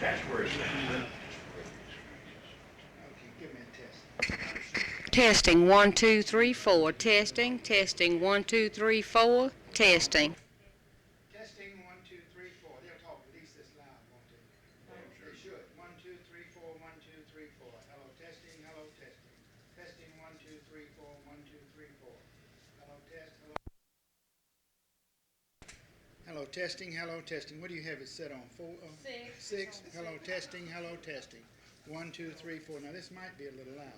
That's where it's at. Okay, give me a test. Testing 1 2 3 4. Testing. Testing 1 2 3 4. Testing. Testing, 1, 2, 3, 4. They'll talk at least this loud, won't they? They should. 1, 2, 3, 4, 1, 2, 3, 4. Hello, testing, hello, testing. Testing, 1, 2, 3, 4, 1, 2, 3, 4. Hello, test, hello. Hello, testing, hello, testing. What do you have it set on? 4? 6. Hello, testing, hello, testing. 1, 2, 3, 4. Now this might be a little loud.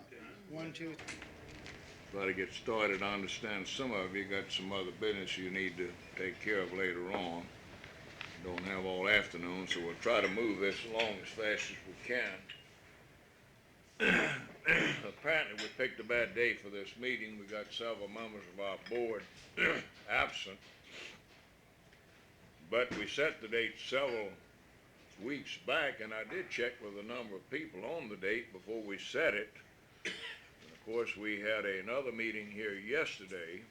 1, 2, 3. Try to get started. I understand some of you got some other business you need to take care of later on. Don't have all afternoon, so we'll try to move this along as fast as we can. Apparently we picked a bad day for this meeting. We got several members of our board absent. But we set the date several weeks back, and I did check with a number of people on the date before we set it. Of course, we had another meeting here yesterday,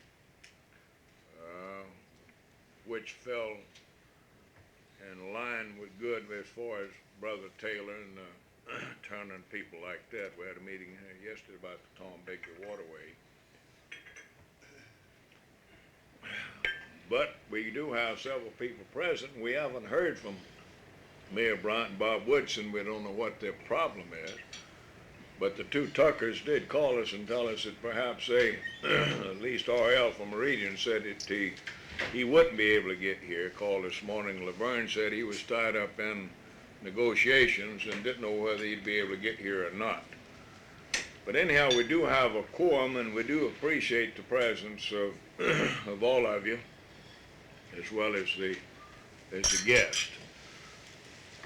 which fell in line with good as far as Brother Taylor and Turner and people like that. We had a meeting here yesterday about the Tom Baker Waterway. But we do have several people present. We haven't heard from Mayor Bryant and Bob Woodson. We don't know what their problem is. But the two Tuckers did call us and tell us that perhaps they, at least R.L. from Meridian, said that he wouldn't be able to get here. Called this morning. Laverne said he was tied up in negotiations and didn't know whether he'd be able to get here or not. But anyhow, we do have a quorum, and we do appreciate the presence of all of you, as well as the guest.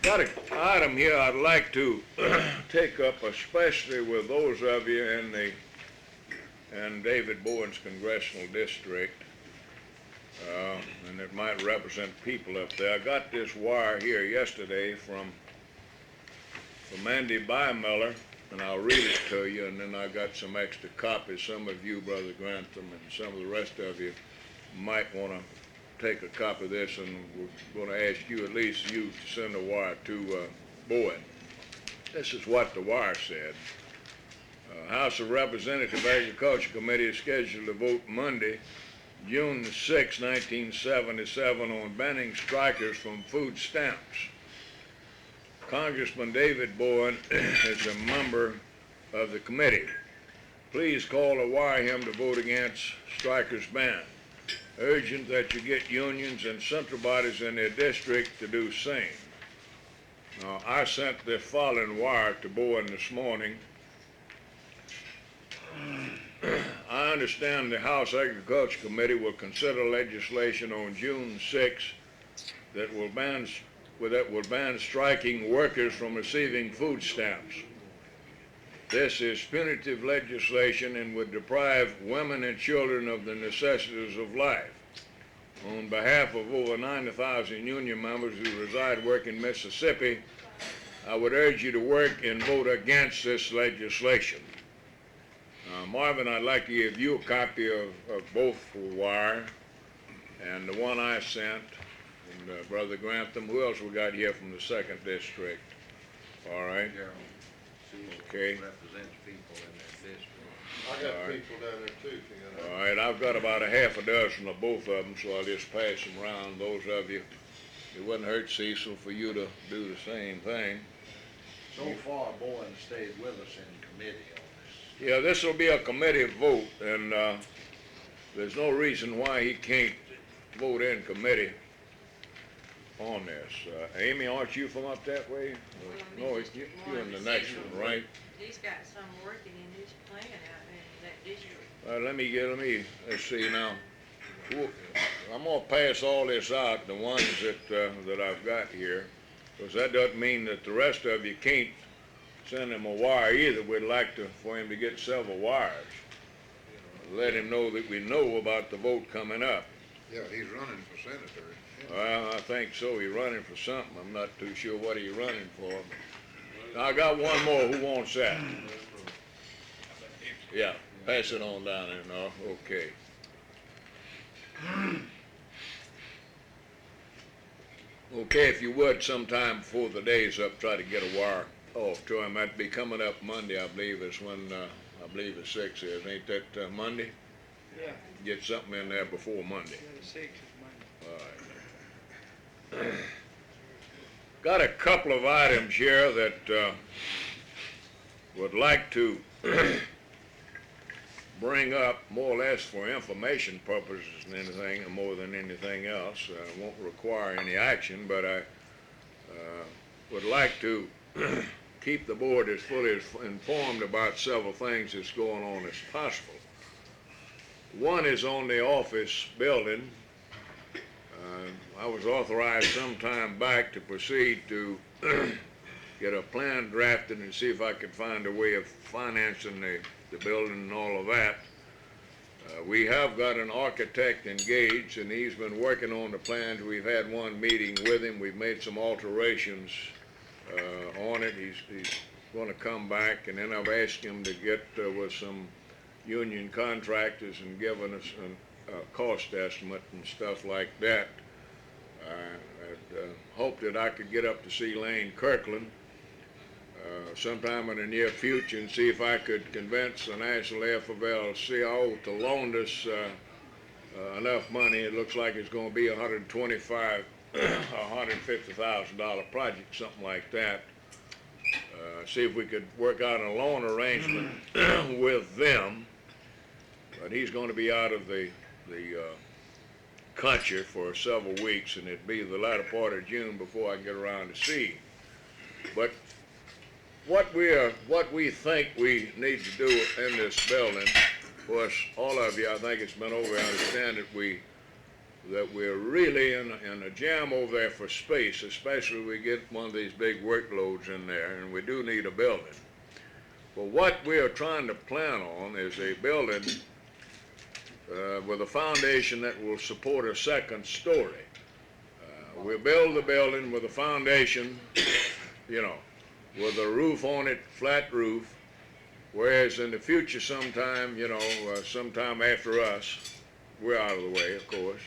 Got an item here I'd like to take up, especially with those of you in David Bowen's congressional district, and it might represent people up there. I got this wire here yesterday from Andy Bymiller, and I'll read it to you, and then I got some extra copies. Some of you, Brother Grantham, and some of the rest of you might want to take a copy of this, and we're going to ask you, at least you, to send a wire to Bowen. This is what the wire said. House of Representatives Agriculture Committee is scheduled to vote Monday, June 6, 1977, on banning strikers from food stamps. Congressman David Bowen is a member of the committee. Please call or wire him to vote against strikers' ban. Urgent that you get unions and central bodies in their district to do same. Now, I sent the following wire to Bowen this morning. I understand the House Agriculture Committee will consider legislation on June 6 that will ban striking workers from receiving food stamps. This is punitive legislation and would deprive women and children of the necessities of life. On behalf of over 90,000 union members who reside and work in Mississippi, I would urge you to work and vote against this legislation. Marvin, I'd like to give you a copy of both the wire and the one I sent, and Brother Grantham. Who else we got here from the 2nd District? All right. Okay. Represents people in their district. I got people down there too, if you got All right, I've got about a half a dozen of both of them, so I'll just pass them around. Those of you, it wouldn't hurt, Cecil, for you to do the same thing. So far, Bowen stayed with us in committee on this. Yeah, this will be a committee vote, and there's no reason why he can't vote in committee on this. Amy, aren't you from up that way? No, you're in the next one, right? He's got some working in his plant out there in that district. Let's see now. I'm gonna pass all this out, the ones that I've got here, because that doesn't mean that the rest of you can't send him a wire either. We'd like for him to get several wires. Let him know that we know about the vote coming up. Yeah, he's running for senator. Well, I think so. He's running for something. I'm not too sure what he's running for. Now, I got one more. Who wants that? Yeah, pass it on down there now. Okay. Okay, if you would, sometime before the day's up, try to get a wire off to him. That'd be coming up Monday, I believe, is when, I believe the 6th is. Ain't that Monday? Yeah, Get something in there before Monday. the 6th is Monday. All right. Got a couple of items here that would like to bring up more or less for information purposes than anything, or more than anything else. Won't require any action, but I would like to keep the board as fully informed about several things that's going on as possible. One is on the office building. I was authorized some time back to proceed to get a plan drafted and see if I could find a way of financing the building and all of that. We have got an architect engaged, and he's been working on the plans. We've had one meeting with him. We've made some alterations on it. He's going to come back, and then I've asked him to get with some union contractors and giving us a cost estimate and stuff like that. I'd hoped that I could get up to see Lane Kirkland sometime in the near future and see if I could convince the National AFL-CIO to loan us enough money. It looks like it's going to be $125,000 or $150,000 project, something like that. See if we could work out a loan arrangement with them. But he's going to be out of the country for several weeks, and it'd be the latter part of June before I get around to see him. But what we think we need to do in this building, of course, all of you, I think it's been over, I understand that we're really in a jam over there for space, especially we get one of these big workloads in there, and we do need a building. But what we are trying to plan on is a building with a foundation that will support a second story. We'll build the building with a foundation, you know, with a roof on it, flat roof, whereas in the future sometime, you know, sometime after us, we're out of the way, of course,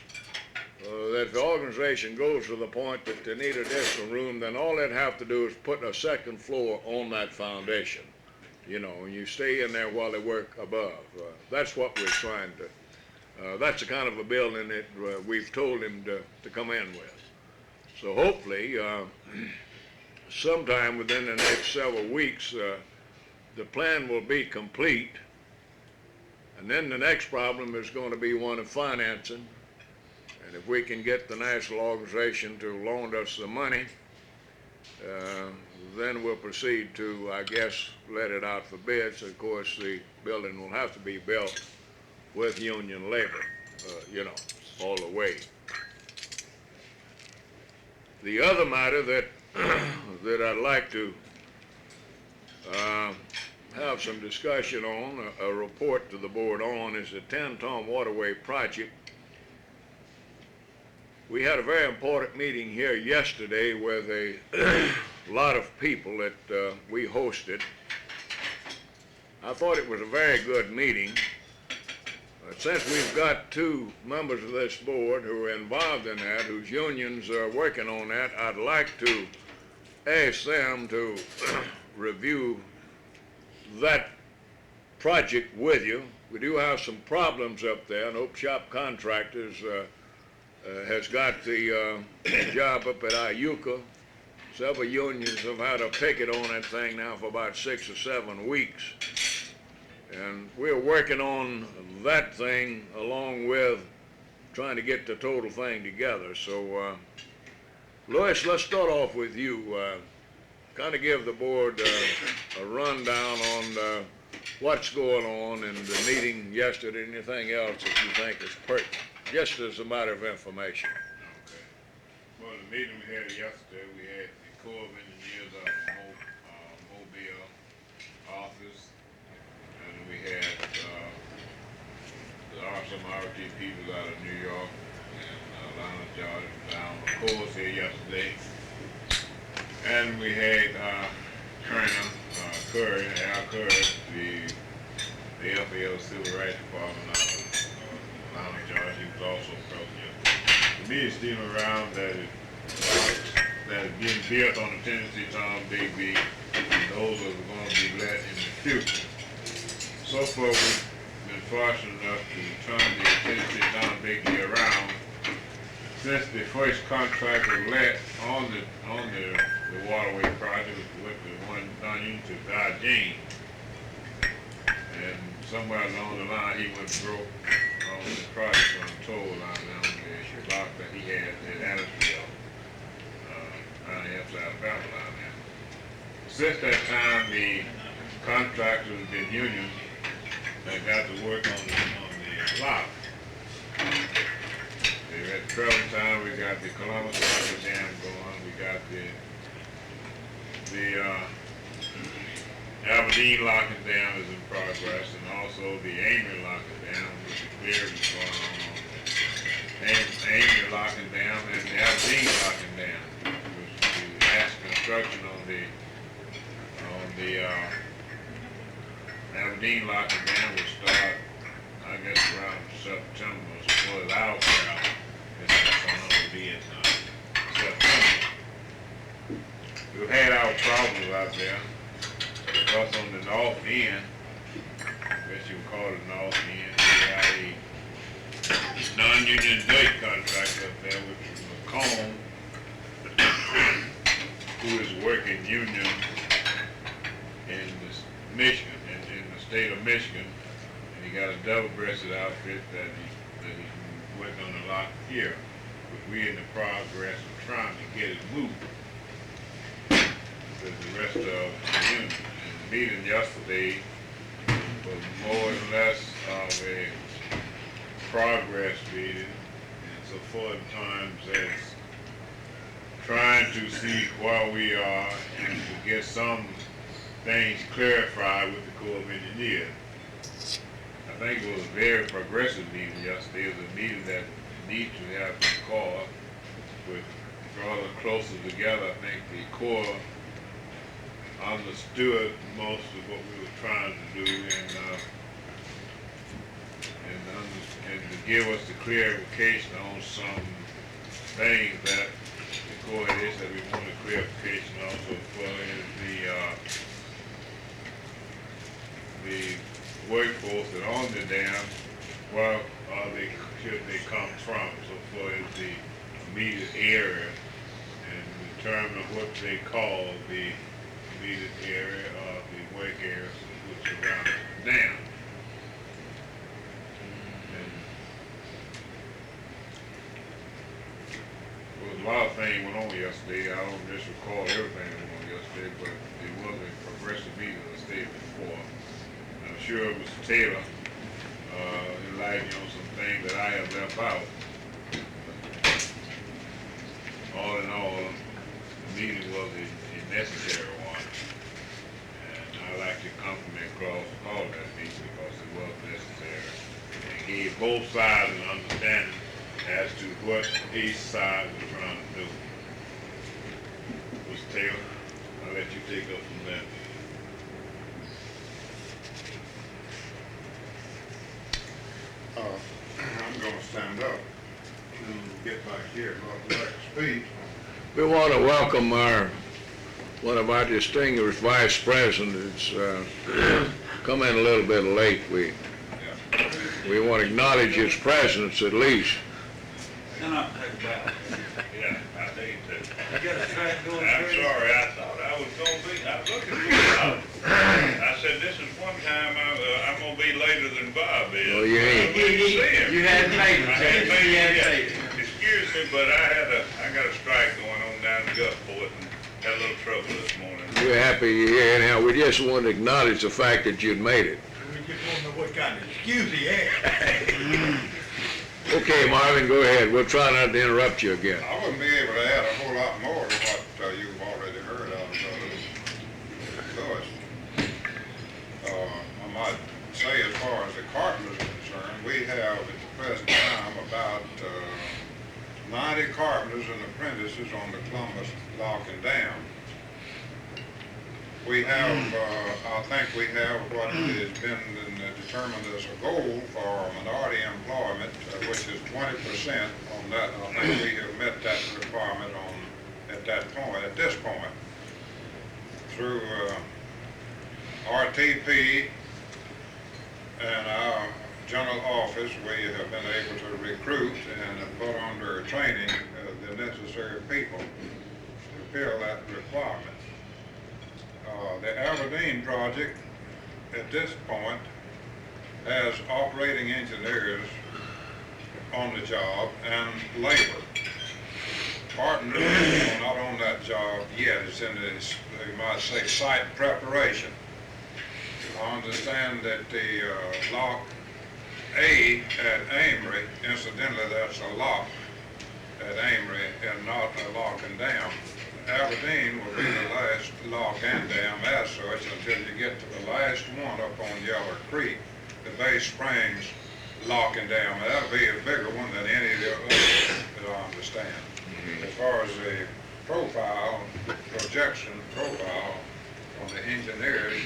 that if the organization goes to the point that they need additional room, then all they'd have to do is put a second floor on that foundation, you know, and you stay in there while they work above. That's what we're trying to. That's the kind of a building that we've told him to come in with. So hopefully, sometime within the next several weeks, the plan will be complete. And then the next problem is going to be one of financing. And if we can get the national organization to loan us the money, then we'll proceed to, I guess, let it out for bids. Of course, the building will have to be built with union labor, you know, all the way. The other matter that that I'd like to have some discussion on, a report to the board on, is the Tenn-Tom Waterway project. We had a very important meeting here yesterday with a lot of people that we hosted. I thought it was a very good meeting. Since we've got two members of this board who are involved in that, whose unions are working on that, I'd like to ask them to review that project with you. We do have some problems up there, and Oak Shop Contractors has got the job up at Iuka. Several unions have had a picket on that thing now for about 6 or 7 weeks. And we're working on that thing along with trying to get the total thing together. So, Lois, let's start off with you. Kind of give the board a rundown on what's going on in the meeting yesterday, anything else that you think is pertinent, just as a matter of information. Okay. Well, the meeting we had yesterday, we had the Corps of Engineers out of Mobile office, and we had there are some RT people out of New York and Atlanta, Georgia, down the course here yesterday. And we had Colonel Curry, Al Curry, the FAL Civil Rights Department out of Atlanta, Georgia. He was also present yesterday. The meeting still around that that are getting built on the Tennessee Tom Bigby, and those are gonna be let in the future. So far, we've been fortunate enough to turn the Tennessee Tom Bigby around. Since the first contract was let on the waterway project with the one done into Virgin, and somewhere along the line he went broke on the project on the toll line down the block that he had at Adamsville, on the upside Alabama line. Since that time, the contractors have been union that got to work on the lock. At travel time, we got the Columbus Locker Dam going. We got the Aberdeen Locker Dam is in progress, and also the Amy Locker Dam, which is clearing is going on. Amy Locker Dam and the Aberdeen Locker Dam, which the last construction on the Aberdeen Locker Dam will start, I guess, around September, so it's out there. Will be in September. We've had our problems out there. Because on the north end, I guess you would call it the north end, we got a non-union dirt contractor up there, which is McComb, who is working union in Michigan, in the state of Michigan, and he got a double-breasted outfit that he's working on a lot here. We're in the progress of trying to get it moved with the rest of the union. And the meeting yesterday was more or less of a progress meeting, and so far at times as trying to see where we are and to get some things clarified with the Corps of Engineers. I think it was a very progressive meeting yesterday. It was a meeting that need to have the Corps with brought us closer together. I think the Corps understood most of what we were trying to do, and to give us the clarification on some things that the Corps had said we wanted clarification also for the workforce that on the dam. Well, should they come from, so far as the immediate area, and determine what they call the immediate area of the work area which surround the dam. And there was a lot of things went on yesterday. I don't just recall everything that went on yesterday, but it was a progressive meeting as I stated before. I'm sure Mr. Taylor enlightened you on some things that I have left out. All in all, the meeting was a necessary one, and I'd like to compliment Cross for calling that meeting because it was necessary. It gave both sides an understanding as to what each side was trying to do. Mr. Taylor, I'll let you take up from there. I'm gonna stand up and get back here, not like to speak. We want to welcome one of our distinguished vice presidents, come in a little bit late. We want to acknowledge his presence at least. Yeah, I think that. I'm sorry, I thought I was gonna be, I was looking for you. I said, this is one time I'm gonna be later than Bob is. Well, you ain't. You hadn't made it, I hadn't made it yet. Excuse me, but I got a strike going on down in Gulfport and had a little trouble this morning. We're happy you're here. Anyhow, we just want to acknowledge the fact that you'd made it. We just want to know what kind of excuse he had. Okay, Marvin, go ahead. We'll try not to interrupt you again. I wouldn't be able to add a whole lot more to what you've already heard out of Lewis. I might say as far as the carpenters are concerned, we have at the present time about 90 carpenters and apprentices on the Columbus Lock and Dam. We have, I think we have what has been determined as a goal for minority employment, which is 20% on that. I think we have met that requirement at at this point. Through RTP and our general office, we have been able to recruit and put under training the necessary people to fill that requirement. The Aberdeen project at this point has operating engineers on the job and labor. Partners are not on that job yet. It's in this, you might say, site preparation. I understand that the lock A at Amory, incidentally, that's a lock at Amory and not a lock and dam. Aberdeen will be the last lock and dam as such until you get to the last one up on Yeller Creek, the Bay Springs lock and dam. That'll be a bigger one than any of the others, as I understand. As far as the projection profile on the engineers,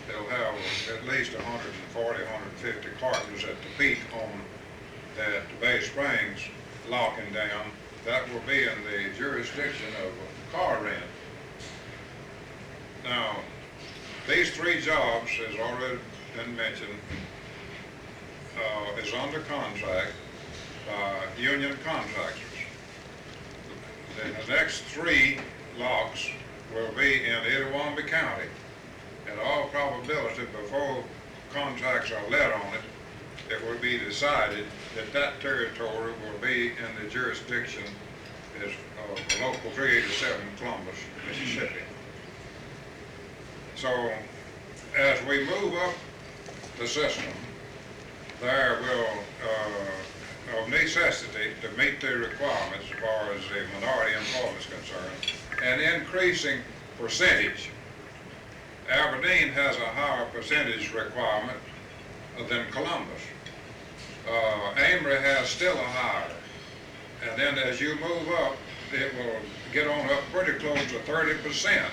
they'll have at least 140, 150 cartons at the peak on that Bay Springs lock and dam. That will be in the jurisdiction of car rent. Now, these three jobs, as already been mentioned, is under contract by union contractors. The next three locks will be in Itawamba County. In all probability, before contracts are let on it, it will be decided that that territory will be in the jurisdiction of Local 387 Columbus, Mississippi. So, as we move up the system, there will, of necessity, to meet the requirements as far as the minority employment is concerned, an increasing percentage. Aberdeen has a higher percentage requirement than Columbus. Amory has still a higher. And then as you move up, it will get on up pretty close to 30%.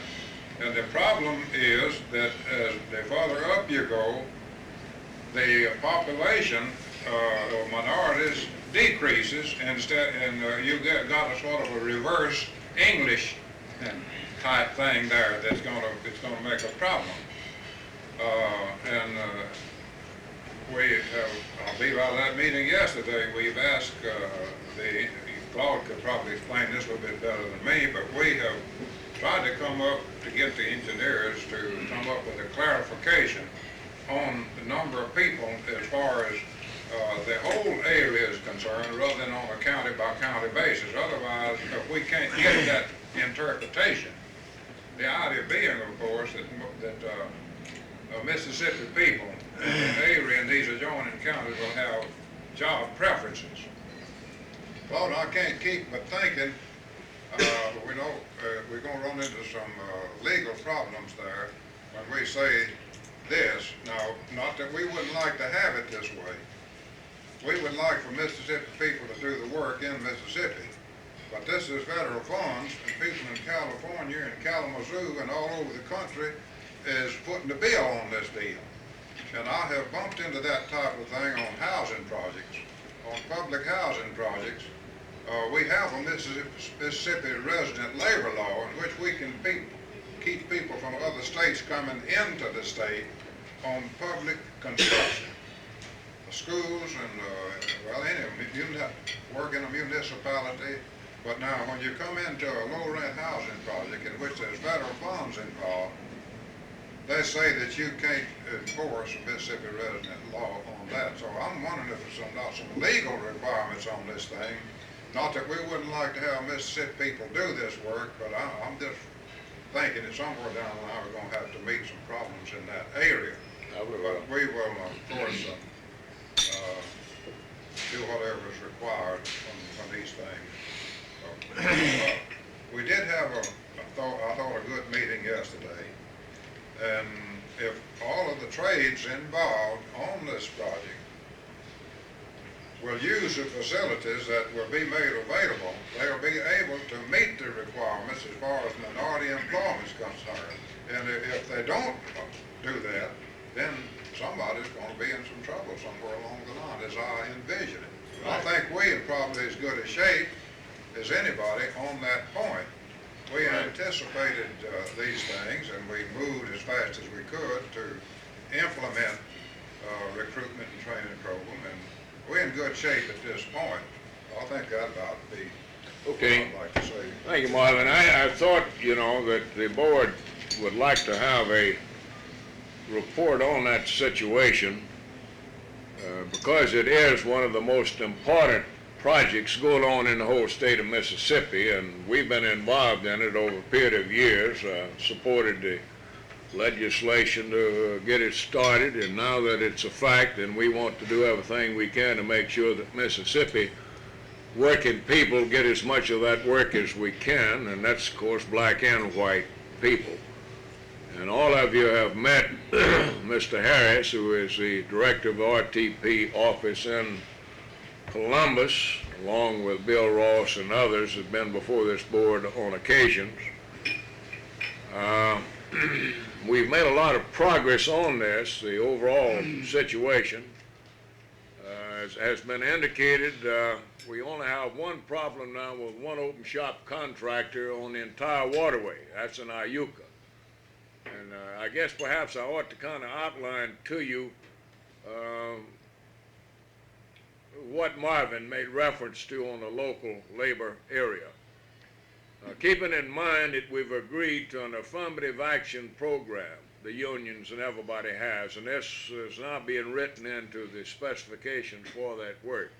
And the problem is that as the further up you go, the population of minorities decreases instead, and you got a sort of a reverse English type thing there that's it's gonna make a problem. I'll be by that meeting yesterday. We've asked Claude could probably explain this a little bit better than me, but we have tried to come up to get the engineers to come up with a clarification on the number of people as far as the whole area is concerned, rather than on a county by county basis. Otherwise, if we can't get that interpretation, the idea being, of course, that Mississippi people in the area and these adjoining counties will have job preferences. Well, I can't keep but thinking, but we know we're going to run into some legal problems there when we say this. Now, not that we wouldn't like to have it this way. We would like for Mississippi people to do the work in Mississippi. But this is federal funds, and people in California and Kalamazoo and all over the country is putting the bill on this deal. And I have bumped into that type of thing on housing projects, on public housing projects. We have a Mississippi resident labor law in which we can keep people from other states coming into the state on public construction. Schools and, any work in a municipality. But now when you come into a low rent housing project in which there's federal funds involved, they say that you can't enforce a Mississippi resident law on that. So I'm wondering if there's not some legal requirements on this thing. Not that we wouldn't like to have Mississippi people do this work, but I'm just thinking that somewhere down the line we're going to have to meet some problems in that area. But we will, of course, do whatever is required from these things. We did have I thought a good meeting yesterday, and if all of the trades involved on this project will use the facilities that will be made available, they'll be able to meet the requirements as far as minority employment is concerned. And if they don't do that, then somebody's going to be in some trouble somewhere along the line, as I envision it. I think we are probably as good a shape as anybody on that point. we anticipated these things, and we moved as fast as we could to implement recruitment and training program, and we're in good shape at this point. I think that about be Okay. what I'd like to say. Thank you, Marvin. I thought, that the board would like to have a report on that situation because it is one of the most important projects going on in the whole state of Mississippi, and we've been involved in it over a period of years, supported the legislation to get it started, and now that it's a fact, and we want to do everything we can to make sure that Mississippi working people get as much of that work as we can, and that's, of course, black and white people. And all of you have met Mr. Harris, who is the director of the RTP office in Columbus, along with Bill Ross and others who have been before this board on occasions. We've made a lot of progress on this, the overall situation. As has been indicated, we only have one problem now with one open shop contractor on the entire waterway. That's in Iuka. And I guess perhaps I ought to kind of outline to you what Marvin made reference to on the local labor area. Keeping in mind that we've agreed to an affirmative action program, the unions and everybody has, and this is now being written into the specifications for that work,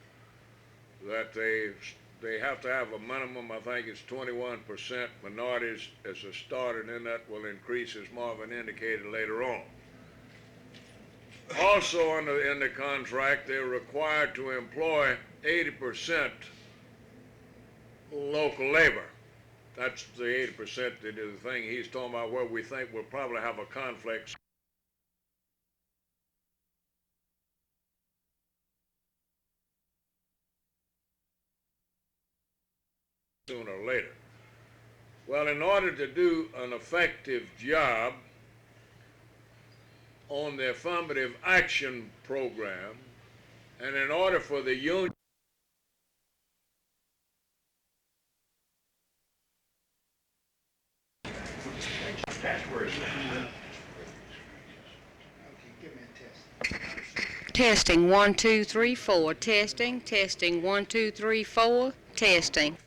that they have to have a minimum, I think it's 21% minorities as a start, and then that will increase, as Marvin indicated later on. Also in the contract, they're required to employ 80% local labor. That's the 80% that is the thing he's talking about, where we think we'll probably have a conflict sooner or later. Well, in order to do an effective job on the affirmative action program, and in order for the union Okay, give me a test. Testing 1 2 3 4. Testing. Testing 1 2 3 4. Testing.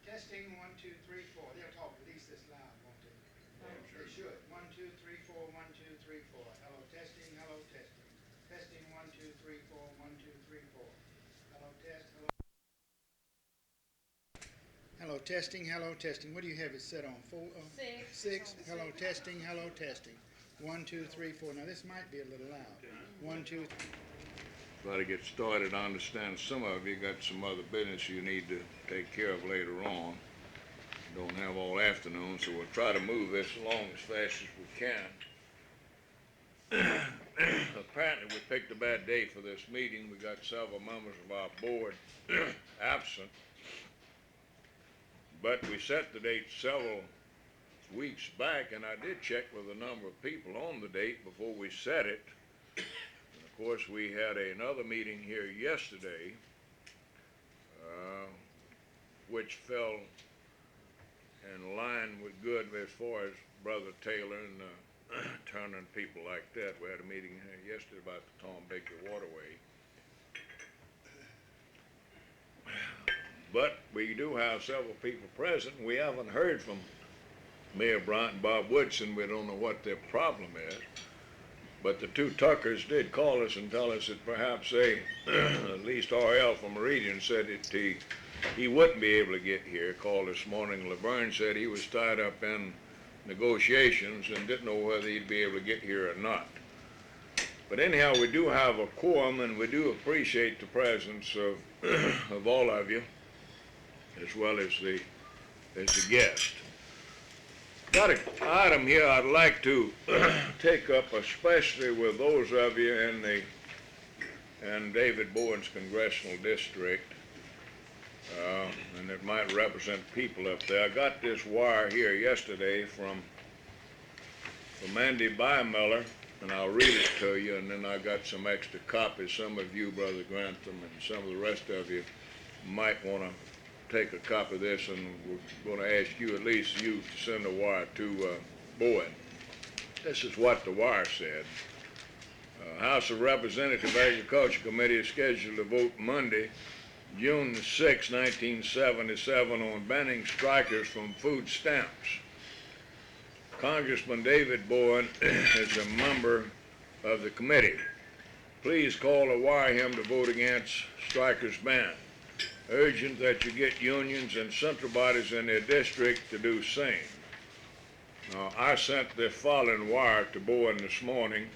Testing, 1, 2, 3, 4. They'll talk at least this loud, won't they? They should. 1, 2, 3, 4, 1, 2, 3, 4. Hello, testing, hello, testing. Testing, 1, 2, 3, 4, 1, 2, 3, 4. Hello, test, hello. Hello, testing, hello, testing. What do you have it set on? 4? 6. Hello, testing, hello, testing. 1, 2, 3, 4. Now, this might be a little loud. 1, 2, 3. try to get started. I understand some of you got some other business you need to take care of later on. Don't have all afternoon, so we'll try to move this along as fast as we can. Apparently we picked a bad day for this meeting. We got several members of our board absent. But we set the date several weeks back, and I did check with a number of people on the date before we set it. Of course, we had another meeting here yesterday, which fell in line with good as far as Brother Taylor and Turner and people like that. We had a meeting here yesterday about the Tom Baker Waterway. But we do have several people present. We haven't heard from Mayor Bryant and Bob Woodson. We don't know what their problem is. But the two Tuckers did call us and tell us that perhaps they, at least R.L. from Meridian, said that he wouldn't be able to get here. Called this morning. Laverne said he was tied up in negotiations and didn't know whether he'd be able to get here or not. But anyhow, we do have a quorum, and we do appreciate the presence of all of you, as well as the guest. Got an item here I'd like to take up, especially with those of you in David Bowen's congressional district, and it might represent people up there. I got this wire here yesterday from Andy Bymiller, and I'll read it to you, and then I got some extra copies. Some of you, Brother Grantham, and some of the rest of you might want to take a copy of this, and we're gonna ask you, at least you, to send a wire to, Bowen. This is what the wire said. House of Representatives Agriculture Committee is scheduled to vote Monday, June 6, 1977, on banning strikers from food stamps. Congressman David Bowen is a member of the committee. Please call or wire him to vote against strikers' ban. Urgent that you get unions and central bodies in their district to do same. I sent the following wire to Bowen this morning.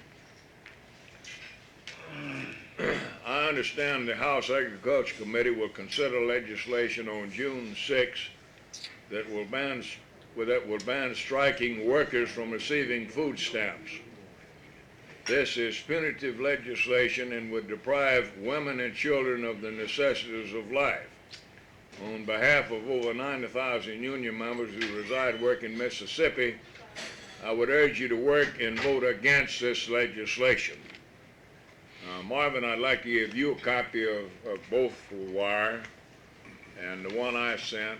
I understand the House Agriculture Committee will consider legislation on June 6 that will ban striking workers from receiving food stamps. This is punitive legislation and would deprive women and children of the necessities of life. On behalf of over 90,000 union members who reside, work in Mississippi, I would urge you to work and vote against this legislation. Marvin, I'd like to give you a copy of both the wire and the one I sent,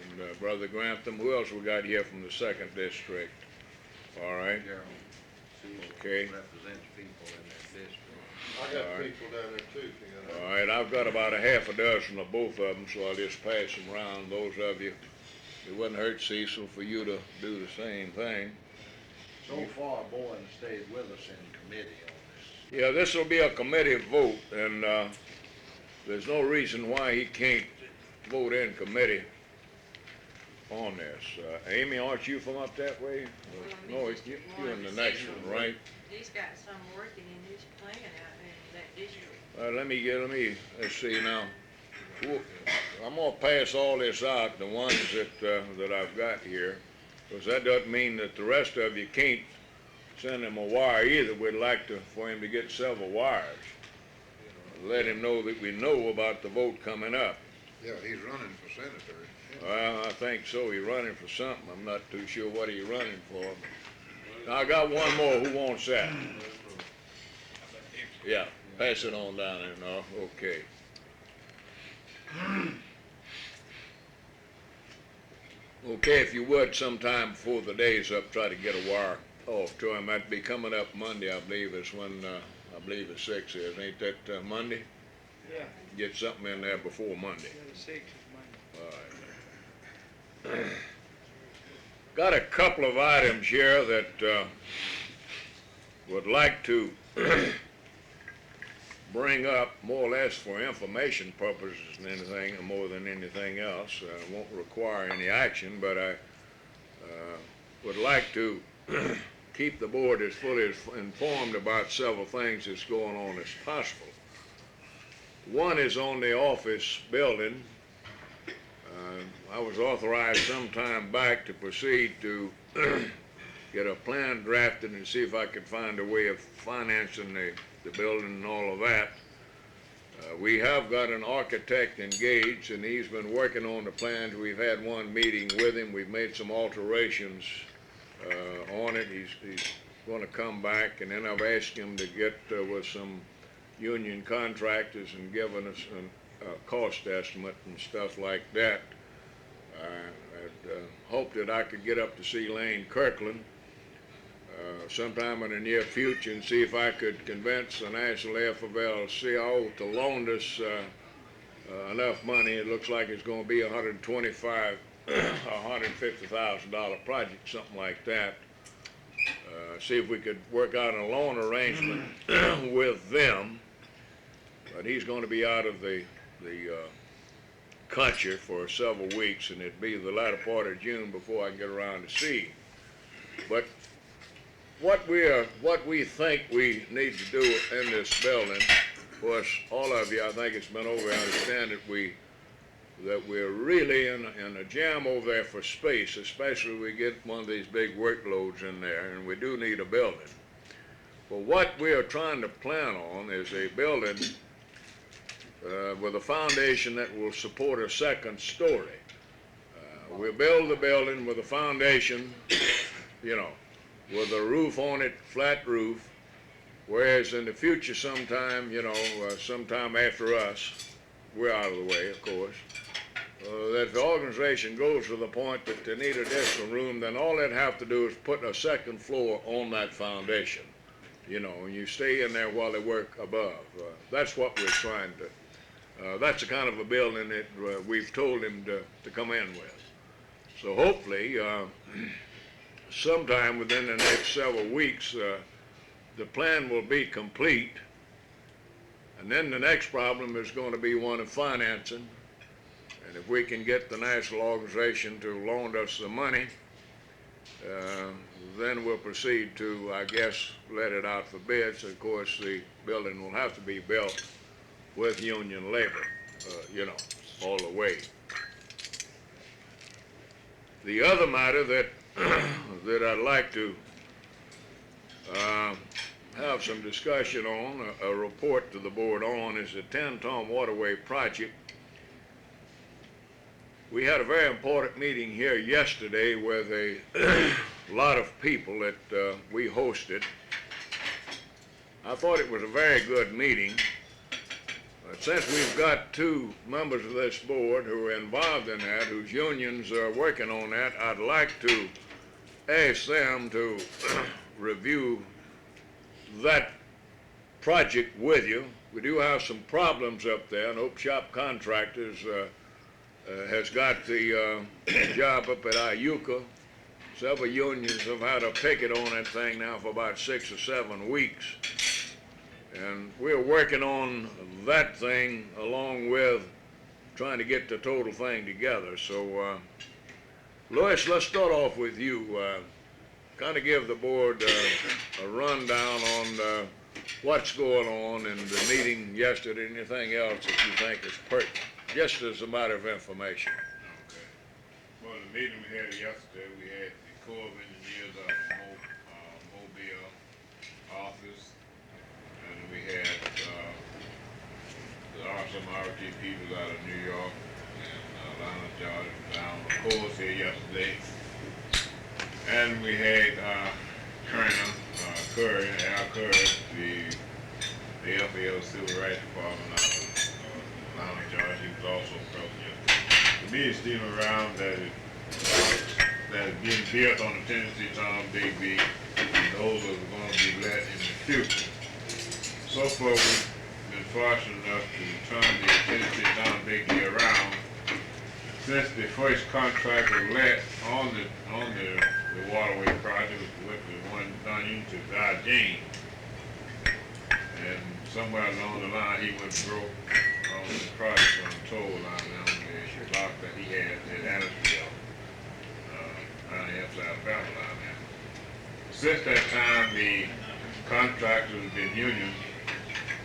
and Brother Grantham. Who else we got here from the 2nd District? All right. Okay. Represents people in their district. I got All right. people down there too, if you got All right, I've got about a half a dozen of both of them, so I'll just pass them around. Those of you, it wouldn't hurt, Cecil, for you to do the same thing. So far, Bowen stayed with us in committee on this. Yeah, this will be a committee vote, and there's no reason why he can't vote in committee on this. Amy, aren't you from up that way? No, it's you in the next one, right? He's got some working in his plan out in that district. Let's see now. I'm gonna pass all this out, the ones that I've got here, because that doesn't mean that the rest of you can't send him a wire either. We'd like for him to get several wires. Let him know that we know about the vote coming up. Yeah, he's running for senator. Well, I think so. He's running for something. I'm not too sure what he's running for. Now, I got one more. Who wants that? Yeah, pass it on down there now. Okay. Okay, if you would, sometime before the day's up, try to get a wire off to him. That'd be coming up Monday, I believe, is when, I believe the 6th is. Ain't that Monday? Yeah, Get something in there before Monday. the 6th is Monday. All right. Got a couple of items here that would like to bring up more or less for information purposes than anything, or more than anything else. Won't require any action, but I would like to keep the board as fully informed about several things that's going on as possible. One is on the office building. I was authorized some time back to proceed to get a plan drafted and see if I could find a way of financing the building and all of that. We have got an architect engaged, and he's been working on the plans. We've had one meeting with him. We've made some alterations on it. He's going to come back, and then I've asked him to get with some union contractors and giving us a cost estimate and stuff like that. I'd hoped that I could get up to see Lane Kirkland sometime in the near future and see if I could convince the National AFL-CIO to loan us enough money. It looks like it's going to be $125,000 or $150,000 project, something like that. See if we could work out a loan arrangement with them. But he's going to be out of the country for several weeks, and it'd be the latter part of June before I get around to see him. But what we think we need to do in this building, of course, all of you, I think it's been over, I understand that we're really in a jam over there for space, especially when we get one of these big workloads in there, and we do need a building. But what we are trying to plan on is a building with a foundation that will support a second story. We'll build the building with a foundation, with a roof on it, flat roof, whereas in the future sometime, sometime after us, we're out of the way, of course, that if the organization goes to the point that they need additional room, then all they'd have to do is put a second floor on that foundation. You know, and you stay in there while they work above. That's what we're trying to, that's the kind of a building that we've told him to come in with. So hopefully, sometime within the next several weeks, the plan will be complete. And then the next problem is going to be one of financing. And if we can get the national organization to loan us the money, then we'll proceed to, I guess, let it out for bids. Of course, the building will have to be built with union labor, you know, all the way. The other matter that that I'd like to have some discussion on, a report to the board on, is the Tenn-Tom Waterway project. We had a very important meeting here yesterday with a lot of people that we hosted. I thought it was a very good meeting. Since we've got two members of this board who are involved in that, whose unions are working on that, I'd like to ask them to review that project with you. We do have some problems up there, and Oak Shop Contractors has got the job up at Iuka. Several unions have had a picket on that thing now for about 6 or 7 weeks. And we're working on that thing along with trying to get the total thing together. So, Lois, let's start off with you. Kind of give the board a rundown on what's going on in the meeting yesterday and anything else that you think is pertinent, just as a matter of information. Okay. Well, the meeting we had yesterday, we had the Corps of Engineers out of Mobile office, and we had the RSMRT people out of New York and Atlanta, Georgia, down the course here yesterday. And we had Colonel Curry, Al Curry, the FAO Civil Rights Department out of Atlanta, Georgia. He was also present yesterday. The meeting still around that is being built on the Tennessee Tom Bigby, and those are going to be let in the future. So far, we've been fortunate enough to turn the Tennessee Tom Bigby around. Since the first contract was let on the waterway project, with the one done into Virginia, and somewhere along the line he went broke on the project on the toll line on the block that he had at Adamsville, around the upside Alabama line. Since that time, the contractors have been union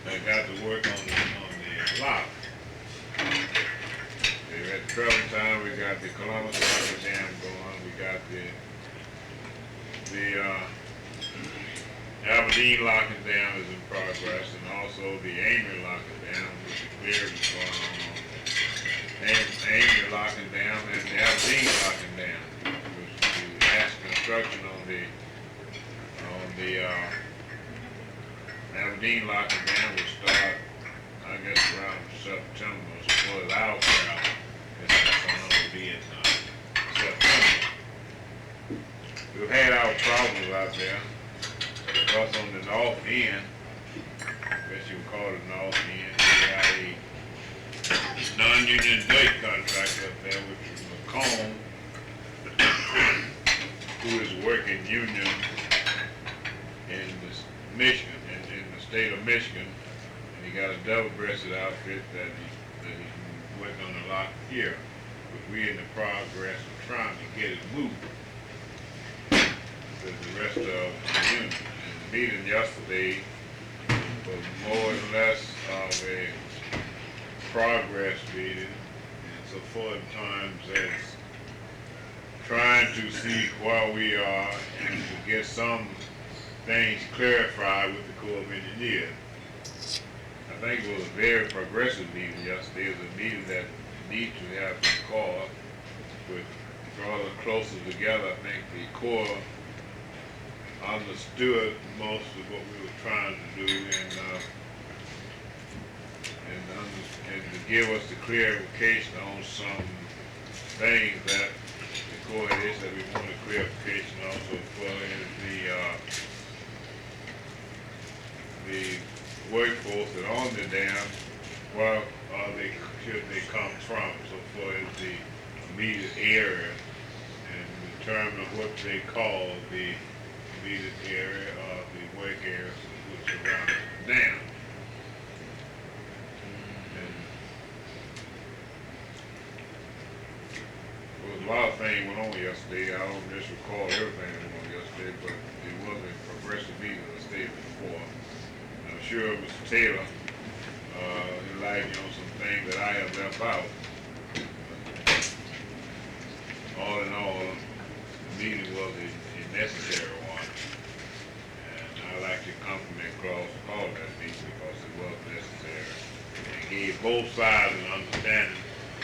and got to work on the lock. At the present time, we got the Columbus Lock Dam going. We got the Aberdeen Lock Dam is in progress, and also the Amory Lock Dam, which is cleared is going on. Amory Lock Dam and the Aberdeen Lock Dam, which is mass construction on the Aberdeen Lock Dam will start, I guess, around September, so it's out there. September. We've had our problems out there, because on the north end, I guess you would call it the north end, we had a non-union dirt contractor up there, which is McComb, who is working union in Michigan, in the state of Michigan, and he got a double-breasted outfit that he's working on a lot here. But we're in the progress of trying to get it moved with the rest of the union. And the meeting yesterday was more or less of a progress meeting, and so far in times as trying to see where we are and to get some things clarified with the Corps of Engineers. I think it was a very progressive meeting yesterday. It was a meeting that needs to have been called, but brought us closer together. I think the Corps understood most of what we were trying to do, and to give us the clarification on some things that the court is that we want a clarification also for is the workforce that on the dam, where should they come from, so far as the immediate area, and determine what they call the immediate area of the work area which surround the dam. And there was a lot of things went on yesterday. I don't just recall everything that went on yesterday, but it was a progressive meeting of the state before. I'm sure Mr. Taylor enlightened you on some things that I have left out. All in all, the meeting was a necessary one. And I'd like to compliment Cross for calling that meeting because it was necessary. It gave both sides an understanding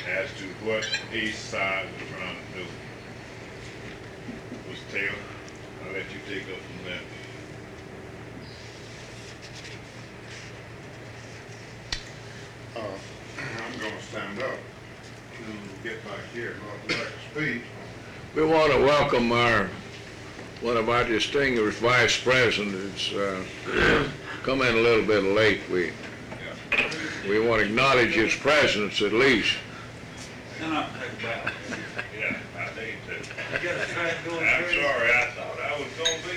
as to what each side was trying to do. Mr. Taylor, I'll let you take up from there. I'm gonna stand up and get back here, not like to speak. We want to welcome one of our distinguished vice presidents, come in a little bit late. We want to acknowledge his presence at least. Yeah, I need to. I'm sorry, I thought I was looking for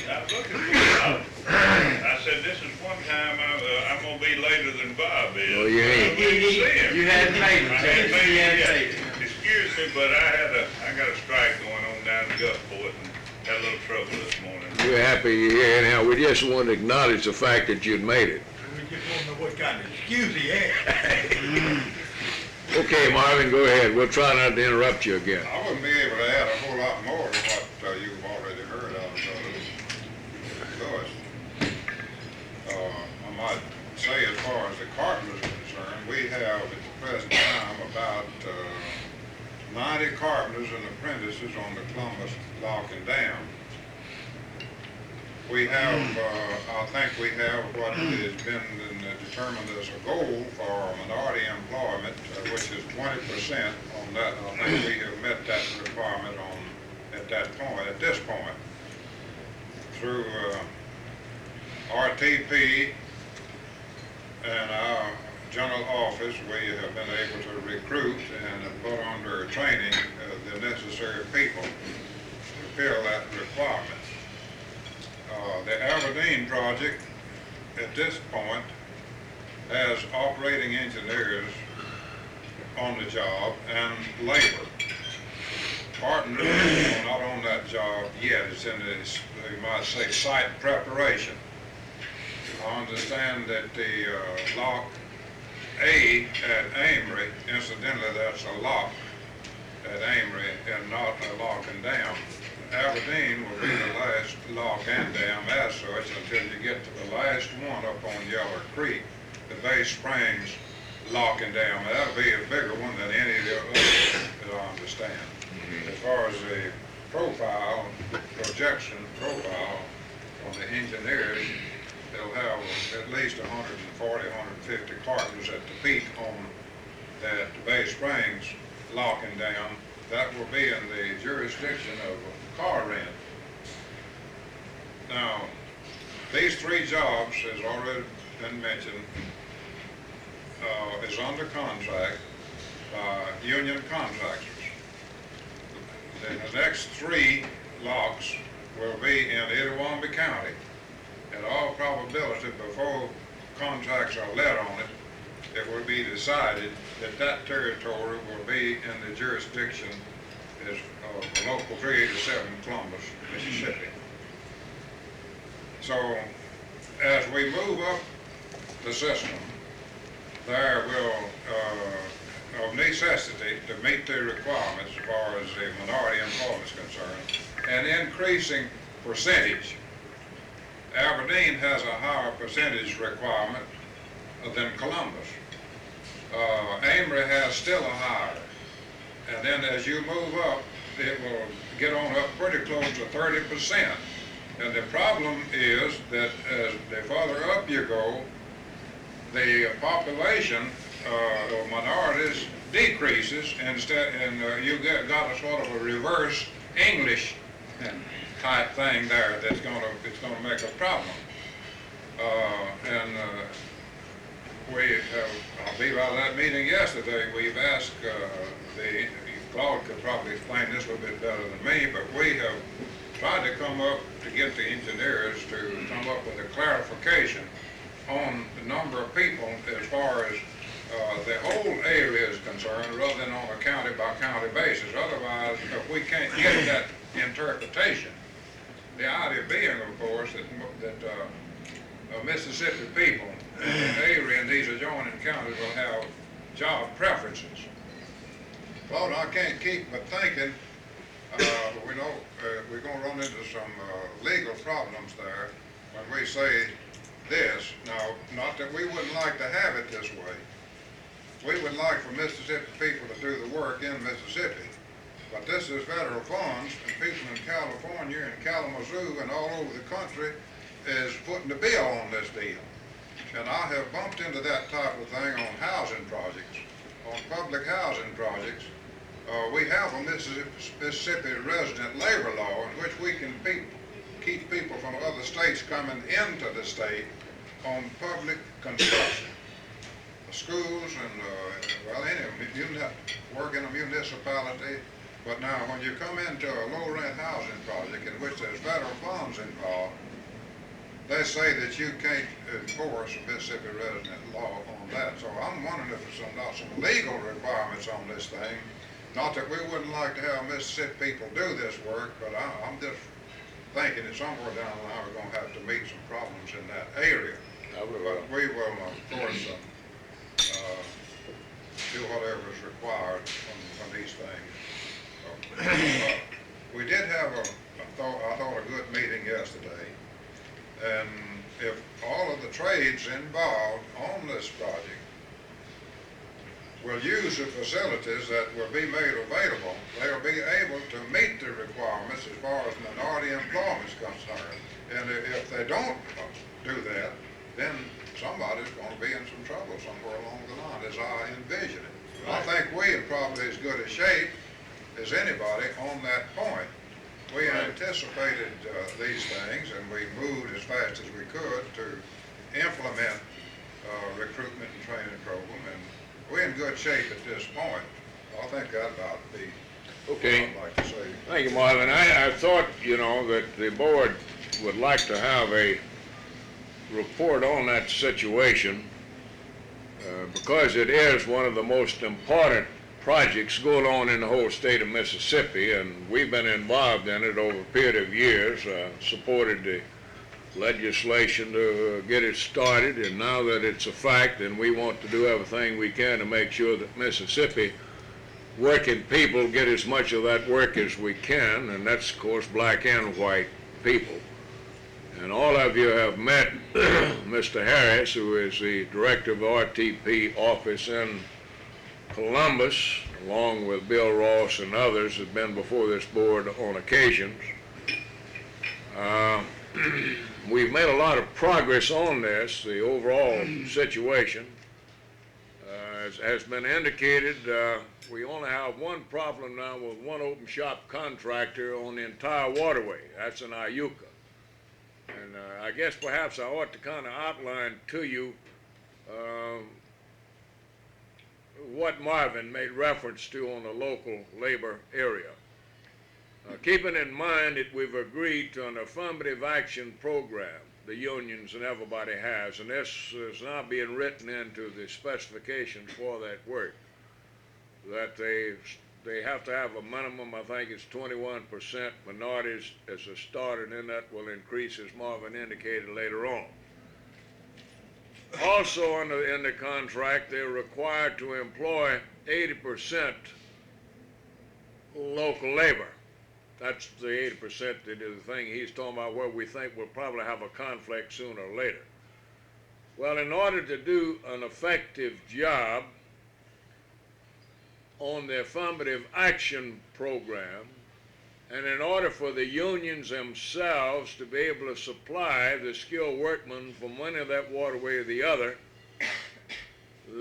Bob. I said, this is one time I'm gonna be later than Bob is. Well, you ain't. You hadn't made it. Excuse me, but I got a strike going on down in Gulfport and had a little trouble this morning. We're happy you're here. Anyhow, we just want to acknowledge the fact that you'd made it. We just want to know what kind of excuse he had. Okay, Marvin, go ahead. We'll try not to interrupt you again. I wouldn't be able to add a whole lot more to what you've already heard out of Lewis. I might say as far as the carpenters are concerned, we have at the present time about 90 carpenters and apprentices on the Columbus Lock and Dam. We have, I think we have what has been determined as a goal for minority employment, which is 20% on that. I think we have met that requirement at this point. Through RTP and our general office, we have been able to recruit and put under training the necessary people to fill that requirement. The Aberdeen project at this point has operating engineers on the job and labor. Carpenters are not on that job yet. It's in this, you might say, site preparation. I understand that the lock A at Amory, incidentally, that's a lock at Amory and not a lock and dam. Aberdeen will be the last lock and dam as such until you get to the last one up on Yeller Creek, the Bay Springs lock and dam. That'll be a bigger one than any of the others, that I understand. As far as the projection profile on the engineers, they'll have at least 140, 150 carpenters at the peak on that Bay Springs lock and dam. That will be in the jurisdiction of car rent. Now, these three jobs, as already been mentioned, is under contract by union contractors. The next three locks will be in Itawamba County. In all probability, before contracts are let on it, it will be decided that that territory will be in the jurisdiction is Local 387 Columbus, Mississippi. So as we move up the system, there will, of necessity, to meet the requirements as far as the minority employment is concerned, an increasing percentage. Aberdeen has a higher percentage requirement than Columbus. Amory has still a higher. And then as you move up, it will get on up pretty close to 30%. And the problem is that as the further up you go, the population of minorities decreases instead, and you got a sort of a reverse English type thing there it's gonna make a problem. I'll be out of that meeting yesterday, we've asked, Claude could probably explain this a little bit better than me, but we have tried to come up, to get the engineers to come up with a clarification on the number of people as far as the whole area is concerned, rather than on a county by county basis. Otherwise, if we can't get that interpretation, the idea being, of course, that Mississippi people in the area and these adjoining counties will have job preferences. Claude, I can't keep but thinking, we know we're going to run into some legal problems there when we say this. Now, not that we wouldn't like to have it this way. We would like for Mississippi people to do the work in Mississippi. But this is federal funds, and people in California and Kalamazoo and all over the country is footing the bill on this deal. And I have bumped into that type of thing on housing projects, on public housing projects. We have a Mississippi resident labor law in which we can keep people from other states coming into the state on public construction. Schools and, you can work in a municipality, but now when you come into a low-rent housing project in which there's federal funds involved, they say that you can't enforce a Mississippi resident law on that. So I'm wondering if there's not some legal requirements on this thing. Not that we wouldn't like to have Mississippi people do this work, but I'm just thinking that somewhere down the line we're going to have to meet some problems in that area. But we will, of course, do whatever is required from these things. We did have I thought a good meeting yesterday, and if all of the trades involved on this project will use the facilities that will be made available, they'll be able to meet the requirements as far as minority employment is concerned. And if they don't do that, then somebody's going to be in some trouble somewhere along the line, as I envision it. Right. I think we're in probably as good a shape as anybody on that point. We anticipated these things, and we moved as fast as we could to implement recruitment and training program, and we're in good shape at this point. I think that about be Okay. what I'd like to say. Thank you, Marvin. I thought, that the board would like to have a report on that situation because it is one of the most important projects going on in the whole state of Mississippi, and we've been involved in it over a period of years, supported the legislation to get it started, and now that it's a fact, and we want to do everything we can to make sure that Mississippi working people get as much of that work as we can, and that's, of course, black and white people. And all of you have met Mr. Harris, who is the director of the RTP office in Columbus, along with Bill Ross and others, have been before this board on occasions. We've made a lot of progress on this, the overall situation. As has been indicated, we only have one problem now with one open shop contractor on the entire waterway. That's in Iuka. And I guess perhaps I ought to kind of outline to you what Marvin made reference to on the local labor area. Keeping in mind that we've agreed to an affirmative action program, the unions and everybody has, and this is now being written into the specifications for that work, that they have to have a minimum, I think it's 21% minorities as a start, and then that will increase, as Marvin indicated later on. Also in the contract, they're required to employ 80% local labor. That's the 80% that is the thing he's talking about, where we think we'll probably have a conflict sooner or later. Well, in order to do an effective job on the affirmative action program, and in order for the unions themselves to be able to supply the skilled workmen from one of that waterway or the other,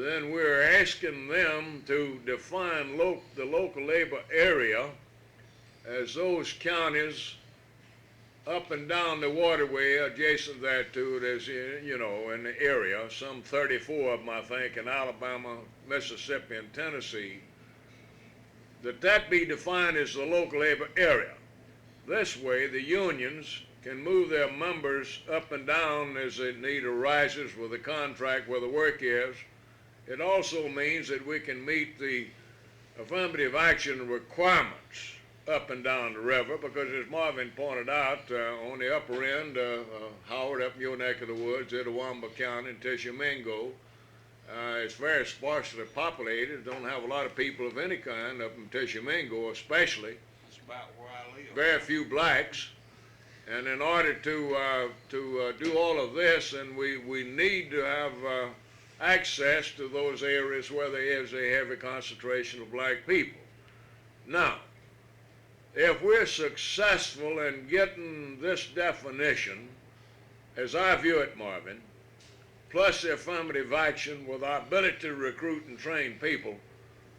then we're asking them to define the local labor area as those counties up and down the waterway adjacent thereto. There's, you know, in the area, some 34 of them, I think, in Alabama, Mississippi, and Tennessee, that be defined as the local labor area. This way, the unions can move their members up and down as the need arises with the contract where the work is. It also means that we can meet the affirmative action requirements up and down the river, because as Marvin pointed out, on the upper end, Howard, up in your neck of the woods, Itawamba County and Tishomingo, it's very sparsely populated. Don't have a lot of people of any kind up in Tishomingo especially. That's about where I live. Very few blacks. And in order to do all of this, and we need to have access to those areas where there is a heavy concentration of black people. Now, if we're successful in getting this definition, as I view it, Marvin, plus the affirmative action with our ability to recruit and train people,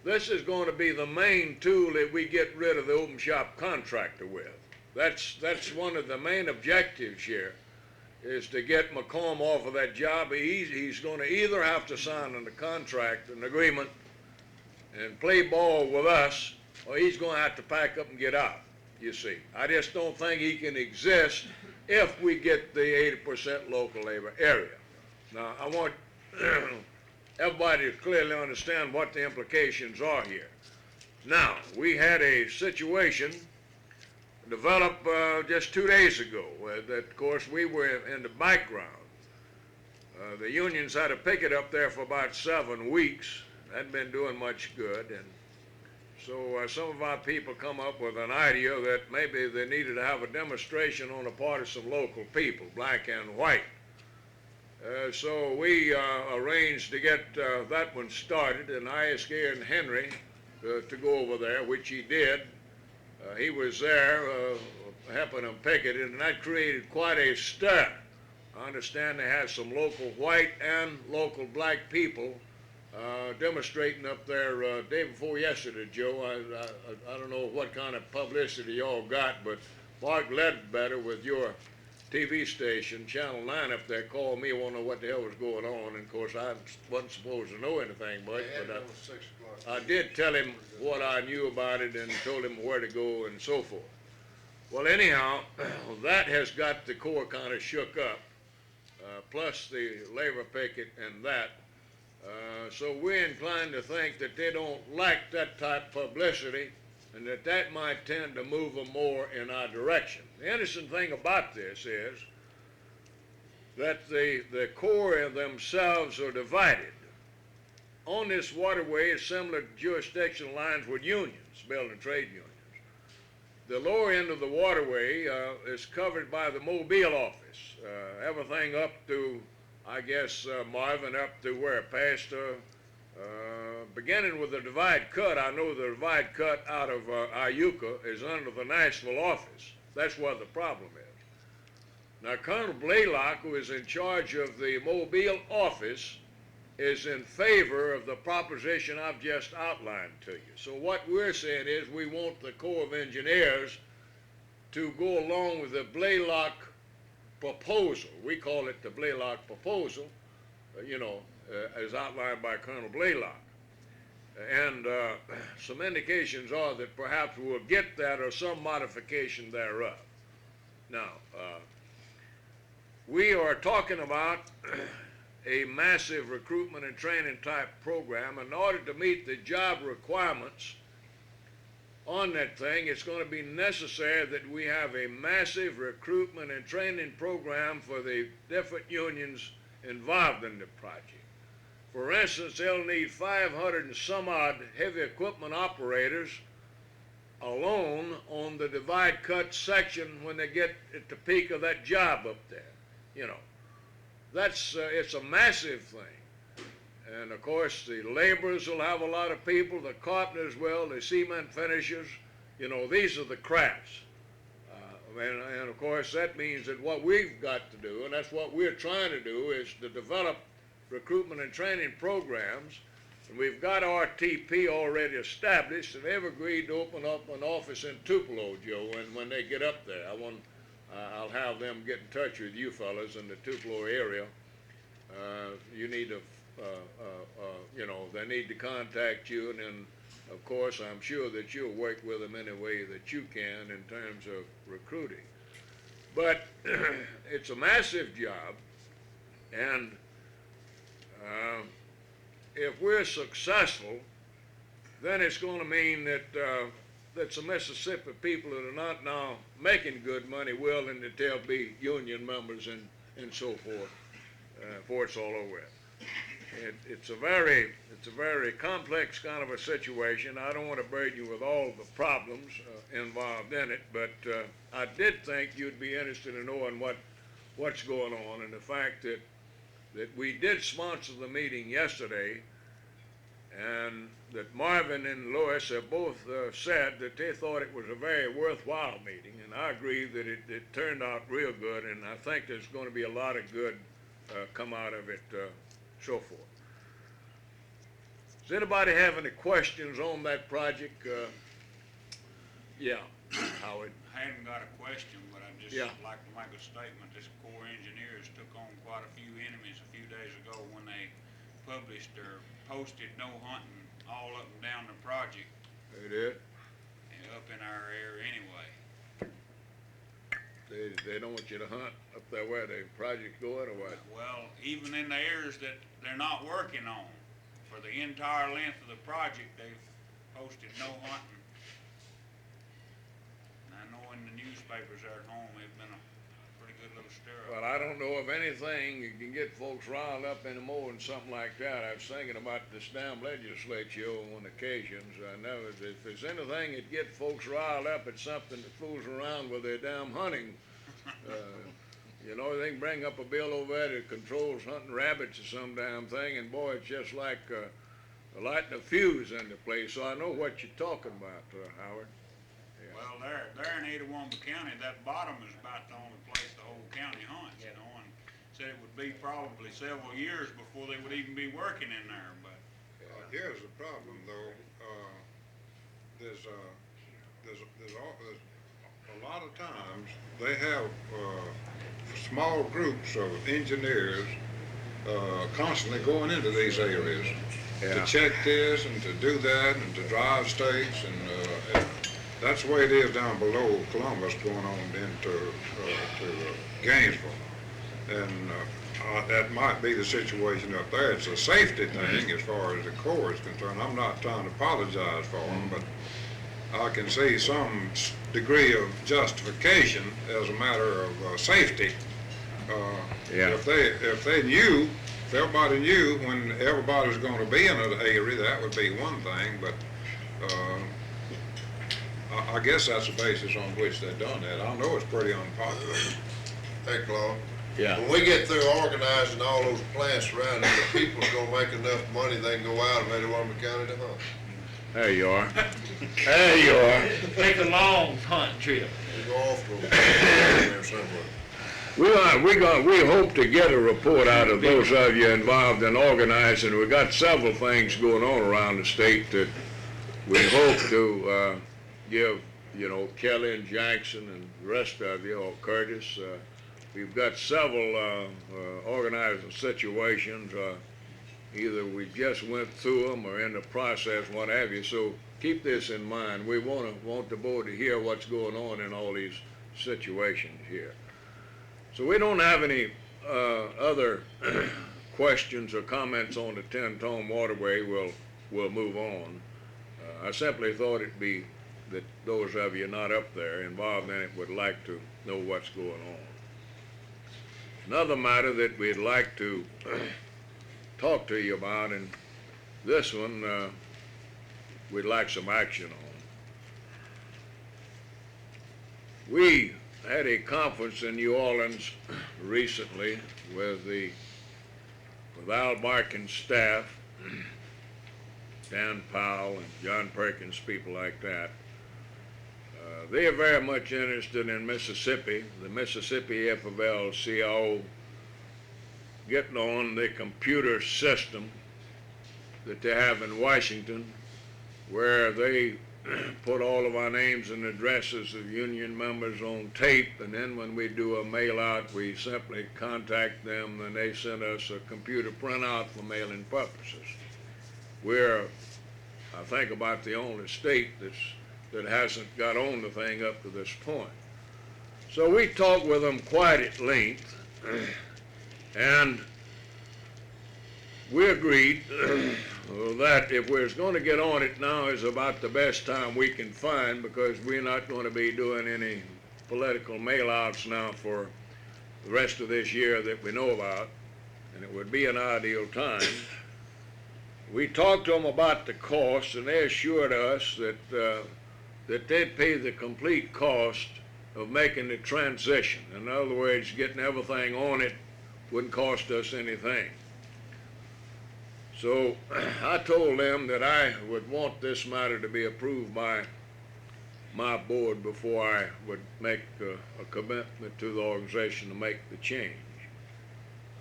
this is going to be the main tool that we get rid of the open shop contractor with. That's one of the main objectives here, is to get McComb off of that job. He's going to either have to sign a contract, an agreement, and play ball with us, or he's going to have to pack up and get out, you see. I just don't think he can exist if we get the 80% local labor area. Now, I want everybody to clearly understand what the implications are here. Now, we had a situation develop just 2 days ago that, of course, we were in the background. The unions had a picket up there for about 7 weeks. Hadn't been doing much good, and so some of our people come up with an idea that maybe they needed to have a demonstration on the part of some local people, black and white. So we arranged to get that one started, and I asked Aaron Henry to go over there, which he did. He was there helping them picket it, and that created quite a stir. I understand they had some local white and local black people demonstrating up there day before yesterday, Joe. I don't know what kind of publicity y'all got, but Mark Ledbetter with your TV station, Channel 9 up there, called me, want to know what the hell was going on, and of course I wasn't supposed to know anything much, but I did tell him what I knew about it and told him where to go and so forth. Well, anyhow, that has got the Corps kind of shook up, plus the labor picket and that. So we're inclined to think that they don't like that type of publicity, and that might tend to move them more in our direction. The interesting thing about this is that the Corps themselves are divided. On this waterway is similar jurisdictional lines with unions, building trade unions. The lower end of the waterway is covered by the Mobile office. Everything up to, I guess, Marvin, up to where past, beginning with the divide cut. I know the divide cut out of Iuka is under the national office. That's where the problem is. Now, Colonel Blaylock, who is in charge of the Mobile office, is in favor of the proposition I've just outlined to you. So what we're saying is we want the Corps of Engineers to go along with the Blaylock proposal. We call it the Blaylock proposal, as outlined by Colonel Blaylock. And some indications are that perhaps we'll get that or some modification thereof. Now, we are talking about a massive recruitment and training type program. In order to meet the job requirements on that thing, it's going to be necessary that we have a massive recruitment and training program for the different unions involved in the project. For instance, they'll need 500 and some odd heavy equipment operators alone on the divide cut section when they get at the peak of that job up there. That's it's a massive thing. And of course, the laborers will have a lot of people, the carpenters will, the cement finishers. These are the crafts. And of course, that means that what we've got to do, and that's what we're trying to do, is to develop recruitment and training programs, and we've got RTP already established, and they've agreed to open up an office in Tupelo, Joe, and when they get up there, I'll have them get in touch with you fellas in the Tupelo area. You need to, they need to contact you, and then, of course, I'm sure that you'll work with them any way that you can in terms of recruiting. But it's a massive job, and if we're successful, then it's going to mean that some Mississippi people that are not now making good money will, and that they'll be union members and so forth, for it's all over. It's a very complex kind of a situation. I don't want to burden you with all the problems involved in it, but I did think you'd be interested in knowing what's going on, and the fact that we did sponsor the meeting yesterday, and that Marvin and Lois have both said that they thought it was a very worthwhile meeting, and I agree that it turned out real good, and I think there's going to be a lot of good come out of it, so forth. Does anybody have any questions on that project? Yeah, Howard. I hadn't got a question, but I'd just Yeah. like to make a statement. This Corps of Engineers took on quite a few enemies a few days ago when they published or posted no hunting all up and down the project, They did. and up in our area anyway. They don't want you to hunt up there where the project's going, or what? Well, even in the areas that they're not working on, for the entire length of the project, they've posted no hunting. And I know in the newspapers there at home, they've been a pretty good little stir up. Well, I don't know of anything that can get folks riled up any more than something like that. I was thinking about this damn legislature on occasions. I know that if there's anything that get folks riled up, it's something that fools around with their damn hunting. They can bring up a bill over there that controls hunting rabbits or some damn thing, and boy, it's just like lighting a fuse in the place. So I know what you're talking about, Howard. Yeah. Well, there in Itawamba County, that bottom is about the only place the whole county hunts, and said it would be probably several years before they would even be working in there, but. Here's the problem, though. There's a lot of times they have small groups of engineers constantly going into these areas to check this and to do that and to drive stakes, and that's the way it is down below Columbus going on into to Gainesville. And that might be the situation up there. It's a safety thing as far as the Corps is concerned. I'm not trying to apologize for them, but I can see some degree of justification as a matter of safety. If everybody knew when everybody's going to be in an area, that would be one thing, but I guess that's the basis on which they've done that. I know it's pretty unpopular. Hey, Claude. Yeah. When we get through organizing all those plants around here, the people's gonna make enough money, they can go out of Itawamba County to hunt. There you are. There you are. Take a long hunt trip. You go off to there somewhere. We hope to get a report out of those of you involved in organizing. We've got several things going on around the state that we hope to give, Kelly and Jackson and the rest of you, or Curtis. We've got several organizing situations. Either we just went through them or in the process, what have you. So keep this in mind. We want the board to hear what's going on in all these situations here. So we don't have any other questions or comments on the Ten-Tone Waterway. We'll move on. I simply thought it'd be that those of you not up there involved in it would like to know what's going on. Another matter that we'd like to talk to you about, and this one we'd like some action on. We had a conference in New Orleans recently with Al Barkin's staff, Dan Powell and John Perkins, people like that. They are very much interested in Mississippi. The Mississippi FFL-CIO getting on the computer system that they have in Washington, where they put all of our names and addresses of union members on tape, and then when we do a mail out, we simply contact them and they send us a computer printout for mailing purposes. We're, I think, about the only state that hasn't got on the thing up to this point. So we talked with them quite at length, and we agreed that if we're going to get on it now is about the best time we can find, because we're not going to be doing any political mail-outs now for the rest of this year that we know about, and it would be an ideal time. We talked to them about the cost, and they assured us that they'd pay the complete cost of making the transition. In other words, getting everything on it wouldn't cost us anything. So I told them that I would want this matter to be approved by my board before I would make a commitment to the organization to make the change.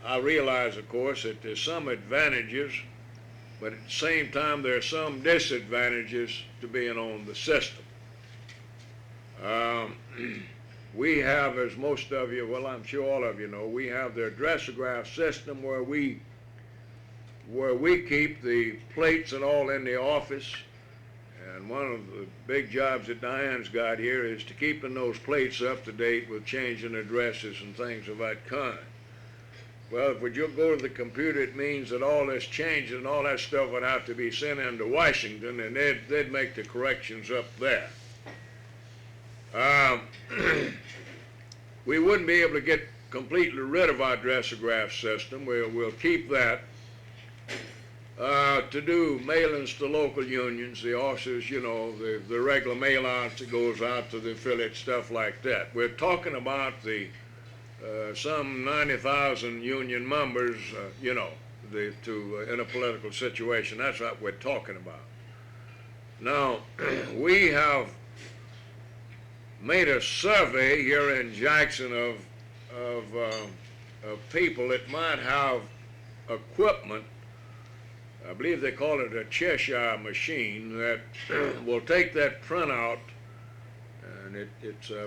I realize, of course, that there's some advantages, but at the same time there are some disadvantages to being on the system. We have, as most of you, well, I'm sure all of you know, we have the addressograph system where we keep the plates and all in the office. And one of the big jobs that Diane's got here is to keeping those plates up to date with changing addresses and things of that kind. Well, if we just go to the computer, it means that all this changes and all that stuff would have to be sent into Washington, and they'd make the corrections up there. We wouldn't be able to get completely rid of our addressograph system. We'll keep that. To do mailings to local unions, the officers, you know, the regular mail outs that goes out to the affiliate, stuff like that. We're talking about the some 90,000 union members, you know, in a political situation. That's what we're talking about. Now, we have made a survey here in Jackson of people that might have equipment. I believe they call it a Cheshire machine that will take that printout, and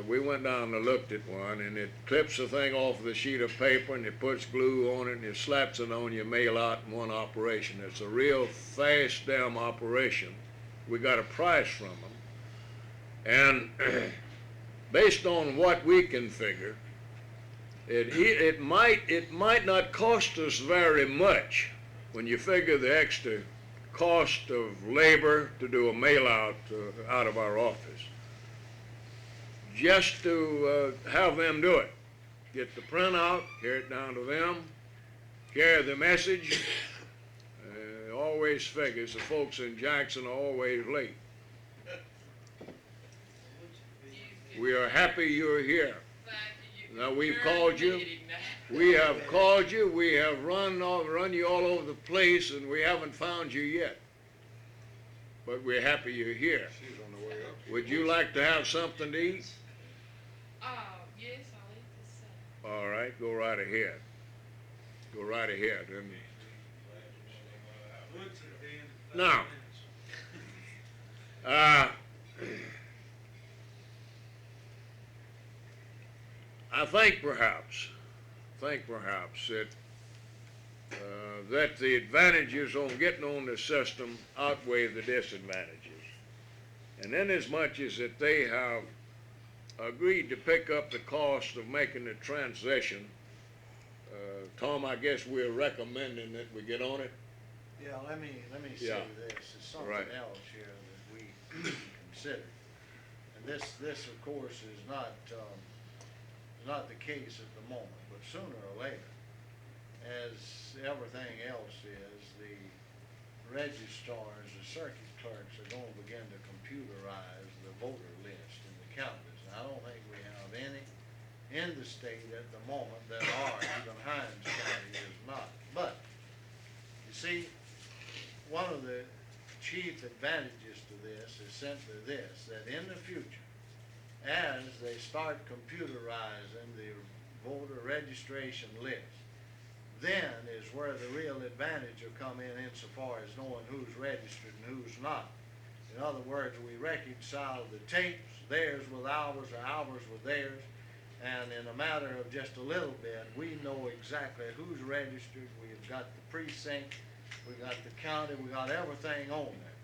we went down and looked at one, and it clips the thing off the sheet of paper, and it puts glue on it, and it slaps it on your mail out in one operation. It's a real fast damn operation. We got a price from them, and based on what we can figure, it might not cost us very much. When you figure the extra cost of labor to do a mail-out out of our office, just to have them do it, get the printout, carry it down to them, carry the message, always figures the folks in Jackson are always late. We are happy you're here. Now we've called you. We have called you, we have run you all over the place, and we haven't found you yet. But we're happy you're here. She's on the way up. Would you like to have something to eat? Yes, I'll eat this. All right, go right ahead. Go right ahead. Now, I think perhaps that the advantages on getting on the system outweigh the disadvantages. And inasmuch as that they have agreed to pick up the cost of making the transition, Tom, I guess we're recommending that we get on it. Yeah, let me say Yeah. this, it's something Right. else here that we consider. And this of course is not the case at the moment, but sooner or later, as everything else is, the registrars, the circuit clerks are going to begin to computerize the voter list in the counties. And I don't think we have any in the state at the moment that are, even Hinds County is not. But, you see, one of the chief advantages to this is simply this, that in the future, as they start computerizing the voter registration list, then is where the real advantage will come in insofar as knowing who's registered and who's not. In other words, we reconcile the tapes, theirs with ours or ours with theirs, and in a matter of just a little bit, we know exactly who's registered. We've got the precinct, we got the county, we got everything on there.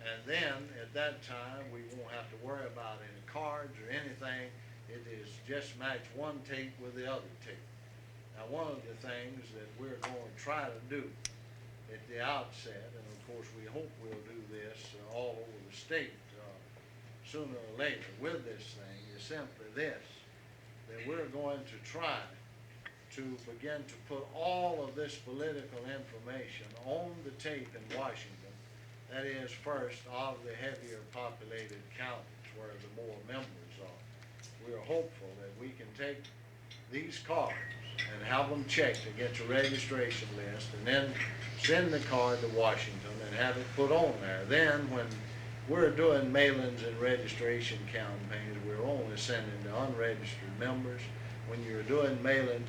And then at that time, we won't have to worry about any cards or anything. It is just match one tape with the other tape. Now, one of the things that we're going to try to do at the outset, and of course we hope we'll do this all over the state sooner or later with this thing, is simply this, that we're going to try to begin to put all of this political information on the tape in Washington, that is first of the heavier populated counties where the more members are. We're hopeful that we can take these cards and have them checked against a registration list and then send the card to Washington and have it put on there. Then when we're doing mail-ins and registration campaigns, we're only sending to unregistered members. When you're doing mail-ins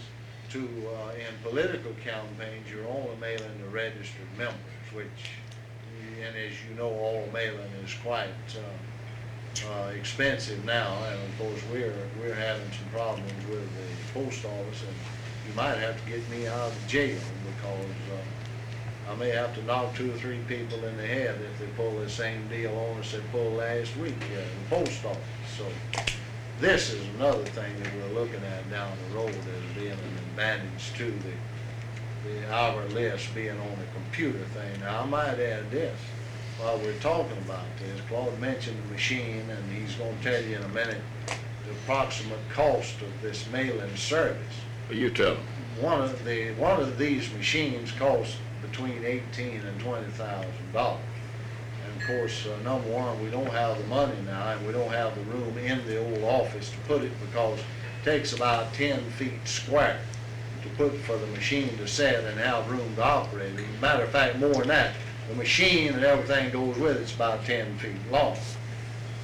to, in political campaigns, you're only mailing to registered members, which, and as you know, all mailing is quite expensive now, and of course we're having some problems with the post office, and you might have to get me out of jail because I may have to knock 2 or 3 people in the head if they pull the same deal on us they pulled last week in the post office. So this is another thing that we're looking at down the road as being an advantage to our list being on a computer thing. Now I might add this. While we're talking about this, Claude mentioned the machine, and he's going to tell you in a minute the approximate cost of this mail-in service. You tell them. One of these machines costs between $18,000 and $20,000. And of course, number one, we don't have the money now, and we don't have the room in the old office to put it because it takes about 10 feet square to put for the machine to set and have room to operate. As a matter of fact, more than that. The machine and everything goes with it's about 10 feet long.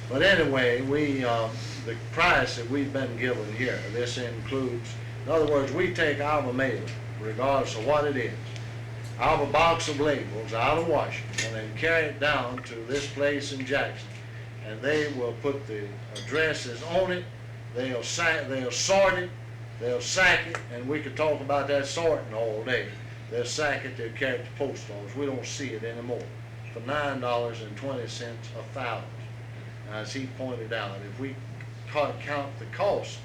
But anyway, the price that we've been given here, this includes, in other words, we take our mail, regardless of what it is, out of a box of labels out of Washington and carry it down to this place in Jackson. And they will put the addresses on it, they'll sort it, they'll sack it, and we could talk about that sorting all day. They'll sack it, they'll carry it to post office. We don't see it anymore. For $9.20 a thousand. As he pointed out, if we count the cost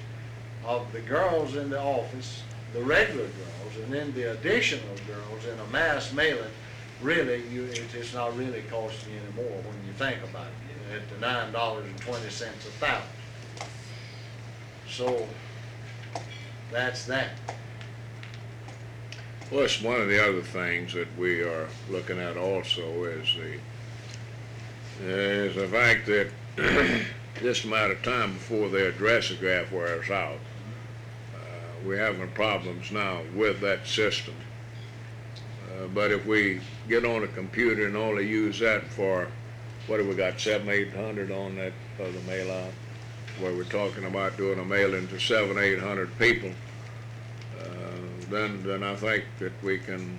of the girls in the office, the regular girls, and then the additional girls in a mass mailing, really, it's not really costing you anymore when you think about it, at the $9.20 a thousand. So, that's that. Plus, one of the other things that we are looking at also is the fact that this amount of time before their addressograph wears out, we're having problems now with that system. But if we get on a computer and only use that for, what have we got, 700-800 on that for the mail out, where we're talking about doing a mail-in to 700-800 people, then I think that we can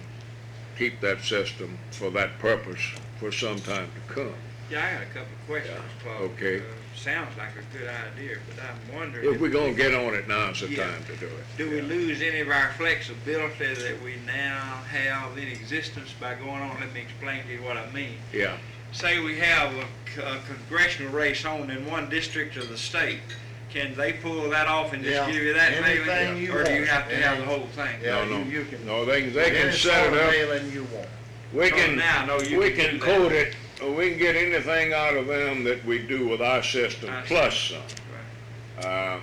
keep that system for that purpose for some time to come. Yeah, I got a couple of questions, Claude. Okay. Sounds like a good idea, but I'm wondering If we're gonna get on it, now's the Yeah. time to do it. do we lose any of our flexibility that we now have in existence by going on? Let me explain to you what I mean. Yeah, Say we have a congressional race on in one district of the state. Can they pull that off and just Yeah, give you that anything mailing? you Or do you want. have to have the whole thing? Yeah, no, you can. no, they can Any set sort it of up. mailing you want. We Oh, can, now, no, you we can can do code that. it, or we can get anything out of them that we do with our system, I see. plus some. Right.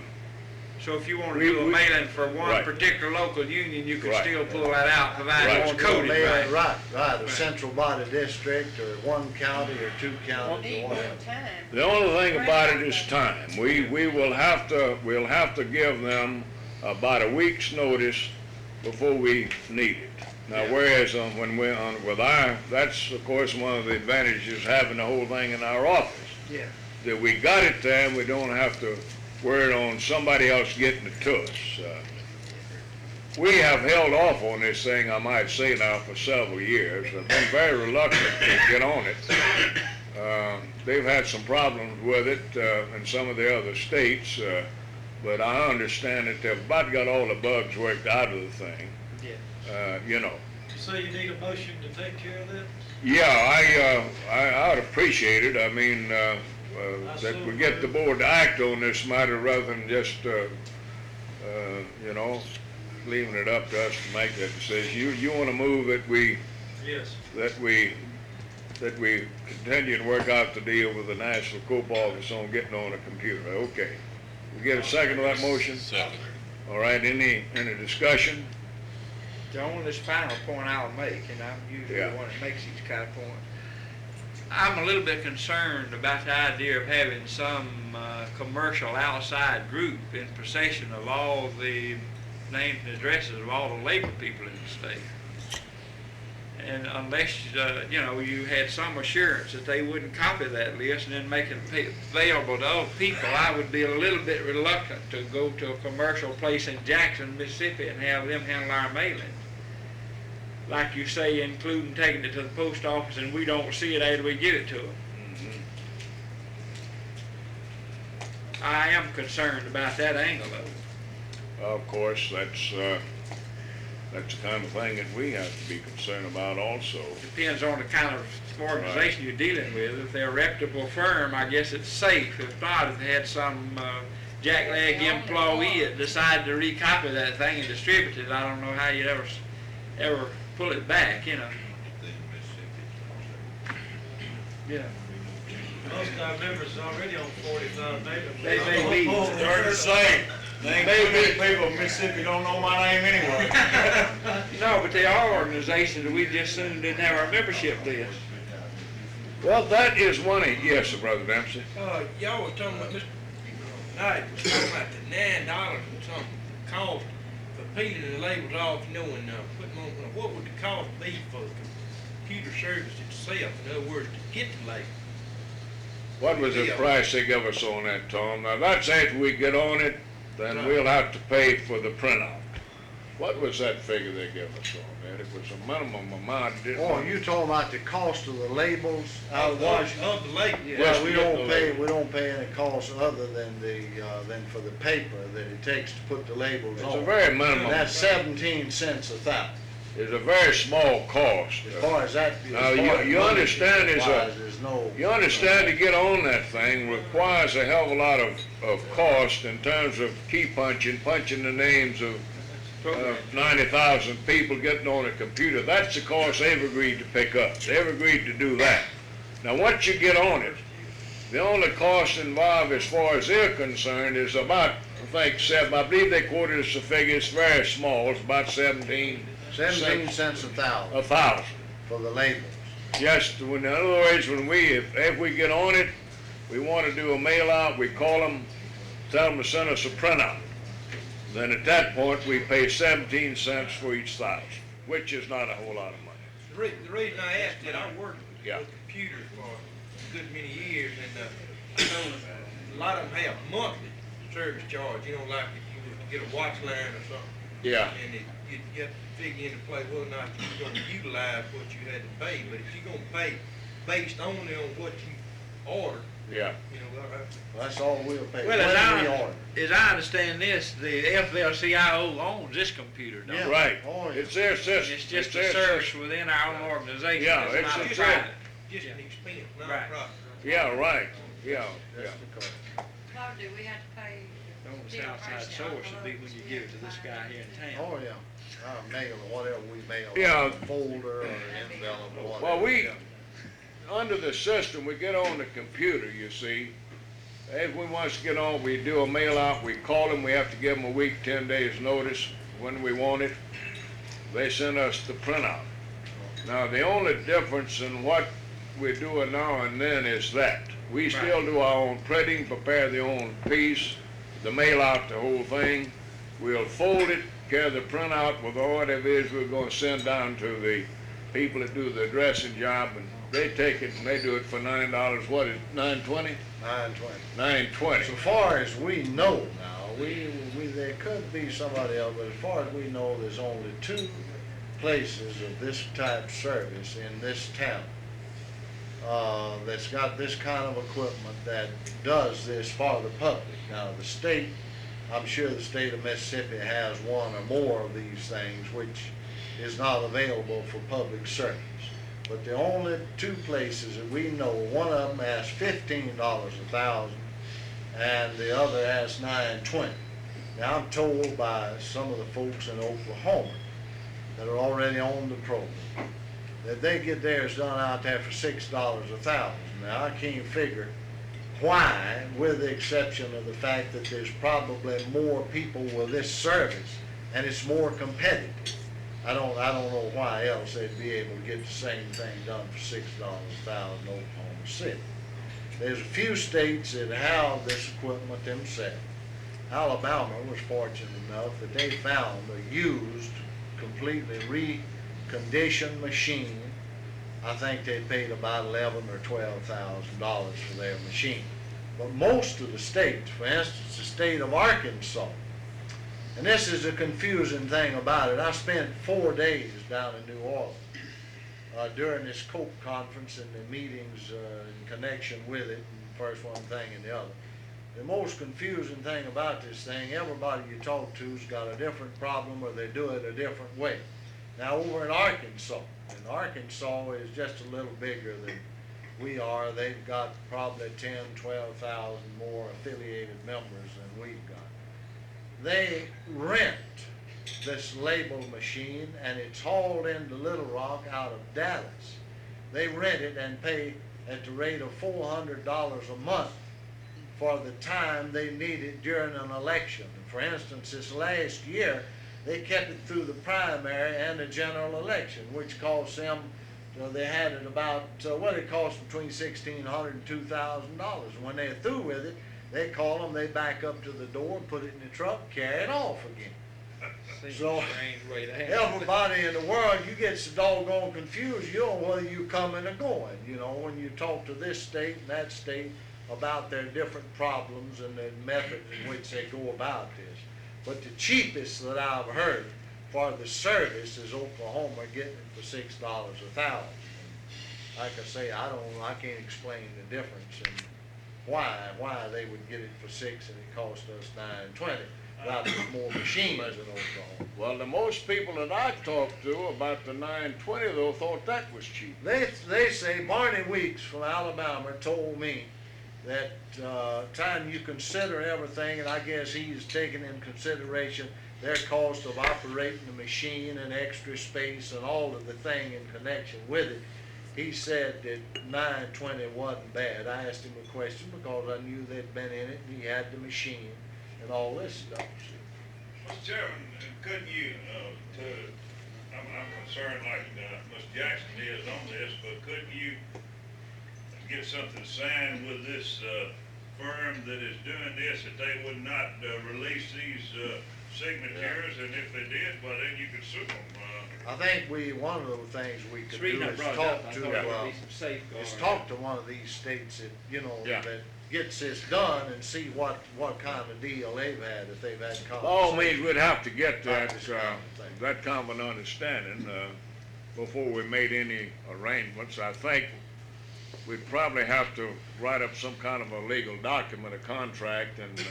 So if you want to We- do a we- mailing for one right. particular local union, you can Right. still pull that out, provided Right. it's coded, right? Right, a Right. central body district, or one county, or 2 counties, or whatever. The only thing about it is time. We'll have to give them about a week's notice before we need it. Now, Yeah. whereas when we're on with that's of course one of the advantages of having the whole thing in our office. Yeah. That we got it there and we don't have to worry on somebody else getting it to us. we have held off on this thing, I might say now, for several years. I've been very reluctant to get on it. They've had some problems with it in some of the other states, but I understand that they've about got all the bugs worked out of the thing. Yeah. You know. So you need a motion to take care of that? Yeah, I'd appreciate it. I mean, that we get the board to act on this matter rather than just, you know, leaving it up to us to make that decision. You want to move that we Yes. that we continue to work out the deal with the National Coop Office on getting on a computer. Okay. We get a second to that motion? Second. All right, any discussion? The only final point I'll make, and I'm usually Yeah. the one that makes these kind of points, I'm a little bit concerned about the idea of having some commercial outside group in possession of all the names and addresses of all the labor people in the state. And unless, you know, you had some assurance that they wouldn't copy that list and then make it available to other people, I would be a little bit reluctant to go to a commercial place in Jackson, Mississippi and have them handle our mailing. Like you say, including taking it to the post office and we don't see it after we give it to them. I am concerned about that angle of it. Of course, that's the kind of thing that we have to be concerned about also. Depends on the kind of organization you're dealing with. If they're a reputable firm, I guess it's safe. If not, if they had some jackleg employee that decided to recopy that thing and distribute it, I don't know how you'd ever pull it back, you know. Yeah. Most of our members is already on 45 days. They may be. They're the same. They ain't too many people in Mississippi don't know my name anyway. No, but they are organizations that we just soon didn't have our membership list. Well, that is one of, yes, sir, Brother Dempsey. Y'all was talking about, Mr. Knight was talking about the $9 and something cost for peeling the labels off, you know, and putting them on. What would the cost be for the computer service itself? In other words, to get the label? What was the price they give us on that, Tom? Now, that's after we get on it, then we'll have to pay for the printout. What was that figure they give us on that? It was a minimum amount, didn't it? Oh, you talking about the cost of the labels out of Of Washington? the label. Well, we Just don't getting the pay, label. we don't pay any cost other than than for the paper that it takes to put the labels It's on. a very minimum, That's 17 cents a thousand. it's a very small cost. As far as that. as Now, far you- as you money understand there's a- wise, there's no. You understand, to get on that thing requires a hell of a lot of cost in terms of key punching the names of 90,000 people getting on a computer. That's the cost they've agreed to pick up. They've agreed to do that. Now, once you get on it, the only cost involved as far as they're concerned is about, I believe they quoted us the figure, it's very small, it's about 17 17 cents a thousand a thousand. for the labels. Just, in other words, if we get on it, we want to do a mail out, we call them, tell them to send us a printout. Then at that point, we pay 17 cents for each thousand, which is not a whole lot of money. The reason I asked that, I worked Yeah. with computers for a good many years, and I know a lot of them have monthly service charge, you know, like if you were to get a watch line or something. Yeah. And you have to figure into play whether or not you're gonna utilize what you had to pay, but if you're gonna pay based only on what you order, Yeah. you know, That's all we'll pay. Well, When we order. as I understand this, the FLCIO owns this computer, don't Yeah. it? Right. Oh, yeah. It's their system. It's just their a service within our own organization. Yeah, It's it's not a private. just an expense, not Right. a profit. Yeah, right. Yeah. That's the cost. How do we have to pay? The only outside source would be when you give it to this guy here in town. Oh, yeah. Mail or whatever we mail. Yeah. Folder or envelope or whatever. Well, under the system, we get on the computer, you see. If we want to get on, we do a mail out, we call them, we have to give them a week, 10 days notice when we want it. They send us the printout. Now, the only difference in what we're doing now and then is that we still do our own printing, prepare the own piece, the mail out the whole thing. We'll fold it, carry the printout with whatever it is we're going to send down to the people that do the addressing job, and they take it and they do it for $9. What is it, $9.20? $9.20. $9.20. So far as we know now, they it could be somebody else, but as far as we know, there's only 2 places of this type service in this town that's got this kind of equipment that does this for the public. Now, the state, I'm sure the state of Mississippi has 1 or more of these things, which is not available for public service. But the only 2 places that we know, one of them asks $15 a thousand, and the other asks $9.20. Now, I'm told by some of the folks in Oklahoma that are already on the program that they get theirs done out there for $6 a thousand. Now, I can't figure why, with the exception of the fact that there's probably more people with this service and it's more competitive. I don't know why else they'd be able to get the same thing done for $6 a thousand in Oklahoma City. There's a few states that have this equipment themselves. Alabama was fortunate enough that they found a used, completely reconditioned machine. I think they paid about $11,000 or $12,000 for their machine. But most of the states, for instance, the state of Arkansas, and this is a confusing thing about it. I spent 4 days down in New Orleans during this COPE conference and the meetings in connection with it, and first one thing and the other. The most confusing thing about this thing, everybody you talk to's got a different problem or they do it a different way. Now over in Arkansas, and Arkansas is just a little bigger than we are. They've got probably 10, 12,000 more affiliated members than we've got. They rent this label machine and it's hauled into Little Rock out of Dallas. They rent it and pay at the rate of $400 a month for the time they need it during an election. For instance, this last year, they kept it through the primary and the general election, which cost them, they had it about, it cost between $1,600 and $2,000. And when they're through with it, they call them, they back up to the door and put it in the truck, carry it off again. So everybody in the world, you get so doggone confused, you don't know whether you're coming or going, when you talk to this state and that state about their different problems and the method in which they go about this. But the cheapest that I've heard for the service is Oklahoma getting it for $6 a thousand. Like I say, I can't explain the difference and why they would get it for $6 and it cost us $9.20. Without more machines in Oklahoma. Well, the most people that I talked to about the $9.20 though thought that was cheap. They say Barney Weeks from Alabama told me that time you consider everything, and I guess he's taking in consideration their cost of operating the machine and extra space and all of the thing in connection with it. He said that $9.20 wasn't bad. I asked him a question because I knew they'd been in it and he had the machine and all this stuff. Mr. Chairman, couldn't you, I'm concerned like Mr. Jackson is on this, but couldn't you get something signed with this firm that is doing this, that they would not release these signatures, and if they did, well, then you could sue them. I think one of the things we could do is talk to one of these states that, that gets this done and see what kind of deal they've had, if they've had By all means, we'd have to get that kind of an understanding before we made any arrangements. I think we'd probably have to write up some kind of a legal document, a contract, and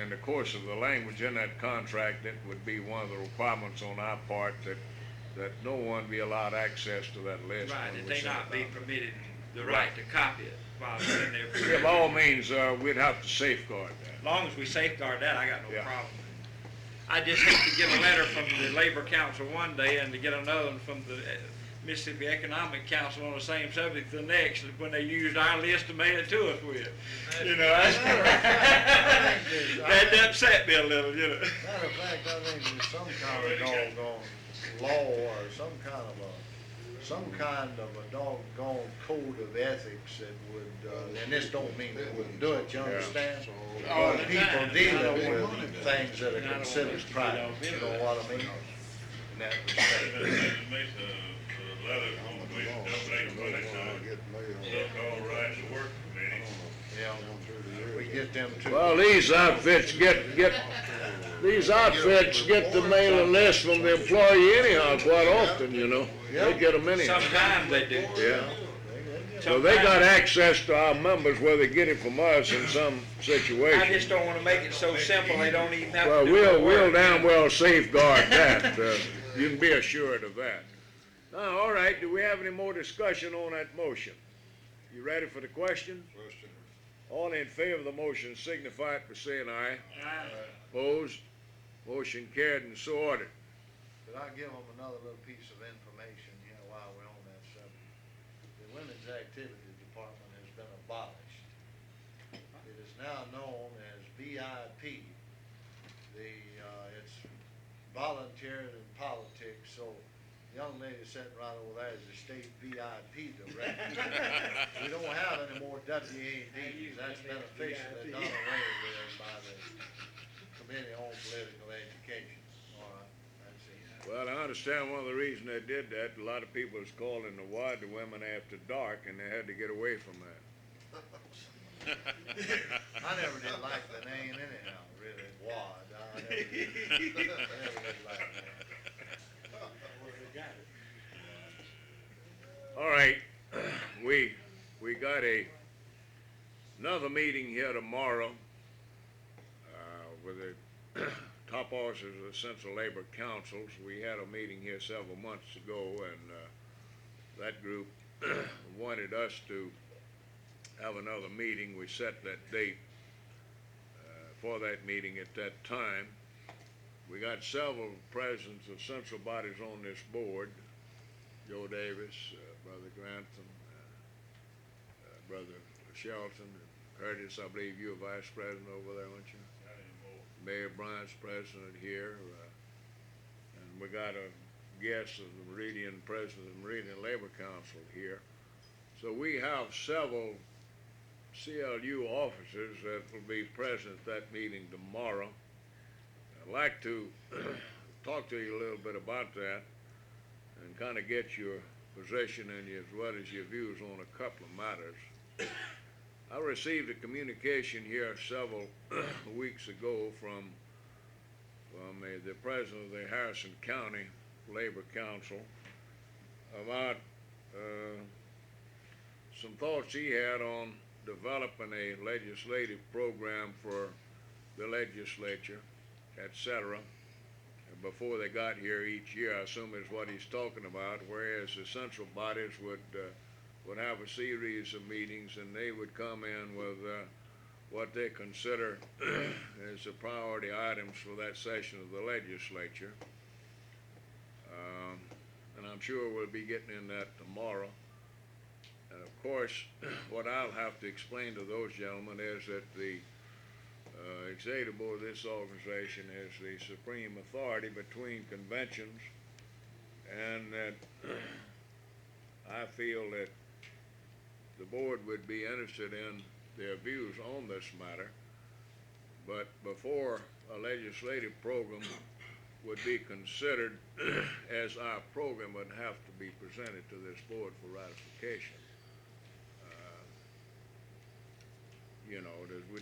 in the course of the language in that contract, it would be one of the requirements on our part that no one be allowed access to that list. Right, that they not be permitted the right to copy it while they're in there. Yeah, by all means, we'd have to safeguard that. As long as we safeguard that, I got no problem. I just hate to get a letter from the Labor Council one day and to get another one from the Mississippi Economic Council on the same subject the next, when they used our list to mail it to us with. That upset me a little, Matter of fact, I think there's some kind of doggone law or some kind of a doggone code of ethics that would, and this don't mean they wouldn't do it, you understand? But people dealing with things that are considered private, you know what I mean? In that respect. Letter on the so-called Rights to Work Committee, Yeah, we get them too. Well, these outfits get the mailing list from the employee anyhow quite often, you know. They get them anyhow. Sometimes they do. Yeah. So they got access to our members where they get it from us in some I situations. just don't wanna make it so simple they don't even have to Well, do the we'll work. damn well safeguard that. You can be assured of that. Now, all right, do we have any more discussion on that motion? You ready for the question? Question. All in favor of the motion signify it by saying aye. Aye. Opposed? Motion carried and so ordered. Could I give them another little piece of information, while we're on that subject? The Women's Activity Department has been abolished. It is now known as VIP. It's volunteered in politics, so the young lady sitting right over there is the state VIP director. We don't have any more WADs. That's been officially done away with by the Committee on Political Education. All right, that's it. Well, I understand one of the reasons they did that, a lot of people was calling the WAD the women after dark, and they had to get away from that. I never did like the name anyhow, really, WAD. I never did like that. All right, we got another meeting here tomorrow with the top officers of the Central Labor Councils. We had a meeting here several months ago, and that group wanted us to have another meeting. We set that date for that meeting at that time. We got several presidents of central bodies on this board. Joe Davis, Brother Grantham, Brother Shelton, and Curtis, I believe you're vice president over there, aren't you? Mayor Bryant's president here, and we got a guest of the Meridian, president of the Meridian Labor Council here. So we have several CLU officers that will be present at that meeting tomorrow. I'd like to talk to you a little bit about that and kind of get your position and as well as your views on a couple of matters. I received a communication here several weeks ago from the president of the Harrison County Labor Council about some thoughts he had on developing a legislative program for the legislature, etc., before they got here each year. I assume is what he's talking about, whereas the central bodies would have a series of meetings and they would come in with what they consider as the priority items for that session of the legislature. And I'm sure we'll be getting in that tomorrow. And of course, what I'll have to explain to those gentlemen is that the executive board of this organization is the supreme authority between conventions, and that I feel that the board would be interested in their views on this matter, but before a legislative program would be considered as our program would have to be presented to this board for ratification.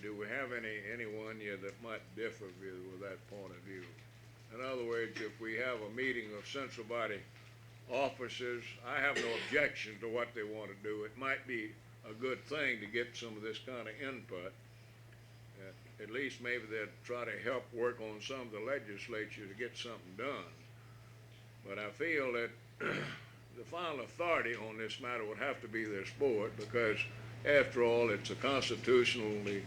Do we have anyone here that might differ with that point of view? In other words, if we have a meeting of central body officers, I have no objection to what they want to do. It might be a good thing to get some of this kind of input. At least maybe they'll try to help work on some of the legislature to get something done. But I feel that the final authority on this matter would have to be this board, because after all, it's a constitutionally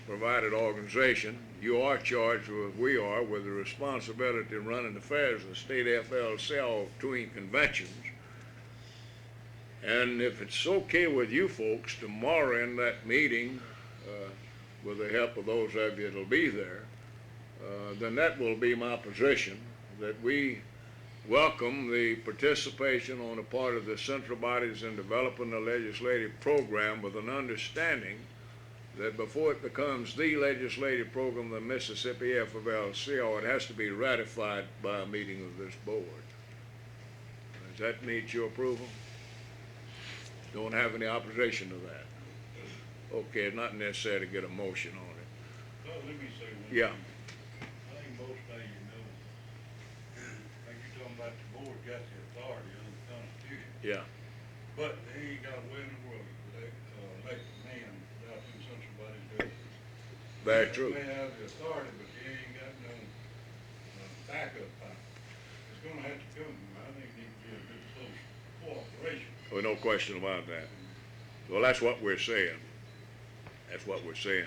provided organization. You are charged with, we are, with the responsibility of running affairs of the state FL-CIO between conventions. And if it's okay with you folks, tomorrow in that meeting, with the help of those of you that'll be there, then that will be my position, that we welcome the participation on the part of the central bodies in developing the legislative program, with an understanding that before it becomes the legislative program of the Mississippi FL-CIO, it has to be ratified by a meeting of this board. Does that meet your approval? Don't have any opposition to that? Okay, it's not necessary to get a motion on it. Well, let me say one Yeah. thing. I think most of you know, like you're talking about the board got the authority under the Constitution, Yeah, but they ain't got a way in the world to elect a man without them send somebody to do it. very true. They have the authority, but they ain't got no backup power. It's gonna have to come, I think it needs to be a good close cooperation. Well, no question about that. Well, that's what we're saying. That's what we're saying.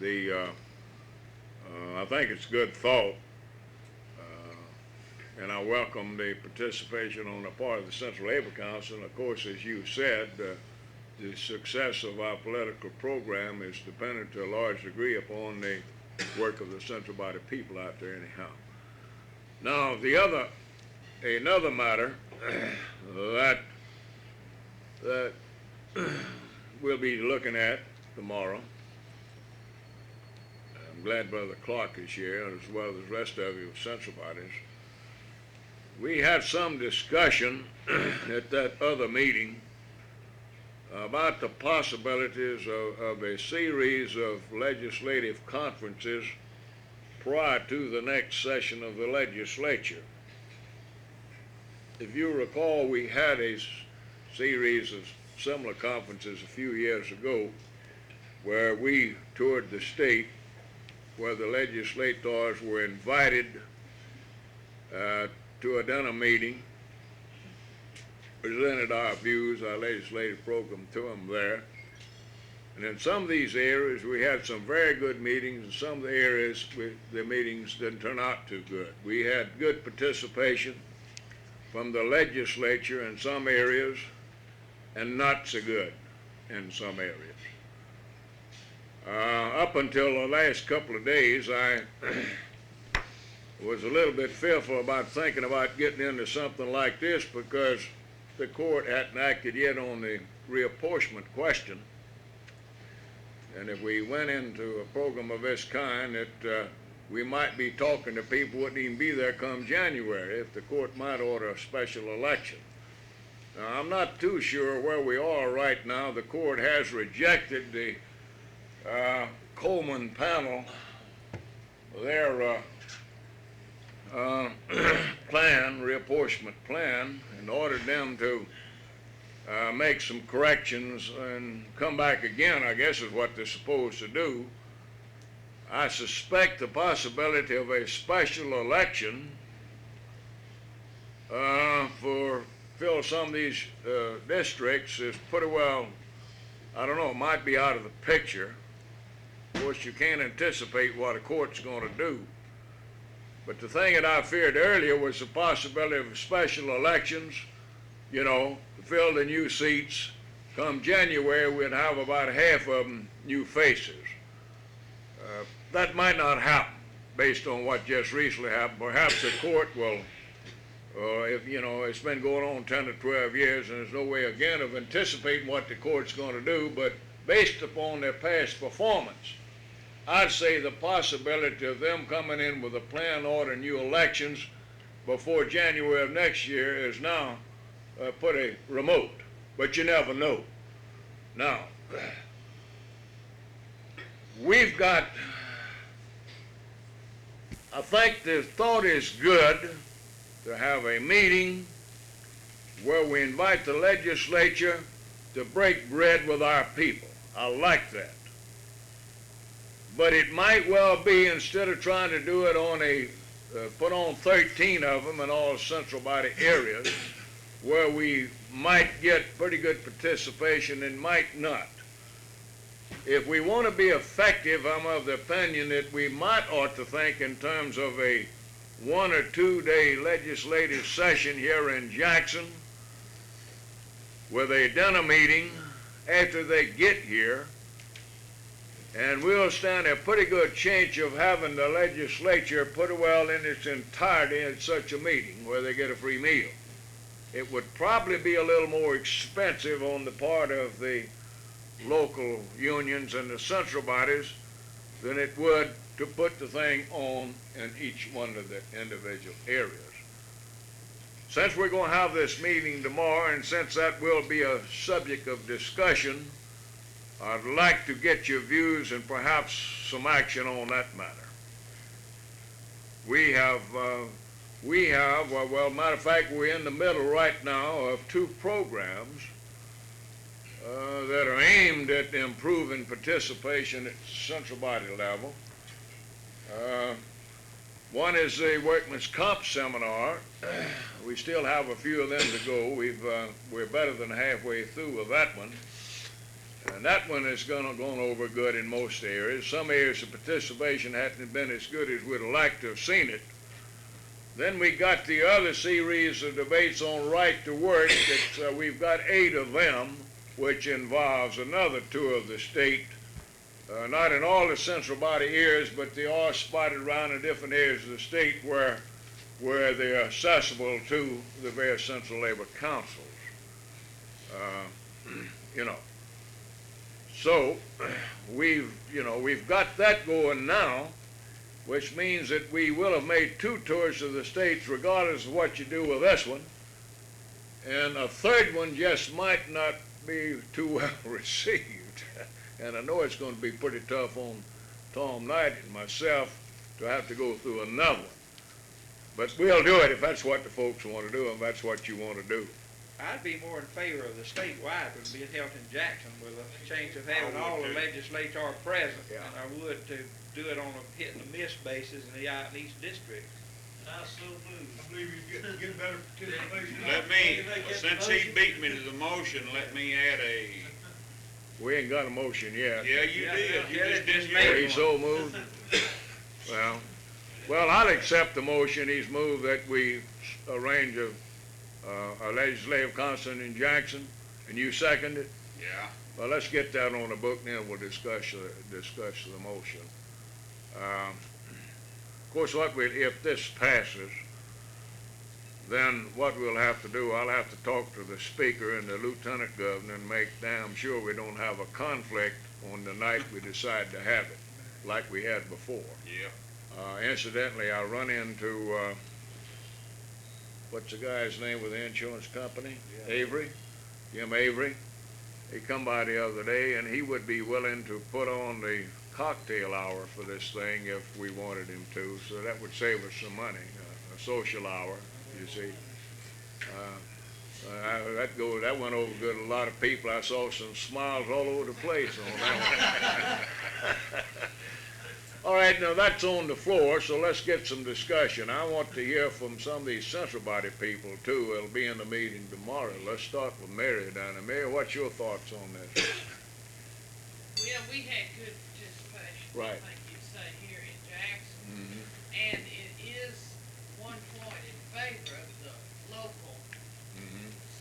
I think it's good thought, and I welcome the participation on the part of the Central Labor Council. And of course, as you said, the success of our political program is dependent to a large degree upon the work of the Central Body people out there anyhow. Now, another matter that we'll be looking at tomorrow. I'm glad Brother Clark is here, as well as the rest of you Central Bodies. We had some discussion at that other meeting about the possibilities of a series of legislative conferences prior to the next session of the legislature. If you recall, we had a series of similar conferences a few years ago where we toured the state, where the legislators were invited to a dinner meeting, presented our views, our legislative program to them there. And in some of these areas, we had some very good meetings. In some of the areas, the meetings didn't turn out too good. We had good participation from the legislature in some areas, and not so good in some areas. Up until the last couple of days, I was a little bit fearful about thinking about getting into something like this because the court hadn't acted yet on the reapportionment question. And if we went into a program of this kind, that we might be talking to people who wouldn't even be there come January if the court might order a special election. Now, I'm not too sure where we are right now. The court has rejected the Coleman panel, their plan, reapportionment plan, and ordered them to make some corrections and come back again, I guess is what they're supposed to do. I suspect the possibility of a special election for fill some of these districts is pretty well, I don't know, it might be out of the picture. Of course, you can't anticipate what a court's going to do. But the thing that I feared earlier was the possibility of special elections, you know, to fill the new seats. Come January, we'd have about half of them new faces. That might not happen based on what just recently happened. Perhaps the court will, if, you know, it's been going on 10 to 12 years and there's no way again of anticipating what the court's going to do, but based upon their past performance, I'd say the possibility of them coming in with a plan order new elections before January of next year is now pretty remote, but you never know. Now, we've got, I think the thought is good to have a meeting where we invite the legislature to break bread with our people. I like that. But it might well be, instead of trying to do it on put on 13 of them in all Central Body areas, where we might get pretty good participation and might not. If we want to be effective, I'm of the opinion that we might ought to think in terms of a 1 or 2 day legislative session here in Jackson with a dinner meeting after they get here, and we'll stand a pretty good chance of having the legislature pretty well in its entirety at such a meeting where they get a free meal. It would probably be a little more expensive on the part of the local unions and the central bodies than it would to put the thing on in each one of the individual areas. Since we're going to have this meeting tomorrow, and since that will be a subject of discussion, I'd like to get your views and perhaps some action on that matter. We have, well, matter of fact, we're in the middle right now of 2 programs that are aimed at improving participation at central body level. One is the workman's comp seminar. We still have a few of them to go. We're better than halfway through with that one. And that one is gone over good in most areas. Some areas of participation hasn't been as good as we'd like to have seen it. Then we got the other series of debates on right to work. We've got 8 of them, which involves another 2 of the state. Not in all the central body areas, but they are spotted around in different areas of the state where they're accessible to the various central labor councils. So we've got that going now, which means that we will have made 2 tours of the states regardless of what you do with this one. And a 3rd one just might not be too well received. And I know it's going to be pretty tough on Tom Knight and myself to have to go through another one. But we'll do it if that's what the folks want to do and that's what you want to do. I'd be more in favor of the statewide would be held in Jackson with a chance of having all the legislature present. Yeah. And I would to do it on a hit and miss basis in each district. I so do. I believe you get better participation. Let me, since he beat me to the motion, let me add a. We ain't got a motion yet. Yeah, you did. You just didn't Well, make he's one. so moved. Well, I'll accept the motion. He's moved that we arrange a legislative conference in Jackson, and you second it? Yeah. Well, let's get that on the book, then we'll discuss the motion. Of course, if this passes, then what we'll have to do, I'll have to talk to the speaker and the lieutenant governor and make damn sure we don't have a conflict on the night we decide to have it, like we had before. Yeah. Incidentally, I run into, what's the guy's name with the insurance company? Avery, Jim Avery. He come by the other day and he would be willing to put on the cocktail hour for this thing if we wanted him to, so that would save us some money, a social hour, you see. That went over good with a lot of people. I saw some smiles all over the place on that one. All right, now that's on the floor, so let's get some discussion. I want to hear from some of these central body people too. It'll be in the meeting tomorrow. Let's start with Mary down there. Mary, what's your thoughts on this? Well, we had good participation. Right. I think you'd say here in Jackson. Mm-hmm. And it is one point in favor of the local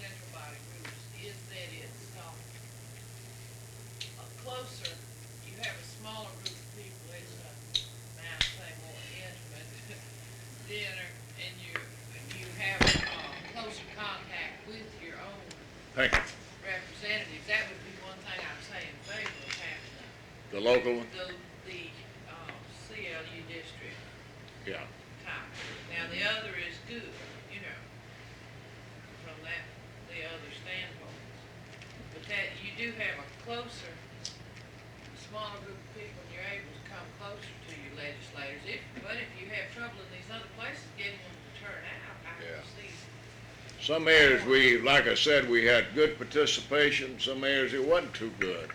central body groups is that it's a closer, you have a smaller group of people, it's now I say more intimate dinner, and you have closer contact with your own Thank you. representatives. That would be one thing I'd say in favor of having The local one? the CLU district Yeah. type. Now, the other is good, from the other standpoint. But that, you do have a closer, smaller group of people, and you're able to come closer to your legislators. But if you have trouble in these other places getting them to turn out, I can see. Some areas like I said, we had good participation. Some areas it wasn't too good.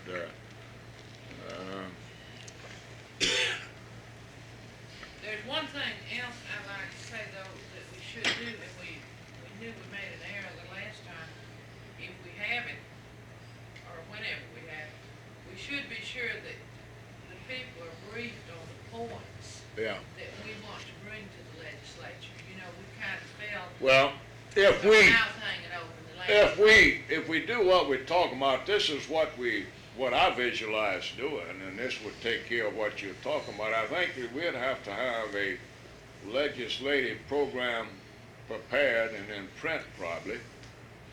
There's one thing else I'd like to say, though, that we should do, and we knew we made an error the last time. If we have it, or whenever we have it, we should be sure that the people are briefed on the points Yeah. that we want to bring to the legislature. We kind of felt. Well, if we Mouth hanging open the last. if we do what we're talking about, this is what I visualize doing, and this would take care of what you're talking about. I think that we'd have to have a legislative program prepared and in print probably,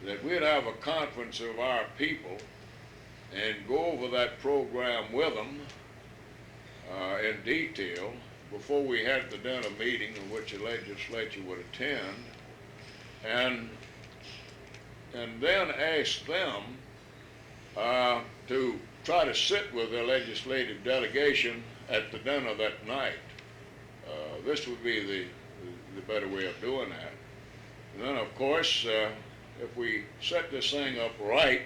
that we'd have a conference of our people and go over that program with them in detail before we had the dinner meeting in which the legislature would attend, and then ask them to try to sit with the legislative delegation at the dinner that night. This would be the better way of doing that. And then, of course, if we set this thing up right,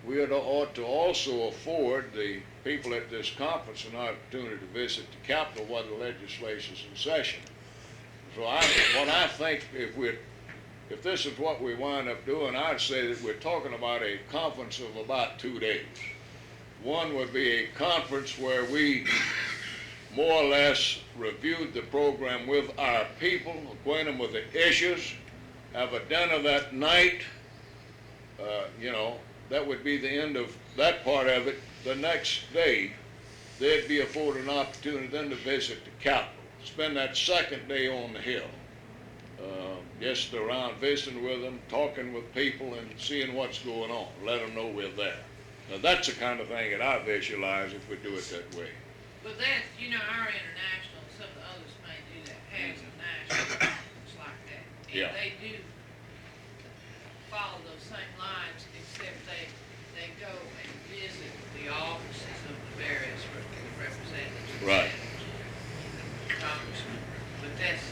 we ought to also afford the people at this conference an opportunity to visit the Capitol while the legislature's in session. So what I think, if this is what we wind up doing, I'd say that we're talking about a conference of about 2 days. One would be a conference where we more or less reviewed the program with our people, acquaint them with the issues, have a dinner that night. That would be the end of that part of it. The next day, they'd be afforded an opportunity then to visit the Capitol. Spend that second day on the Hill. Just around visiting with them, talking with people, and seeing what's going on. Let them know we're there. Now, that's the kind of thing that I visualize if we do it that way. But that's, our international, some of the others may do that, has a national conference like that. Yeah. And they do follow those same lines, except they go and visit the offices of the various representatives. Right. Congressmen, but that's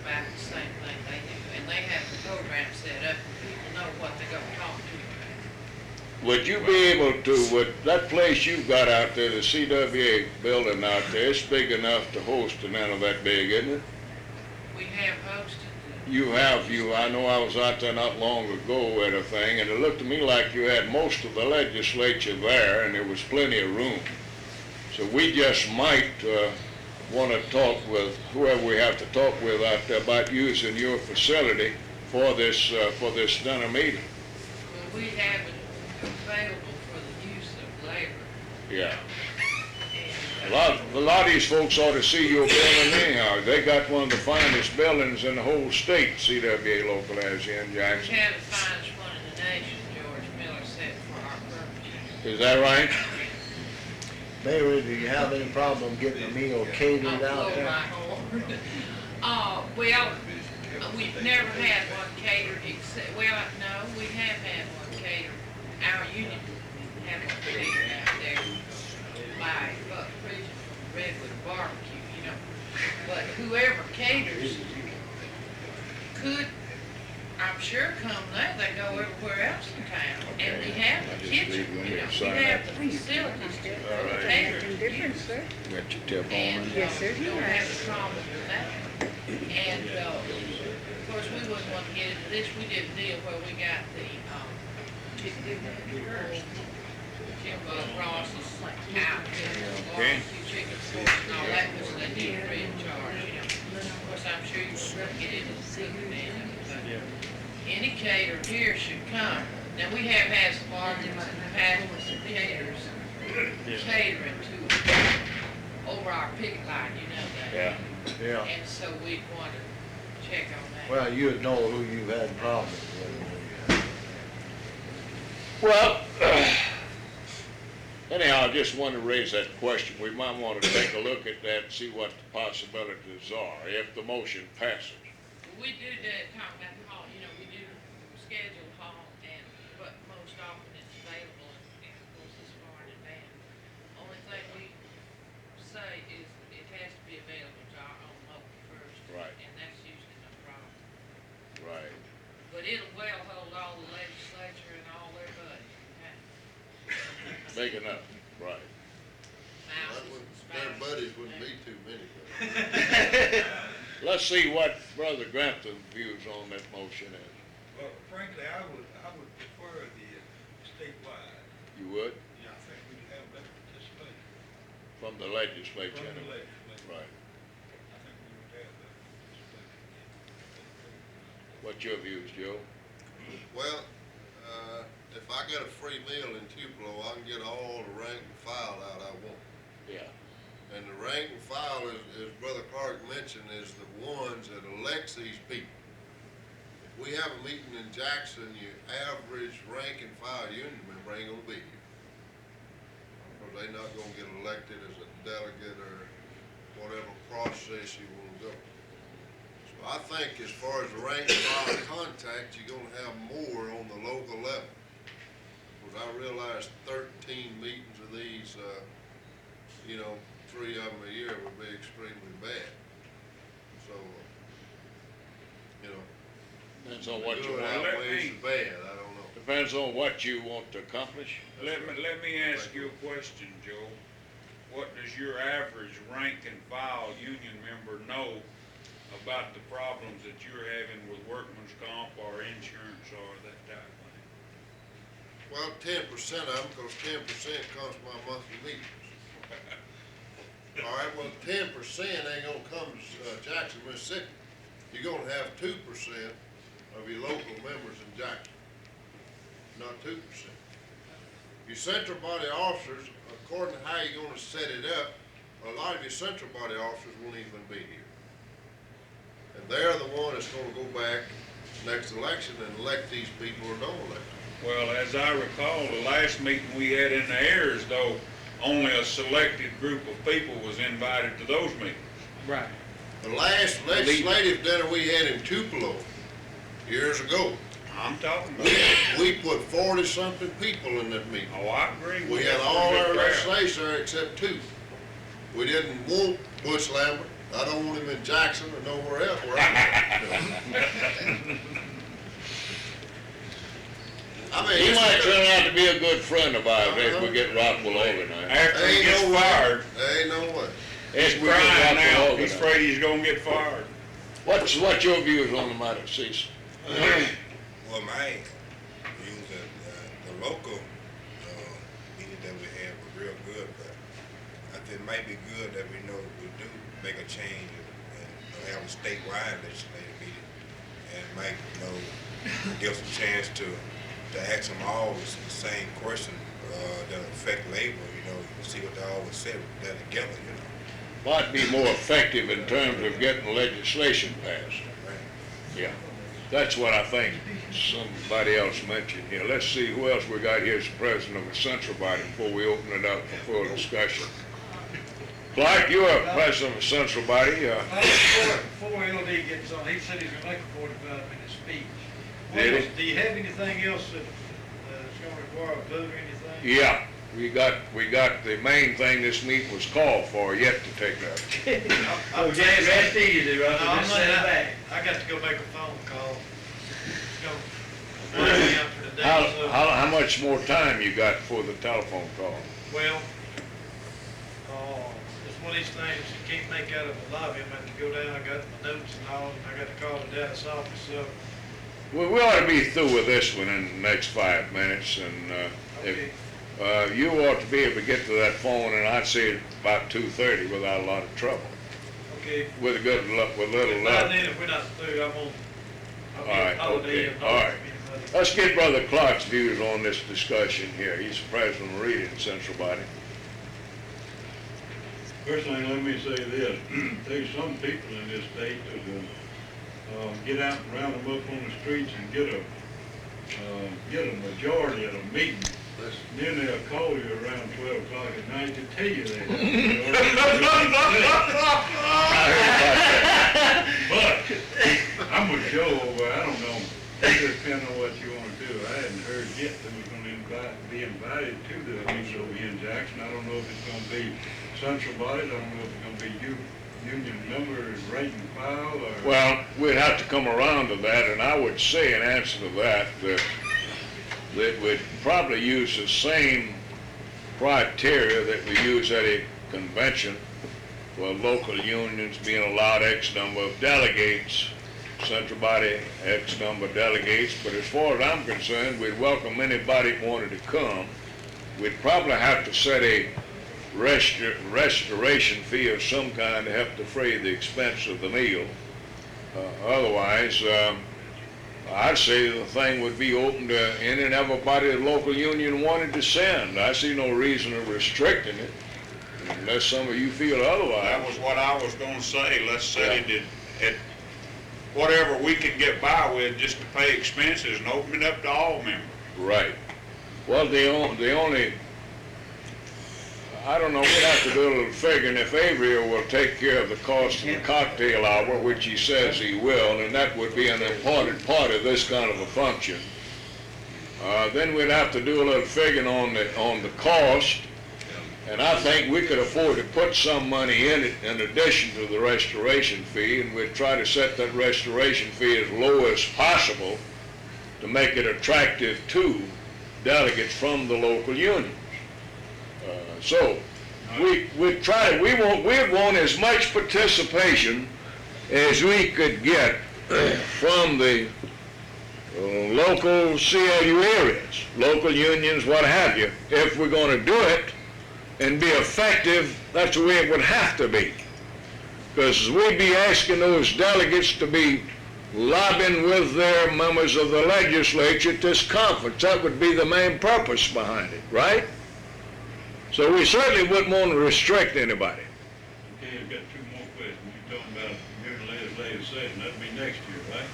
about the same thing they do. And they have the program set up, and people know what they're gonna talk to about. Would you be able to, with that place you've got out there, the CWA building out there, it's big enough to host a dinner that big, isn't it? We have hosted I know I was out there not long ago at a thing, and it looked to me like you had most of the legislature there, and there was plenty of room. So we just might want to talk with whoever we have to talk with out there about using your facility for this dinner meeting. Well, we have it available for the use of labor. Yeah. And, A lot of these folks ought to see your building anyhow. They got one of the finest buildings in the whole state, CWA local has here in we Jackson. have the finest one in the nation, George Miller said, for our purposes. Is that right? Mayor, do you have any problem getting a meal catered out there? Well, we've never had one catered except, no, we have had one catered. Our union had one catered out there by Buck Creek Redwood Barbecue, But whoever caters could, I'm sure, come there. They go everywhere else in town. And we have the kitchen, we have the facilities to cater. Got your tip on And, it? Yes, sir. we don't have a problem with that. And, of course, we wouldn't want to get into this. We did a deal where we got the, Jim Ross's outfit, barbecue chicken fork and all that, which they did free of charge, Of course, I'm sure you won't get into the cooking end of it, but any caterer here should come. Now, we have had some arguments in the past with some caterers catering to, over our picket line, that. Yeah. Yeah. And so we want to check on that. Well, you'd know who you've had problems with. Well, anyhow, I just wanted to raise that question. We might want to take a look at that and see what the possibilities are if the motion passes. We do talk about the hall, we do schedule hall, but most often it's available, and of course it's far in advance. Only thing we say is it has to be available to our own local first. Right. And that's usually no problem. Right. But it'll well hold all the legislature and all their buddies. Big enough, right. Their buddies wouldn't be too many, Let's see what Brother Grantham's views on that motion is. Well, frankly, I would prefer the statewide. You would? Yeah, I think we'd have better participation From the legislature? from the anyway. legislature. Right. I think we would have better participation. What's your views, Joe? Well, if I got a free meal in Tupelo, I can get all the rank and file out I want. Yeah. And the rank and file, as Brother Clark mentioned, is the ones that elects these people. If we have a meeting in Jackson, your average rank and file union member ain't gonna be here. Because they not gonna get elected as a delegate or whatever process you wanna go. So I think as far as the rank and file contact, you're gonna have more on the local level. because I realized 13 meetings of these, 3 of them a year would be extremely bad. So, Depends on what you good want. outweighs the bad, I don't know. Depends on what you want to accomplish. Let me ask you a question, Joe. What does your average rank and file union member know about the problems that you're having with workman's comp or insurance or that type of thing? Well, 10% of them, because 10% comes from my monthly meetings. All right, well, 10% ain't gonna come to Jackson, Mississippi. You're gonna have 2% of your local members in Jackson, not 2%. Your central body officers, according to how you're gonna set it up, a lot of your central body officers won't even be here. And they're the one that's gonna go back next election and elect these people or don't elect them. Well, as I recall, the last meeting we had in the Airs, though, only a selected group of people was invited to those meetings. Right. The last legislative dinner we had in Tupelo years ago, I'm talking about. we put 40-something people in that meeting. Oh, I agree. We had all our legislation there except 2. We didn't want Butch Lambert. I don't want him in Jackson or nowhere else where I'm I mean, He it's might a- turn out to be a good friend of ours if we get Rockwell organized. After he Ain't gets no way. fired, Ain't no way. he's If we get crying Rockwell now. He's organized. afraid he's gonna get fired. What's your views on the matter, Cecil? Well, my views that the local meeting that we had was real good, but I think it might be good that we know we do make a change and have a statewide legislative meeting, and might give some chance to ask them all the same question that affect labor. See what they all would say that together. Might be more effective in terms of getting legislation passed. Yeah, that's what I think somebody else mentioned here. Let's see who else we got here as president of the central body before we open it up for full discussion. Clark, you're a president of the central body. Before LD gets on, he said he's gonna make a 45-minute speech. Did he? Do you have anything else that's gonna require a vote or anything? Yeah, we got the main thing this meeting was called for yet to take up. Oh, that's easy, right? No, just send it back. I got to go make a phone call. Go lay me out for the day, so- How much more time you got for the telephone call? Well, it's one of these things you can't make out of the lobby. I'm going to have to go down, I got my notes and all, and I got to call the Dallas office, so. Well, we ought to be through with this one in the next 5 minutes, and Okay. you ought to be able to get to that phone, and I'd say about 2:30 without a lot of trouble. Okay. With a good luck, with little By luck. then, if we're not through, I'll All be right, a holiday. okay, all right. Let's get Brother Clark's views on this discussion here. He's the president of Reading Central Body. First thing, let me say this, there's some people in this state that will get out and round them up on the streets and get a majority at a meeting. Then they'll call you around 12 o'clock at night to tell you that. But I'm with Joe over, I don't know, it depends on what you want to do. I hadn't heard yet that we're going to be invited to the meeting over here in Jackson. I don't know if it's going to be central body, I don't know if it's going to be union members, rank and file, or... Well, we'd have to come around to that, and I would say in answer to that we'd probably use the same criteria that we use at a convention for local unions being allowed X number of delegates, central body X number of delegates, but as far as I'm concerned, we'd welcome anybody who wanted to come. We'd probably have to set a restoration fee of some kind to help defray the expense of the meal. Otherwise, I'd say the thing would be open to any and everybody the local union wanted to send. I see no reason of restricting it, unless some of you feel otherwise. That was what I was gonna say. Let's set it at whatever we can get by with just to pay expenses and open it up to all members. Right. Well, the only, I don't know, we'd have to do a little figuring. If Avery will take care of the cost of the cocktail hour, which he says he will, and that would be an important part of this kind of a function. Then we'd have to do a little figuring on the cost. And I think we could afford to put some money in it in addition to the restoration fee, and we'd try to set that restoration fee as low as possible to make it attractive to delegates from the local unions. So we'd want as much participation as we could get from the local CLU areas, local unions, what have you. If we're going to do it and be effective, that's the way it would have to be. Because we'd be asking those delegates to be lobbying with their members of the legislature at this conference. That would be the main purpose behind it, right? So we certainly wouldn't want to restrict anybody. Okay, I've got two more questions. You're talking about your legislative session, that'd be next year, right?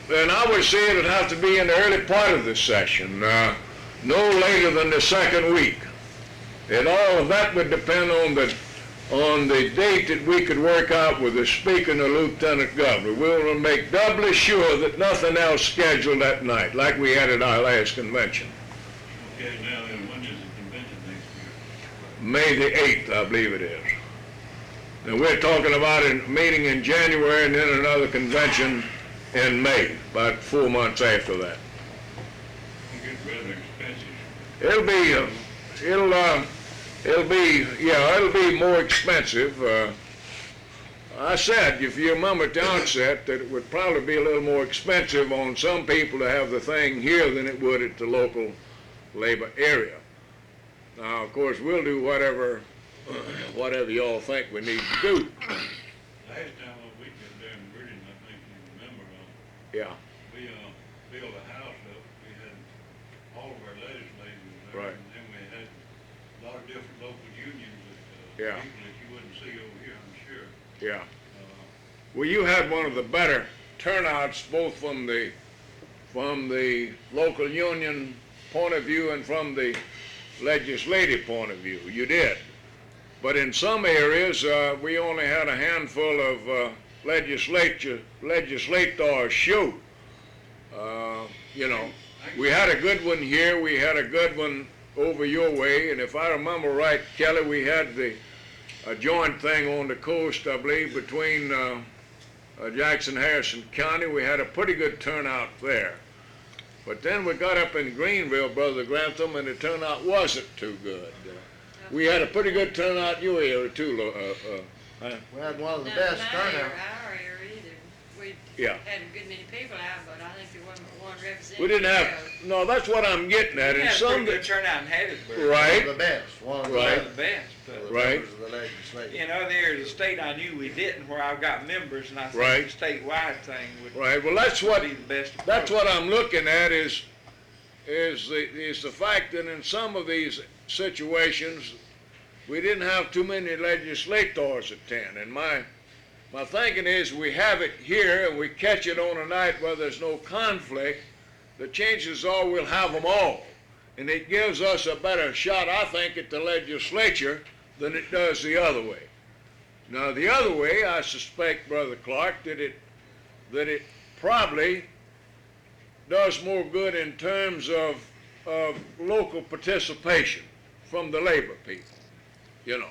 And I would say it'd have to be in the early part of the session, no later than the second week. And all of that would depend on the date that we could work out with the Speaker and the Lieutenant Governor. We want to make doubly sure that nothing else scheduled that night, like we had at our last convention. Okay, now then, when is the convention next year? May the 8th, I believe it is. And we're talking about a meeting in January and then another convention in May, about 4 months after that. It'll get rather expensive. It'll be more expensive. I said, if you remember at the outset, that it would probably be a little more expensive on some people to have the thing here than it would at the local labor area. Now, of course, we'll do whatever y'all think we need to do. Last time we came down in Britain, I think you remember, Yeah, we built a house up. We had all of our legislators there. Right. And then we had a lot of different local unions that, Yeah. people that you wouldn't see over here, I'm sure. yeah. Well, you had one of the better turnouts, both from the local union point of view and from the legislative point of view. You did. But in some areas, we only had a handful of legislators show. You know, we had a good one here, we had a good one over your way, and if I remember right, Kelly, we had a joint thing on the coast, I believe, between Jackson, Harrison County. We had a pretty good turnout there. But then we got up in Greenville, Brother Grantham, and the turnout wasn't too good. We had a pretty good turnout in your area too. We had one of the Not best in turnouts. our area either. We Yeah. had a good many people out, but I think there wasn't one representative. We didn't have, no, that's what I'm getting at. We And had a some, pretty good turnout in Hattiesburg. One right, of the best, one of the Right. One of the best, One but of the Right. members of the legislature. in other areas of the state, I knew we didn't, where I've got members, and I Right. think the statewide thing would right, well, that's what, be the best approach. that's what I'm looking at is the fact that in some of these situations, we didn't have too many legislators attend. And my thinking is we have it here and we catch it on a night where there's no conflict, the chances are we'll have them all. And it gives us a better shot, I think, at the legislature than it does the other way. Now, the other way, I suspect, Brother Clark, that it probably does more good in terms of local participation from the labor people, you know.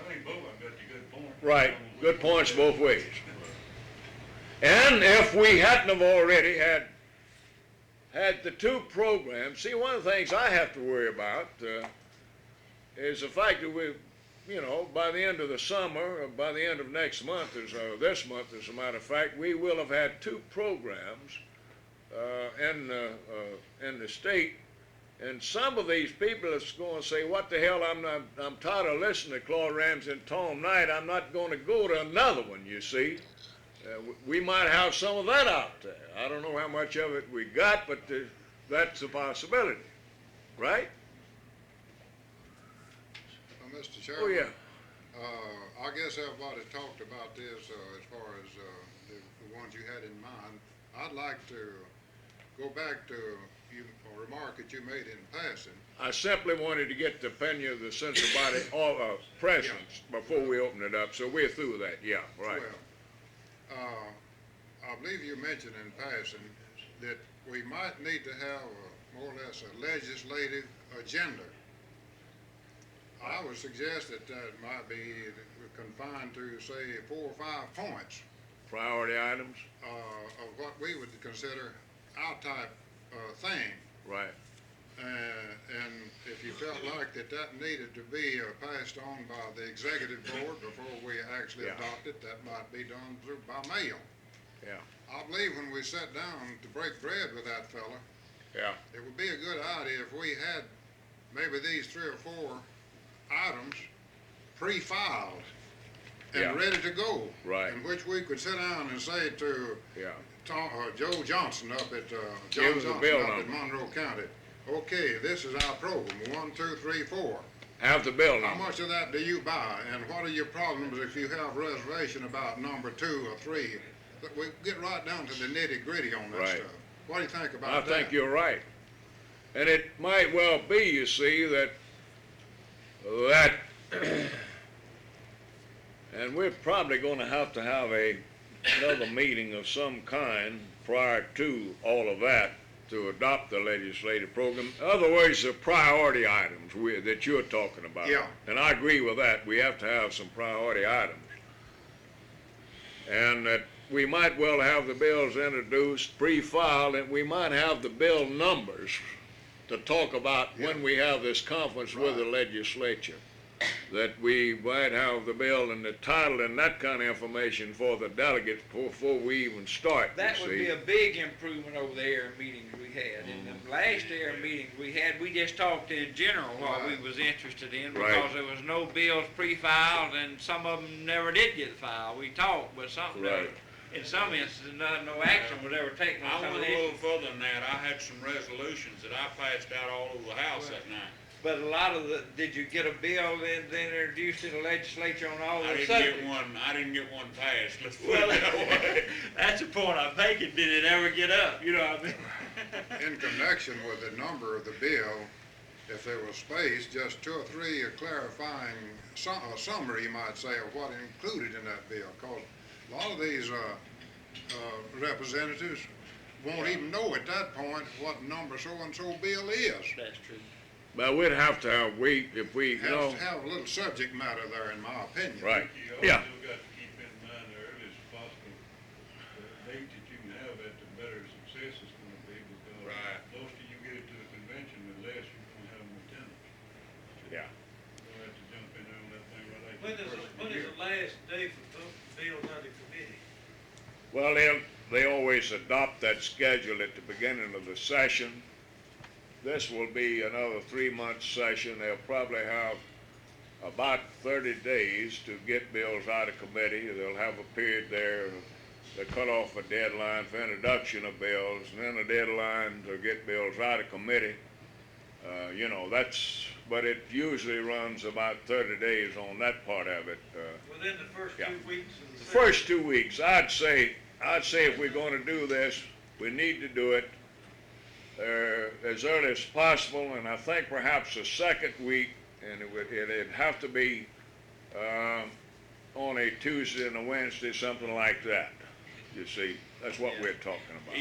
I think both of them got the good point. Right, good points both ways. And if we hadn't have already had the two programs, see, one of the things I have to worry about is the fact that we, you know, by the end of the summer, or by the end of next month, or this month, as a matter of fact, we will have had two programs in the state. And some of these people are going to say, what the hell, I'm tired of listening to Claude Ramsey and Tom Knight. I'm not going to go to another one, you see. We might have some of that out there. I don't know how much of it we got, but that's a possibility, right? Mr. Chairman? Oh, yeah. I guess everybody talked about this as far as the ones you had in mind. I'd like to go back to a remark that you made in passing. I simply wanted to get the opinion of the central body presence before we open it up, so we're through that, yeah, right. Well, I believe you mentioned in passing that we might need to have more or less a legislative agenda. I would suggest that that might be confined to, say, 4 or 5 points Priority items? of what we would consider our type thing. Right. And if you felt like that needed to be passed on by the executive board before we actually Yeah. adopt it, that might be done by mail. Yeah. I believe when we sat down to break bread with that fella, Yeah. it would be a good idea if we had maybe these 3 or 4 items pre-filed and Yeah. ready to go. Right. In which we could sit down and say to Yeah. Joe Johnson up at, Give John us the Johnson bill up at number. Monroe County, okay, this is our program, 1, 2, 3, 4. Have the bill How number. much of that do you buy, and what are your problems if you have reservation about number 2 or 3? But we get right down to the nitty-gritty on that Right. stuff. What do you think about I that? think you're right. And it might well be, you see, that and we're probably going to have another meeting of some kind prior to all of that to adopt the legislative program. In other words, the priority items that you're talking about. Yeah. And I agree with that. We have to have some priority items. And that we might well have the bills introduced, pre-filed, and we might have the bill numbers to talk about when we have this conference with the legislature. That we might have the bill and the title and that kind of information for the delegates before we even start, That you would see. be a big improvement over the air meetings we had. In the last air meetings we had, we just talked in general what we was interested in Right. because there was no bills pre-filed and some of them never did get filed. We talked, but something, Right. in some instances, no action was ever taken on I some went of a the little issues. further than that. I had some resolutions that I passed out all over the house that night. But a lot of did you get a bill then introduced in the legislature on all I the didn't subjects? get one passed, let's put Well, it that way. that's the point I'm making. Did it ever get up? You know what I mean? In connection with the number of the bill, if there was space, just 2 or 3 clarifying a summary, you might say, of what included in that bill. Because a lot of these representatives won't even know at that point what number so-and-so bill is. That's true. But we'd have to have, if we, you know, Have to have a little subject matter there, in my opinion. right, You yeah, also got to keep in mind the earliest possible date that you can have it, the better success is gonna be, because Right. the closer you get it to the convention, the less you're gonna have in attendance. yeah. You'll have to jump in there on that thing right after When the is, first of when the is year. the last day for bills out of committee? Well, they always adopt that schedule at the beginning of the session. This will be another 3-month session. They'll probably have about 30 days to get bills out of committee. They'll have a period there to cut off a deadline for introduction of bills, and then a deadline to get bills out of committee. You know, but it usually runs about 30 days on that part of it. Within the first Yeah. 2 weeks of the The session? first 2 weeks, I'd say if we're gonna do this, we need to do it as early as possible, and I think perhaps the second week, and it'd have to be on a Tuesday and a Wednesday, something like that. You see, that's what we're talking about.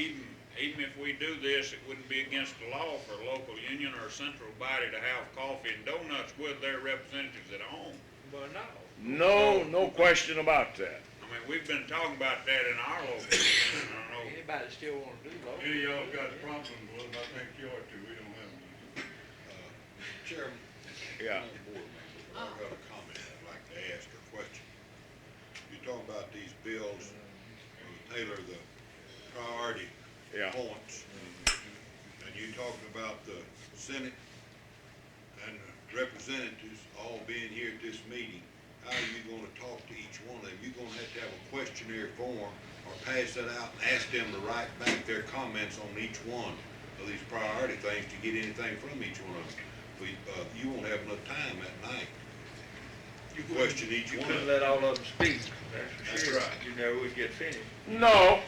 Even if we do this, it wouldn't be against the law for a local union or a central body to have coffee and donuts with their representatives at home. But no. No question about that. I mean, we've been talking about that in our local union, I don't know. Anybody still want to do those? Any of y'all got problems with it, I think you ought to, we don't have any. Chairman. Yeah. Board members, I've got a comment I'd like to ask or question. You talk about these bills, Taylor, the priority Yeah. points, and you talking about the Senate and representatives all being here at this meeting. How are you gonna talk to each one of them? You're gonna have to have a questionnaire form or pass that out and ask them to write back their comments on each one of these priority things to get anything from each one of them. You won't have enough time that night. You question each You one couldn't of them. let all of them speak. That's for That's sure. right. You never would get finished. No.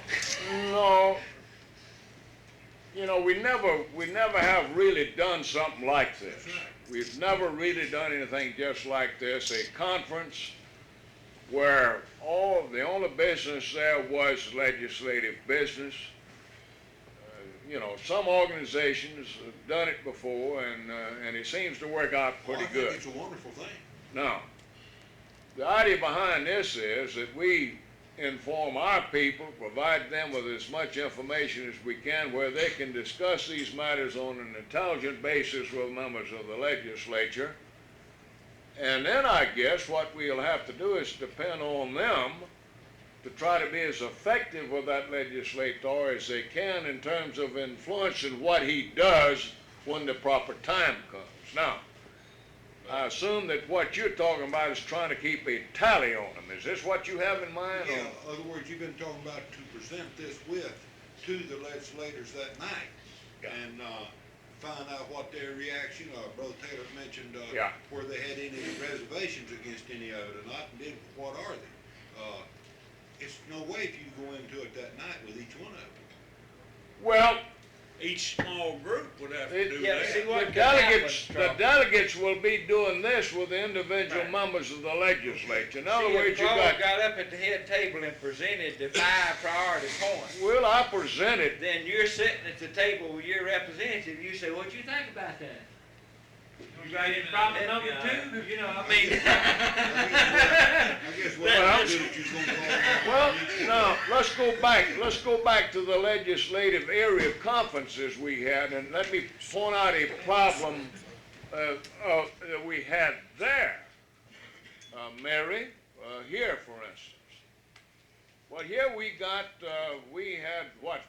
You know, we never have really done something like this. We've never really done anything just like this, a conference where the only business there was legislative business. you know, some organizations have done it before, and it seems to work out pretty good. It's a wonderful thing. Now, the idea behind this is that we inform our people, provide them with as much information as we can where they can discuss these matters on an intelligent basis with members of the legislature. And then I guess what we'll have to do is depend on them to try to be as effective with that legislator as they can in terms of influencing what he does when the proper time comes. Now, I assume that what you're talking about is trying to keep a tally on them. Is this what you have in mind? Yeah, in other words, you've been talking about to present this to the legislators that night. Yeah. And, find out what their reaction, Brother Taylor mentioned, Yeah. where they had any reservations against any of it or not, and then what are they? It's no way if you go into it that night with each one of them. Well, Each small group would have to It- do Yeah, that. see what the could delegates, happen, the Charles. delegates will be doing this with the individual Right. members of the legislature. In other See, words, if you Claude got, got up at the head table and presented the 5 priority points, well, I presented, then you're sitting at the table with your representative, you say, what you think about that? You got any problem number 2? You know, I mean. I guess what I'll do is just gonna call. well, now, let's go back to the legislative area conferences we had, and let me point out a problem, that we had there. Mary, here, for instance. Well, here we had,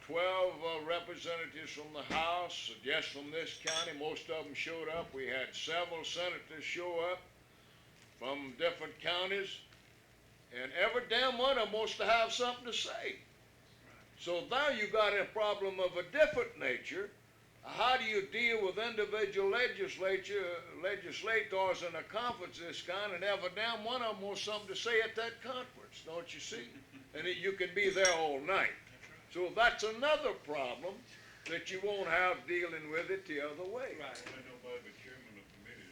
12 representatives from the House, just from this county. Most of them showed up. We had several senators show up from different counties, and every damn one of them wants to have something to say. So now you got a problem of a different nature. How do you deal with individual legislators in a conference of this kind, and every damn one of them wants something to say at that conference, don't you see? And you can be there all night. So that's another problem that you won't have dealing with it the other way. Right. Ain't nobody but chairman of the committee.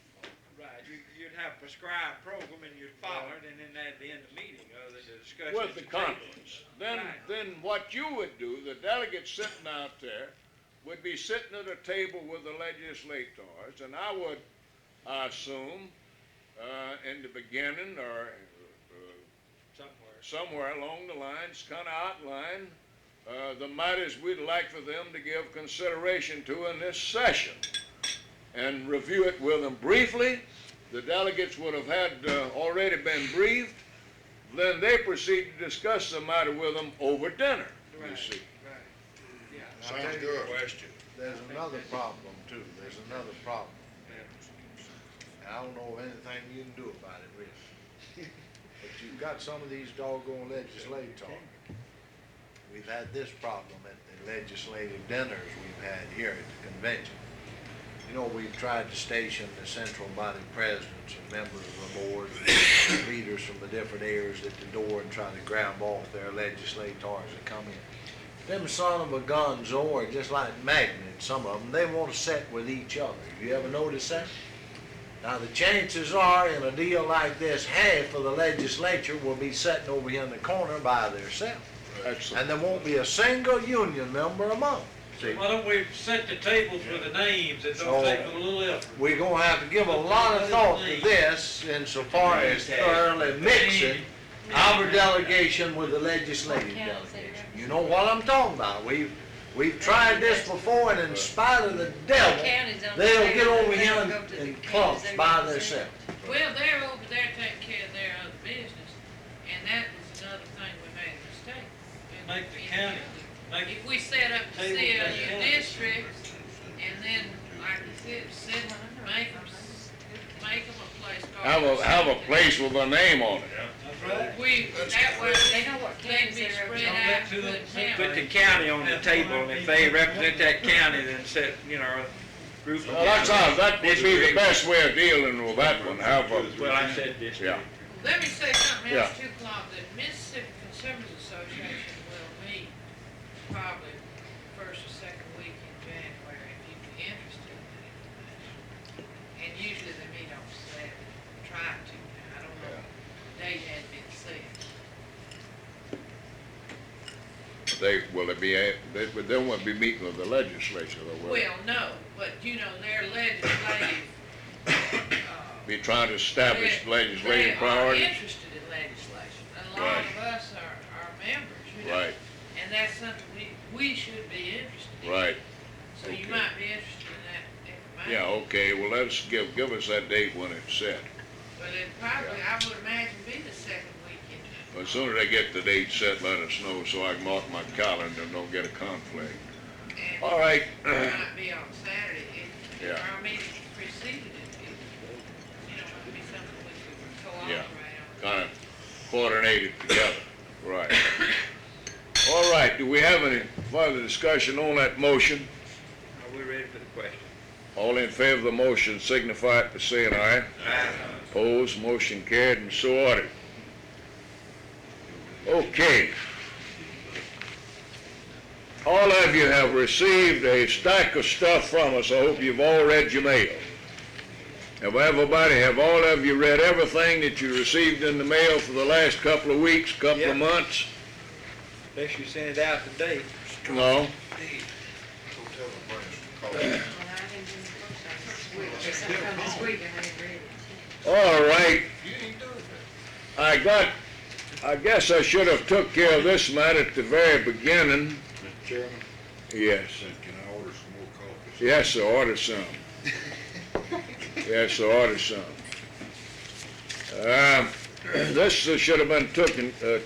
Right, you'd have a prescribed program and you'd follow it, and then at the end of the meeting, the discussion. With the conference. Then what you would do, the delegates sitting out there would be sitting at a table with the legislators, and I would assume in the beginning or somewhere along the lines, kind of outline the matters we'd like for them to give consideration to in this session, and review it with them briefly. The delegates would have had already been briefed. Then they proceed to discuss the matter with them over dinner, you see. Sounds good. Question. There's another problem too, there's another problem. And I don't know of anything you can do about it, really. But you've got some of these doggone legislators. We've had this problem at the legislative dinners we've had here at the convention. You know, we've tried to station the central body presidents and members of the board, and leaders from the different areas at the door and try to grab off their legislators that come in. Them son of a guns are just like magnets, some of them. They want to sit with each other. You ever notice that? Now, the chances are, in a deal like this, half of the legislature will be sitting over here in the corner by themselves. And there won't be a single union member among them. See? Why don't we set the tables with the names and don't take a little effort? We're gonna have to give a lot of thought to this insofar as thoroughly mixing our delegation with the legislative delegation. You know what I'm talking about. We've tried this before, and in spite of the devil, they'll get over here in clumps by themselves. Well, they're over there taking care of their other business, and that was another thing we made a mistake. Make the county, If we set up the CLU districts, and then, like I said, make them a place called. Have a place with a name on it. That's right. That way, they'd be spread out to the Put the county. county on the table, and if they represent that county, then set, a group of. Well, that would be the best way of dealing with that one, have a. Well, I said this. Yeah. Let me say something else Yeah. too, Claude. The Mississippi Consumers Association will meet probably first or second week in January, if you'd be interested in that information. And usually they meet on Saturday, try to, I don't know, the date hadn't been set. will they be, they won't be meeting with the legislature though, will they? Well, no, but you know, their legislative, Be trying to establish legislative they are priorities? interested in legislation. A lot of us are members, you know. Right, And that's something we should be interested in. right. So you Okay. might be interested in that Yeah, information. okay, well, let's give us that date when it's set. But it probably, I would imagine, be the second weekend. But as soon as they get the date set, let us know so I can mark my calendar and don't get a conflict. And All right. it might be on Saturday, if Yeah. our meeting preceded it, you know, it would be something we could cooperate on. Kind of coordinate it together, right. All right, do we have any further discussion on that motion? Are we ready for the question? All in favor of the motion signify it by saying aye. Aye. Opposed, motion carried and so ordered. Okay. All of you have received a stack of stuff from us. I hope you've all read your mail. Have all of you read everything that you received in the mail for the last couple of weeks, couple of months? Unless you send it out today. No? All right. I guess I should have took care of this matter at the very beginning. Mr. Chairman, Yes. can I order some more coffee? Yes, sir, order some. Yes, sir, order some. This should have been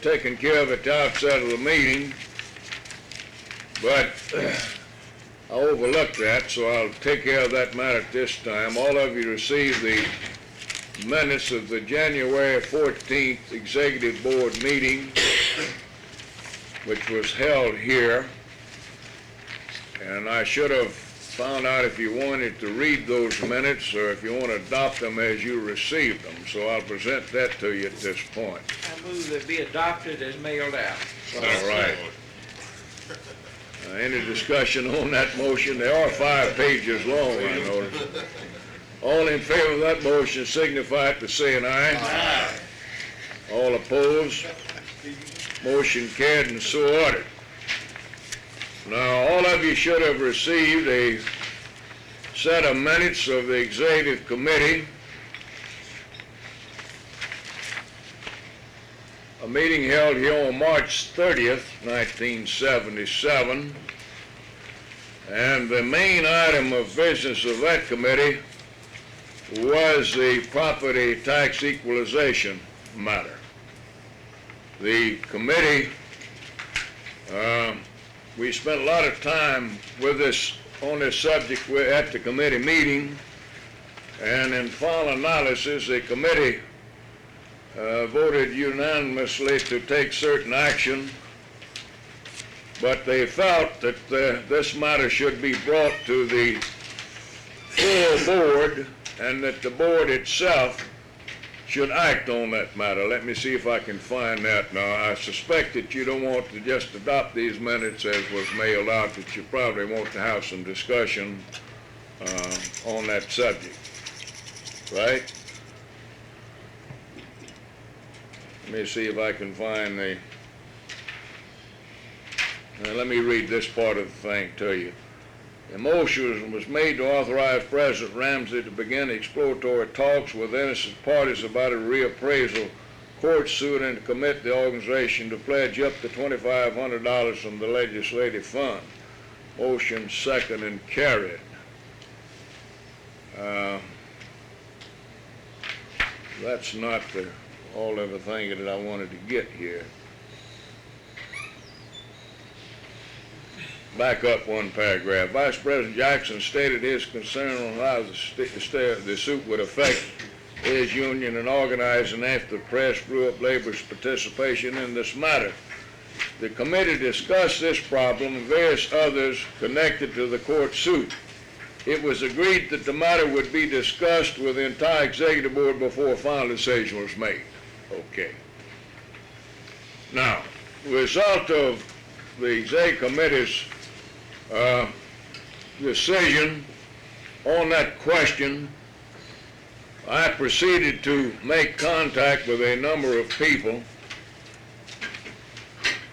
taken care of at the outset of the meeting, but I overlooked that, so I'll take care of that matter at this time. All of you received the minutes of the January 14th Executive Board meeting, which was held here. And I should have found out if you wanted to read those minutes or if you want to adopt them as you received them. So I'll present that to you at this point. I move that be adopted as mailed out. All right. Any discussion on that motion? They are 5 pages long, I notice. All in favor of that motion signify it by saying aye. Aye. All opposed? Motion carried and so ordered. Now, all of you should have received a set of minutes of the Executive Committee, a meeting held here on March 30th, 1977, and the main item of business of that committee was the property tax equalization matter. The committee, we spent a lot of time with this, on this subject at the committee meeting, and in final analysis, the committee voted unanimously to take certain action, but they felt that this matter should be brought to the full board and that the board itself should act on that matter. Let me see if I can find that. Now, I suspect that you don't want to just adopt these minutes as was mailed out, that you probably want to have some discussion on that subject, right? Let me see if I can find the, now let me read this part of the thing to you. The motion was made to authorize President Ramsey to begin exploratory talks with innocent parties about a reappraisal court suit and to commit the organization to pledge up to $2,500 from the legislative fund. Motion second and carried. That's not all everything that I wanted to get here. Back up one paragraph. Vice President Jackson stated his concern on how the suit would affect his union and organizing after the press blew up labor's participation in this matter. The committee discussed this problem and various others connected to the court suit. It was agreed that the matter would be discussed with the entire executive board before a final decision was made. Okay. Now, the result of the executive committee's decision on that question, I proceeded to make contact with a number of people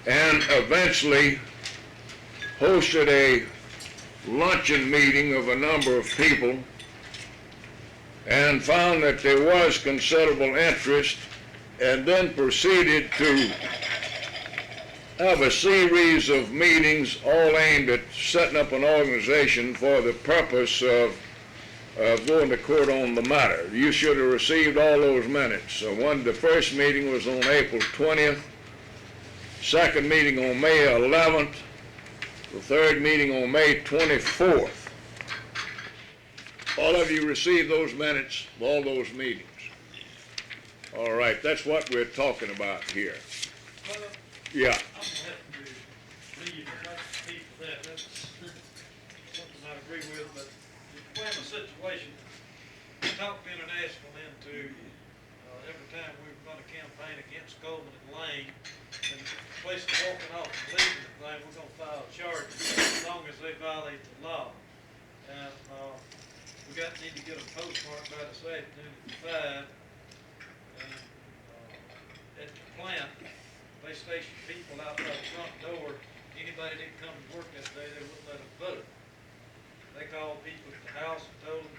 and eventually hosted a luncheon meeting of a number of people and found that there was considerable interest, and then proceeded to have a series of meetings all aimed at setting up an organization for the purpose of going to court on the matter. You should have received all those minutes. The first meeting was on April 20th, second meeting on May 11th, the third meeting on May 24th. All of you received those minutes of all those meetings. All right, that's what we're talking about here. Yeah. I'm gonna have to leave and let people that's something I agree with, but to explain the situation, we talked International into, every time we were gonna campaign against Coleman and Lane, and the place of walking off and leaving the thing, we're gonna file charges as long as they violate the law. And, we need to get a postmark by this afternoon at 5, and, at the plant, they stationed people out by the front door. Anybody that didn't come to work that day, they wouldn't let them vote. They called people at the house and told them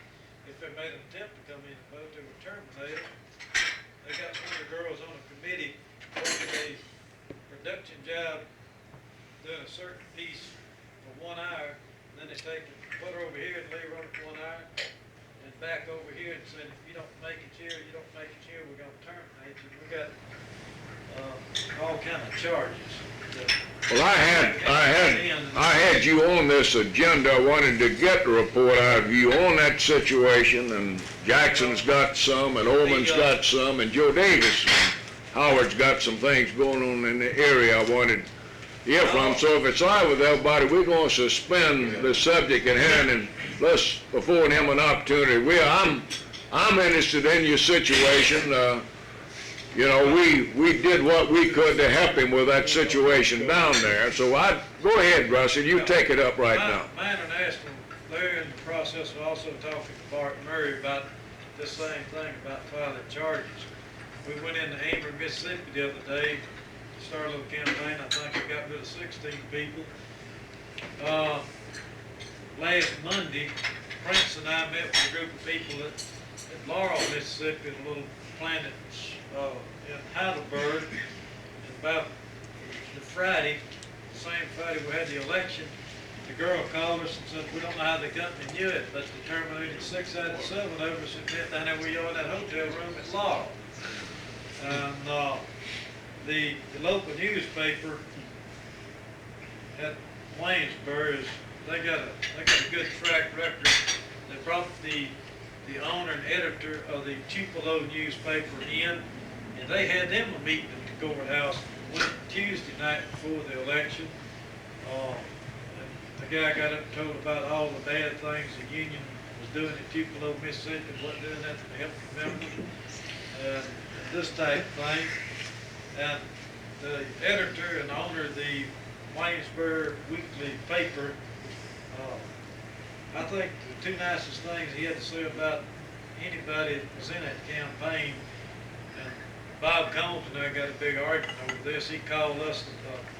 if they made an attempt to come in and vote, they were terminated. They got one of the girls on a committee working a production job, doing a certain piece for 1 hour, and then they take it, put her over here and leave her on it for 1 hour, and back over here and said, if you don't make it here, you don't make it here, we're gonna terminate you. We got all kind of charges. Well, I had you on this agenda. I wanted to get the report out of you on that situation, and Jackson's got some, and Ullman's got some, and Joe Davis and Howard's got some things going on in the area I wanted to hear from. So if it's all right with everybody, we're going to suspend the subject at hand, and let's afford him an opportunity. I'm interested in your situation. You know, we did what we could to help him with that situation down there. So go ahead, Russell, you take it up right now. My international, they're in the process of also talking to Bart Murray about this same thing, about filing charges. We went into Amory, Mississippi the other day, started a little campaign. I think we got rid of 16 people. Last Monday, Prince and I met with a group of people at Laurel, Mississippi, at a little planet in Heidelberg. And about the Friday, the same Friday we had the election, the girl called us and said, we don't know how the company knew it, but they terminated 6 out of 7 of us and met down there we are in that hotel room at Laurel. And the local newspaper at Waynesburg, they got a good track record. They brought the owner and editor of the Tupelo newspaper in, and they had them a meeting at the courthouse Tuesday night before the election. And the guy got up and told about all the bad things the union was doing in Tupelo, Mississippi, and wasn't doing that to help the members, and this type of thing. And the editor and owner of the Waynesburg Weekly paper, I think the 2 nicest things he had to say about anybody that was in that campaign, and Bob Combs and I got a big argument over this. He called us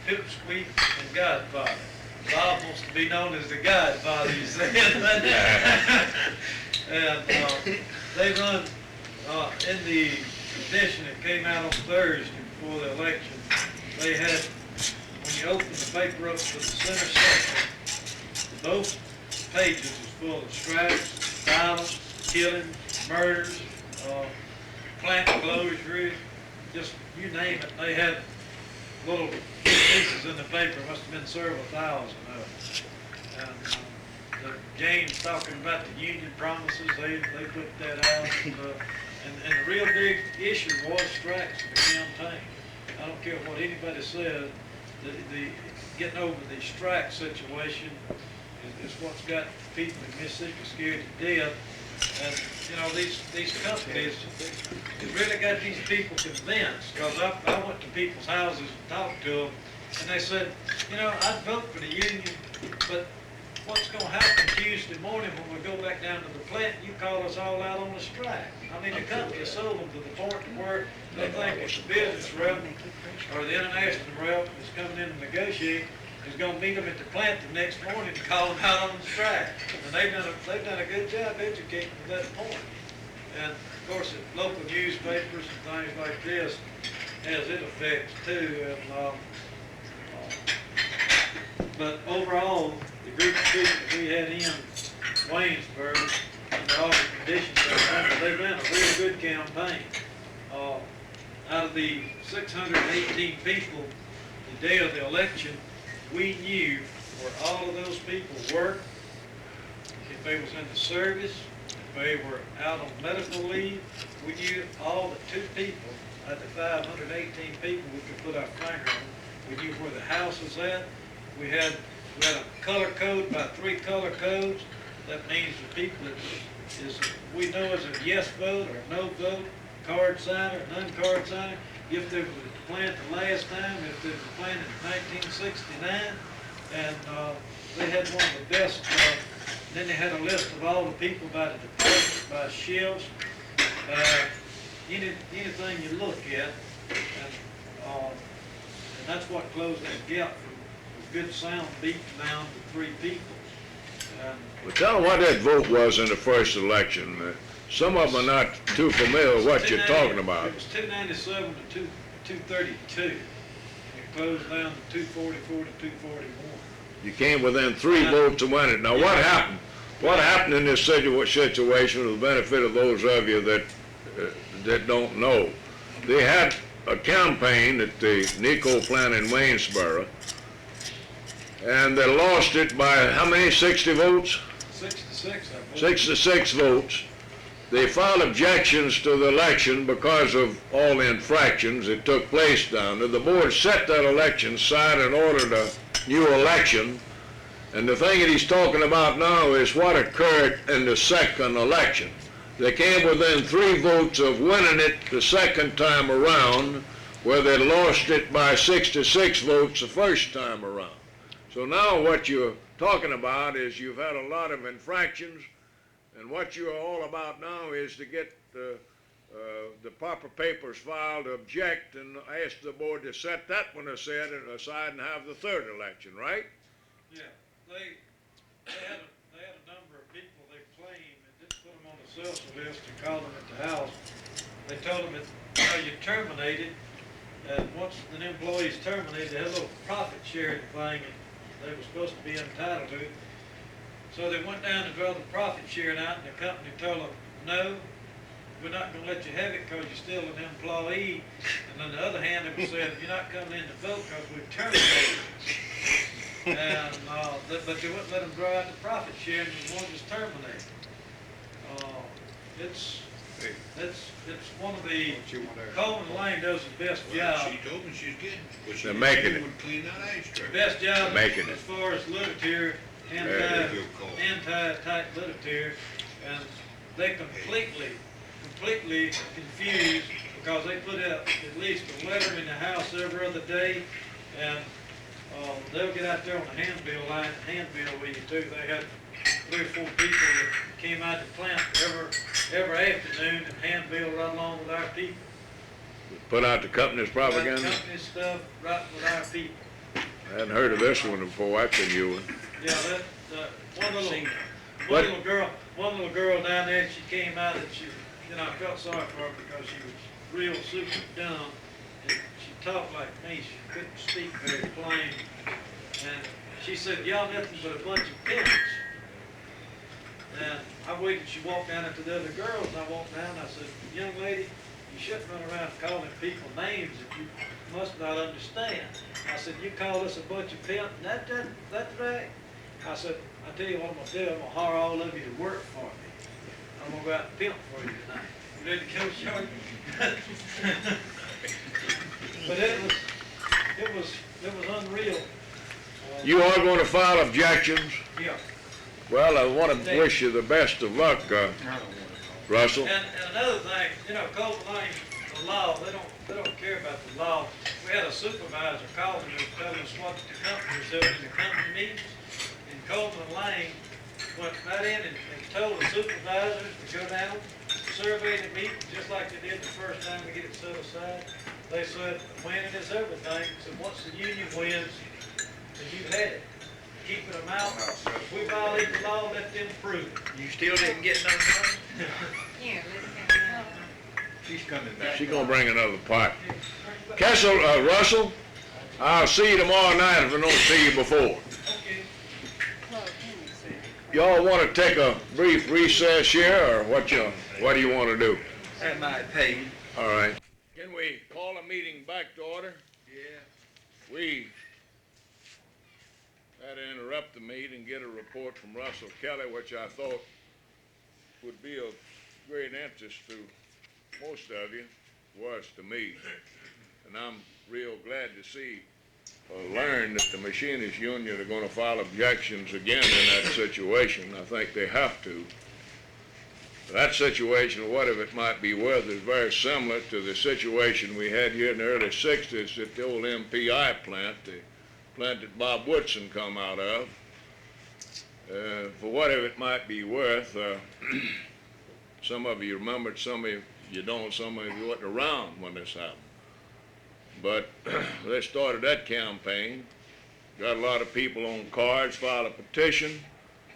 Pipsqueak and Godfather. Bob wants to be known as the Godfather, he said. And they run in the edition that came out on Thursday before the election. They had, when you open the paper up to the center section, both pages is full of strikes, violence, killing, murders, plant closure, just you name it. They had little pieces in the paper, must have been several thousand of them. And James talking about the union promises, they put that out. And the real big issue was strikes in the campaign. I don't care what anybody said, the getting over the strike situation is what's got people in Mississippi scared to death. And, you know, these companies, it really got these people convinced, because I went to people's houses and talked to them, and they said, you know, I'd vote for the union, but what's going to happen Tuesday morning when we go back down to the plant, you call us all out on the strike? I mean, the company sold them to the point where they think if the business rep or the international rep is coming in to negotiate, is gonna meet them at the plant the next morning to call them out on the strike. And they've done a good job educating to that point. And of course, the local newspapers and things like this has its effects too. And, but overall, the group of people that we had in Waynesburg, under all the conditions they've done a really good campaign. Out of the 618 people, the day of the election, we knew where all of those people worked, if they was in the service, if they were out on medical leave. We knew all but 2 people out of the 518 people we could put our finger on. We knew where the house was at. We had a color code, about 3 color codes. That means the people that we know as a yes vote or a no vote, card signer, an uncard signer. If they were at the plant the last time, if they were planted in 1969, and they had one of the best. Then they had a list of all the people by the department, by shifts, anything you look at, and that's what closed that gap from a good sound beat down to 3 people. Well, tell them what that vote was in the first election. Some of them are not too familiar with what you're talking about. It was 297 to 232. It closed down to 244 to 241. You came within 3 votes of winning. Now, what happened? What happened in this situation, for the benefit of those of you that don't know? They had a campaign at the Nico plant in Waynesboro, and they lost it by how many? 60 votes? 66, I believe. 66 votes. They filed objections to the election because of all the infractions that took place down there. The board set that election aside and ordered a new election. And the thing that he's talking about now is what occurred in the second election. They came within 3 votes of winning it the second time around, where they lost it by 66 votes the first time around. So now what you're talking about is you've had a lot of infractions, and what you're all about now is to get the proper papers filed to object and ask the board to set that one aside and have the 3rd election, right? Yeah, they had a number of people they claimed and didn't put them on the social list and called them at the house. They told them that you terminated, and once an employee's terminated, they had a little profit sharing thing, and they were supposed to be entitled to it. So they went down to draw the profit sharing out, and the company told them, no, we're not going to let you have it because you're still an employee. And on the other hand, they said, you're not coming in to vote because we've terminated. And, but they wouldn't let them draw out the profit sharing, and one was terminated. It's one of the, Coleman Lane does the best job. She told me she's getting it. But They're making it. Would clean that ashtray. Best job Making it. as far as literature, anti-type literature, and they completely confused because they put out at least a letter in the house every other day, and they'll get out there on the handbill line, with you too. They had 3 or 4 people that came out to the plant every afternoon and handbill right along with our people. Put out the company's propaganda? Company stuff right with our people. I hadn't heard of this one before. That's a new one. Yeah, one little girl down there, she came out and I felt sorry for her because she was real super dumb. And she talked like me. She couldn't speak very plain. And she said, y'all nothing but a bunch of pimps. And I waited, she walked down into the other girls, and I walked down, and I said, young lady, you shouldn't run around calling people names that you must not understand. I said, you call us a bunch of pimps, and that's right. I said, I tell you what I'm going to do, I'm going to hire all of you to work for me. I'm going to go out and pimp for you tonight. You ready to go, Shorty? But it was unreal. You are going to file objections? Yeah. Well, I want to wish you the best of luck, Russell. And another thing, Coleman Lane, the law, they don't care about the law. We had a supervisor call me and tell us what the company was doing in the company meetings. And Coleman Lane went right in and told the supervisors to go down, survey the meeting, just like they did the first time we get it set aside. They said, winning is everything. So once the union wins, as you had it. Keeping them out, if we violate the law, let them prove it. You still didn't get no money? Here, let's have She's coming back. She's gonna bring another pot. Kessel, Russell, I'll see you tomorrow night if I don't see you before. Okay. Y'all wanna take a brief recess here, or what do you wanna do? That might pay. All right. Can we call a meeting back to order? Yeah. We had to interrupt the meeting and get a report from Russell Kelly, which I thought would be of great interest to most of you, was to me. And I'm real glad to see or learn that the Machinists Union are gonna file objections again in that situation. I think they have to. That situation, whatever it might be worth, is very similar to the situation we had here in the early 60s at the old MPI plant, the plant that Bob Woodson come out of. For whatever it might be worth, some of you remember it, some of you don't, some of you weren't around when this happened. But they started that campaign, got a lot of people on cards, filed a petition,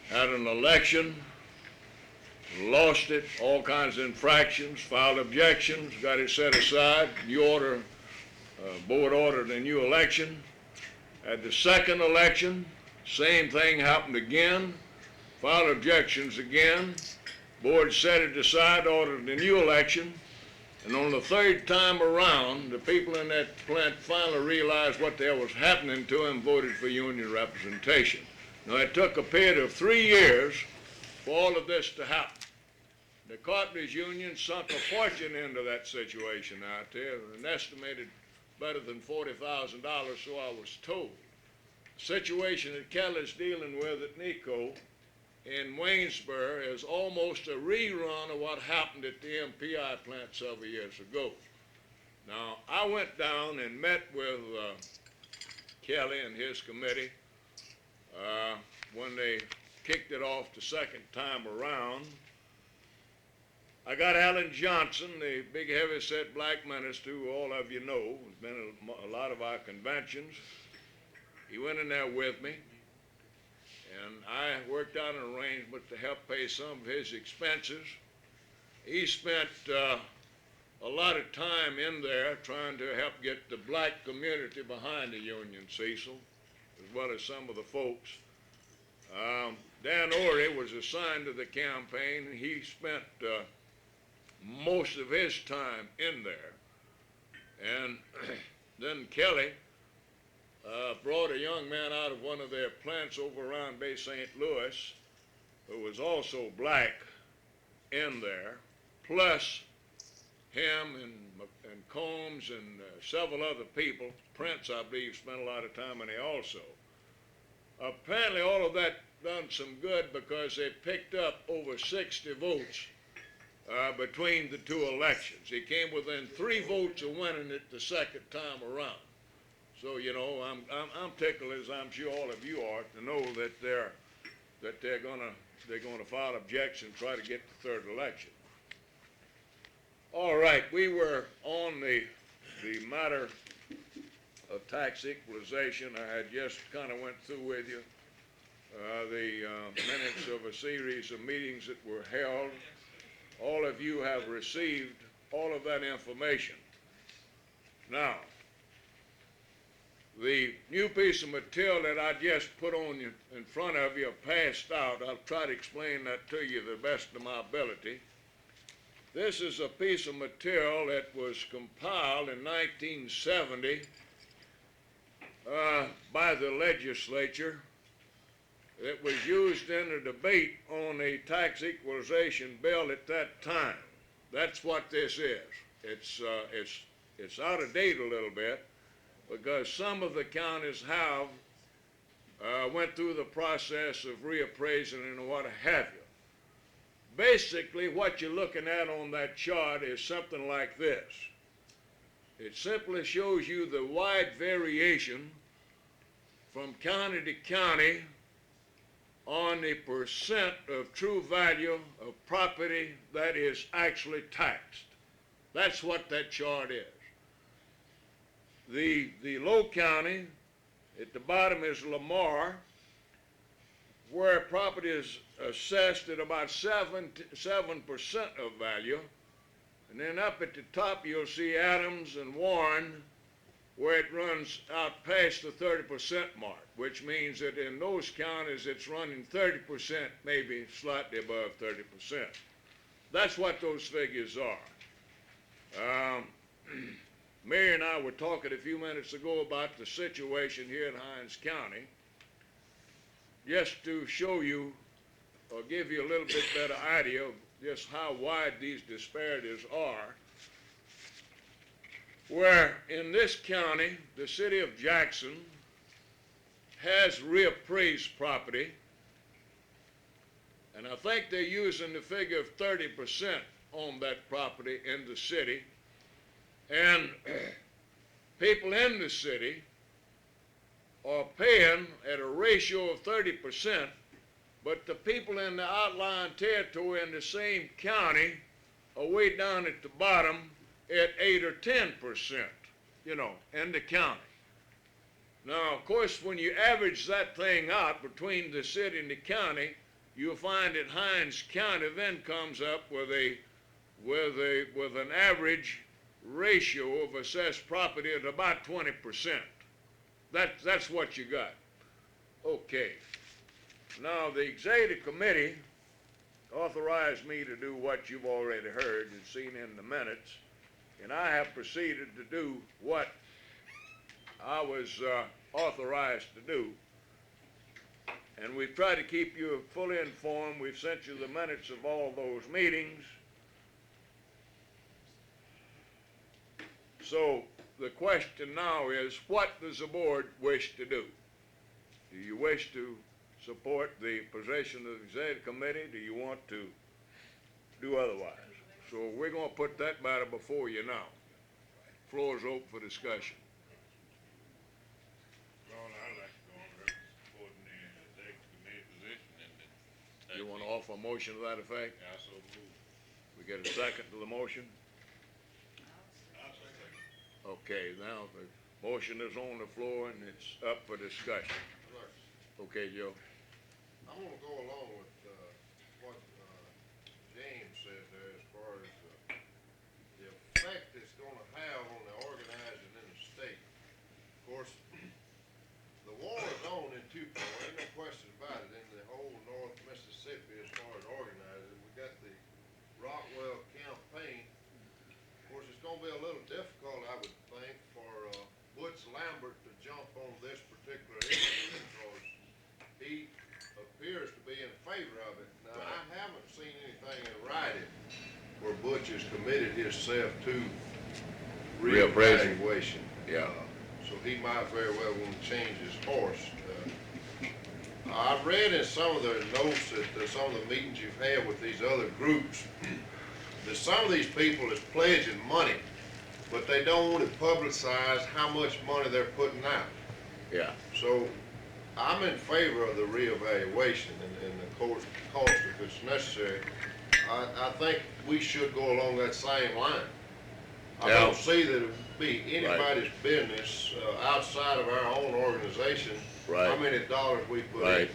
had an election, lost it, all kinds of infractions, filed objections, got it set aside, board ordered a new election. At the second election, same thing happened again, filed objections again, board set it aside, ordered a new election, and on the third time around, the people in that plant finally realized what the hell was happening to them, voted for union representation. Now, it took a period of 3 years for all of this to happen. The Carpenters Union sunk a fortune into that situation out there, an estimated better than $40,000, so I was told. The situation that Kelly's dealing with at NECO in Waynesboro is almost a rerun of what happened at the MPI plant several years ago. Now, I went down and met with Kelly and his committee when they kicked it off the second time around. I got Alan Johnson, the big heavy-set black minister who all of you know, has been at a lot of our conventions. He went in there with me, and I worked out an arrangement to help pay some of his expenses. He spent a lot of time in there trying to help get the black community behind the union, Cecil, as well as some of the folks. Dan Ory was assigned to the campaign, and he spent most of his time in there. And then Kelly brought a young man out of one of their plants over around Bay St. Louis, who was also black, in there, plus him and Combs and several other people. Prince, I believe, spent a lot of time in there also. Apparently all of that done some good because they picked up over 60 votes between the two elections. He came within 3 votes of winning it the second time around. So, you know, I'm tickled, as I'm sure all of you are, to know that they're gonna file objections, try to get the third election. All right, we were on the matter of tax equalization. I had just kind of went through with you the minutes of a series of meetings that were held. All of you have received all of that information. Now, the new piece of material that I just put on you in front of you, passed out, I'll try to explain that to you the best of my ability. This is a piece of material that was compiled in 1970 by the legislature. It was used in a debate on the tax equalization bill at that time. That's what this is. It's out of date a little bit because some of the counties have went through the process of reappraising and what have you. Basically, what you're looking at on that chart is something like this. It simply shows you the wide variation from county to county on the percent of true value of property that is actually taxed. That's what that chart is. The low county At the bottom is Lamar, where property is assessed at about 7% of value. And then up at the top, you'll see Adams and Warren, where it runs out past the 30% mark, which means that in those counties, it's running 30%, maybe slightly above 30%. That's what those figures are. Mary and I were talking a few minutes ago about the situation here in Hinds County. Just to show you or give you a little bit better idea of just how wide these disparities are, where in this county, the city of Jackson has reappraised property, and I think they're using the figure of 30% on that property in the city, and people in the city are paying at a ratio of 30%, but the people in the outlying territory in the same county are way down at the bottom at 8 or 10%, you know, in the county. Now, of course, when you average that thing out between the city and the county, you'll find that Hinds County then comes up with an average ratio of assessed property at about 20%. That's what you got. Okay. Now, the executive committee authorized me to do what you've already heard and seen in the minutes, and I have proceeded to do what I was authorized to do. And we've tried to keep you fully informed. We've sent you the minutes of all those meetings. So the question now is, what does the board wish to do? Do you wish to support the position of the executive committee? Do you want to do otherwise? So we're going to put that matter before you now. Floor is open for discussion. Well, I'd like to go on record supporting the executive committee position and then. You want to offer a motion to that effect? I so move. We get a second to the motion? Okay, now the motion is on the floor and it's up for discussion. Okay, Joe. I'm gonna go along with, what, James said there as far as, the effect it's gonna have on the organizing in the state. Of course, the war is on in Tupelo, ain't no question about it, in the whole North Mississippi as far as organizing. We got the Rockwell campaign. Of course, it's gonna be a little difficult, I would think, for, Butch Lambert to jump on this particular issue because he appears to be in favor of it. Now, I haven't seen anything in writing where Butch has committed himself to Reappraisal. reevaluation. Yeah. So he might very well want to change his horse. I've read in some of the notes that some of the meetings you've had with these other groups, that some of these people is pledging money, but they don't want to publicize how much money they're putting out. Yeah. So I'm in favor of the reevaluation and the cost if it's necessary. I think we should go along that same line. I Yeah. don't see that it would be anybody's business outside of our own organization Right. how many dollars we put in. Right.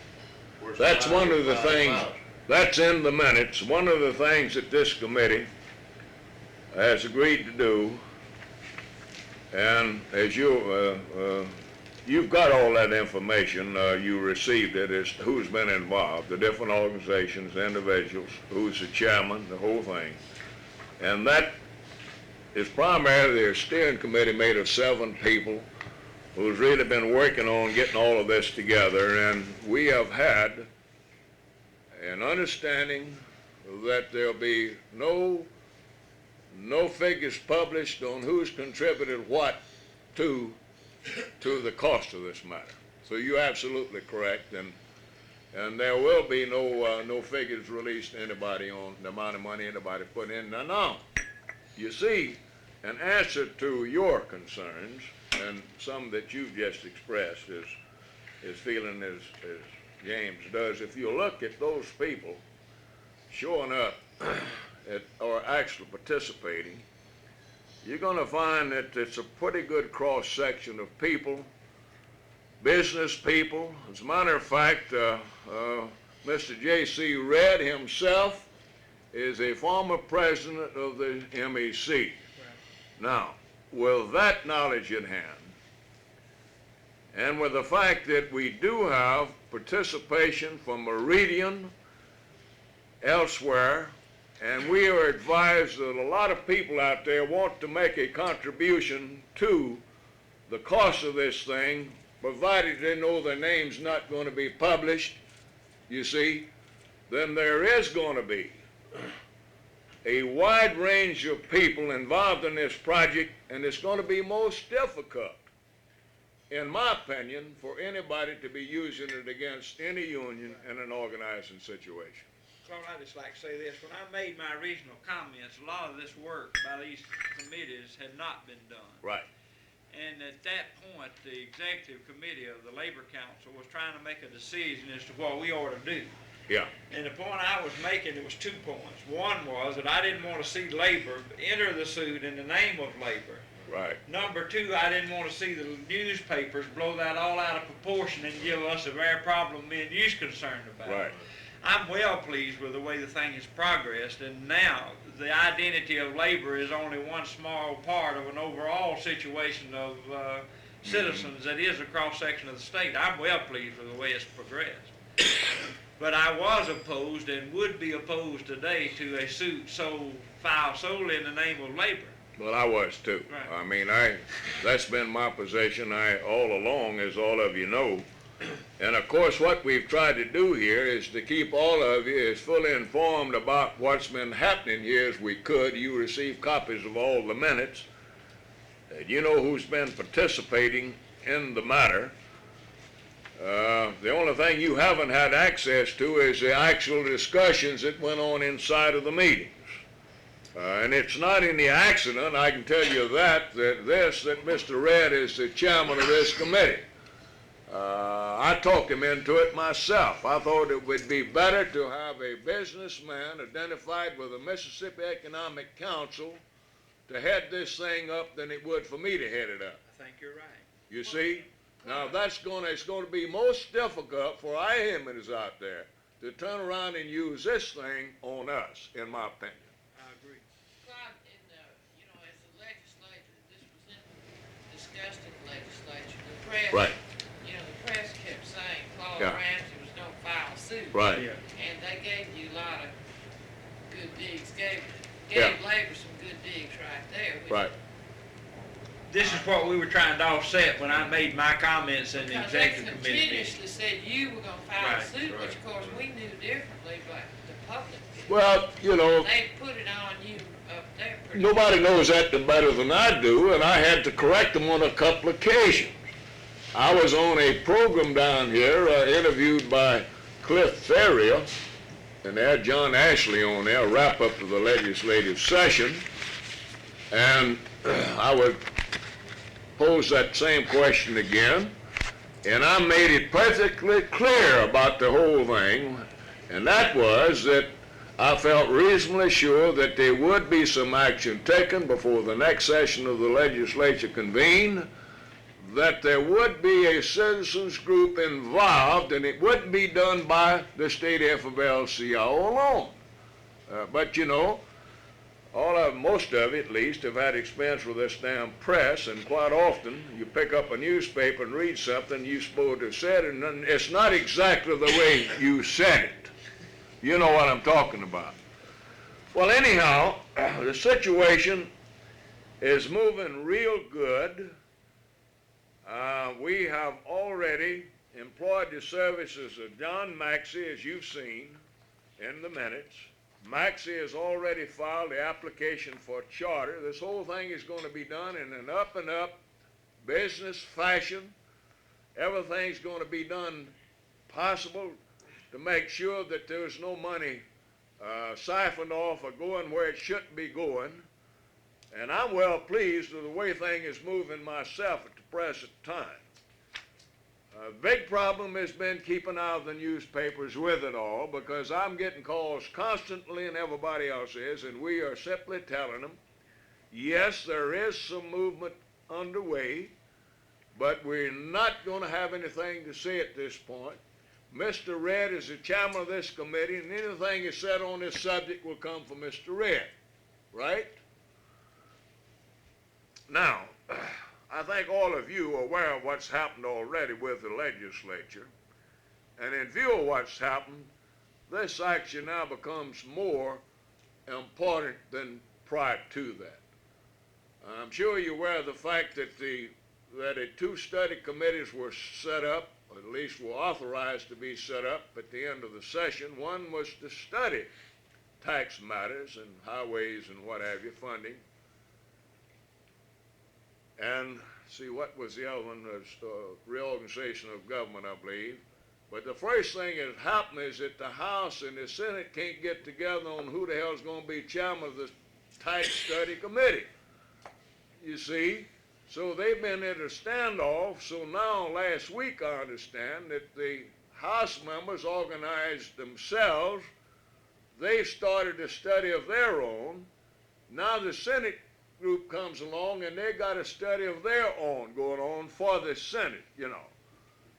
We're That's one of the spending things, $5,000. that's in the minutes. One of the things that this committee has agreed to do, and as you've got all that information, you received it, as to who's been involved, the different organizations, individuals, who's the chairman, the whole thing. And that is primarily a steering committee made of 7 people who's really been working on getting all of this together, and we have had an understanding that there'll be no figures published on who's contributed what to the cost of this matter. So you're absolutely correct, and there will be no figures released to anybody on the amount of money anybody put in. Now, you see, an answer to your concerns, and some that you've just expressed is feeling as James does. If you look at those people showing up or actually participating, you're going to find that it's a pretty good cross-section of people business people. As a matter of fact, Mr. J.C. Redd himself is a former president of the MEC. Now, with that knowledge in hand, and with the fact that we do have participation from Meridian elsewhere, and we are advised that a lot of people out there want to make a contribution to the cost of this thing, provided they know their name's not going to be published, you see, then there is going to be a wide range of people involved in this project, and it's going to be most difficult, in my opinion, for anybody to be using it against any union in an organizing situation. Claude, I'd just like to say this. When I made my original comments, a lot of this work by these committees had not been done. Right. And at that point, the executive committee of the Labor Council was trying to make a decision as to what we ought to do. Yeah. And the point I was making, it was 2 points. One was that I didn't want to see labor enter the suit in the name of labor. Right. Number 2, I didn't want to see the newspapers blow that all out of proportion and give us a very problem me and you's concerned about. Right. I'm well pleased with the way the thing has progressed, and now the identity of labor is only one small part of an overall situation of citizens that is a cross-section of the state. I'm well pleased with the way it's progressed. But I was opposed and would be opposed today to a suit filed solely in the name of labor. Well, I was too. Right. I mean, that's been my position all along, as all of you know. And of course, what we've tried to do here is to keep all of you as fully informed about what's been happening here as we could. You receive copies of all the minutes. You know who's been participating in the matter. The only thing you haven't had access to is the actual discussions that went on inside of the meetings. And it's not any accident, I can tell you that Mr. Redd is the chairman of this committee. I talked him into it myself. I thought it would be better to have a businessman identified with the Mississippi Economic Council to head this thing up than it would for me to head it up. I think you're right. You see? Now it's going to be most difficult for our enemies out there to turn around and use this thing on us, in my opinion. I agree. Clyde, as the legislature, this was discussed in the legislature, the press, Right. The press kept saying Claude Yeah. Ramsey was gonna file suit. Right. And they gave you a lot of good digs, gave Yeah. labor some good digs right there. which- Right. This is what we were trying to offset when I made my comments in the Because they executive committee meeting. continuously said you were gonna file Right, suit, which of course we knew differently, but the public did. Well, They put it on you up there pretty nobody knows that better than I do, and I had to correct them on a couple of occasions. I was on a program down here, interviewed by Cliff Ferrier, and they had John Ashley on there, wrap up of the legislative session, and I would pose that same question again, and I made it perfectly clear about the whole thing, and that was that I felt reasonably sure that there would be some action taken before the next session of the legislature convened, that there would be a citizens group involved, and it wouldn't be done by the state FFL-CIO alone. But most of it at least have had experience with this damn press, and quite often you pick up a newspaper and read something you're supposed to have said, and then it's not exactly the way you said it. You know what I'm talking about. Well, anyhow, the situation is moving real good. We have already employed the services of John Maxey, as you've seen in the minutes. Maxey has already filed the application for charter. This whole thing is going to be done in an up-and-up business fashion. Everything's going to be done possible to make sure that there's no money siphoned off or going where it shouldn't be going. And I'm well pleased with the way things is moving myself at the present time. A big problem has been keeping out of the newspapers with it all, because I'm getting calls constantly, and everybody else is, and we are simply telling them, yes, there is some movement underway, but we're not going to have anything to say at this point. Mr. Red is the chairman of this committee, and anything is said on this subject will come from Mr. Red, right? Now, I think all of you are aware of what's happened already with the legislature, and in view of what's happened, this action now becomes more important than prior to that. I'm sure you're aware of the fact that two study committees were set up, or at least were authorized to be set up at the end of the session. One was to study tax matters and highways and what have you, funding. And see, what was the other one? Was reorganization of government, I believe. But the first thing that happened is that the House and the Senate can't get together on who the hell is going to be chairman of the tax study committee. You see? So they've been at a standoff. So now, last week, I understand that the House members organized themselves. They started a study of their own. Now the Senate group comes along and they got a study of their own going on for the Senate, you know.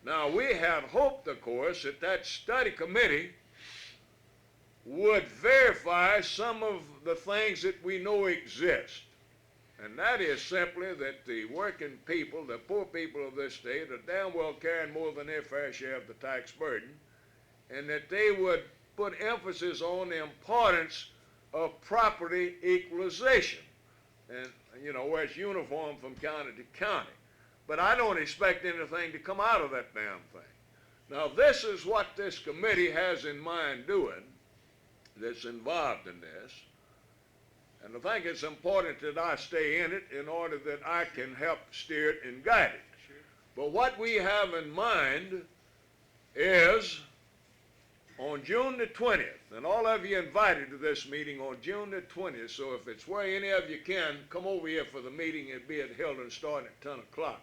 Now we had hoped, of course, that that study committee would verify some of the things that we know exist. And that is simply that the working people, the poor people of this state, are damn well carrying more than their fair share of the tax burden, and that they would put emphasis on the importance of property equalization, and, you know, where it's uniform from county to county. But I don't expect anything to come out of that damn thing. Now, this is what this committee has in mind doing that's involved in this. And I think it's important that I stay in it in order that I can help steer it and guide it. Sure. But what we have in mind is on June the 20th, and all of you invited to this meeting on June the 20th, so if it's where any of you can, come over here for the meeting. It'll be at Hilton starting at 10 o'clock.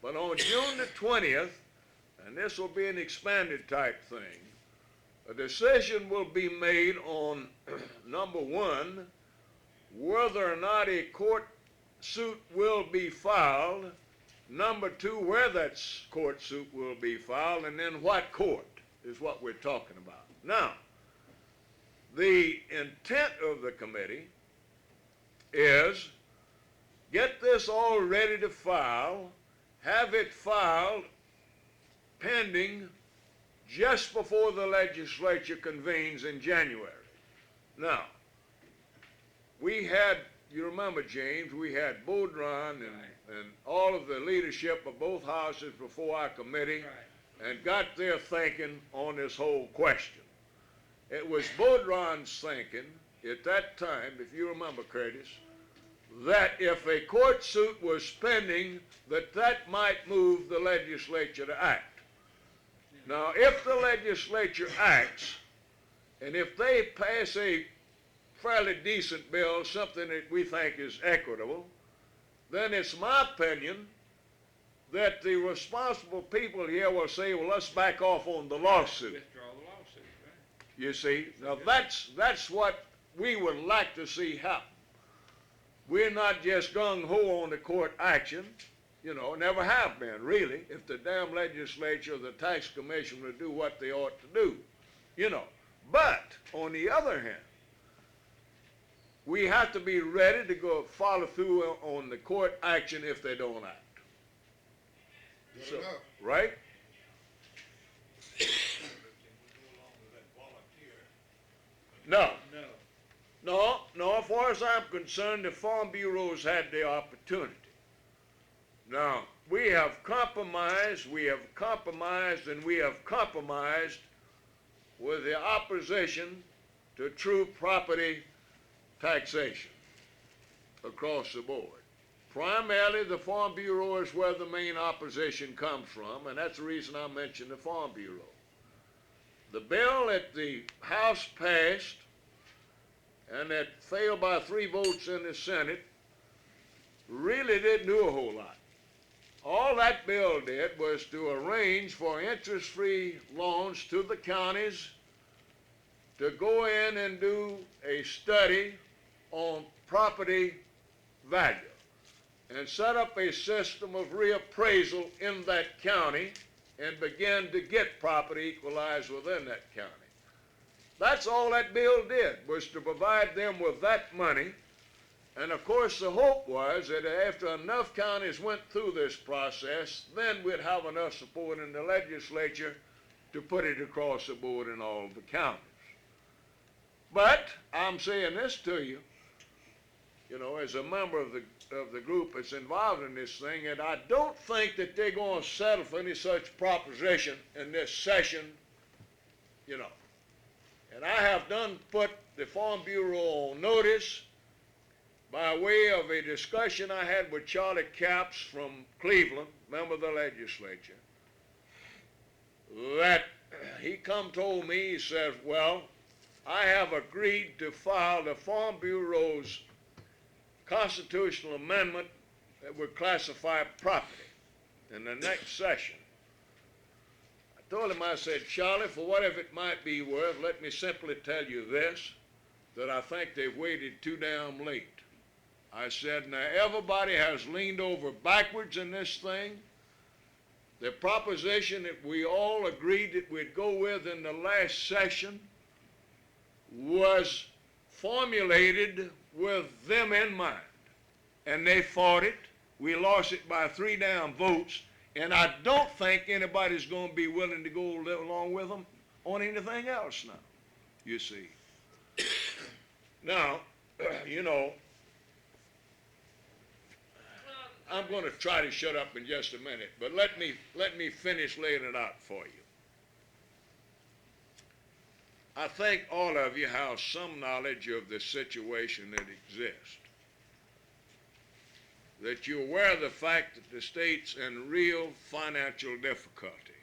But on June the 20th, and this will be an expanded type thing, a decision will be made on, number one, whether or not a court suit will be filed, number two, where that court suit will be filed, and then what court is what we're talking about. Now, the intent of the committee is get this all ready to file, have it filed pending just before the legislature convenes in January. Now, we had, you remember, James, we had Boudron and all of the leadership of both houses before our committee and got their thinking on this whole question. It was Boudron's thinking at that time, if you remember, Curtis, that if a court suit was pending, that might move the legislature to act. Now, if the legislature acts, and if they pass a fairly decent bill, something that we think is equitable, then it's my opinion that the responsible people here will say, well, let's back off on the lawsuit. Withdraw the lawsuit, right? You see, now that's what we would like to see happen. We're not just gung-ho on the court action, you know, never have been, really, if the damn legislature or the tax commission would do what they ought to do, you know. But, on the other hand, we have to be ready to go follow through on the court action if they don't act. So, right? No. No, as far as I'm concerned, the Farm Bureau's had the opportunity. Now, we have compromised, and we have compromised with the opposition to true property taxation across the board. Primarily, the Farm Bureau is where the main opposition comes from, and that's the reason I mentioned the Farm Bureau. The bill that the House passed and that failed by 3 votes in the Senate really didn't do a whole lot. All that bill did was to arrange for interest-free loans to the counties to go in and do a study on property value. and set up a system of reappraisal in that county and begin to get property equalized within that county. That's all that bill did, was to provide them with that money. And of course the hope was that after enough counties went through this process, then we'd have enough support in the legislature to put it across the board in all the counties. But I'm saying this to you, you know, as a member of the group that's involved in this thing, and I don't think that they're going to settle for any such proposition in this session, you know. And I have done put the Farm Bureau on notice by way of a discussion I had with Charlie Capps from Cleveland, member of the legislature, that he told me, he said, well, I have agreed to file the Farm Bureau's constitutional amendment that would classify property in the next session. I told him, I said, Charlie, for whatever it might be worth, let me simply tell you this, that I think they've waited too damn late. I said, now everybody has leaned over backwards in this thing. The proposition that we all agreed that we'd go with in the last session was formulated with them in mind. And they fought it. We lost it by 3 damn votes. And I don't think anybody's going to be willing to go along with them on anything else now, you see. Now, you know, I'm going to try to shut up in just a minute, but let me finish laying it out for you. I think all of you have some knowledge of the situation that exists. That you're aware of the fact that the state's in real financial difficulty.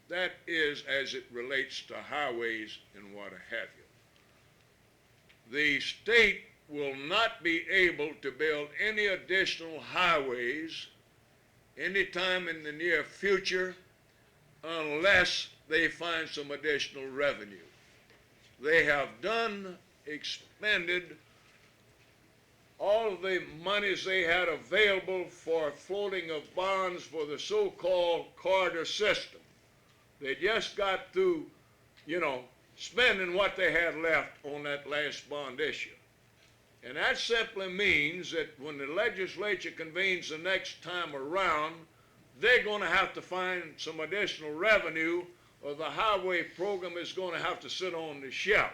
That is as it relates to highways and what have you. The state will not be able to build any additional highways anytime in the near future unless they find some additional revenue. They have expended all of the monies they had available for floating of bonds for the so-called corridor system. They just got through, you know, spending what they had left on that last bond issue. And that simply means that when the legislature convenes the next time around, they're going to have to find some additional revenue, or the highway program is going to have to sit on the shelf.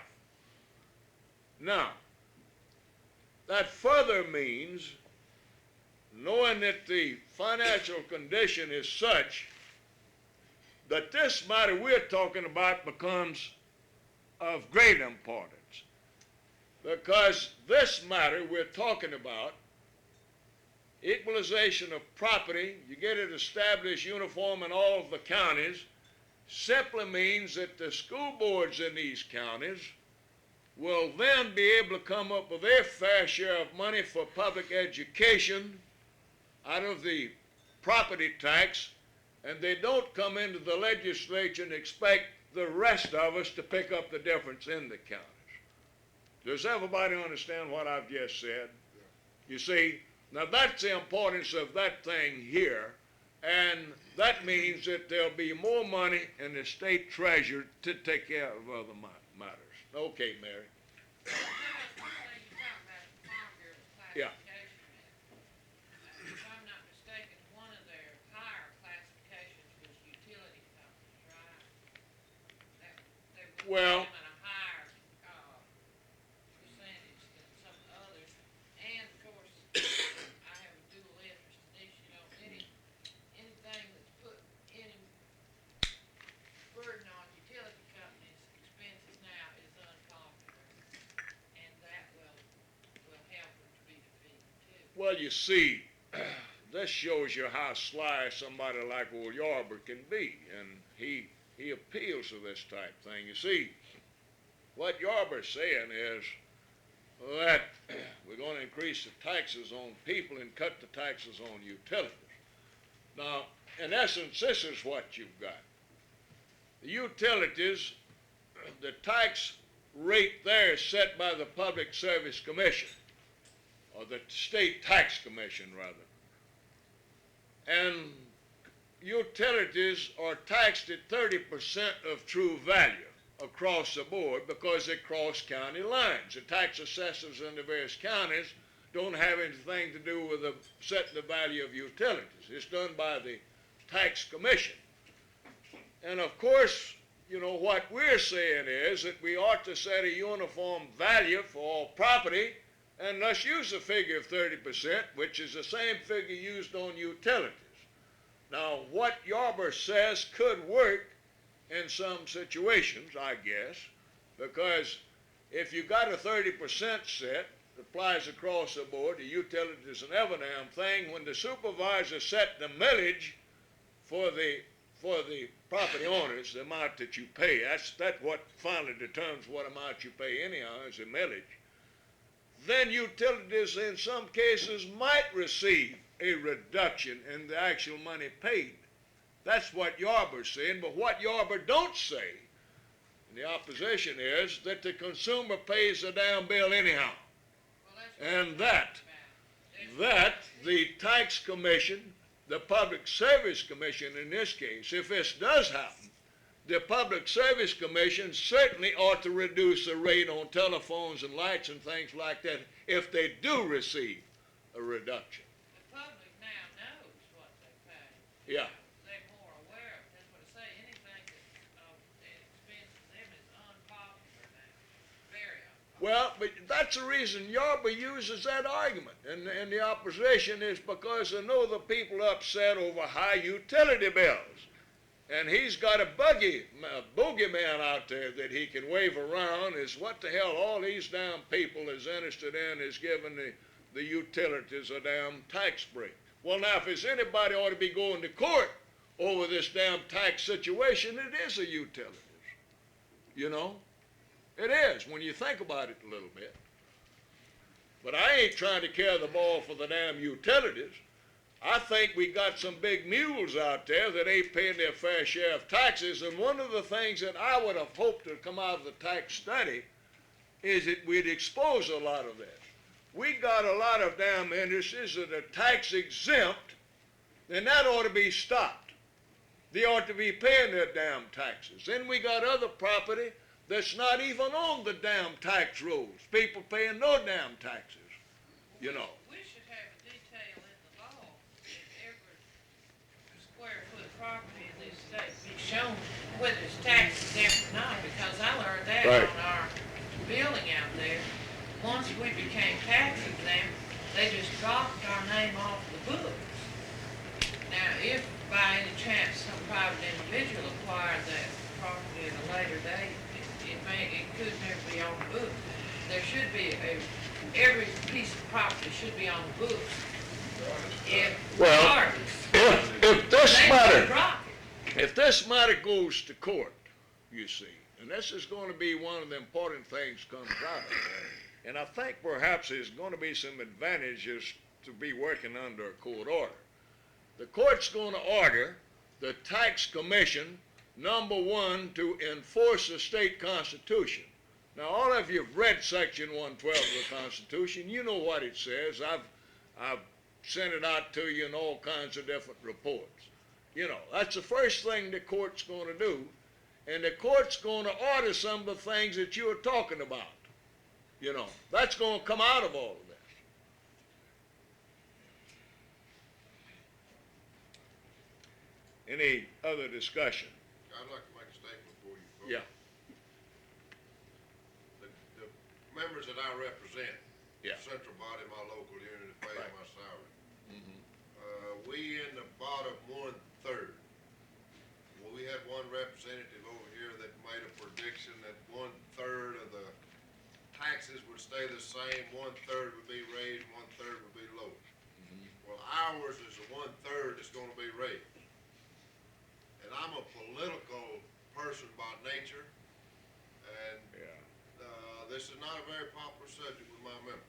Now, that further means, knowing that the financial condition is such that this matter we're talking about becomes of great importance. Because this matter we're talking about, equalization of property, you get it established uniform in all of the counties, simply means that the school boards in these counties will then be able to come up with their fair share of money for public education out of the property tax, and they don't come into the legislature and expect the rest of us to pick up the difference in the counties. Does everybody understand what I've just said? You see, now that's the importance of that thing here, and that means that there'll be more money in the state treasury to take care of other matters. Okay, Mary. Yeah. If I'm not mistaken, one of their higher classifications was utility companies, right? They were Well, given a higher percentage than some others. And of course, I have a dual interest in this, you know, anything that's put any burden on utility companies' expenses now is unpopular. And that will help them to be defeated too. well, you see, this shows you how sly somebody like old Yarber can be, and he appeals to this type thing. You see, what Yarber's saying is that we're going to increase the taxes on people and cut the taxes on utilities. Now, in essence, this is what you've got. The utilities, the tax rate there is set by the Public Service Commission, or the State Tax Commission, rather. and utilities are taxed at 30% of true value across the board because they cross county lines. The tax assessors in the various counties don't have anything to do with setting the value of utilities. It's done by the tax commission. And of course, you know, what we're saying is that we ought to set a uniform value for all property, and let's use the figure of 30%, which is the same figure used on utilities. Now, what Yarber says could work in some situations, I guess, because if you got a 30% set, applies across the board, the utilities and every damn thing, when the supervisor set the millage for the property owners, the amount that you pay, that's what finally determines what amount you pay anyhow is the millage, then utilities in some cases might receive a reduction in the actual money paid. That's what Yarber's saying, but what Yarber don't say in the opposition is that the consumer pays the damn bill anyhow. And that the tax commission, the public service commission in this case, if this does happen, the public service commission certainly ought to reduce the rate on telephones and lights and things like that if they do receive a reduction. The public now knows what they pay. Yeah. They're more aware of it. That's what I say. Anything that's expense to them is unpopular now. Very unpopular. Well, but that's the reason Yarber uses that argument in the opposition is because they know the people upset over high utility bills. And he's got a boogeyman out there that he can wave around is what the hell all these damn people is interested in is giving the utilities a damn tax break. Well, now, if there's anybody ought to be going to court over this damn tax situation, it is the utilities. You know? It is, when you think about it a little bit. But I ain't trying to carry the ball for the damn utilities. I think we got some big mules out there that ain't paying their fair share of taxes, and one of the things that I would have hoped to come out of the tax study is that we'd expose a lot of this. We got a lot of damn industries that are tax exempt, and that ought to be stopped. They ought to be paying their damn taxes. Then we got other property that's not even on the damn tax rolls. People paying no damn taxes, you know. We should have a detail in the law that every square foot property in this state be shown whether it's tax exempt or not, because I learned that Right. on our building out there. Once we became tax exempt, they just dropped our name off the books. Now, if by any chance some private individual acquired that property at a later date, it could never be on the books. There should be every piece of property should be on the books. If this matter goes to court, you see, and this is going to be one of the important things comes out of it, and I think perhaps there's going to be some advantages to be working under a court order. The court's going to order the tax commission, number one, to enforce the state constitution. Now, all of you have read Section 112 of the Constitution. You know what it says. I've sent it out to you in all kinds of different reports. You know, that's the first thing the court's going to do. And the court's going to order some of the things that you are talking about. You know, that's going to come out of all of this. Any other discussion? I'd like to make a statement before you vote. Yeah. The members that I represent, Yeah. central body, my local union that pays Right. my salary, Mm-hmm. we in the bottom 1/3. Well, we had one representative over here that made a prediction that 1/3 of the taxes would stay the same, 1/3 would be raised, 1/3 would be lowered. Well, ours is the 1/3 that's gonna be raised. And I'm a political person by nature, and this is not a very popular subject with my members.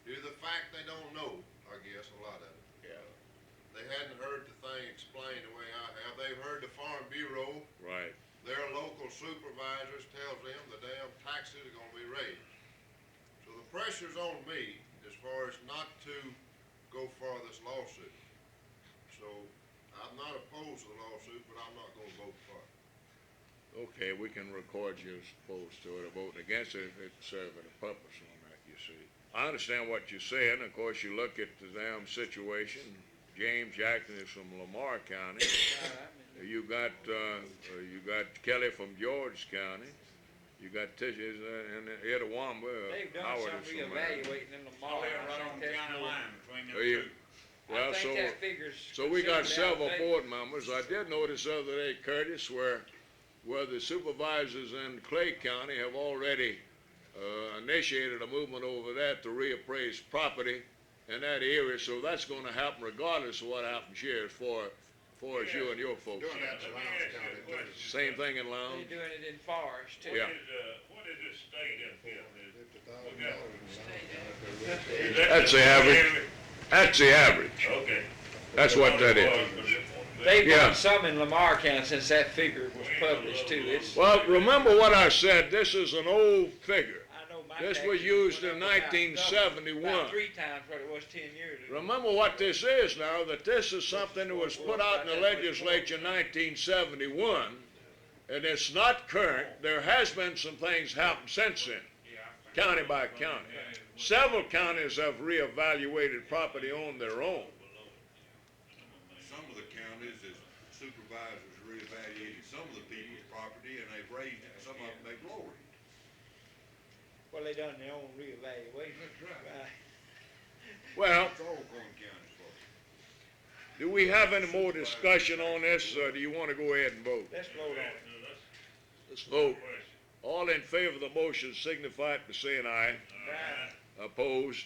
Due to the fact they don't know, I guess, a lot of it. Yeah. They hadn't heard the thing explained the way I have. They've heard the Farm Bureau, Right. their local supervisors tells them the damn taxes are gonna be raised. So the pressure's on me as far as not to go for this lawsuit. so I'm not opposed to the lawsuit, but I'm not gonna vote for it. Okay, we can record you as opposed to it or voting against it if it's serving a purpose on that, you see. I understand what you're saying. Of course, you look at the damn situation. James Jackson is from Lamar County. You got Kelly from George County. You got Tisha and Etowamba. They've done Howard some is from reevaluating in Lamar. Right on the county line between them Are you- two. Well, I think so, that figure's so we got considerably several outdated. board members. I did notice the other day, Curtis, where the supervisors in Clay County have already initiated a movement over that to reappraise property in that area, so that's gonna happen regardless of what happens here as far as you and your folks. Doing that in Let me Lowndes ask you a County. question. Same thing in They're Lowndes? doing it in Forest too. Yeah. What is this state up here? That's the average. That's the average. Okay. That's what that is. They've Yeah. done some in Lamar County since that figure was published too. It's, Well, remember what I said, this is an old figure. I know my This taxes was used went in up about 1971. About 3 times what it was 10 years ago. Remember what this is now, that this is something that was put out in the legislature in 1971, and it's not current. There has been some things happen since then, county by county. Several counties have reevaluated property on their own. Some of the counties is supervisors reevaluated some of the people's property and they've raised it, some of them they've lowered it. Well, they done their own reevaluation. Right. Well, That's all Corn County's for. do we have any more discussion on this, or do you want to go ahead and vote? Let's vote on it. Let's vote. All in favor of the motion signify it by saying aye. Right. Opposed?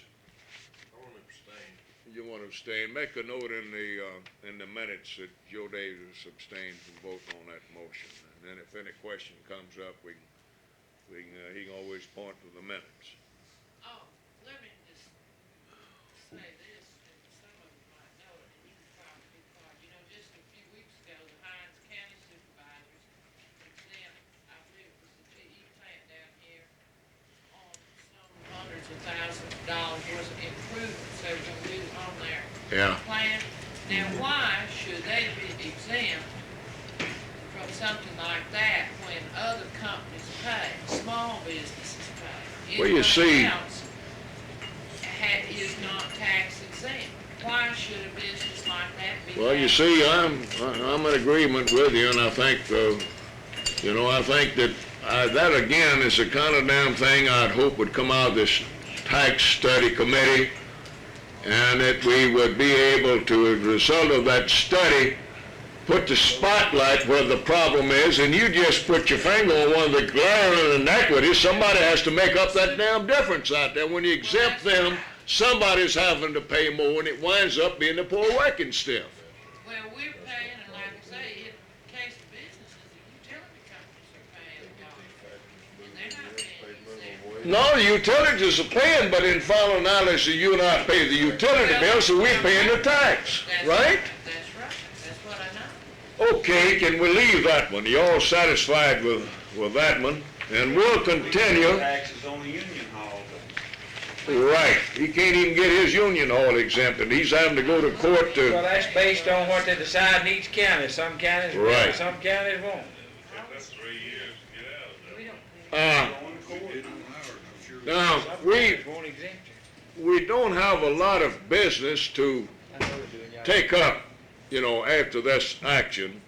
I wanna abstain. You want to abstain? Make a note in the minutes that Joe Davis abstained from voting on that motion. And then if any question comes up, he can always point to the minutes. Oh, let me just say this, and some of you might know it, and you can probably be part, you know, just a few weeks ago, the Hines County supervisors exempt, I believe it was the GE plant down here, on some hundreds of thousands of dollars worth of improvements they were gonna do on their Yeah. plant. Now, why should they be exempt from something like that when other companies pay, small businesses pay? Well, you see- Everybody else is not tax exempt. Why should a business like that be? Well, you tax see, exempt? I'm in agreement with you, and I think, I think that that again is the kind of damn thing I'd hope would come out of this tax study committee, and that we would be able to, as a result of that study, put the spotlight where the problem is, and you just put your finger on one of the glaring inequities. Somebody has to make up that damn difference out there. When you exempt them, somebody's having to pay more, and it winds up being the poor working stiff. Well, we're paying, and like I say, in case of businesses, the utility companies are paying a lot, and they're not paying exempt. No, the utilities are paying, but in final analysis, you and I pay the utility bill, so we're paying the tax, That's right? That's right, that's what I know. Okay, can we leave that one? You all satisfied with that one? And we'll continue. Taxes on the union hall. Right, he can't even get his union hall exempted. He's having to go to court Well, to, that's based on what they decide in each county. Some counties will, Right. some counties won't. That's 3 years to get out of that. now, Some we counties won't exempt you. don't have a lot of business to I know they're doing y'all. take up, after this action.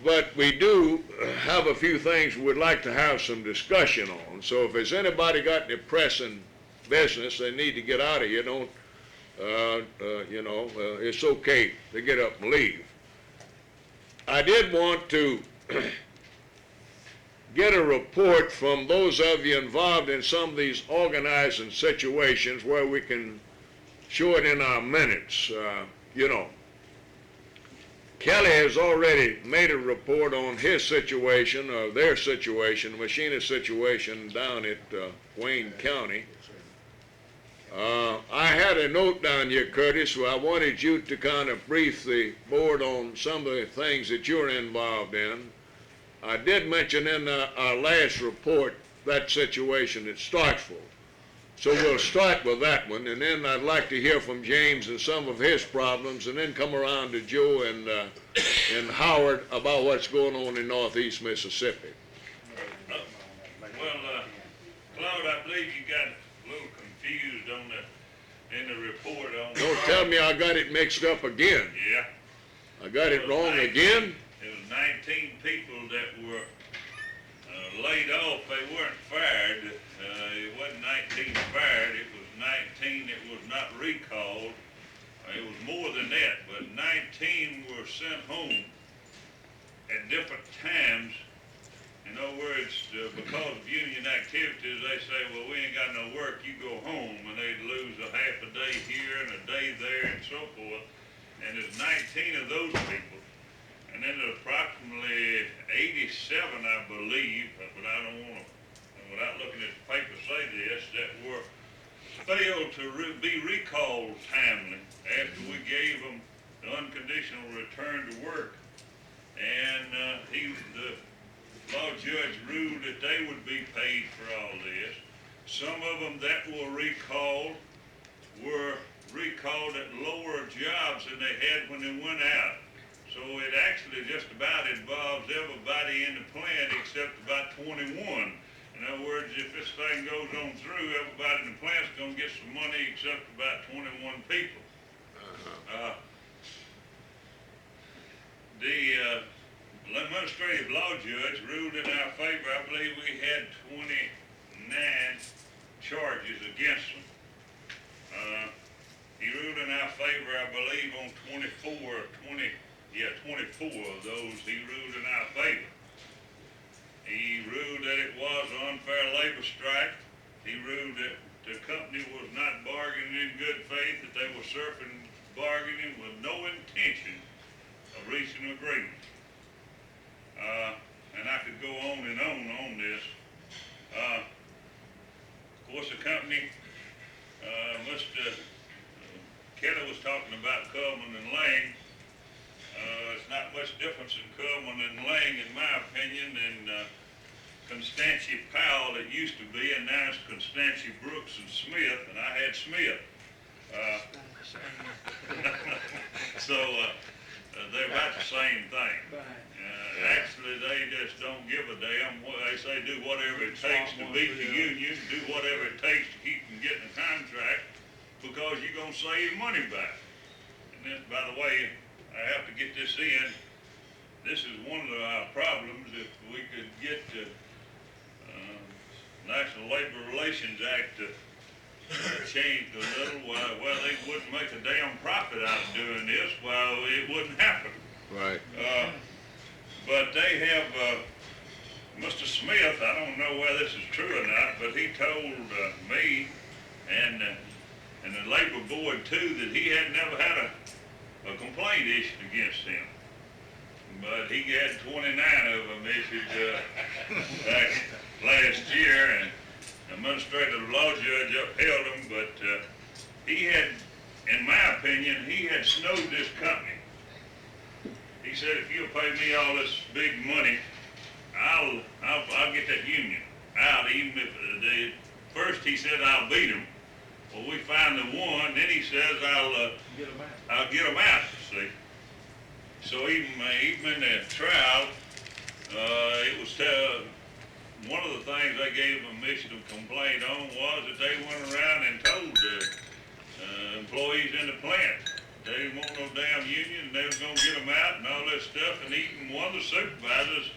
But we do have a few things we'd like to have some discussion on. So if there's anybody got any pressing business they need to get out of here, it's okay to get up and leave. I did want to get a report from those of you involved in some of these organizing situations where we can show it in our minutes, Kelly has already made a report on his situation, or their situation, the machinist situation down at Wayne County. I had a note down here, Curtis, where I wanted you to kind of brief the board on some of the things that you're involved in. I did mention in our last report that situation at Starkville. So we'll start with that one, and then I'd like to hear from James and some of his problems, and then come around to Joe and Howard about what's going on in northeast Mississippi. Well, Claude, I believe you got a little confused on in the report on. Don't tell me I got it mixed up again. Yeah. I got it wrong again? It was 19 people that were laid off. They weren't fired. It wasn't 19 fired. It was 19 that was not recalled. It was more than that, but 19 were sent home at different times. In other words, because of union activities, they say, well, we ain't got no work, you go home, and they'd lose a half a day here and a day there and so forth. And there's 19 of those people. And then there's approximately 87, I believe, but I don't want to, without looking at the paper, say this, that were failed to be recalled timely after we gave them the unconditional return to work. And the law judge ruled that they would be paid for all this. Some of them that were recalled at lower jobs than they had when they went out. So it actually just about involves everybody in the plant except about 21. In other words, if this thing goes on through, everybody in the plant's gonna get some money except about 21 people. The administrative law judge ruled in our favor. I believe we had 29 charges against them. He ruled in our favor, I believe, on 24 of those. He ruled in our favor. He ruled that it was an unfair labor strike. He ruled that the company was not bargaining in good faith, that they were bargaining with no intention of reaching an agreement. And I could go on and on this. Of course, the company, Mr. Kelly was talking about Coleman and Lang. It's not much difference in Coleman and Lang, in my opinion, than Constantia Powell it used to be, and now it's Constantia Brooks and Smith, and I had Smith. So they're about the same thing. Actually, they just don't give a damn. They say do whatever it takes to beat the union, do whatever it takes to keep them getting a contract, because you're going to save money back. And then, by the way, I have to get this in. This is one of our problems. If we could get the National Labor Relations Act changed a little, well, they wouldn't make a damn profit out of doing this, well, it wouldn't happen. Right. But they have, Mr. Smith, I don't know whether this is true or not, but he told me and the labor board too that he had never had a complaint issued against him. But he had 29 of them issued back last year, and the administrative law judge upheld them, but he had, in my opinion, he had snowed this company. He said, if you'll pay me all this big money, I'll get that union out, even if first he said I'll beat them. Well, we finally won. Then he says I'll get them out. See. So even in the trial, it was one of the things they gave them mission of complaint on was that they went around and told the employees in the plant they didn't want no damn union, and they was gonna get them out and all that stuff. And even one of the supervisors,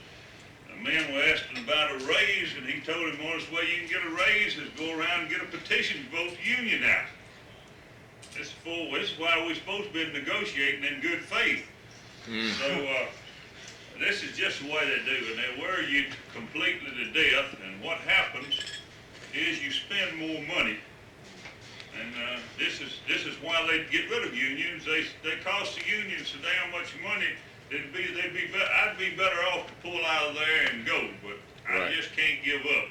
the men were asking about a raise, and he told him, one of the way you can get a raise is go around and get a petition to vote the union out. This is why we're supposed to be negotiating in good faith. So this is just the way they do, and they worry you completely to death. And what happens is you spend more money. And this is why they get rid of unions. They cost the unions so damn much money. I'd be better off to pull out of there and go, but I just can't give up.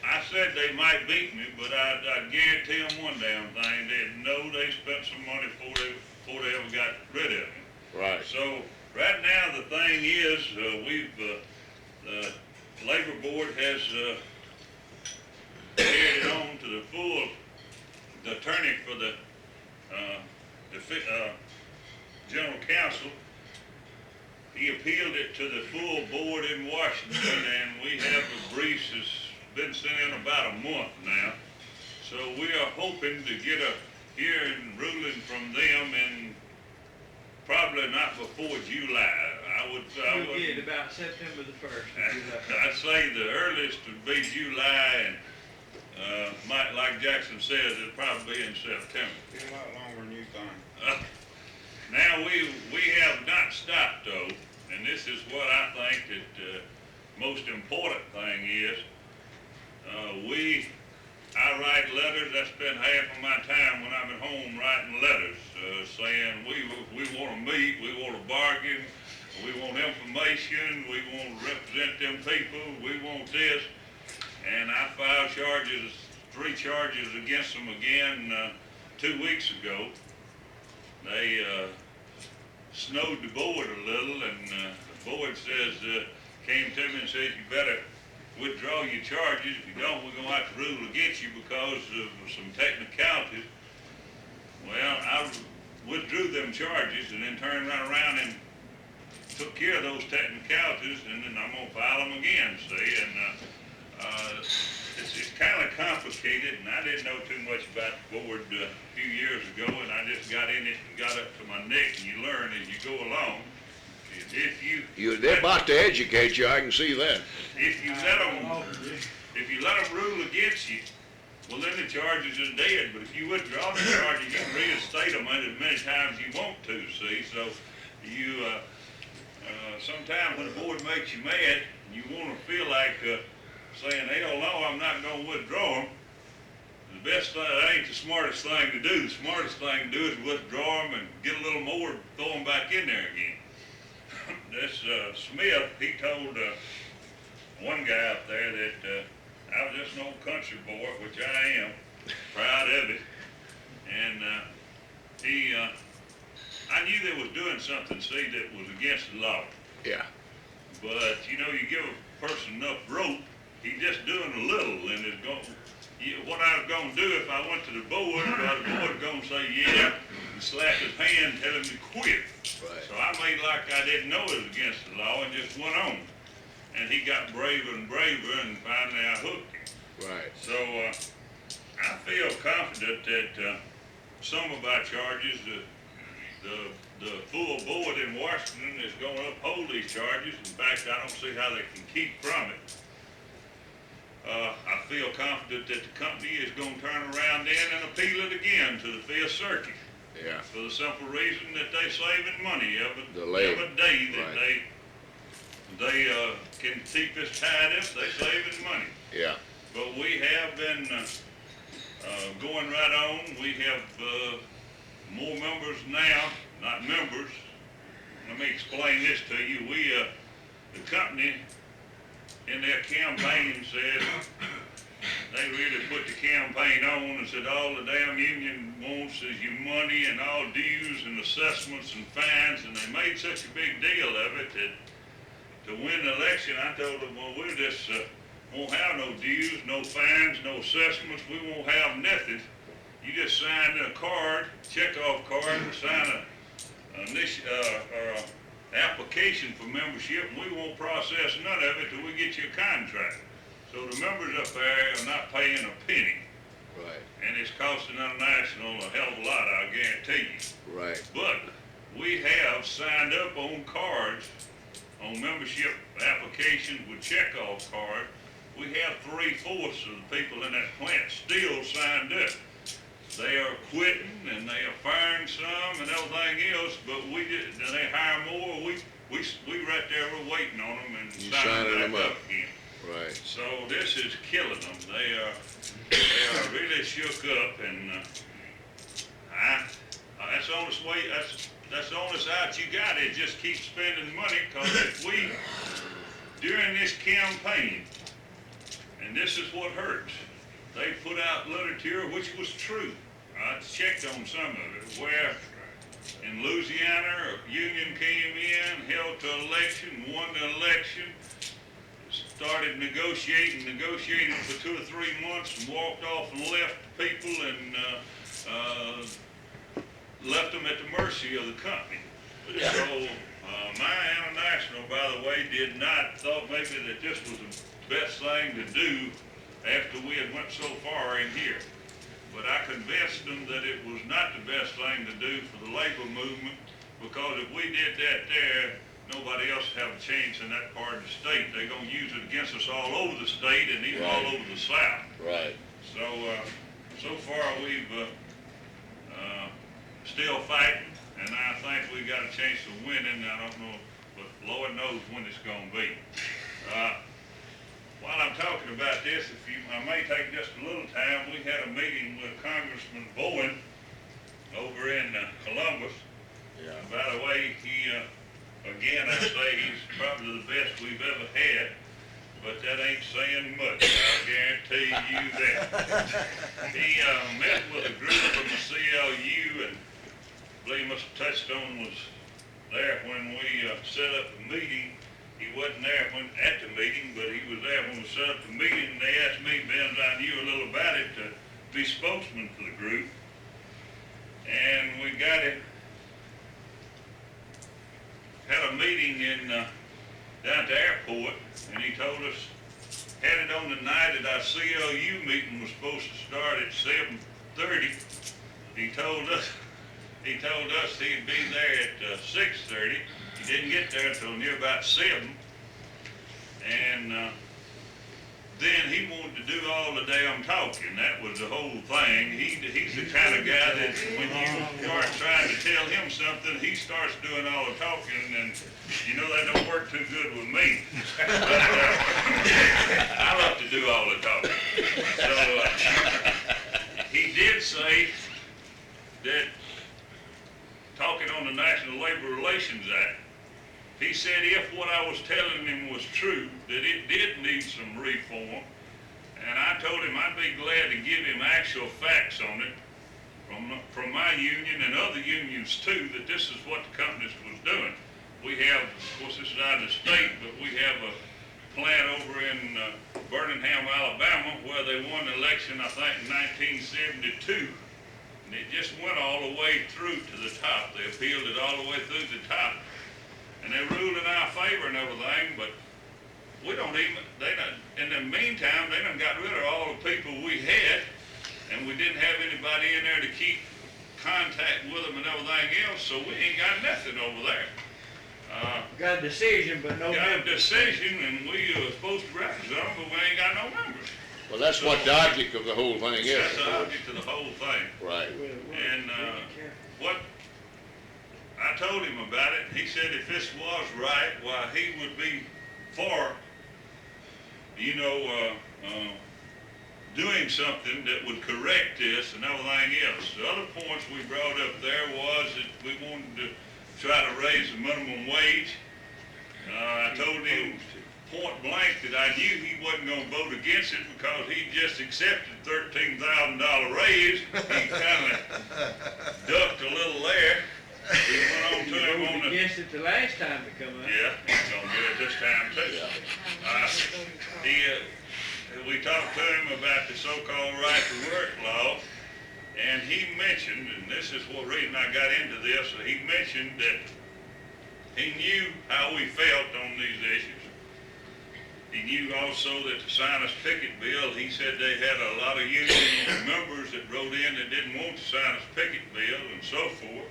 I said they might beat me, but I guarantee them one damn thing: they know they spent some money before they ever got rid of me. Right. So right now the thing is, the labor board has carried it on to the attorney for the general counsel. He appealed it to the full board in Washington, and we have the briefs that's been sent in about a month now. So we are hoping to get a hearing ruling from them in probably not before July. We'll get it about September the 1st. I'd say the earliest would be July, and like Jackson says, it'll probably be in September. Be a lot longer than you think. Now, we have not stopped though, and this is what I think that the most important thing is. I write letters. I spend half of my time when I'm at home writing letters, saying we want to meet, we want to bargain, we want information, we want to represent them people, we want this. And I filed 3 charges against them again 2 weeks ago. They snowed the board a little, and the board came to me and said, you better withdraw your charges. If you don't, we're going to have to rule against you because of some technicalities. Well, I withdrew them charges and then turned right around and took care of those technicalities, and then I'm going to file them again, see. And it's kind of complicated, and I didn't know too much about the board a few years ago, and I just got in it and got up to my neck, and you learn as you go along. They're about to educate you, I can see that. If you let them rule against you, well, then the charges are dead. But if you withdraw the charge, you can reinstate them as many times you want to, see. So sometimes when the board makes you mad, you want to feel like saying, hell no, I'm not going to withdraw them. The best thing, that ain't the smartest thing to do. The smartest thing to do is withdraw them and get a little more, throw them back in there again. This Smith, he told one guy up there that I was just an old country boy, which I am, proud of it. And I knew they was doing something, see, that was against the law. Yeah. But, you know, you give a person enough rope, he's just doing a little, and it's going, what I was going to do if I went to the board, the board going to say, yeah, and slap his hand, tell him to quit. Right. So I made like I didn't know it was against the law and just went on. And he got braver and braver, and finally I hooked him. Right. So I feel confident that some of our charges, the full board in Washington is going to uphold these charges. In fact, I don't see how they can keep from it. I feel confident that the company is going to turn around then and appeal it again to the Fifth Circuit. Yeah. For the simple reason that they saving money every Delay. day that Right. they can keep this tied up, they saving money. Yeah. But we have been going right on. We have more members now, not members. Let me explain this to you. The company in their campaign said they really put the campaign on and said all the damn union wants is your money and all dues and assessments and fines, and they made such a big deal of it that to win the election, I told them, well, we just won't have no dues, no fines, no assessments, we won't have nothing. You just sign a card, check-off card, and sign a application for membership, and we won't process none of it till we get you a contract. So the members up there are not paying a penny. Right. And it's costing International a hell of a lot, I guarantee you. Right. But we have signed up on cards, on membership applications with checkoff card. We have 3/4 of the people in that plant still signed up. They are quitting and they are firing some and everything else, but they hire more. We right there, we're waiting on them and signing them back up again. Right. So this is killing them. They are really shook up, and that's the only way. That's the only side you got. Is just keep spending money, because if we during this campaign, and this is what hurts, they put out literature which was true. I checked on some of it, where in Louisiana, a union came in, held the election, won the election, started negotiated for 2 or 3 months and walked off and left people and, left them at the mercy of the company. So, my International, by the way, did not thought maybe that this was the best thing to do after we had went so far in here. But I convinced them that it was not the best thing to do for the labor movement, because if we did that there, nobody else have a chance in that part of the state. They're gonna use it against us all over the state and even all over the South. Right. So, so far we've, still fighting, and I think we got a chance of winning. I don't know, but Lord knows when it's gonna be. While I'm talking about this, I may take just a little time. We had a meeting with Congressman Bowen over in Columbus. Yeah. By the way, he, again, I say he's probably the best we've ever had, but that ain't saying much, I'll guarantee you that. He met with a group from the CLU, and I believe Mr. Touchstone was there when we set up the meeting. He wasn't there at the meeting, but he was there when we set up the meeting, and they asked me, Ben, I knew a little about it, to be spokesman for the group. And we got it, had a meeting down at the airport, and he told us, had it on the night that our CLU meeting was supposed to start at 7:30. He told us he'd be there at 6:30. He didn't get there until near about 7. And then he wanted to do all the damn talking. That was the whole thing. He's the kind of guy that when you start trying to tell him something, he starts doing all the talking, and you know that don't work too good with me. But I love to do all the talking. So he did say that, talking on the National Labor Relations Act, he said if what I was telling him was true, that it did need some reform, and I told him I'd be glad to give him actual facts on it from my union and other unions too, that this is what the company was doing. We have, of course this is out of the state, but we have a plant over in Birmingham, Alabama, where they won the election, I think, in 1972. And it just went all the way through to the top. They appealed it all the way through the top. And they ruled in our favor and everything, but we don't even, in the meantime, they done got rid of all the people we had, and we didn't have anybody in there to keep contact with them and everything else, so we ain't got nothing over there. Got a decision, but no Got a members. decision, and we are supposed to represent them, but we ain't got no members. Well, that's what the object of the whole thing is. That's the object of the whole thing. Right. And what I told him about it, he said if this was right, why he would be for, doing something that would correct this and everything else. The other points we brought up there was that we wanted to try to raise the minimum wage. I told him point blank that I knew he wasn't gonna vote against it because he just accepted $13,000 raise. He kinda ducked a little there. We went on to him on the... Against it the last time it come up. Yeah, he's gonna get it this time too. We talked to him about the so-called right to work law, and he mentioned, and this is what reason I got into this, he mentioned that he knew how we felt on these issues. He knew also that the sinus picket bill, he said they had a lot of union members that wrote in that didn't want the sinus picket bill and so forth.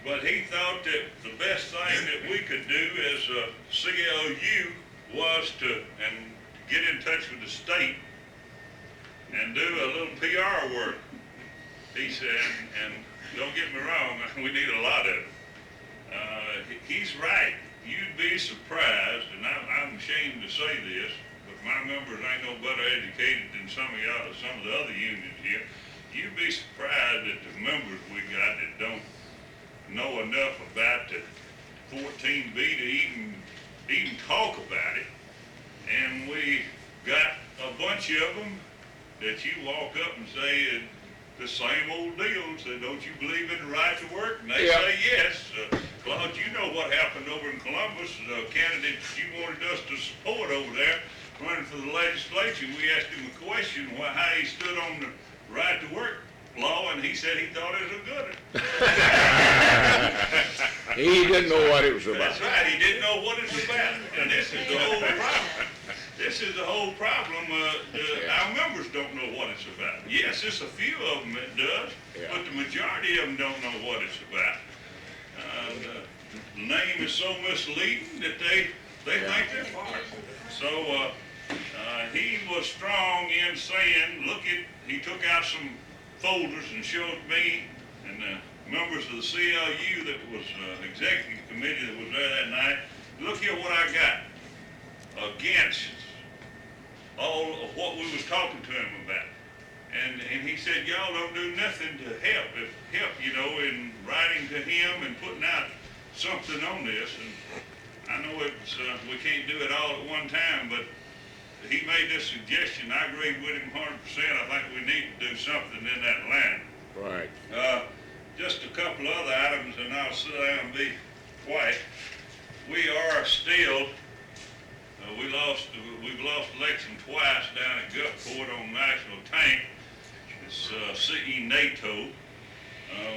But he thought that the best thing that we could do as a CLU was to get in touch with the state and do a little PR work, he said, and don't get me wrong, we need a lot of it. He's right. You'd be surprised, and I'm ashamed to say this, but my members ain't no better educated than some of y'all or some of the other unions here. You'd be surprised at the members we got that don't know enough about the 14B to even talk about it. And we got a bunch of them that you walk up and say the same old deal, say, don't you believe in the right to work? And they say yes. Claude, you know what happened over in Columbus, the candidate you wanted us to support Ford over there running for the legislature. We asked him a question, how he stood on the right to work law, and he said he thought it was a good one. He didn't know what it was about. That's right, he didn't know what it's about, and this is the whole problem. This is the whole problem, our members don't know what it's about. Yes, there's a few of them that does, but the majority of them don't know what it's about. The name is so misleading that they think they're part of it. So, he was strong in saying, he took out some folders and showed me and the members of the CLU that was executive committee that was there that night, look here what I got against all of what we was talking to him about. And he said, y'all don't do nothing to help, in writing to him and putting out something on this. And I know we can't do it all at one time, but he made this suggestion. I agree with him 100%. I think we need to do something in that line. Right. Just a couple other items, and I'll sit down and be quiet. We are still, we've lost election twice down at Gulfport on National Tank. It's CE NATO.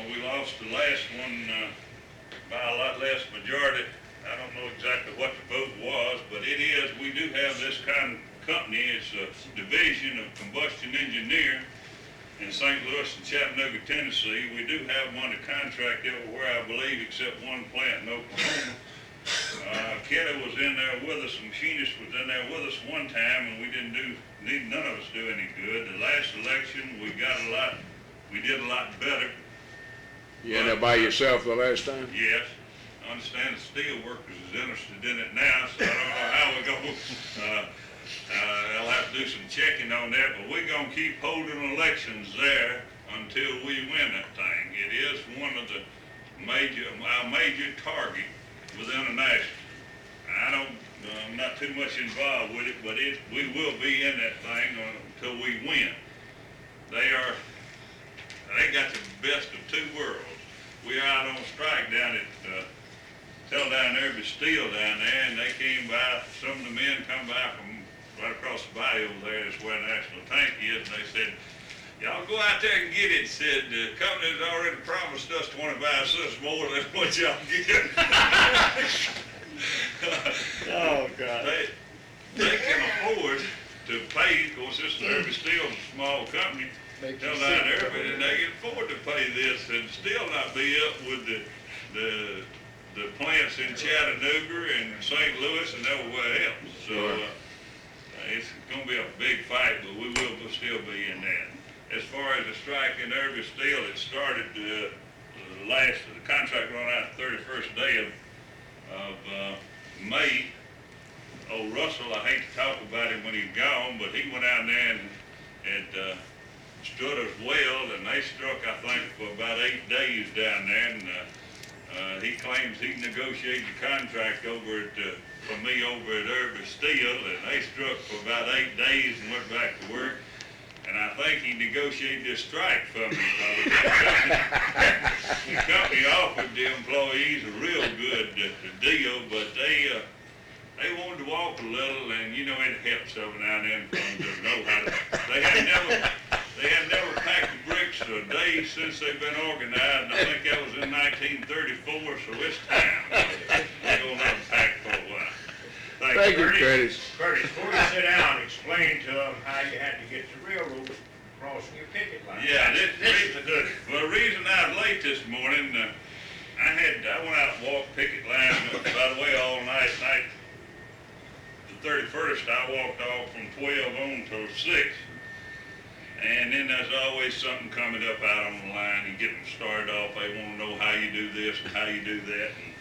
We lost the last one by a lot less majority. I don't know exactly what the vote was, but we do have this kind of company. It's a division of combustion engineer in St. Louis and Chattanooga, Tennessee. We do have them under contract everywhere, I believe, except one plant in Oklahoma. Kelly was in there with us, the machinist was in there with us one time, and none of us do any good. The last election, we did a lot better. You ended up by yourself the last time? Yes. I understand the steel workers is interested in it now, so I don't know how we're going. I'll have to do some checking on that, but we're going to keep holding elections there until we win that thing. It is one of our major target with international. I'm not too much involved with it, but we will be in that thing until we win. They got the best of two worlds. We are out on strike down at held down there with steel down there, and they came by, some of the men come by from right across the body over there, that's where National Tank is, and they said, y'all go out there and get it. Said, the company's already promised us 25 cents more than what y'all get. Oh, God. They can afford to pay, of course, this is Irby Steel, a small company, held down there, but they can afford to pay this and still not be up with the plants in Chattanooga and St. Louis and everywhere else. So it's going to be a big fight, but we will still be in that. As far as the strike in Irby Steel, it started the contract run out the 31st day of May. Old Russell, I hate to talk about him when he's gone, but he went out there and stood us well, and they struck, I think, for about 8 days down there, and he claims he negotiated the contract for me over at Irby Steel, and they struck for about 8 days and went back to work. And I think he negotiated this strike for me. The company offered the employees a real good deal, but they wanted to walk a little, and it helps every now and then for them to know how to. They had never packed the bricks a day since they've been organized. And I think that was in 1934, so it's time. They're gonna let them pack for a while. Thank you, Curtis. Curtis, before you sit down, explain to them how you had to get the railroad crossing your picket line. Yeah, this is a good. Well, the reason I was late this morning, I went out and walked picket line, by the way, all night. The 31st, I walked off from 12 on to 6. And then there's always something coming up out on the line. You get them started off, they want to know how you do this and how you do that and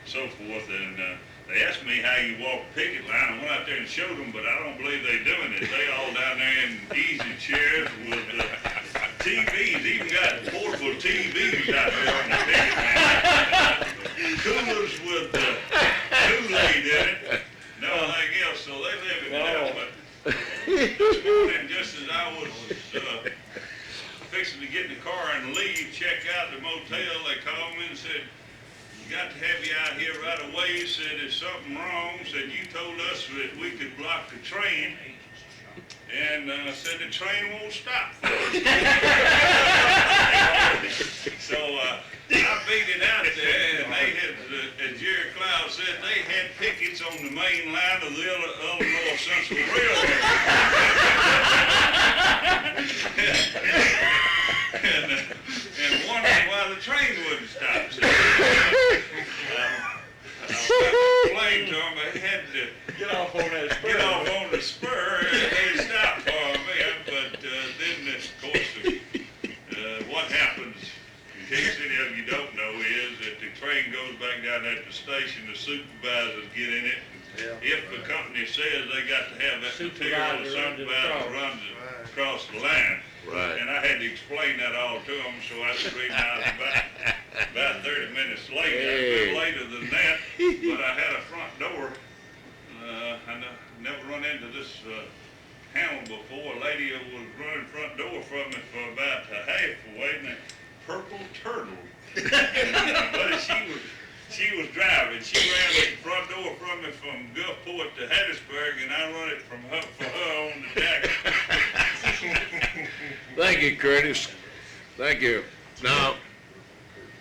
so forth. And they asked me how you walk the picket line. I went out there and showed them, but I don't believe they're doing it. They all down there in easy chairs with TVs, even got portable TVs out there on the picket line. Coolers with Kool-Aid in it, nothing else, so they live in hell. But this morning, just as I was fixing to get in the car and leave, check out the motel, they called me and said, got to have you out here right away. Said there's something wrong. Said you told us that we could block the train. And said the train won't stop. So I beat it out there, and they had, as Jerry Cloud said, they had pickets on the main line of the Illinois Central Railroad. and wondering why the train wouldn't stop. So, I explained to them I had to Get off on that spur. get off on the spur, and they stopped for me. But then, of course, what happens, in case any of you don't know, is that the train goes back down at the station, the supervisors get in it. If the company says they got to have that material, the supervisor runs it across the line. Right. And I had to explain that all to them, so I was reading out about 30 minutes late. I was a little later than that, but I had a front door. I never run into this hammer before. A lady was running front door from me for about half away, and a purple turtle. But she was driving. She ran the front door from me from Gulfport to Hattiesburg, and I run it from her for her on the jacket. Thank you, Curtis. Thank you. Now,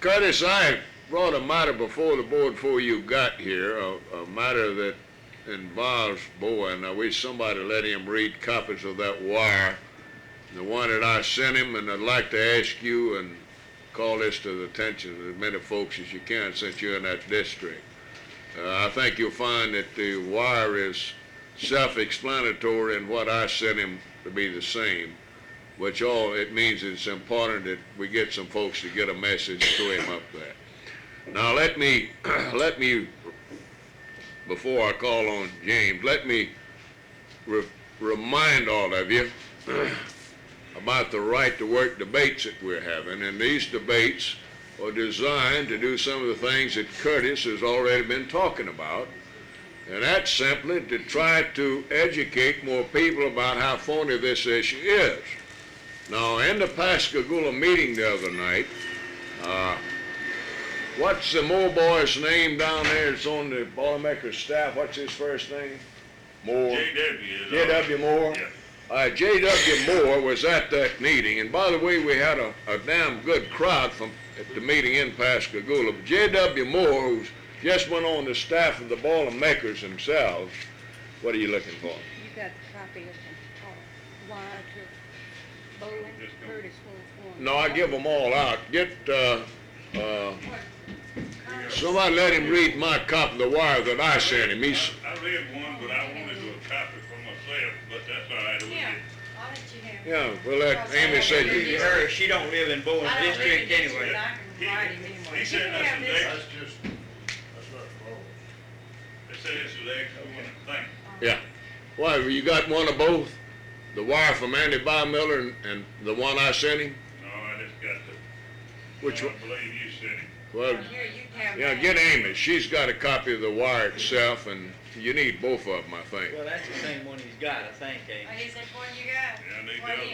Curtis, I brought a matter before the board before you got here, a matter that involves Bowen. I wish somebody let him read copies of that wire, the one that I sent him, and I'd like to ask you and call this to the attention of as many folks as you can since you're in that district. I think you'll find that the wire is self-explanatory in what I sent him to be the same, which all it means is it's important that we get some folks to get a message to him up there. Now let me, before I call on James, let me remind all of you about the right to work debates that we're having, and these debates are designed to do some of the things that Curtis has already been talking about, and that's simply to try to educate more people about how phony this issue is. Now, in the Pascagoula meeting the other night, what's the Moore boy's name down there that's on the Boilermaker staff? What's his first name? Moore. J.W. Moore? Yeah. J.W. Moore was at that meeting, and by the way, we had a damn good crowd at the meeting in Pascagoula. J.W. Moore, who's just went on the staff of the Boilermakers themselves, what are you looking for? You got a copy of the wire to Bowen, Curtis wants one. No, I give them all out. Get, somebody let him read my copy of the wire that I sent him. I read one, but I wanted to copy for myself, but that's all right. I'll let you have it. Yeah, well, that Amy said you. Her, she don't live in Bowen I don't District read it, anyway. but I can write him anyway. He said that's the next, That's not wrong. they said this is the extra one thing. Yeah. Why, you got one of both? The wire from Andy Miller and the one I sent him? No, I just got the, Which I one? believe you said it. Well, Here, you can have yeah, that. get Amy. She's got a copy of the wire itself, and you need both of them, I think. Well, that's the same one he's got, I think, Oh, is that one you got? Yeah, I need What that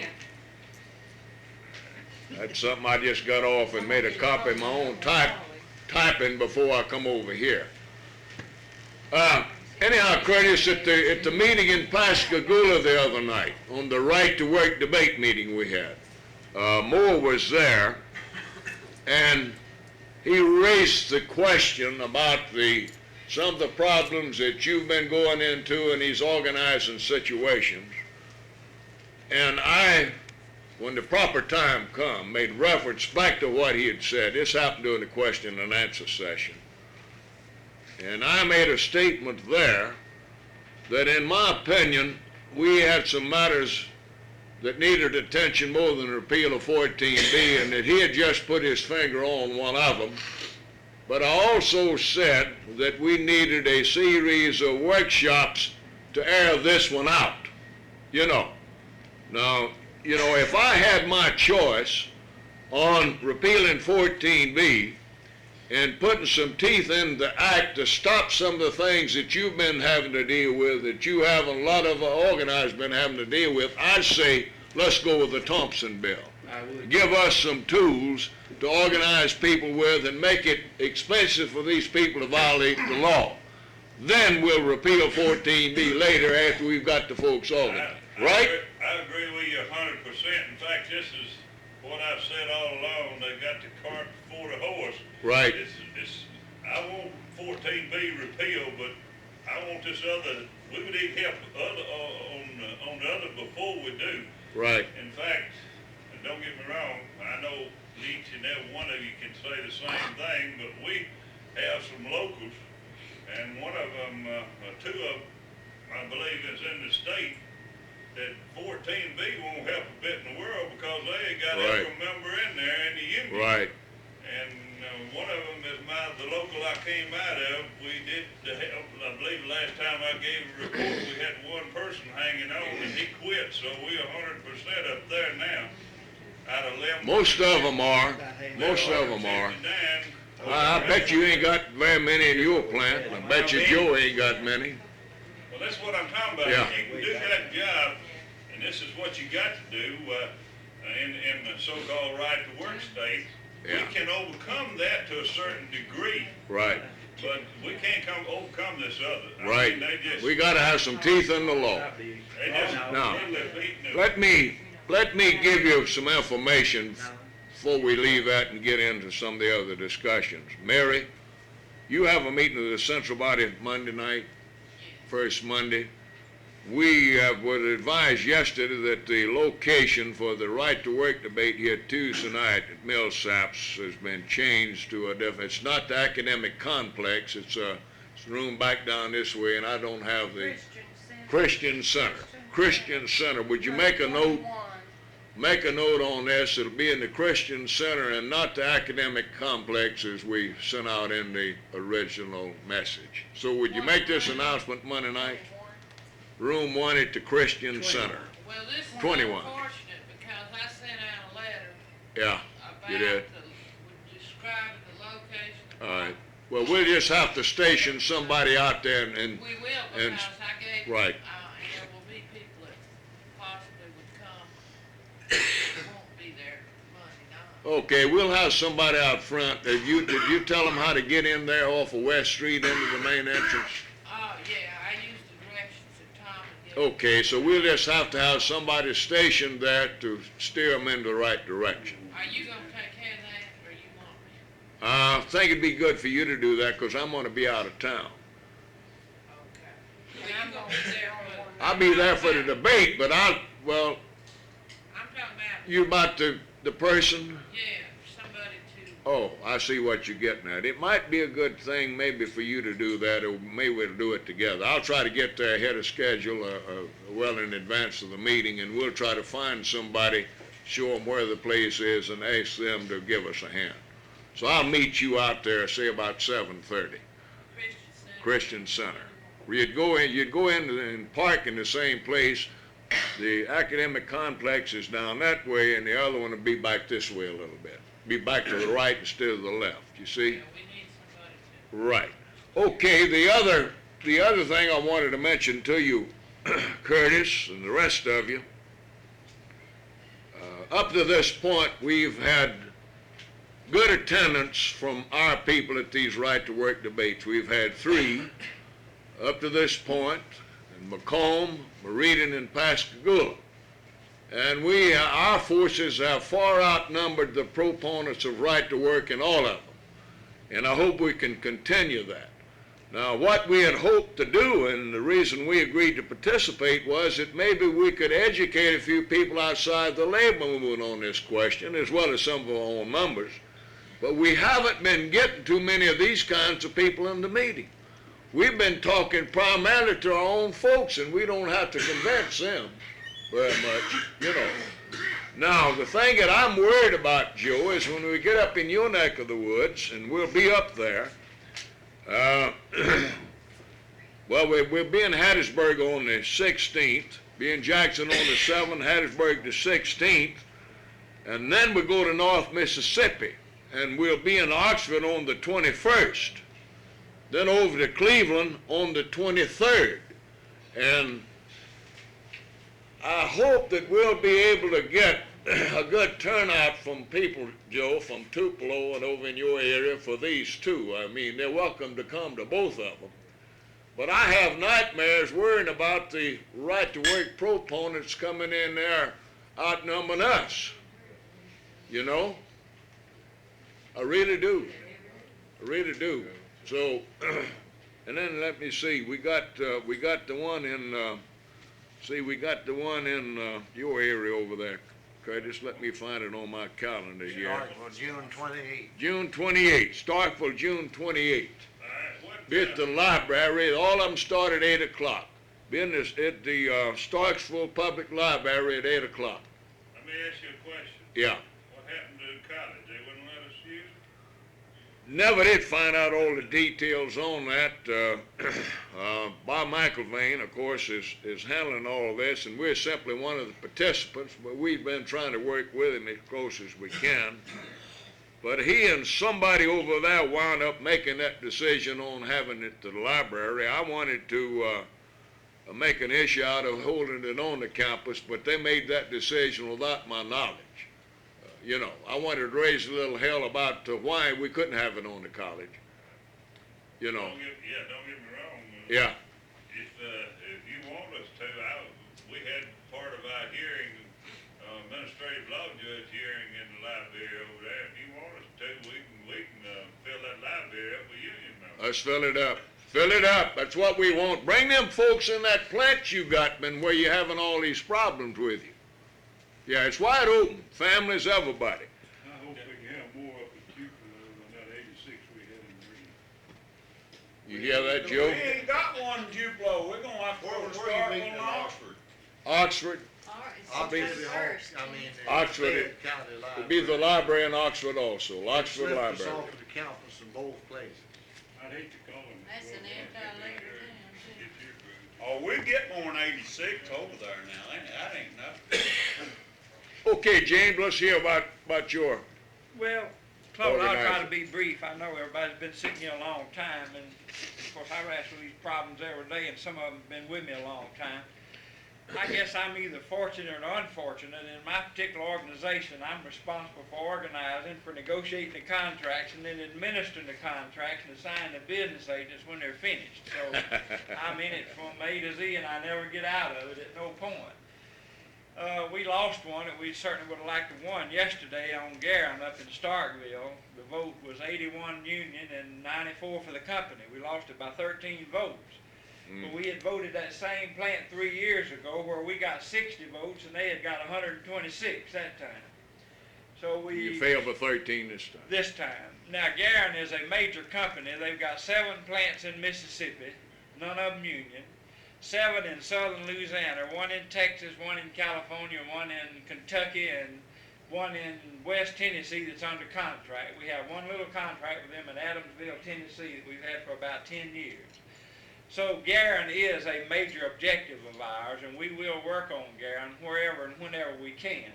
in? That's something I just got off and made a copy of my own typing before I come over here. Anyhow, Curtis, at the meeting in Pascagoula the other night, on the right to work debate meeting we had, Moore was there, and he raised the question about some of the problems that you've been going into in these organizing situations. And I, when the proper time come, made reference back to what he had said. This happened during the question and answer session. And I made a statement there that in my opinion, we had some matters that needed attention more than the repeal of 14B, and that he had just put his finger on one of them. But I also said that we needed a series of workshops to air this one out, you know. Now, you know, if I had my choice on repealing 14B and putting some teeth in the act to stop some of the things that you've been having to deal with, that you have a lot of organizers been having to deal with, I'd say let's go with the Thompson bill. I would. give us some tools to organize people with and make it expensive for these people to violate the law. Then we'll repeal 14B later after we've got the folks organized, right? I agree with you 100%. In fact, this is what I've said all along. They got the cart before the horse. Right. I want 14B repealed, but I want this other, we would need help on the other before we do. Right. In fact, and don't get me wrong, I know each and every one of you can say the same thing, but we have some locals, and one of them, two of them, I believe is in the state, that 14B won't help a bit in the world because they ain't got Right. every member in there in the union. Right. And one of them is the local I came out of. We did the help. I believe the last time I gave a report, we had one person hanging on and he quit. So we're 100% up there now. Out of 11. Most of them are. Most of them are. I bet you ain't got very many in your plant. I bet you Joe ain't got many. Well, that's what I'm talking about. Yeah. You can do that job, and this is what you got to do in the so-called right-to-work state. Yeah. We can overcome that to a certain degree, Right. but we can't overcome this other. I Right. mean, they just, We gotta have some teeth in the law. they just Now, run their feet in the- let me give you some information before we leave that and get into some of the other discussions. Mary, you have a meeting of the central body Monday night, first Monday. We was advised yesterday that the location for the right to work debate here Tuesday night at Millsaps has been changed to a different, it's not the academic complex, it's a room back down this way, and I don't have the Christian Center. Christian Center, would you make a note? Make a note on this, it'll be in the Christian Center and not the academic complex as we sent out in the original message. So would you make this announcement Monday night? Room 1 at the Christian Center. Well, this is 21. unfortunate because I sent out a letter Yeah, you did. describing the location. All right. Well, we'll just have to station somebody out there and We will and- because I gave, right. and there will be people that possibly would come, that won't be there Monday night. Okay, we'll have somebody out front. Did you tell them how to get in there off of West Street into the main entrance? Oh, yeah, I used the directions that Tom had given. Okay, so we'll just have to have somebody stationed there to steer them in the right direction. Are you gonna take care of that, or you want me? I think it'd be good for you to do that because I'm going to be out of town. Okay. And I'm gonna be there for. I'll be there for the debate, but I'm talking about, you about the person? yeah, somebody to, Oh, I see what you're getting at. It might be a good thing maybe for you to do that, or maybe we'll do it together. I'll try to get there ahead of schedule, well in advance of the meeting, and we'll try to find somebody, show them where the place is, and ask them to give us a hand. So I'll meet you out there, say about 7:30, Christian Center. You'd go in and park in the same place. The academic complex is down that way, and the other one will be back this way a little bit. Be back to the right instead of the left, you see? we need somebody to. Right. Okay, the other thing I wanted to mention to you, Curtis, and the rest of you, up to this point, we've had good attendance from our people at these right-to-work debates. We've had 3 up to this point, in Macomb, Meriden, and Pascagoula. And our forces have far outnumbered the proponents of right-to-work in all of them. And I hope we can continue that. Now, what we had hoped to do, and the reason we agreed to participate, was that maybe we could educate a few people outside the labor movement on this question, as well as some of our own members. But we haven't been getting too many of these kinds of people in the meeting. We've been talking primarily to our own folks, and we don't have to convince them very much, you know. Now, the thing that I'm worried about, Joe, is when we get up in your neck of the woods, and we'll be up there, well, we'll be in Hattiesburg on the 16th, be in Jackson on the 7th, Hattiesburg the 16th, and then we go to North Mississippi, and we'll be in Oxford on the 21st, then over to Cleveland on the 23rd, and I hope that we'll be able to get a good turnout from people, Joe, from Tupelo and over in your area for these two. I mean, they're welcome to come to both of them. But I have nightmares worrying about the right-to-work proponents coming in there outnumbering us. You know? I really do. I really do. So, and then let me see. We got the one in. We got the one in your area over there, Curtis. Let me find it on my calendar here. Starkville, June 28th. June 28th. Starkville, June 28th. Be at the library. All of them start at 8 o'clock. Be in this, at the Starksville Public Library at 8 o'clock. Let me ask you a question. Yeah. What happened to the college? They wouldn't let us use it? Never did find out all the details on that. Bob McIlvain, of course, is handling all of this, and we're simply one of the participants, but we've been trying to work with him as close as we can. But he and somebody over there wound up making that decision on having it to the library. I wanted to make an issue out of holding it on the campus, but they made that decision without my knowledge. You know, I wanted to raise a little hell about why we couldn't have it on the college. You know. Don't get me wrong. Yeah. If you want us to, we had part of our hearing, administrative law judge hearing in the library over there. If you want us to, we can fill that library up with union members. Let's fill it up. Fill it up. That's what we want. Bring them folks in that plant you got, man, where you're having all these problems with you. Yeah, it's wide open. Families, everybody. I hope we can have more up at Tupelo than that 86 we had in Green. You hear that, Joe? We ain't got one in Tupelo. We're gonna have to go to Starkville and Oxford. Oxford. Oxford. It'd be the library in Oxford also. Oxford Library. It's off of the campus in both places. I'd hate to call them. That's an anti-labor town, too. Oh, we get more than 86 over there now. That ain't nothing. Okay, James, let's hear about your. Well, Claude, I'll try Organizer. to be brief. I know everybody's been sitting here a long time, and of course I wrestle with these problems every day, and some of them have been with me a long time. I guess I'm either fortunate or unfortunate. In my particular organization, I'm responsible for organizing, for negotiating the contracts, and then administering the contracts and assigning the business agents when they're finished. So I'm in it from A to Z, and I never get out of it at no point. We lost one that we certainly would have liked to won yesterday on Garin up in Starkville. The vote was 81 union and 94 for the company. We lost it by 13 votes. But we had voted that same plant 3 years ago where we got 60 votes and they had got 126 that time. So You failed for 13 this time. This time. Now Garin is a major company. They've got 7 plants in Mississippi, none of them union. 7 in southern Louisiana, 1 in Texas, 1 in California, 1 in Kentucky, and 1 in West Tennessee that's under contract. We have one little contract with them in Adamsville, Tennessee that we've had for about 10 years. So Garin is a major objective of ours, and we will work on Garin wherever and whenever we can.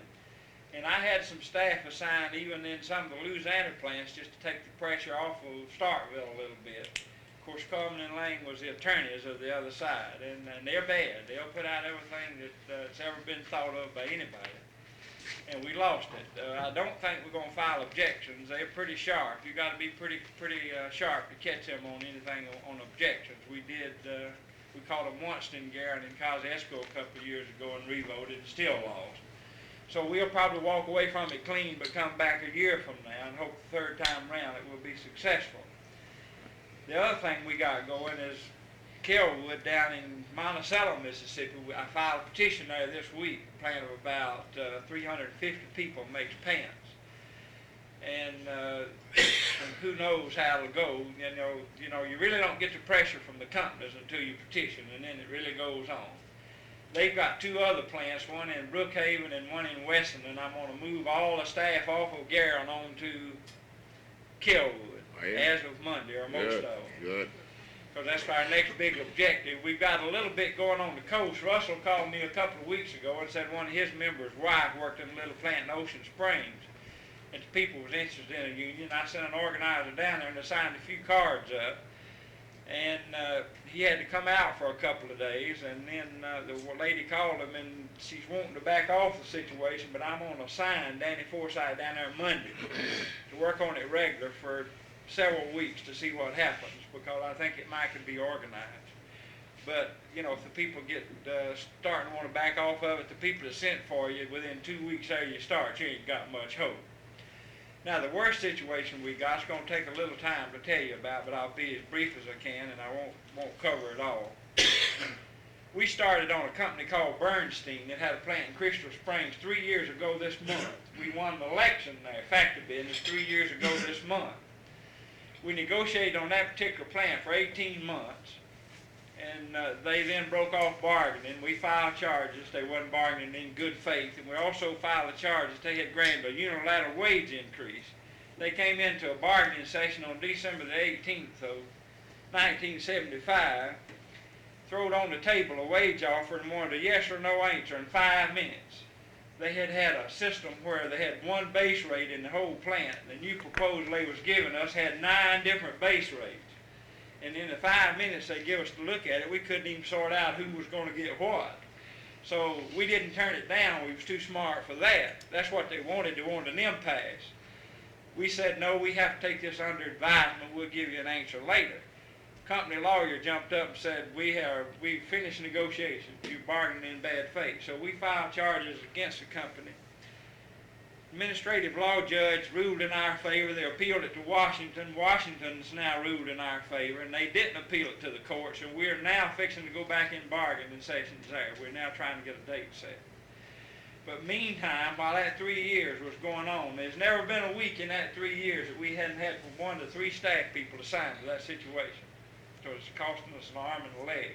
And I had some staff assigned even in some of the Louisiana plants just to take the pressure off of Starkville a little bit. Of course, Coleman and Lang was the attorneys of the other side, and they're bad. They'll put out everything that's ever been thought of by anybody. And we lost it. I don't think we're going to file objections. They're pretty sharp. You got to be pretty sharp to catch them on anything on objections. We did. We caught them once in Garin and Kosciuszko a couple of years ago and revoted and still lost. So we'll probably walk away from it clean, but come back a year from now and hope the third time around it will be successful. The other thing we got going is Kelwood down in Monticello, Mississippi. I filed a petition there this week. A plant of about 350 people makes pants. And who knows how it'll go. You know, you really don't get the pressure from the companies until you petition, and then it really goes on. They've got 2 other plants, one in Brookhaven and one in Weston, and I'm going to move all the staff off of Garin onto Kelwood as of Monday, or most of them. Good. Because that's our next big objective. We've got a little bit going on the coast. Russell called me a couple of weeks ago and said one of his members' wife worked in a little plant in Ocean Springs, and the people was interested in a union. I sent an organizer down there and they signed a few cards up. And he had to come out for a couple of days, and then the lady called him, and she's wanting to back off the situation, but I'm on assign Danny Forsythe down there Monday to work on it regular for several weeks to see what happens, because I think it might could be organized. But, you know, if the people get starting to want to back off of it, the people that sent for you, within 2 weeks after you start, you ain't got much hope. Now, the worst situation we got is going to take a little time to tell you about, but I'll be as brief as I can, and I won't cover it all. We started on a company called Bernstein that had a plant in Crystal Springs 3 years ago this month. We won an election there, factory business, 3 years ago this month. We negotiated on that particular plant for 18 months, and they then broke off bargaining. We filed charges. They wasn't bargaining in good faith, and we also filed the charges they had granted a unilateral wage increase. They came into a bargaining session on December the 18th of 1975, throwed on the table a wage offer and wanted a yes or no answer in 5 minutes. They had had a system where they had one base rate in the whole plant. The new proposal they was giving us had 9 different base rates. And in the 5 minutes they give us to look at it, we couldn't even sort out who was going to get what. So we didn't turn it down. We was too smart for that. That's what they wanted. They wanted an impasse. We said, no, we have to take this under advisement. We'll give you an answer later. Company lawyer jumped up and said, we finished negotiations. You bargained in bad faith. So we filed charges against the company. Administrative law judge ruled in our favor. They appealed it to Washington. Washington's now ruled in our favor, and they didn't appeal it to the courts, and we're now fixing to go back in bargaining sessions there. We're now trying to get a date set. But meantime, while that 3 years was going on, there's never been a week in that 3 years that we hadn't had from 1 to 3 staff people assigned to that situation. So it's costing us an arm and a leg.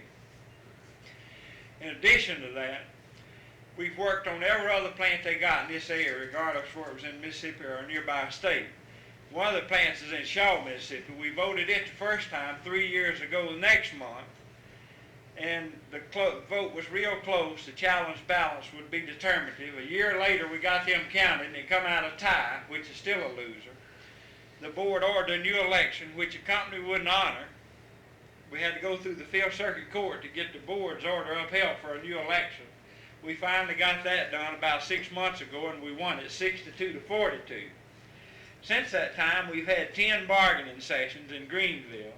In addition to that, we've worked on every other plant they got in this area, regardless of where it was in Mississippi or a nearby state. One of the plants is in Shaw, Mississippi. We voted it the first time 3 years ago next month, and the vote was real close. The challenge balance would be determinative. A year later, we got them counted, and it come out a tie, which is still a loser. The board ordered a new election, which the company wouldn't honor. We had to go through the Fifth Circuit Court to get the board's order upheld for a new election. We finally got that done about 6 months ago, and we won it 62 to 42. Since that time, we've had 10 bargaining sessions in Greenville,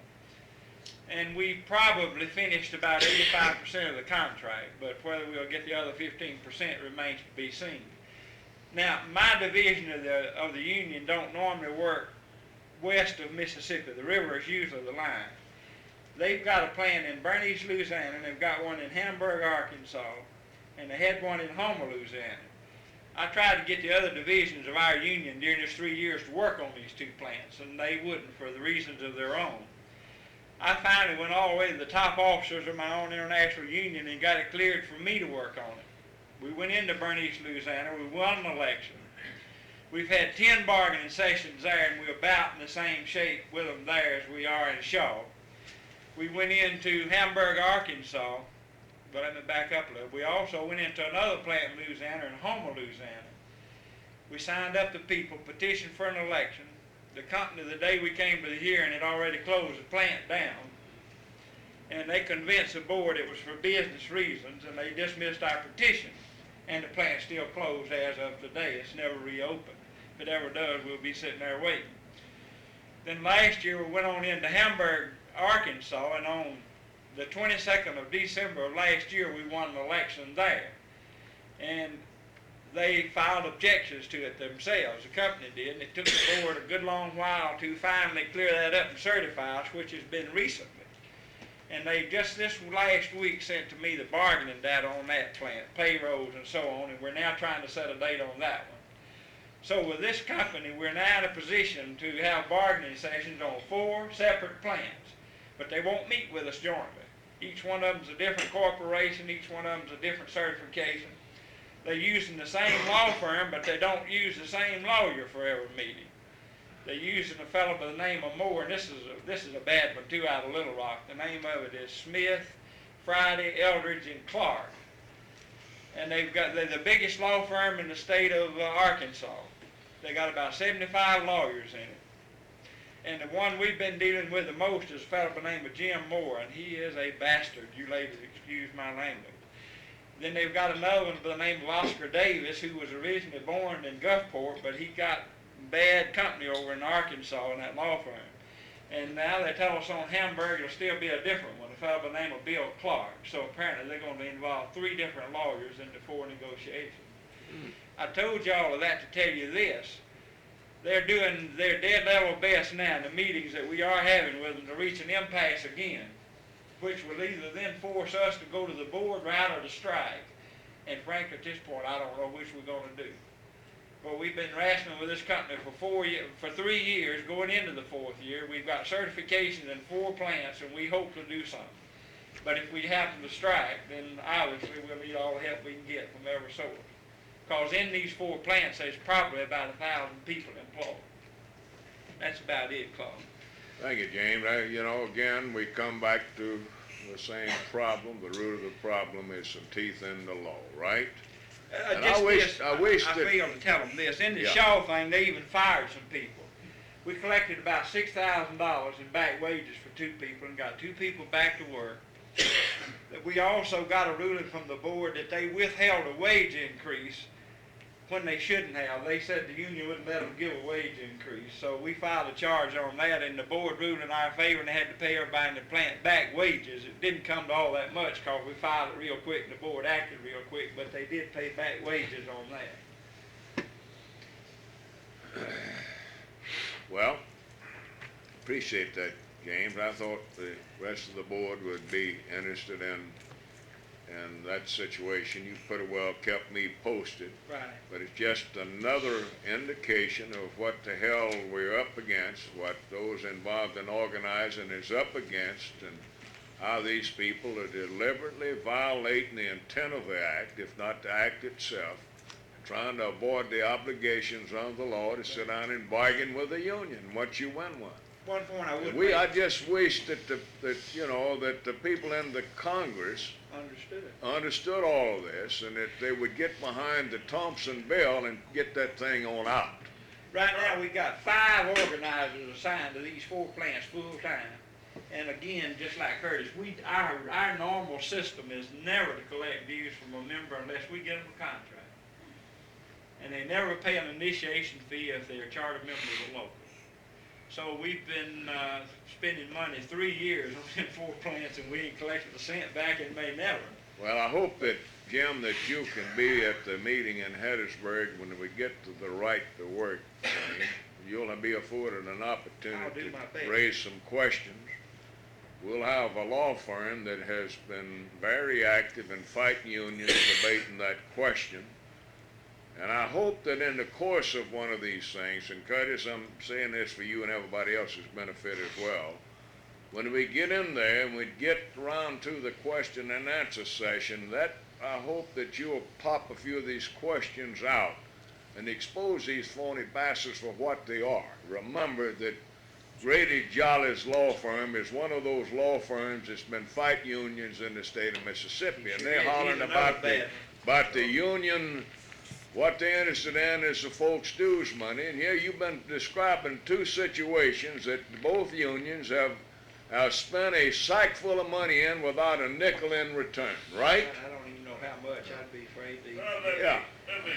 and we probably finished about 85% of the contract, but whether we'll get the other 15% remains to be seen. Now, my division of the union don't normally work west of Mississippi. The river is usually the line. They've got a plant in Bernice, Louisiana, and they've got one in Hamburg, Arkansas, and they had one in Houma, Louisiana. I tried to get the other divisions of our union during this 3 years to work on these 2 plants, and they wouldn't for the reasons of their own. I finally went all the way to the top officers of my own international union and got it cleared for me to work on it. We went into Bernice, Louisiana. We won an election. We've had 10 bargaining sessions there, and we're about in the same shape with them there as we are in Shaw. We went into Hamburg, Arkansas, but let me back up a little. We also went into another plant in Louisiana, in Houma, Louisiana. We signed up the people, petitioned for an election. The company, the day we came to the hearing, had already closed the plant down. And they convinced the board it was for business reasons, and they dismissed our petition. And the plant's still closed as of today. It's never reopened. If it ever does, we'll be sitting there waiting. Then last year, we went on into Hamburg, Arkansas, and on the 22nd of December of last year, we won an election there. And they filed objections to it themselves, the company did, and it took the board a good long while to finally clear that up and certify us, which has been recently. And they just this last week sent to me the bargaining data on that plant, payrolls and so on, and we're now trying to set a date on that one. So with this company, we're now in a position to have bargaining sessions on 4 separate plants, but they won't meet with us jointly. Each one of them's a different corporation, each one of them's a different certification. They're using the same law firm, but they don't use the same lawyer for every meeting. They're using a fellow by the name of Moore, and this is a bad one too, out of Little Rock. The name of it is Smith, Friday, Eldridge, and Clark. And they're the biggest law firm in the state of Arkansas. They got about 75 lawyers in it. And the one we've been dealing with the most is a fellow by the name of Jim Moore, and he is a bastard. You ladies excuse my language. Then they've got another one by the name of Oscar Davis, who was originally born in Gulfport, but he got bad company over in Arkansas in that law firm. And now they tell us on Hamburg it'll still be a different one, a fellow by the name of Bill Clark. So apparently they're going to involve 3 different lawyers in the 4 negotiations. I told you all of that to tell you this. They're doing their dead level best now in the meetings that we are having with them to reach an impasse again, which will either then force us to go to the board route or to strike. And frankly, at this point, I don't know which we're going to do. But we've been wrestling with this company for 3 years, going into the 4th year. We've got certifications in 4 plants, and we hope to do something. But if we happen to strike, then obviously we'll need all the help we can get from every source. Because in these 4 plants, there's probably about 1,000 people employed. That's about it, Claude. Thank you, James. You know, again, we come back to the same problem. The root of the problem is some teeth in the law, right? And I wish that failed to tell them this. In the Shaw thing, they even fired some people. We collected about $6,000 in back wages for 2 people and got 2 people back to work. We also got a ruling from the board that they withheld a wage increase when they shouldn't have. They said the union wouldn't let them give a wage increase. So we filed a charge on that, and the board ruled in our favor, and they had to pay everybody in the plant back wages. It didn't come to all that much because we filed it real quick and the board acted real quick, but they did pay back wages on that. Well, appreciate that, James. I thought the rest of the board would be interested in that situation. You pretty well kept me posted. Right. But it's just another indication of what the hell we're up against, what those involved in organizing is up against, and how these people are deliberately violating the intent of the act, if not the act itself, trying to avoid the obligations of the law to sit down and bargain with the union once you win one. One point I would I just wish that the people in the Congress understood all of this, and that they would get behind the Thompson bill and get that thing on out. Right now, we got 5 organizers assigned to these 4 plants full time. And again, just like Curtis, our normal system is never to collect dues from a member unless we get them a contract. And they never pay an initiation fee if they're a charter member of the local. So we've been spending money 3 years on 4 plants, and we ain't collected a cent back and may never. Well, I hope that, Jim, that you can be at the meeting in Hattiesburg when we get to the right to work. You'll be afforded an opportunity to raise some questions. We'll have a law firm that has been very active in fighting unions, debating that question. And I hope that in the course of one of these things, and Curtis, I'm saying this for you and everybody else's benefit as well, when we get in there and we get around to the question and answer session, that I hope that you'll pop a few of these questions out and expose these phony bastards for what they are. Remember that Grady Jolly's law firm is one of those law firms that's been fighting unions in the state of Mississippi, and they're hollering about the union. What they're interested in is the folks' dues money, and here you've been describing 2 situations that both unions have spent a sack full of money in without a nickel in return, right? I don't even know how much. I'd be afraid to. Let me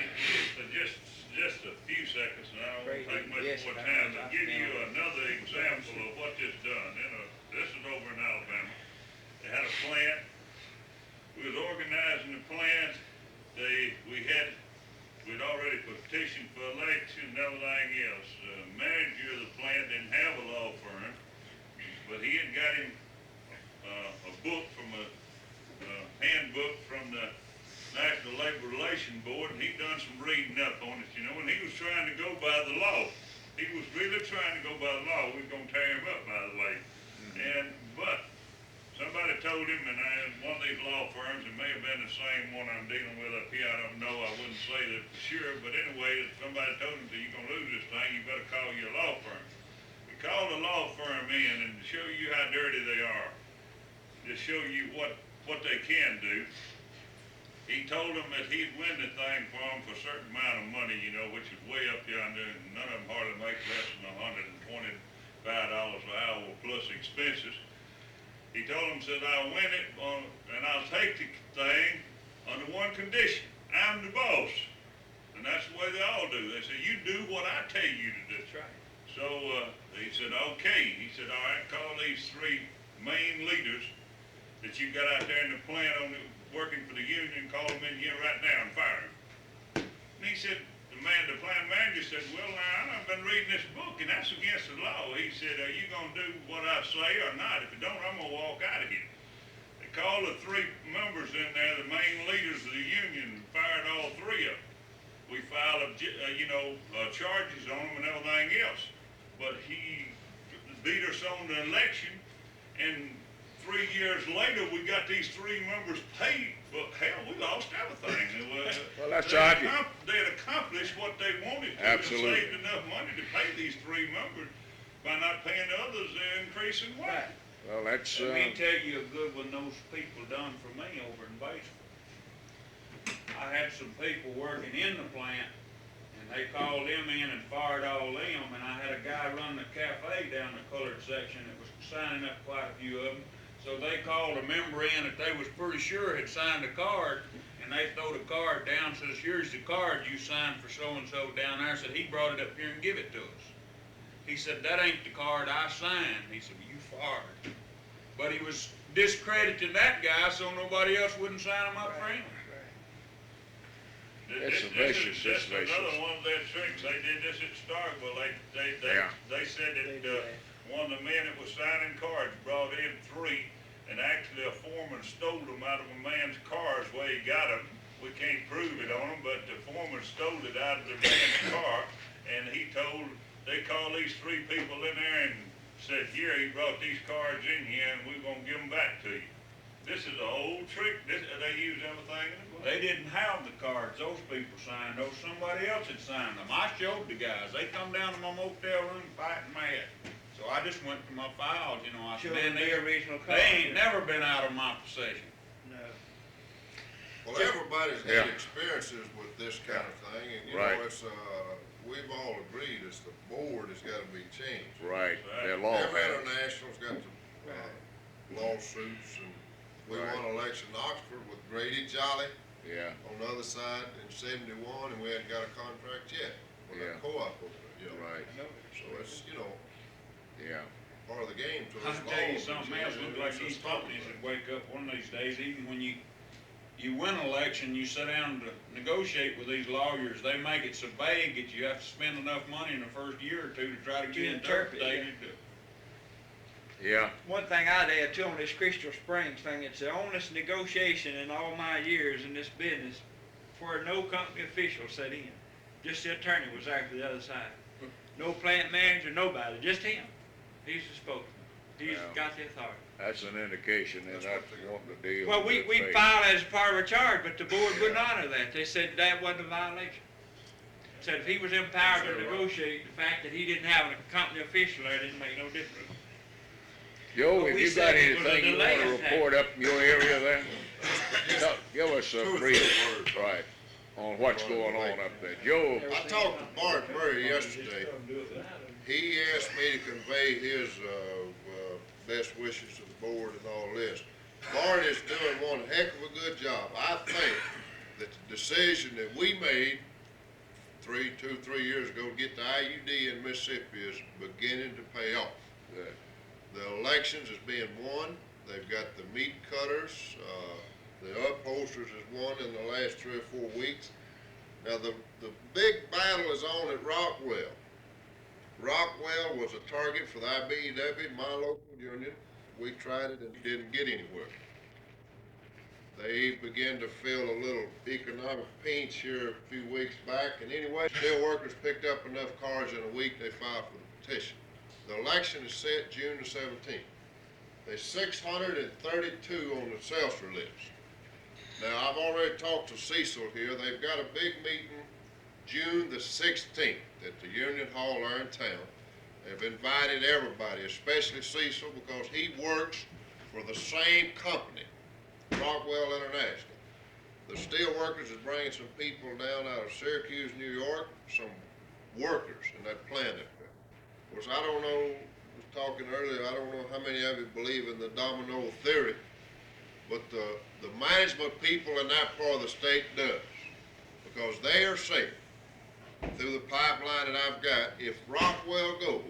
just a few seconds, and I won't take much more time, to give you another example of what this done. This is over in Alabama. They had a plant. We was organizing the plant. We'd already petitioned for election and everything else. The manager of the plant didn't have a law firm, but he had got him a book from a handbook from the National Labor Relations Board, and he done some reading up on it, and he was trying to go by the law. He was really trying to go by the law. We was going to tear him up, by the way. But somebody told him, and one of these law firms, it may have been the same one I'm dealing with up here, I don't know, I wouldn't say that for sure, but anyway, somebody told him that you're going to lose this thing, you better call your law firm. We called the law firm in, and to show you how dirty they are, to show you what they can do, he told them that he'd win the thing for them for a certain amount of money, which is way up yonder, and none of them hardly make less than $120 $5 an hour plus expenses. He told them, said, I'll win it and I'll take the thing under one condition. I'm the boss. And that's the way they all do. They say, you do what I tell you to do. That's right. So, he said, okay. He said, all right, call these three main leaders that you got out there in the plant working for the union, call them in here right now and fire them. And he said, the plant manager said, well, now, I've been reading this book and that's against the law. He said, are you gonna do what I say or not? If you don't, I'm gonna walk out of here. They called the three members in there, the main leaders of the union, and fired all three of them. We filed, charges on them and everything else. But he beat us on the election, and 3 years later, we got these three members paid, but hell, we lost everything. Well, that's they obvious. they had accomplished what they wanted to. Absolutely. And saved enough money to pay these three members by not paying the others their increase in wage. Well, that's, Let me tell you a good one those people done for me over in Batesville. I had some people working in the plant, and they called them in and fired all them, and I had a guy run the cafe down the colored section that was signing up quite a few of them. So they called a member in that they was pretty sure had signed a card, and they throw the card down, says, here's the card you signed for so-and-so down there. Said, he brought it up here and give it to us. He said, that ain't the card I signed. He said, well, you fired. But he was discrediting that guy so nobody else wouldn't sign him up for him. It's a vicious That's situation. another one of their tricks. They did this at Starkville. They said that one of the men that was signing cards brought in three, and actually a foreman stole them out of a man's cars where he got them. We can't prove it on him, but the foreman stole it out of the man's car, and they called these three people in there and said, here, he brought these cards in here, and we're gonna give them back to you. This is an old trick. They use everything in the book. They didn't have the cards those people signed, those somebody else had signed them. I showed the guys. They come down to my motel room fighting mad. So I just went to my files, I said, man, their original they ain't never been out of my possession. No. Well, everybody's had experiences with this kind of thing, and Right. We've all agreed it's the board has gotta be changed. right, their law Every has. international's got the, lawsuits, and we Right. won an election in Oxford with Grady Jolly Yeah, on the other side in '71, and we hadn't got a contract yet with Yeah. that co-op over there, right, So it's, yeah. part of the game till I'll it's tell you laws. something else, looks like these companies would wake up one of these days, even when you win an election, you sit down to negotiate with these lawyers, they make it so vague that you have to spend enough money in the first year or two to try to get it interpret, interpreted. Yeah, One thing I'd add too on this Crystal Springs thing, it's the honest negotiation in all my years in this business where no company official sat in. Just the attorney was there for the other side. No plant manager, nobody, just him. He's the spokesman. He's Wow. got the authority. that's an indication that that's wanting to deal Well, with we that filed as part of a charge, but the board wouldn't honor that. They said that wasn't a violation. Said if he was empowered to negotiate, the fact that he didn't have a company official there didn't make no difference. Joe, But have we you said got it was a anything you delay wanna attack. report up in your area there? Give us Two a or brief, three words. right, on what's going on up there. Joe, I talked to Bart Murray yesterday. He asked me to convey his, best wishes to the board and all this. Bart is doing one heck of a good job. I think that the decision that we made 3 years ago to get the IUD in Mississippi is beginning to pay off. The elections is being won. They've got the meat cutters, the upholsters has won in the last 3 or 4 weeks. Now, the big battle is on at Rockwell. Rockwell was a target for the IBEW, my local union. We tried it and didn't get anywhere. They began to feel a little economic pinch here a few weeks back, and anyway, steel workers picked up enough cards in a week, they filed for the petition. The election is set June the 17th. There's 632 on the Seltzer list. Now, I've already talked to Cecil here. They've got a big meeting June the 16th at the Union Hall there in town. They've invited everybody, especially Cecil, because he works for the same company, Rockwell International. The steel workers is bringing some people down out of Syracuse, New York, some workers in that plant up there. Of course, I don't know talking earlier, I don't know how many of you believe in the domino theory, but the management people in that part of the state does, because they are saying, through the pipeline that I've got, if Rockwell goes,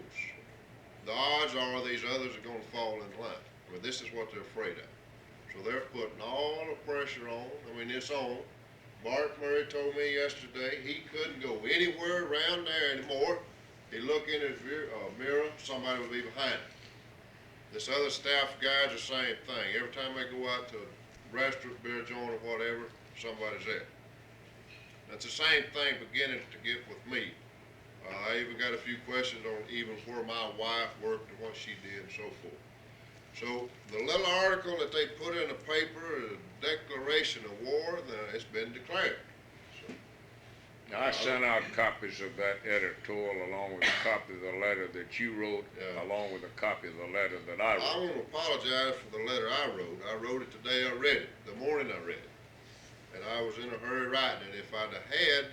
the odds are these others are gonna fall in line. I mean, this is what they're afraid of. So they're putting all the pressure on. I mean, it's on. Bart Murray told me yesterday he couldn't go anywhere around there anymore. He looked in his mirror, somebody would be behind him. This other staff guy's the same thing. Every time they go out to a restaurant, beer joint, or whatever, somebody's there. That's the same thing beginning to get with me. I even got a few questions on even where my wife worked and what she did and so forth. So the little article that they put in the paper, a declaration of war, it's been declared. So, I sent out copies of that editorial along with a copy of the letter that you wrote, along with a copy of the letter that I wrote. I want to apologize for the letter I wrote. I wrote it today, I read it, the morning I read it. And I was in a hurry writing it. If I'd have had,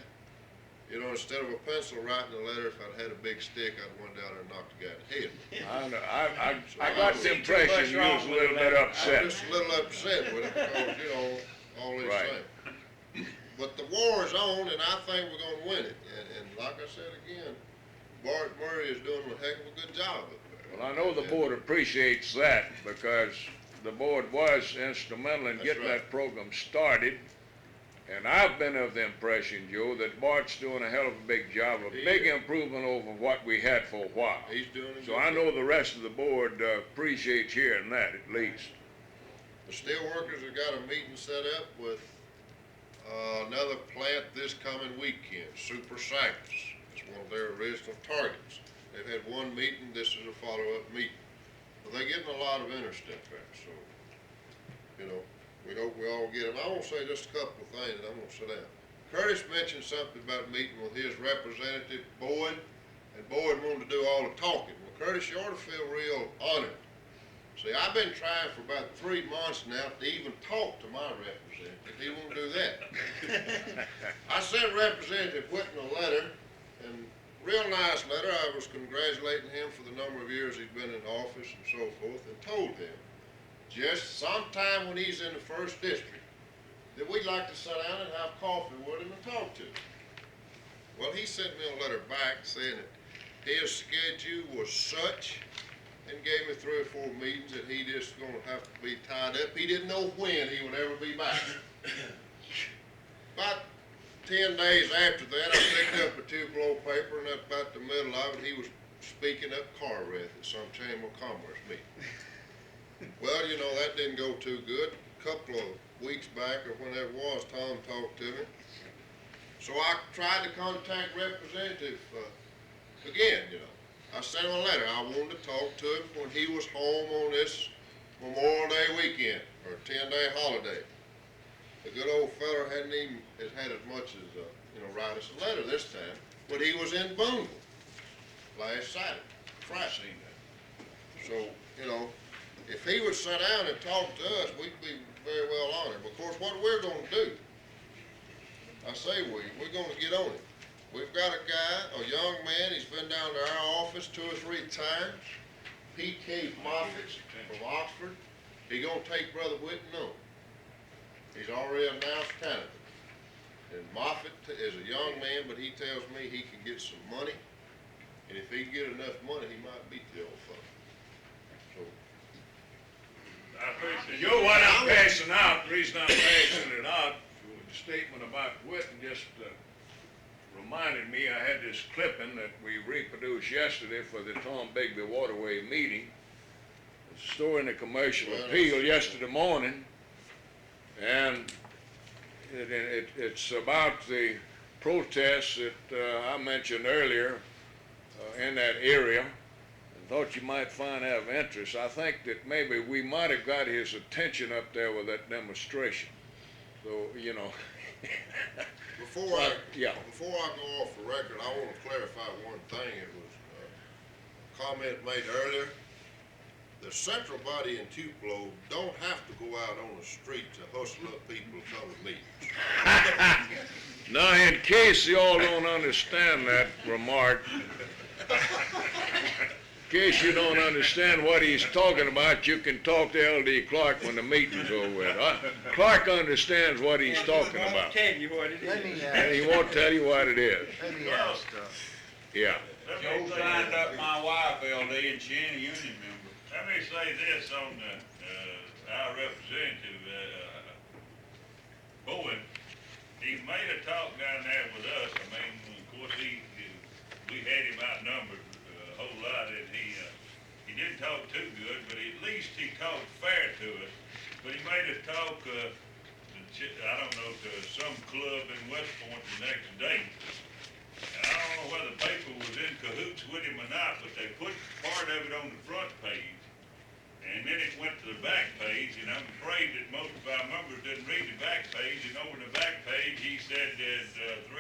you know, instead of a pencil writing a letter, if I'd had a big stick, I'd went down there and knocked the guy in the head. I got the impression you was a little bit upset. I'm just a little upset with it because, you know, all these Right. things. But the war is on, and I think we're gonna win it. And like I said again, Bart Murray is doing a heck of a good job up there. Well, I know the board appreciates that because the board was instrumental in That's getting right. that program started. And I've been of the impression, Joe, that Bart's doing a hell of a big job, a big improvement over what we had for a while. He's doing a So good I know job. the rest of the board appreciates hearing that at least. The steelworkers have got a meeting set up with another plant this coming weekend, Super Cypress. It's one of their original targets. They've had one meeting, this is a follow-up meeting. But they're getting a lot of interest in that, so, you know, we hope we all get them. I want to say just a couple of things, and I'm going to sit down. Curtis mentioned something about meeting with his representative, Boyd, and Boyd wanted to do all the talking. Well, Curtis, you ought to feel real honored. See, I've been trying for about 3 months now to even talk to my representative. He won't do that. I sent Representative Whitten a letter, and real nice letter. I was congratulating him for the number of years he's been in office and so forth, and told him just sometime when he's in the first district that we'd like to sit down and have coffee with him and talk to him. Well, he sent me a letter back saying that his schedule was such, and gave me 3 or 4 meetings that he just gonna have to be tied up. He didn't know when he would ever be back. About 10 days after that, I picked up a Tupelo paper, and about the middle of it, he was speaking up Carteret at some Chamber of Commerce meeting. Well, you know, that didn't go too good. A couple of weeks back, or whenever it was, Tom talked to me. So I tried to contact Representative again, you know. I sent him a letter. I wanted to talk to him when he was home on this Memorial Day weekend, or 10-day holiday. The good old feller hadn't even had as much as, you know, write us a letter this time, but he was in Boonville last Saturday, Friday. So, you know, if he would sit down and talk to us, we'd be very well honored. Of course, what we're gonna do, I say we're gonna get on it. We've got a guy, a young man, he's been down to our office 2 or 3 times, P.K. Moffitt from Oxford. He's gonna take Brother Whitten on. He's already announced Canada. And Moffitt is a young man, but he tells me he can get some money, and if he can get enough money, he might beat the old fellow. So, I appreciate Joe, what I'm passing out, the reason I'm passing it out, the statement about Whitten just reminded me, I had this clipping that we reproduced yesterday for the Tom Bigby Waterway meeting. It's a story in the Commercial Appeal yesterday morning, and it's about the protests that I mentioned earlier in that area, and thought you might find that of interest. I think that maybe we might have got his attention up there with that demonstration. So, you know. Before I Yeah. go off the record, I want to clarify one thing. It was a comment made earlier. The central body in Tupelo don't have to go out on the street to hustle up people to come to meetings. Now, in case y'all don't understand that remark, case you don't understand what he's talking about, you can talk to L.D. Clark when the meeting's over with. Clark understands what he's talking about. Tell you what it Let me is. And he won't tell you what it is. Let me ask, Yeah. Joe signed up my wife, LD, and she ain't a union member. Let me say this on our representative, Bowen. He made a talk down there with us. I mean, of course, we had him outnumbered a whole lot, and he didn't talk too good, but at least he talked fair to us. But he made us talk, I don't know, to some club in West Point the next day. And I don't know whether the paper was in cahoots with him or not, but they put part of it on the front page. And then it went to the back page, and I'm afraid that most of our members didn't read the back page. And over the back page, he said that $3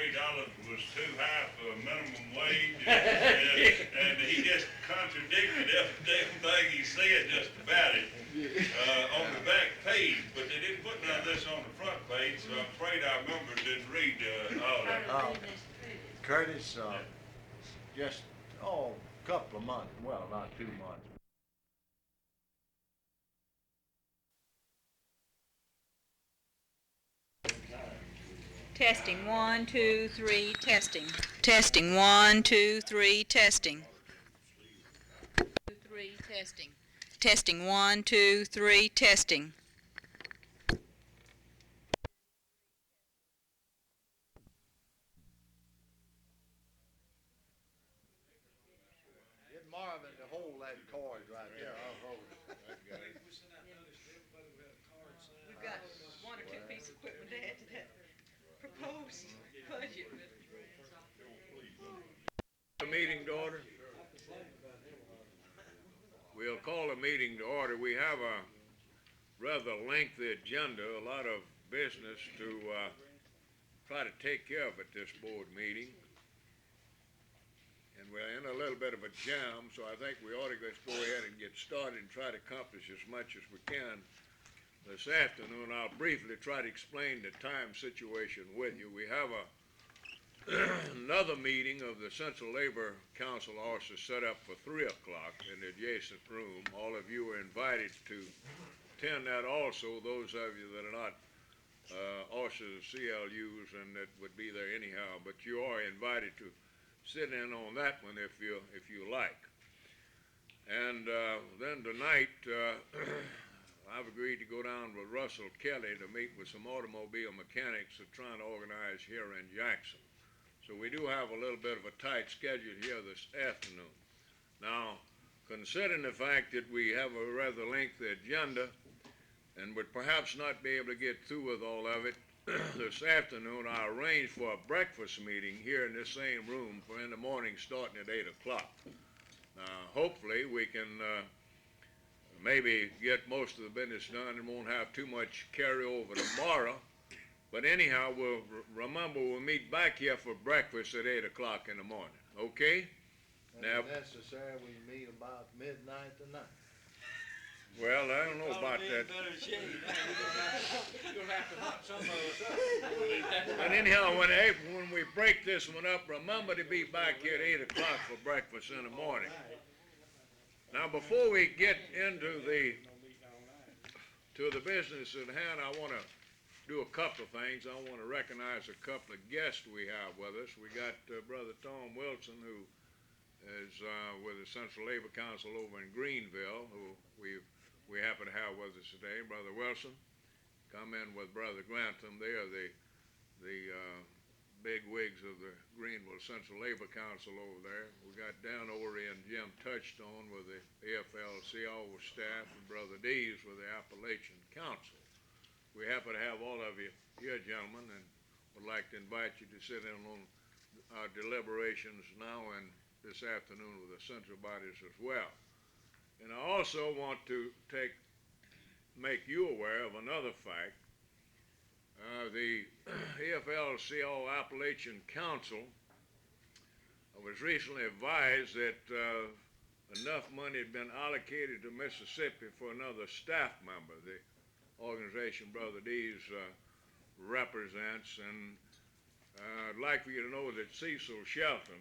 was too high for a minimum wage. And he just contradicted every damn thing he said just about it on the back page. But they didn't put none of this on the front page, so I'm afraid our members didn't read all of it. Curtis, just, a couple of months, well, not 2 months. Testing, 1, 2, 3, testing. Testing, 1, 2, 3, testing. 2, 3, testing. Testing, 1, 2, 3, testing. Get Marvin to hold that card right there, I'll hold it. We've got 1 or 2 pieces of equipment to add to that proposed budget. The meeting to order. We'll call the meeting to order. We have a rather lengthy agenda, a lot of business to try to take care of at this board meeting. And we're in a little bit of a jam, so I think we ought to just go ahead and get started and try to accomplish as much as we can this afternoon. I'll briefly try to explain the time situation with you. We have another meeting of the Central Labor Council also set up for 3 o'clock in the adjacent room. All of you are invited to attend that also, those of you that are not officers of CLUs and that would be there anyhow, but you are invited to sit in on that one if you like. And then tonight, I've agreed to go down with Russell Kelly to meet with some automobile mechanics that are trying to organize here in Jackson. So we do have a little bit of a tight schedule here this afternoon. Now, considering the fact that we have a rather lengthy agenda and would perhaps not be able to get through with all of it this afternoon, I arranged for a breakfast meeting here in this same room for in the morning starting at 8 o'clock. Now, hopefully we can maybe get most of the business done and won't have too much carryover tomorrow. But anyhow, we'll meet back here for breakfast at 8 o'clock in the morning, okay? And if necessary, we meet about midnight tonight. Well, I don't know about that. But anyhow, when we break this one up, remember to be back here at 8 o'clock for breakfast in the morning. Now, before we get into the business at hand, I want to do a couple of things. I want to recognize a couple of guests we have with us. We got Brother Tom Wilson, who is with the Central Labor Council over in Greenville, who we happen to have with us today. Brother Wilson, come in with Brother Grantham. They are the big wigs of the Greenville Central Labor Council over there. We got down over in Jim Touchstone with the AFL-CIO staff, and Brother Dees with the Appalachian Council. We happen to have all of you here, gentlemen, and would like to invite you to sit in on our deliberations now and this afternoon with the central bodies as well. And I also want to make you aware of another fact. The AFL-CIO Appalachian Council was recently advised that enough money had been allocated to Mississippi for another staff member. The organization Brother Dees represents, and I'd like for you to know that Cecil Shelton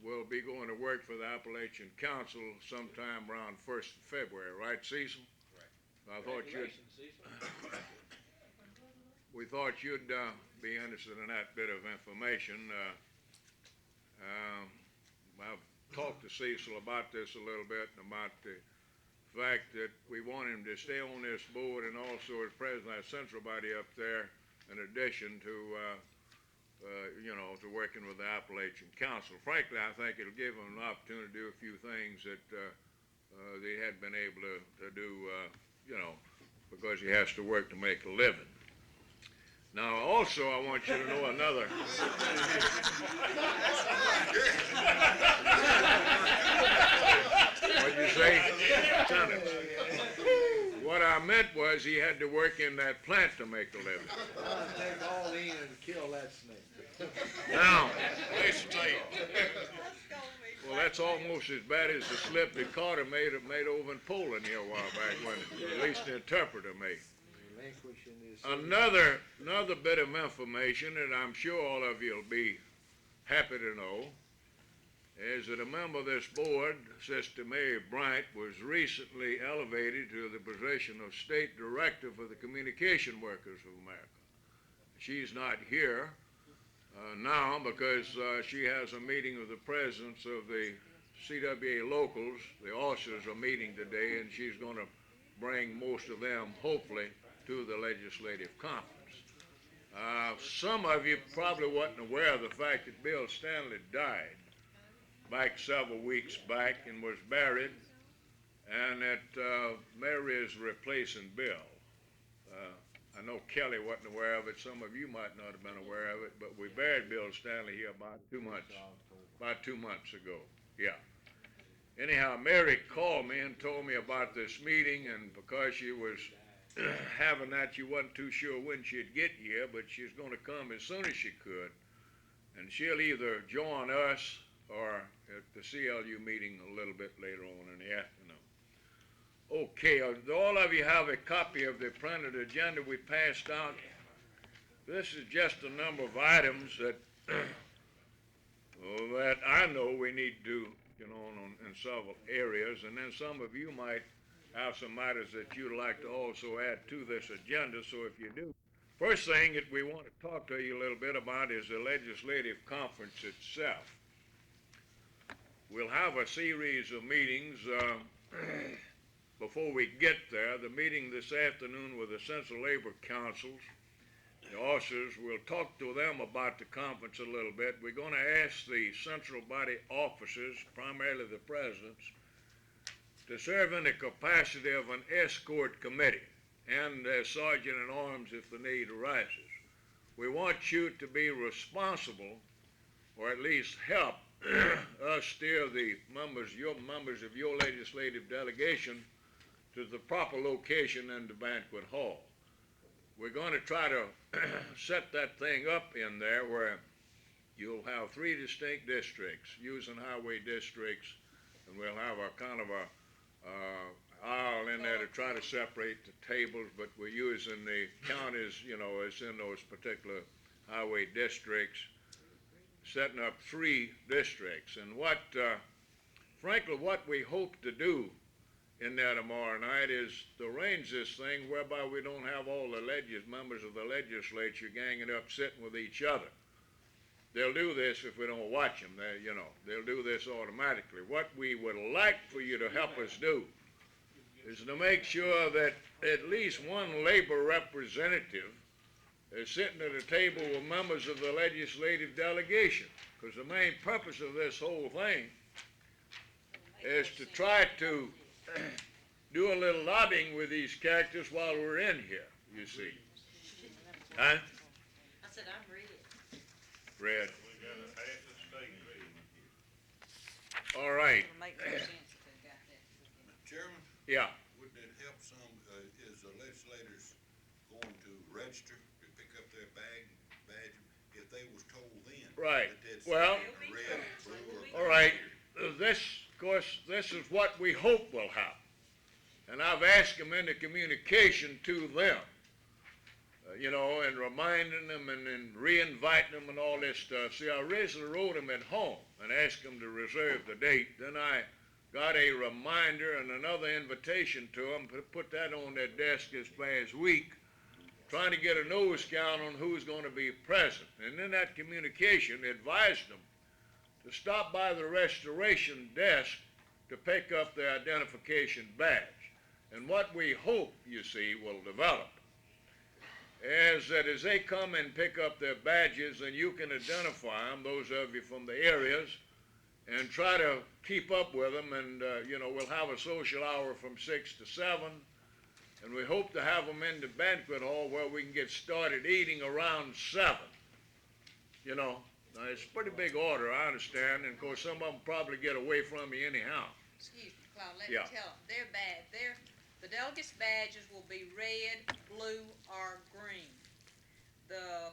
will be going to work for the Appalachian Council sometime around 1st of February, right, Cecil? Right. I thought you'd, we thought you'd be interested in that bit of information. I've talked to Cecil about this a little bit, and about the fact that we want him to stay on this board and also as president of Central Body up there, in addition to to working with the Appalachian Council. Frankly, I think it'll give him an opportunity to do a few things that they hadn't been able to do, because he has to work to make a living. Now, also, I want you to know another. What'd you say? What I meant was he had to work in that plant to make a living. I'll take all in and kill that snake. Now, well, that's almost as bad as the slip that Carter made over in Poland here a while back, when at least the interpreter made. Another bit of information that I'm sure all of you will be happy to know is that a member of this board, Sister Mary Bryant, was recently elevated to the position of State Director for the Communication Workers of America. She's not here now because she has a meeting of the presidents of the CWA locals. The officers are meeting today, and she's going to bring most of them, hopefully, to the legislative conference. Some of you probably wasn't aware of the fact that Bill Stanley died back several weeks back and was buried, and that Mary is replacing Bill. I know Kelly wasn't aware of it. Some of you might not have been aware of it, but we buried Bill Stanley here about 2 months ago. Yeah. Anyhow, Mary called me and told me about this meeting, and because she was having that, she wasn't too sure when she'd get here, but she's going to come as soon as she could, and she'll either join us or at the CLU meeting a little bit later on in the afternoon. Okay, all of you have a copy of the printed agenda we passed out. This is just a number of items that that I know we need to do, in several areas, and then some of you might have some matters that you'd like to also add to this agenda, so if you do. First thing that we want to talk to you a little bit about is the legislative conference itself. We'll have a series of meetings before we get there. The meeting this afternoon with the Central Labor Councils, the officers, we'll talk to them about the conference a little bit. We're going to ask the Central Body officers, primarily the presidents, to serve in the capacity of an escort committee and as sergeant-at-arms if the need arises. We want you to be responsible, or at least help us steer the your members of your legislative delegation to the proper location in the banquet hall. We're going to try to set that thing up in there where you'll have 3 distinct districts, using highway districts, and we'll have a kind of a aisle in there to try to separate the tables, but we're using the counties, as in those particular highway districts, setting up 3 districts. And frankly, what we hope to do in there tomorrow night is to arrange this thing whereby we don't have all the members of the legislature ganging up sitting with each other. They'll do this if we don't watch them. They'll do this automatically. What we would like for you to help us do is to make sure that at least one labor representative is sitting at a table with members of the legislative delegation, because the main purpose of this whole thing is to try to do a little lobbying with these characters while we're in here, you see. Huh? I said, I'm ready. Red. We got a half the state ready. All right. It'll make more sense if they've got that. Chairman? Yeah. Wouldn't it help some, is the legislators going to register to pick up their badge if they was told then? Right. that they'd Well, say red, blue, or all right. This, of course, this is what we hope will happen. And I've asked them in the communication to them you know, and reminding them and re-inviting them and all this stuff. See, I originally wrote them at home and asked them to reserve the date. Then I got a reminder and another invitation to them, put that on their desk this past week, trying to get a nose count on who's going to be present. And in that communication, advised them to stop by the restoration desk to pick up their identification badge. And what we hope, you see, will develop is that as they come and pick up their badges, and you can identify them, those of you from the areas, and try to keep up with them. And, you know, we'll have a social hour from 6 to 7, and we hope to have them in the banquet hall where we can get started eating around 7. You know, now it's a pretty big order, I understand, and of course some of them probably get away from me anyhow. Excuse me, Claude, let Yeah. me tell them, the delegates' badges will be red, blue, or green. The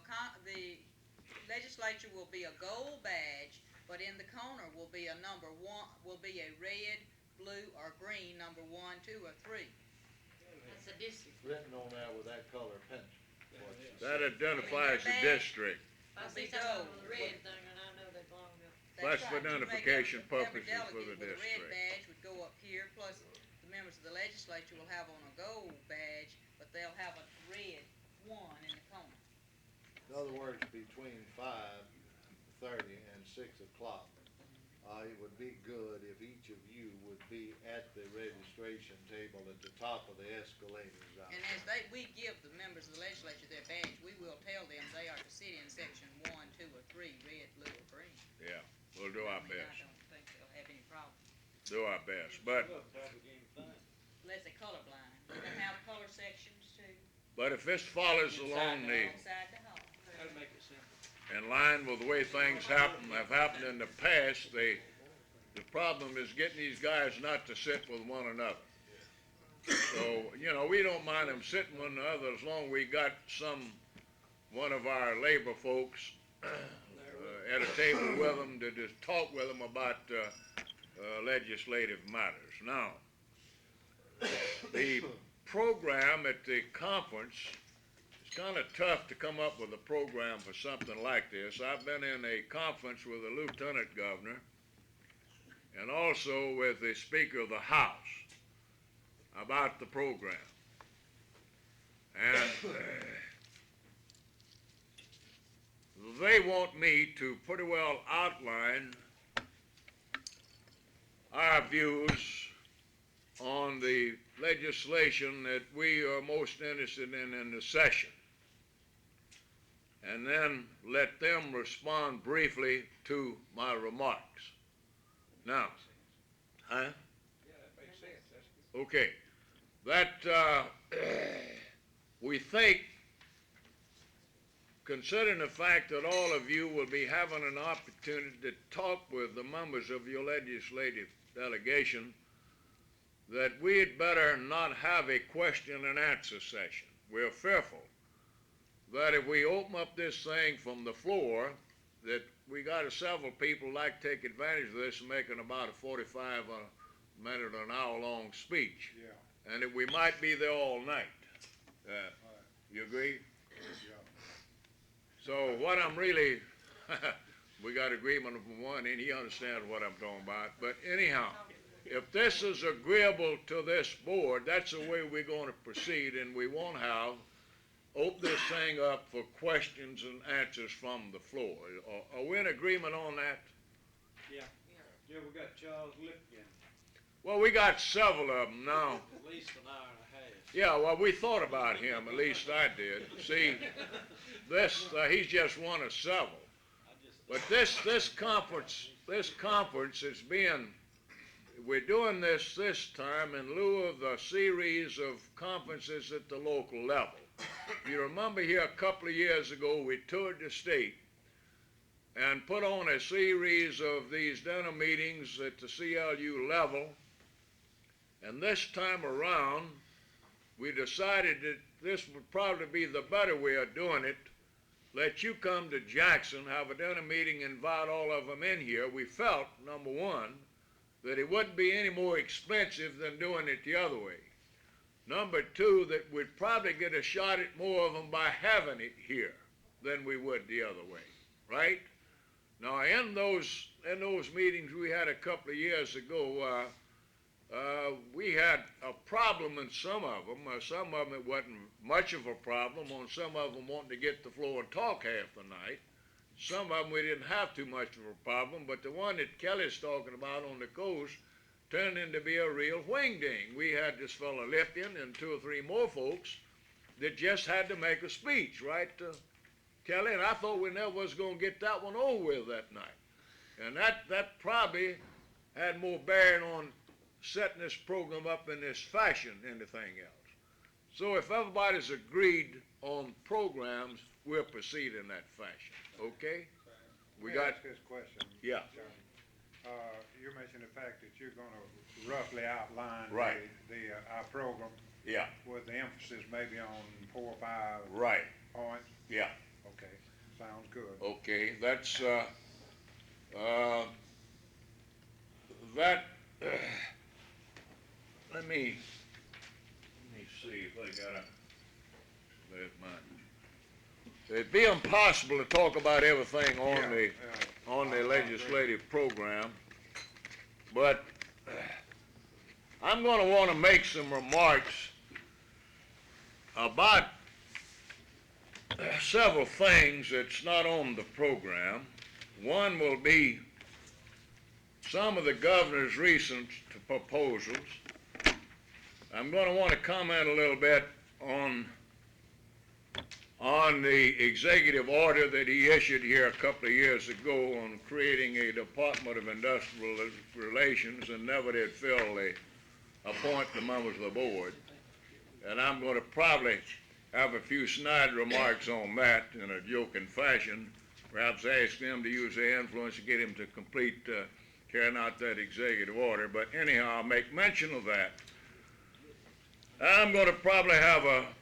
legislature will be a gold badge, but in the corner will be a number 1, will be a red, blue, or green, number 1, 2, or 3. That's a district. Written on there with that color pencil. That identifies the district. I see something with the red thing, and I know they belong there. That's for right. You make identification every purposes for delegate the with a red district. badge would go up here, plus the members of the legislature will have on a gold badge, but they'll have a red 1 in the corner. In other words, between 5:30 and 6 o'clock, it would be good if each of you would be at the registration table at the top of the escalators out. And as we give the members of the legislature their badge, we will tell them they are to sit in section 1, 2, or 3, red, blue, or green. Yeah, we'll do our I best. don't think they'll have any problem, Do our best. But unless they're colorblind. They have color sections too, if this follows along the, inside the hall. That'll make it simple. in line with the way things have happened in the past, the problem is getting these guys not to sit with one another. So, you know, we don't mind them sitting with one another as long as we got one of our labor folks at a table with them to just talk with them about legislative matters. Now, the program at the conference, it's kind of tough to come up with a program for something like this. I've been in a conference with the lieutenant governor and also with the Speaker of the House about the program. And they want me to pretty well outline our views on the legislation that we are most interested in the session, and then let them respond briefly to my remarks. Now, Yeah, that makes sense, that's good. okay, that we think, considering the fact that all of you will be having an opportunity to talk with the members of your legislative delegation, that we'd better not have a question and answer session. We're fearful that if we open up this thing from the floor, that we got several people like to take advantage of this and making about a 45 minute or an hour long speech. Yeah. And that we might be there all night. You agree? Yeah. So what I'm really, we got agreement from one, and he understands what I'm talking about. But anyhow, if this is agreeable to this board, that's the way we're going to proceed, and we won't have open this thing up for questions and answers from the floor. Are we in agreement on that? Yeah, we got Charles Lipkin, Well, we got several of them now. at least an hour and a half. Yeah, well, we thought about him, at least I did. See, he's just one of several. But this conference is being, we're doing this time in lieu of a series of conferences at the local level. You remember here a couple of years ago, we toured the state and put on a series of these dinner meetings at the CLU level. And this time around, we decided that this would probably be the better way of doing it. Let you come to Jackson, have a dinner meeting, invite all of them in here. We felt, number one, that it wouldn't be any more expensive than doing it the other way. Number two, that we'd probably get a shot at more of them by having it here than we would the other way, right? Now, in those meetings we had a couple of years ago, we had a problem in some of them. Some of them it wasn't much of a problem. On some of them wanting to get the floor and talk half the night. Some of them we didn't have too much of a problem, but the one that Kelly's talking about on the coast turned into be a real wing-ding. We had this fellow Lifton and 2 or 3 more folks that just had to make a speech, right, Kelly? And I thought we never was going to get that one over with that night. And that probably had more bearing on setting this program up in this fashion than anything else. So if everybody's agreed on programs, we'll proceed in that fashion, okay? Let me ask this question. Yeah. John. You mentioned the fact that you're gonna roughly outline Right. our program. Yeah. With the emphasis maybe on 4 or 5 Right. points. Yeah. Okay, sounds good. Okay, that's, let me see if I got there's mine. It'd be impossible to talk about everything on the legislative program, but I'm gonna wanna make some remarks about several things that's not on the program. One will be some of the governor's recent proposals. I'm going to want to comment a little bit on the executive order that he issued here a couple of years ago on creating a Department of Industrial Relations and never did appoint the members of the board. And I'm going to probably have a few snide remarks on that in a joking fashion, perhaps ask them to use their influence to get him to complete carrying out that executive order. But anyhow, I'll make mention of that. I'm going to probably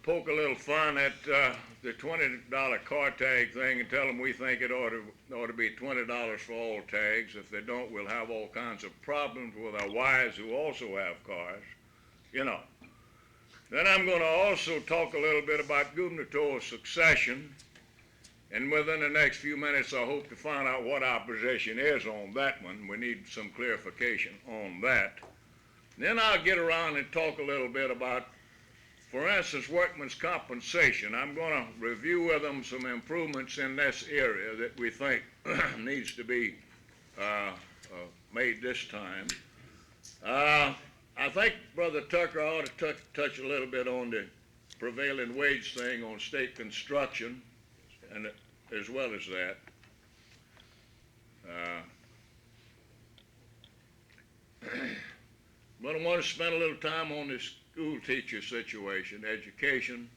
poke a little fun at the $20 car tag thing and tell them we think it ought to be $20 for all tags. If they don't, we'll have all kinds of problems with our wives who also have cars, you know. Then I'm going to also talk a little bit about gubernatorial succession, and within the next few minutes I hope to find out what our position is on that one. We need some clarification on that. Then I'll get around and talk a little bit about, for instance, workman's compensation. I'm going to review with them some improvements in this area that we think needs to be made this time. I think Brother Tucker ought to touch a little bit on the prevailing wage thing on state construction, and as well as that. But I want to spend a little time on the school teacher situation, education,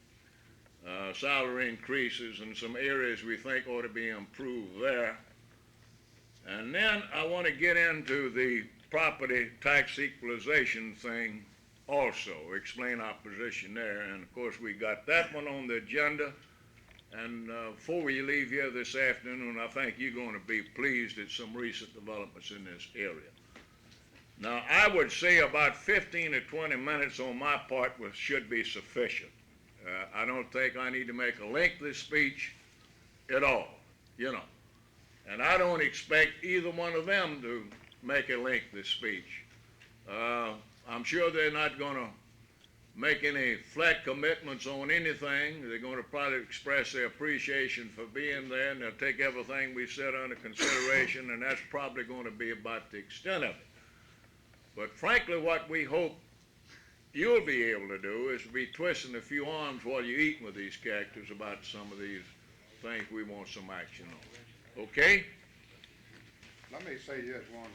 salary increases, and some areas we think ought to be improved there. And then I want to get into the property tax equalization thing also, explain our position there. And of course we got that one on the agenda. And before we leave here this afternoon, I think you're going to be pleased at some recent developments in this area. Now, I would say about 15 to 20 minutes on my part should be sufficient. I don't think I need to make a lengthy speech at all, you know. And I don't expect either one of them to make a lengthy speech. I'm sure they're not going to make any flat commitments on anything. They're going to probably express their appreciation for being there, and they'll take everything we said under consideration, and that's probably going to be about the extent of it. But frankly, what we hope you'll be able to do is to be twisting a few arms while you're eating with these characters about some of these things we want some action on. Okay? Let me say just one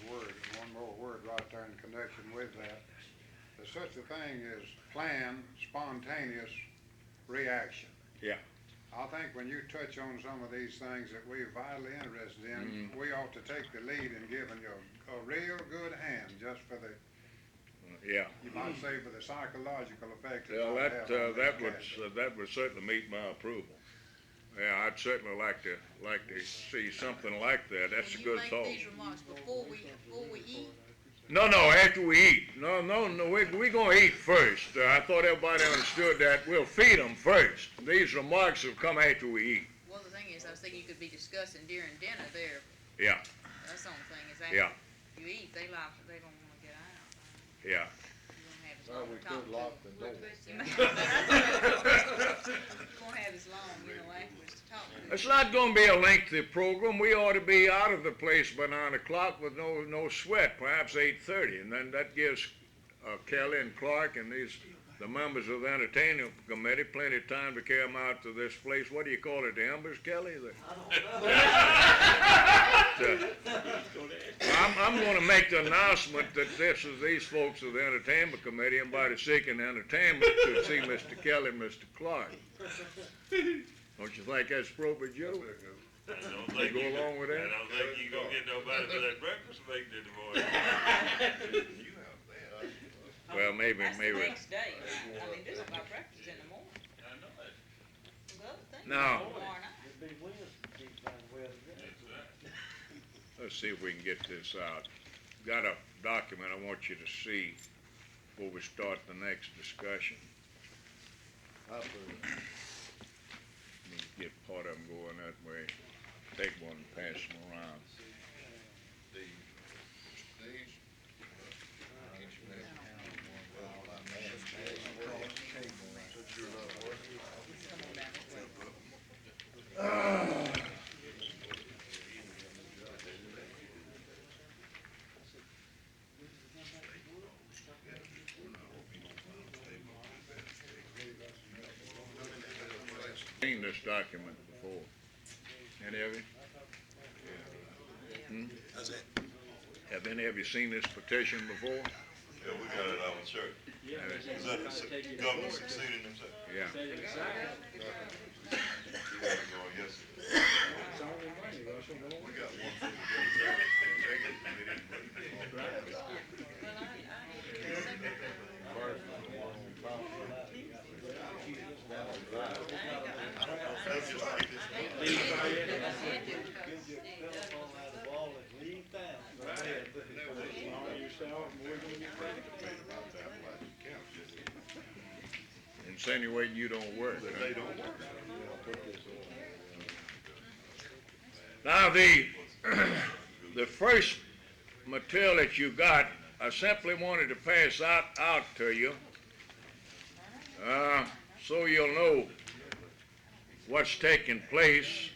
more word right there in connection with that. There's such a thing as planned, spontaneous reaction. Yeah. I think when you touch on some of these things that we're vitally interested in, we ought to take the lead in giving you a real good hand just for the, yeah, you might say for the psychological effect. Well, that would certainly meet my approval. Yeah, I'd certainly like to see something like that. That's a good thought. Can you make these remarks before we eat? No, after we eat. No, we're gonna eat first. I thought everybody understood that. We'll feed them first. These remarks will come after we eat. Well, the thing is, I was thinking you could be discussing during dinner there. Yeah, That's the only thing, is after yeah, you eat, they don't wanna get out. yeah. You won't have as long Well, we to could talk lock to. the door. You won't have as long, afterwards to talk to. It's not gonna be a lengthy program. We ought to be out of the place by 9 o'clock with no sweat, perhaps 8:30. And then that gives Kelly and Clark and the members of the entertainment committee plenty of time to carry them out to this place. What do you call it, the Embers, Kelly? I'm gonna make the announcement that these folks of the entertainment committee invited seeking entertainment to see Mr. Kelly and Mr. Clark. Don't you think that's appropriate, Joe? I don't You think go along with that? I don't think you gonna get nobody for that breakfast baked in the morning. Well, maybe. That's the next day. I mean, there's about breakfast in the morning. I know that. Well, the thing is, No. tomorrow night. It'd be Wednesday, keep finding where to go. Let's see if we can get this out. Got a document I want you to see before we start the next discussion. I approve. Need to get part of them going that way. Take one and pass them around. Seen this document before. Any of you? That's it. Have any of you seen this petition before? Yeah, we got it out, sir. Yeah. Is that the governor succeeding himself? Yeah. Yes. It's only money, Russell. We got one for the Insinuating you don't work. Huh? They don't work. Now, the first material that you got, I simply wanted to pass out to you, so you'll know what's taking place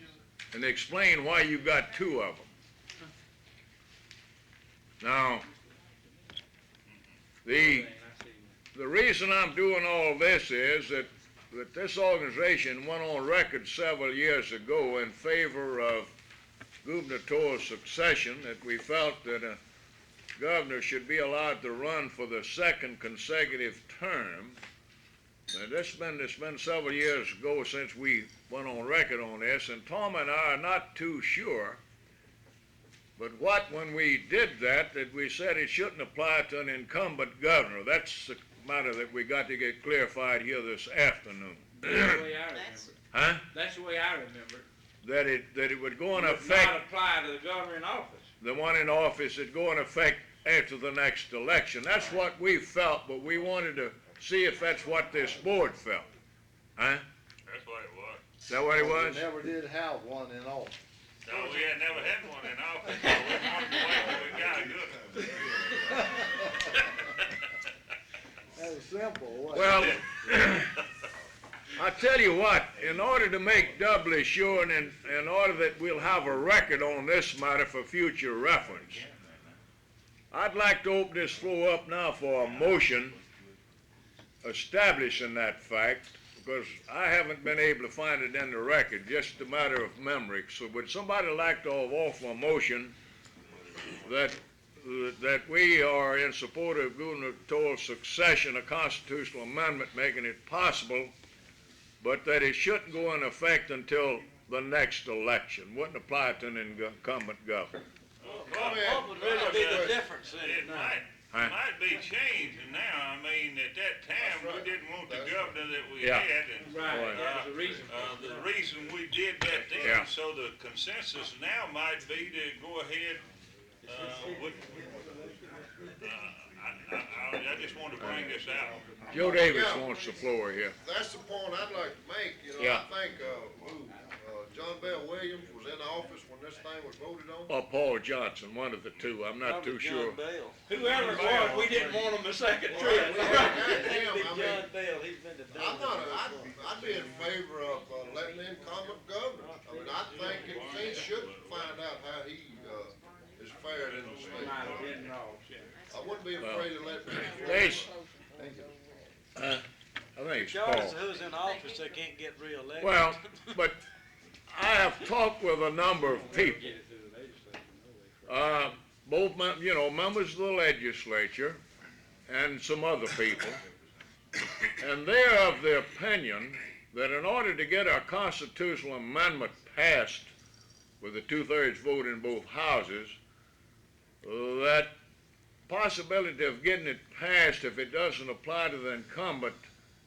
and explain why you got two of them. Now, the reason I'm doing all this is that this organization went on record several years ago in favor of gubernatorial succession, that we felt that a governor should be allowed to run for the second consecutive term. And it's been several years ago since we went on record on this, and Tom and I are not too sure. But when we did that we said it shouldn't apply to an incumbent governor. That's the matter that we got to get clarified here this afternoon. That's the way I remember. Huh? That's the way I remember. That it would go in Would effect. not apply to the governor in office. The one in office would go in effect after the next election. That's what we felt, but we wanted to see if that's what this board felt. Huh? That's what it was. Is that what it was? We never did have one in office. No, we had never had one in office, so we wanted to wait till we got a good one. That was simple, wasn't it? Well, I tell you what, in order to make doubly sure and in order that we'll have a record on this matter for future reference, I'd like to open this floor up now for a motion establishing that fact, because I haven't been able to find it in the record, just a matter of memory. So would somebody like to offer a motion that we are in support of gubernatorial succession, a constitutional amendment making it possible, but that it shouldn't go in effect until the next election, wouldn't apply to an incumbent governor? What would really be the difference in it now? Huh? Might be changing now. I mean, at that time, we didn't want the governor that we Yeah. had. And, Right, that was the reason. the reason we did that then, Yeah. so the consensus now might be to go ahead, with, I just wanted to bring this out. Joe Davis wants the floor here. That's the point I'd like to make, you know, Yeah. I think, John Bell Williams was in office when this thing was voted on. Or Paul Johnson, one of the two, I'm not too sure. Whoever it was, we didn't want him a second Well, trip. we had him, I mean, John Bell, he's been the I'm not, I'd be in favor of letting the incumbent governor. I mean, I think he should find out how he, is fared in the state. I wouldn't be afraid to let people. There's, I think it's Paul. Regardless of who's in office, they can't get reelected. Well, but I have talked with a number of people, both, members of the legislature and some other people, and they're of the opinion that in order to get a constitutional amendment passed with a 2/3 vote in both houses, that possibility of getting it passed if it doesn't apply to the incumbent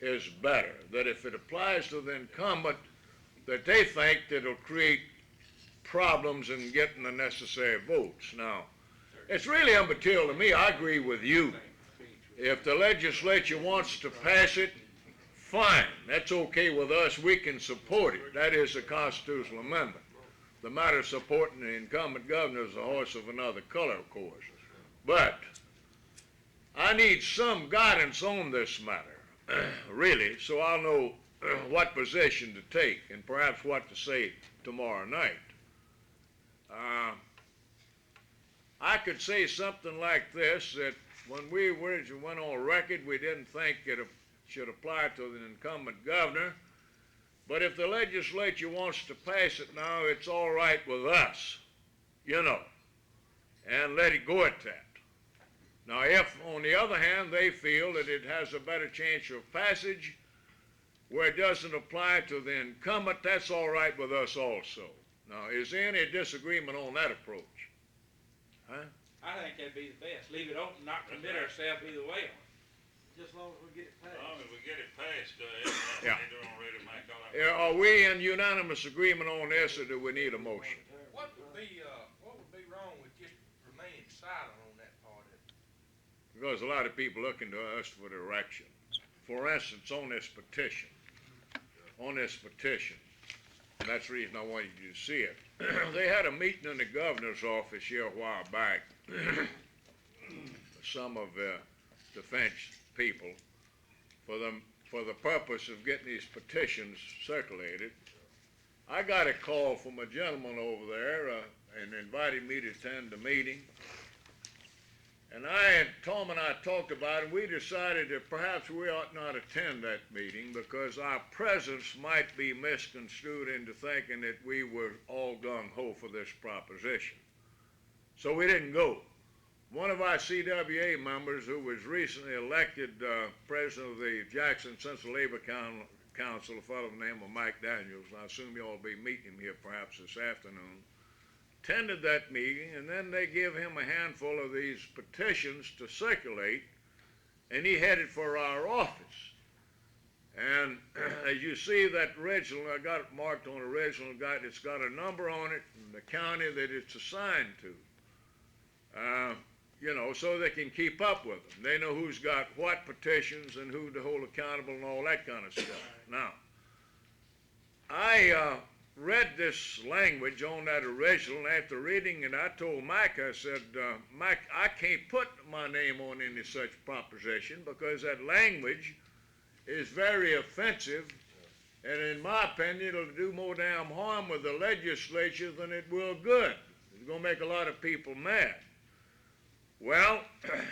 is better. That if it applies to the incumbent, that they think that it'll create problems in getting the necessary votes. Now, it's really immaterial to me. I agree with you. If the legislature wants to pass it, fine. That's okay with us. We can support it. That is a constitutional amendment. The matter of supporting the incumbent governor is a horse of another color, of course. But I need some guidance on this matter, really, so I'll know what position to take and perhaps what to say tomorrow night. I could say something like this, that when we went on record, we didn't think it should apply to the incumbent governor, but if the legislature wants to pass it now, it's all right with us, and let it go at that. Now, if, on the other hand, they feel that it has a better chance of passage where it doesn't apply to the incumbent, that's all right with us also. Now, is there any disagreement on that approach? Huh? I think that'd be the best. Leave it open, not commit ourselves either way on it. Just as long as we get it passed. As long as we get it passed, Yeah. they don't really make all that. Are we in unanimous agreement on this, or do we need a motion? What would be wrong with just remaining silent on that part of it? Because a lot of people looking to us for direction. For instance, on this petition, and that's the reason I wanted you to see it. They had a meeting in the governor's office here a while back. Some of the defense people, for the purpose of getting these petitions circulated. I got a call from a gentleman over there and invited me to attend the meeting. And Tom and I talked about it. We decided that perhaps we ought not attend that meeting because our presence might be misconstrued into thinking that we were all gung-ho for this proposition. So we didn't go. One of our CWA members, who was recently elected president of the Jackson Central Labor Council, a fellow by the name of Mike Daniels, and I assume you all will be meeting him here perhaps this afternoon, attended that meeting, and then they give him a handful of these petitions to circulate, and he headed for our office. And as you see that original, I got it marked on the original, it's got a number on it and the county that it's assigned to. So they can keep up with them. They know who's got what petitions and who to hold accountable and all that kind of stuff. Now, I read this language on that original, and after reading it, I told Mike, I said, Mike, I can't put my name on any such proposition because that language is very offensive, and in my opinion, it'll do more damn harm with the legislature than it will good. It's going to make a lot of people mad. Well,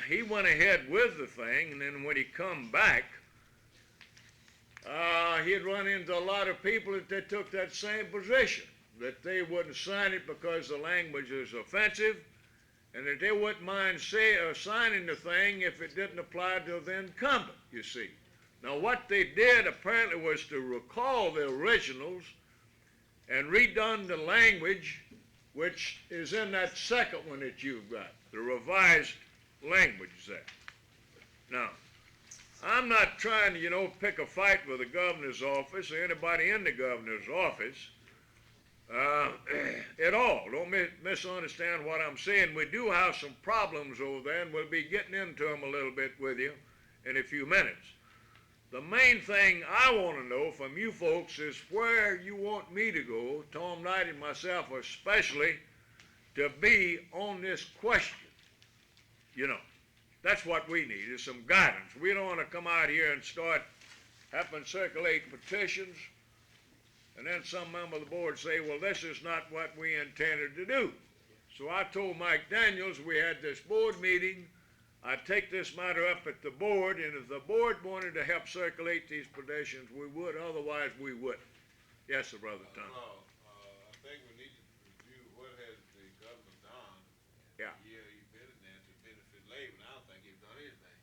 he went ahead with the thing, and then when he come back, he'd run into a lot of people that took that same position, that they wouldn't sign it because the language is offensive, and that they wouldn't mind signing the thing if it didn't apply to the incumbent, you see. Now, what they did apparently was to recall the originals and redone the language, which is in that second one that you've got, the revised language there. Now, I'm not trying to, pick a fight with the governor's office or anybody in the governor's office. at all. Don't misunderstand what I'm saying. We do have some problems over there, and we'll be getting into them a little bit with you in a few minutes. The main thing I want to know from you folks is where you want me to go, Tom Knight and myself especially, to be on this question. You know, that's what we need, is some guidance. We don't want to come out here and start having circulate petitions, and then some member of the board say, well, this is not what we intended to do. So I told Mike Daniels, we had this board meeting, I'd take this matter up at the board, and if the board wanted to help circulate these petitions, we would, otherwise we wouldn't. Yes, sir, Brother Tom. I think we need to review what has the government done. Yeah. The year you've been in there to benefit labor, and I don't think you've done anything.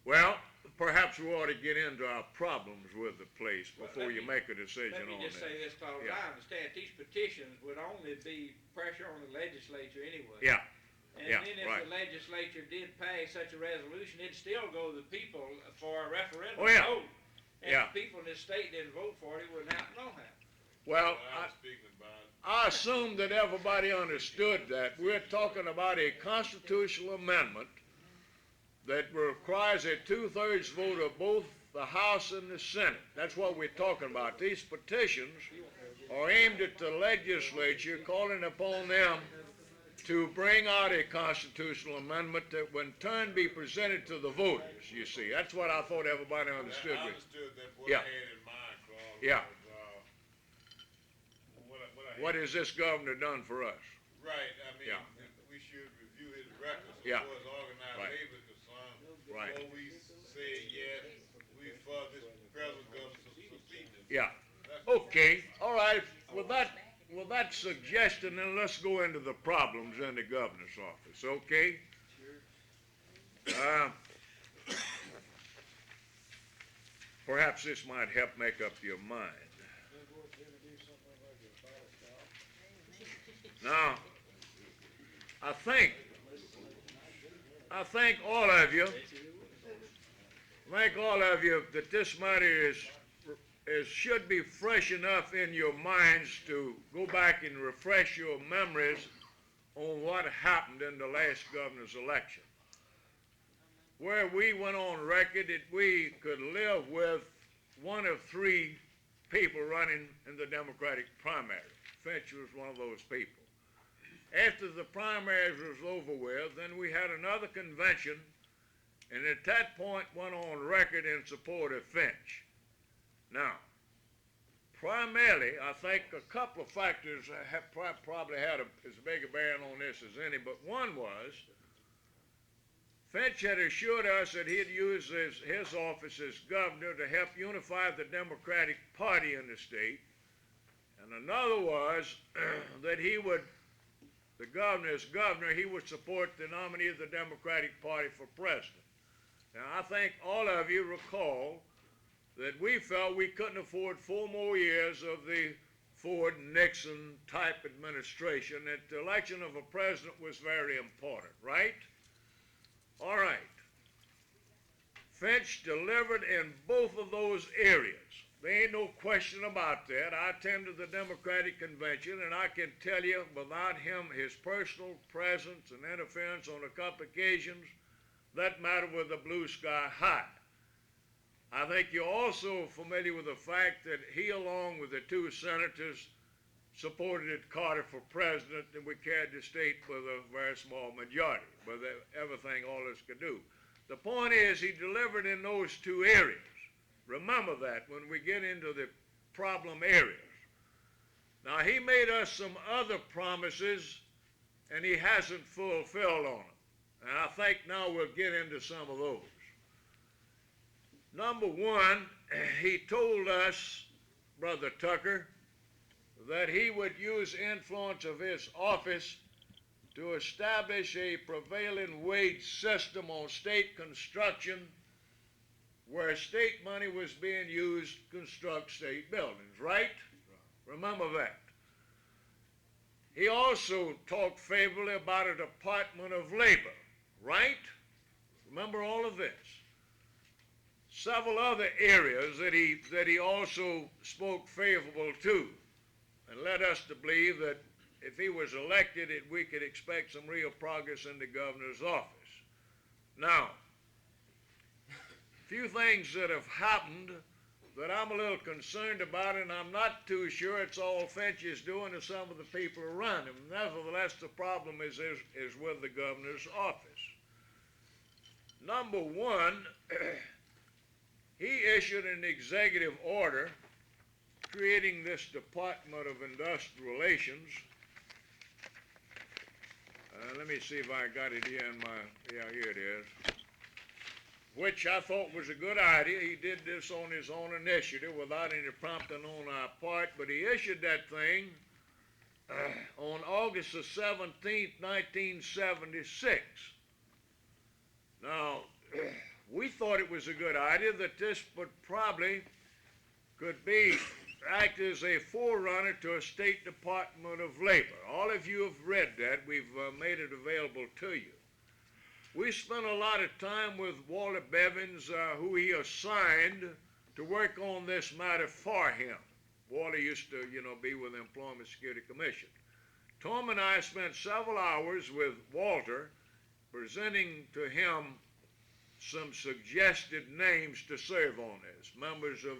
Well, perhaps we ought to get into our problems with the place before you make a decision Let on me just say this. this, Claude, Yeah. I understand these petitions would only be pressure on the legislature anyway. Yeah. And Yeah, then if right. the legislature did pass such a resolution, it'd still go to the people for a referendum Oh, yeah. vote. And Yeah. if the people in this state didn't vote for it, it wouldn't happen no how. Well, I'm speaking about I assumed that everybody understood that. We're talking about a constitutional amendment that requires a two-thirds vote of both the House and the Senate. That's what we're talking about. These petitions are aimed at the legislature, calling upon them to bring out a constitutional amendment that would in turn be presented to the voters, you see. That's what I thought everybody understood. I understood that what Yeah. I had in mind, Claude, Yeah. was, what I had. What has this governor done for us? Right, I mean, Yeah. we should review his records as Yeah. far as organized Right. labor is concerned. Right. Before we say yes, we for this present government succeeding. Yeah. Okay, all right. With that suggestion, then let's go into the problems in the governor's office, okay? Perhaps this might help make up your mind. Now, I think all of you, that this matter should be fresh enough in your minds to go back and refresh your memories on what happened in the last governor's election, where we went on record that we could live with one of three people running in the Democratic primary. Finch was one of those people. After the primaries was over with, then we had another convention, and at that point went on record in support of Finch. Now, primarily, I think a couple of factors have probably had as big a bearing on this as any, but one was Finch had assured us that he'd use his office as governor to help unify the Democratic Party in the state, and another was that he would, the governor as governor, he would support the nominee of the Democratic Party for president. Now, I think all of you recall that we felt we couldn't afford 4 more years of the Ford-Nixon type administration, that the election of a president was very important, right? All right. Finch delivered in both of those areas. There ain't no question about that. I attended the Democratic convention, and I can tell you, without him, his personal presence and interference on a couple occasions, that matter was a blue sky high. I think you're also familiar with the fact that he, along with the 2 senators, supported Carter for president, and we carried the state with a very small majority, with everything all this could do. The point is, he delivered in those 2 areas. Remember that when we get into the problem areas. Now, he made us some other promises, and he hasn't fulfilled on them. And I think now we'll get into some of those. Number one, he told us, Brother Tucker, that he would use influence of his office to establish a prevailing wage system on state construction where state money was being used to construct state buildings, right? Remember that. He also talked favorably about a Department of Labor, right? Remember all of this. Several other areas that he also spoke favorable to. and led us to believe that if he was elected, we could expect some real progress in the governor's office. Now, a few things that have happened that I'm a little concerned about, and I'm not too sure it's all Finch is doing or some of the people around him. Nevertheless, the problem is with the governor's office. Number one, he issued an executive order creating this Department of Industrial Relations. Let me see if I got it here in my, yeah, here it is. Which I thought was a good idea. He did this on his own initiative without any prompting on our part, but he issued that thing on August the 17th, 1976. Now, we thought it was a good idea that this would probably could act as a forerunner to a State Department of Labor. All of you have read that. We've made it available to you. We spent a lot of time with Walter Bevins, who he assigned to work on this matter for him. Walter used to, be with the Employment Security Commission. Tom and I spent several hours with Walter presenting to him some suggested names to serve on this, members of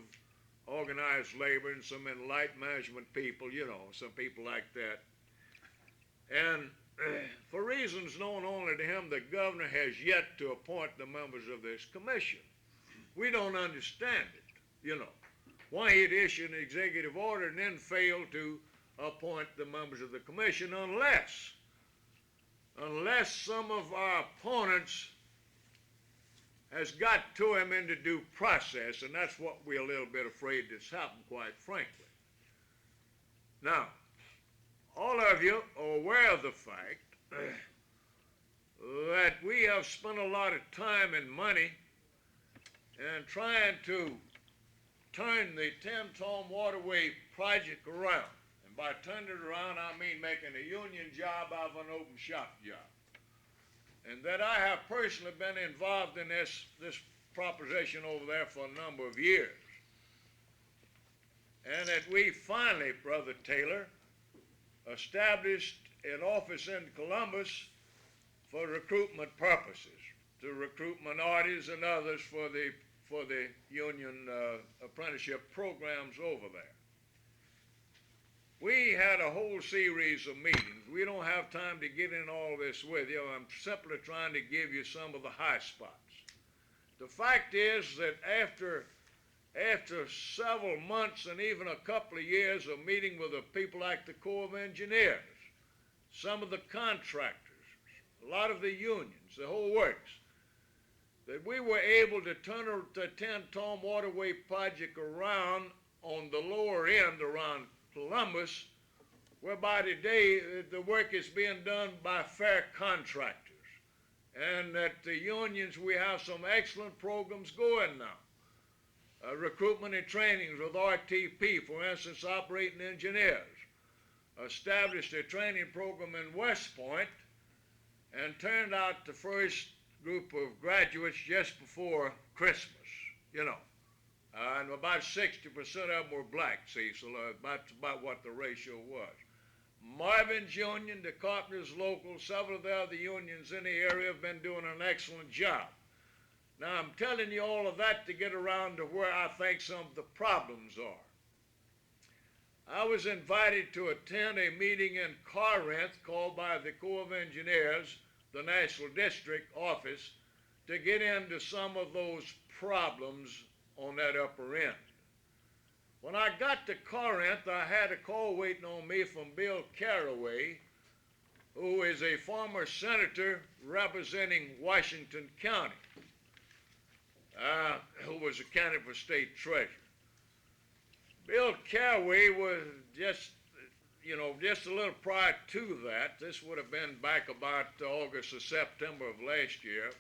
organized labor and some enlightened management people, some people like that. And for reasons known only to him, the governor has yet to appoint the members of this commission. We don't understand it, why he'd issue an executive order and then fail to appoint the members of the commission unless some of our opponents has got to him in the due process, and that's what we're a little bit afraid that's happened, quite frankly. Now, all of you are aware of the fact that we have spent a lot of time and money in trying to turn the Tenn-Tom Waterway project around. And by turning it around, I mean making a union job out of an open shop job. And that I have personally been involved in this proposition over there for a number of years. And that we finally, Brother Taylor, established an office in Columbus for recruitment purposes, to recruit minorities and others for the union apprenticeship programs over there. We had a whole series of meetings. We don't have time to get in all this with you. I'm simply trying to give you some of the high spots. The fact is that after several months and even a couple of years of meeting with the people like the Corps of Engineers, some of the contractors, a lot of the unions, the whole works, that we were able to turn the Tenn-Tom Waterway project around on the lower end around Columbus, whereby today the work is being done by fair contractors. And that the unions, we have some excellent programs going now. Recruitment and trainings with RTP, for instance, operating engineers. Established a training program in West Point and turned out the first group of graduates just before Christmas, and about 60% of them were black, see, so that's about what the ratio was. Marvin's Union, the Carpenters Local, several of the other unions in the area have been doing an excellent job. Now, I'm telling you all of that to get around to where I think some of the problems are. I was invited to attend a meeting in Corinth called by the Corps of Engineers, the National District Office, to get into some of those problems on that upper end. When I got to Corinth, I had a call waiting on me from Bill Caraway, who is a former senator representing Washington County, who was a candidate for state treasurer. Bill Caraway was just a little prior to that. This would have been back about August or September of last year.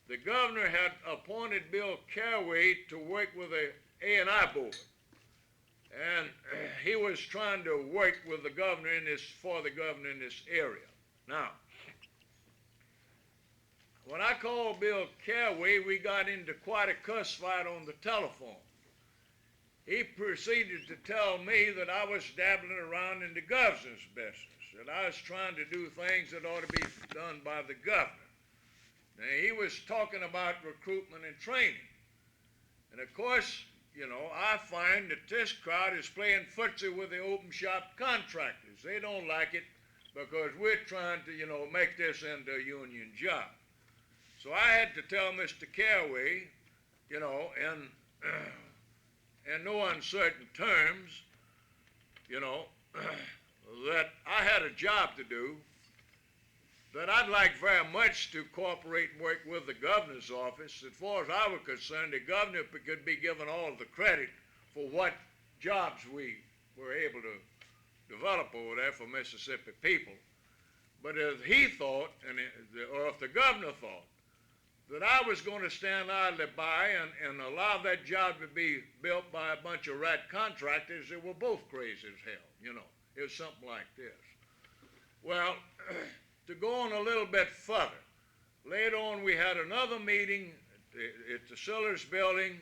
The governor had appointed Bill Caraway to work with the A&I board. And he was trying to work with the governor for the governor in this area. Now, when I called Bill Caraway, we got into quite a cuss fight on the telephone. he proceeded to tell me that I was dabbling around in the governor's business, that I was trying to do things that ought to be done by the governor. Now, he was talking about recruitment and training. And of course, you know, I find that this crowd is playing footsie with the open shop contractors. They don't like it because we're trying to, you know, make this into a union job. So I had to tell Mr. Caraway, you know, in no uncertain terms, you know, that I had a job to do, that I'd like very much to cooperate and work with the governor's office. As far as I was concerned, the governor could be given all the credit for what jobs we were able to develop over there for Mississippi people. But if he thought, or if the governor thought, that I was going to stand idly by and allow that job to be built by a bunch of rat contractors, they were both crazy as hell, you know. It was something like this. Well, to go on a little bit further, later on we had another meeting at the Sillers building,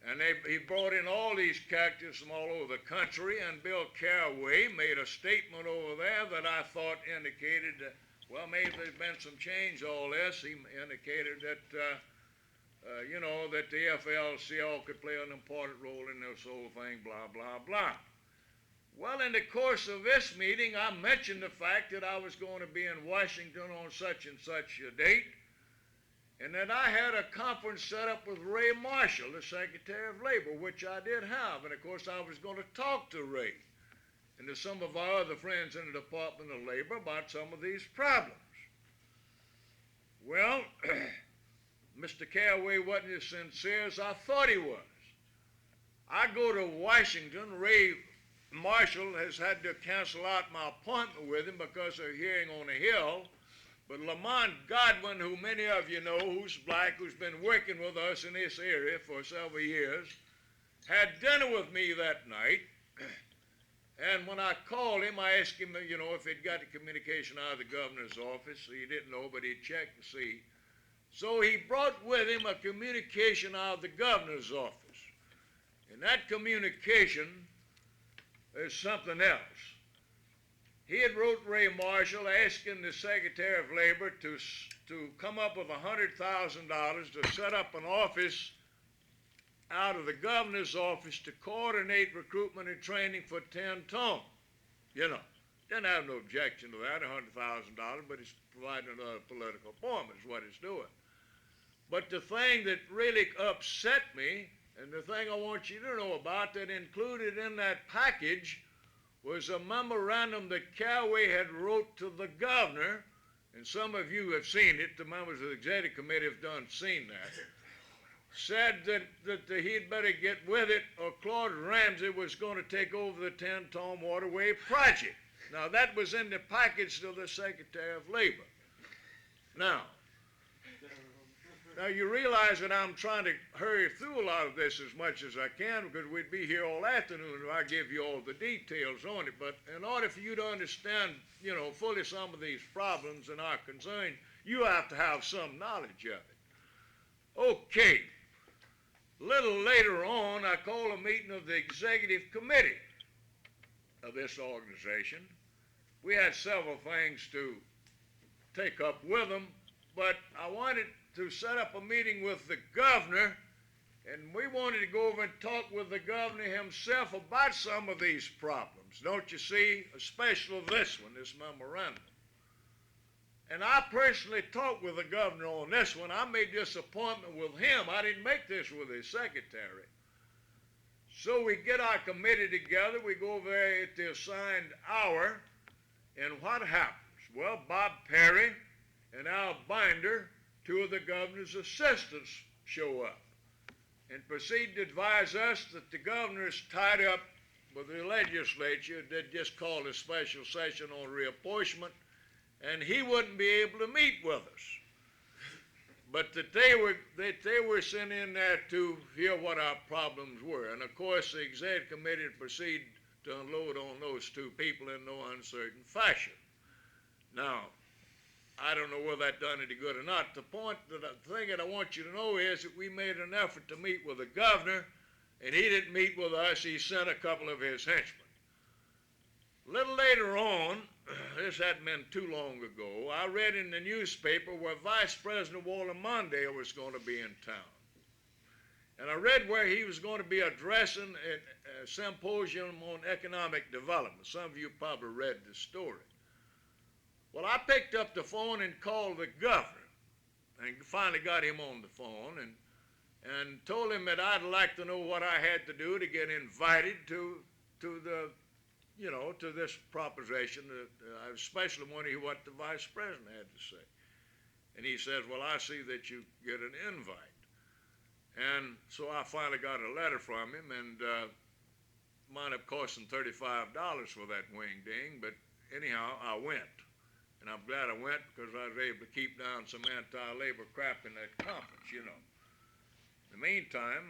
and he brought in all these characters from all over the country, and Bill Caraway made a statement over there that I thought indicated that, well, maybe there's been some change all this. He indicated that, you know, that the FLCL could play an important role in this whole thing, blah, blah, blah. Well, in the course of this meeting, I mentioned the fact that I was going to be in Washington on such and such a date, and that I had a conference set up with Ray Marshall, the Secretary of Labor, which I did have. And of course, I was going to talk to Ray and to some of our other friends in the Department of Labor about some of these problems. Well, Mr. Caraway wasn't as sincere as I thought he was. I go to Washington. Ray Marshall has had to cancel out my appointment with him because of a hearing on the Hill. But Lamont Godwin, who many of you know, who's black, who's been working with us in this area for several years, had dinner with me that night. And when I called him, I asked him, you know, if he'd got the communication out of the governor's office. He didn't know, but he'd check and see. So he brought with him a communication out of the governor's office. And that communication is something else. He had wrote Ray Marshall asking the Secretary of Labor to come up with $100,000 to set up an office out of the governor's office to coordinate recruitment and training for 10-tone. You know, didn't have no objection to that, $100,000, but it's providing another political appointment is what it's doing. But the thing that really upset me, and the thing I want you to know about, that included in that package was a memorandum that Caraway had wrote to the governor, and some of you have seen it, the members of the executive committee have seen that, said that he'd better get with it or Claude Ramsey was going to take over the 10-tone waterway project. Now, that was in the package to the Secretary of Labor. Now, you realize that I'm trying to hurry through a lot of this as much as I can because we'd be here all afternoon if I give you all the details on it. But in order for you to understand, you know, fully some of these problems and our concern, you have to have some knowledge of it. Okay. A little later on, I called a meeting of the executive committee of this organization. We had several things to take up with them, but I wanted to set up a meeting with the governor, and we wanted to go over and talk with the governor himself about some of these problems. Don't you see? Especially this one, this memorandum. And I personally talked with the governor on this one. I made this appointment with him. I didn't make this with his secretary. So we get our committee together. We go over there at the assigned hour. And what happens? Well, Bob Perry and Al Binder, two of the governor's assistants, show up and proceed to advise us that the governor is tied up with the legislature that just called a special session on reapportionment, and he wouldn't be able to meet with us. But that they were sent in there to hear what our problems were. And of course, the executive committee proceeded to unload on those two people in no uncertain fashion. Now, I don't know whether that done any good or not. The thing that I want you to know is that we made an effort to meet with the governor and he didn't meet with us. He sent a couple of his henchmen. A little later on, this hadn't been too long ago, I read in the newspaper where Vice President Walter Mondale was going to be in town. And I read where he was going to be addressing a symposium on economic development. Some of you probably read the story. Well, I picked up the phone and called the governor and finally got him on the phone and told him that I'd like to know what I had to do to get invited to the, you know, to this proposition. I especially wanted to hear what the vice president had to say. And he says, well, I see that you get an invite. And so I finally got a letter from him, and wound up costing $35 for that wing-ding, but anyhow, I went. And I'm glad I went because I was able to keep down some anti-labor crap in that conference, you know. In the meantime,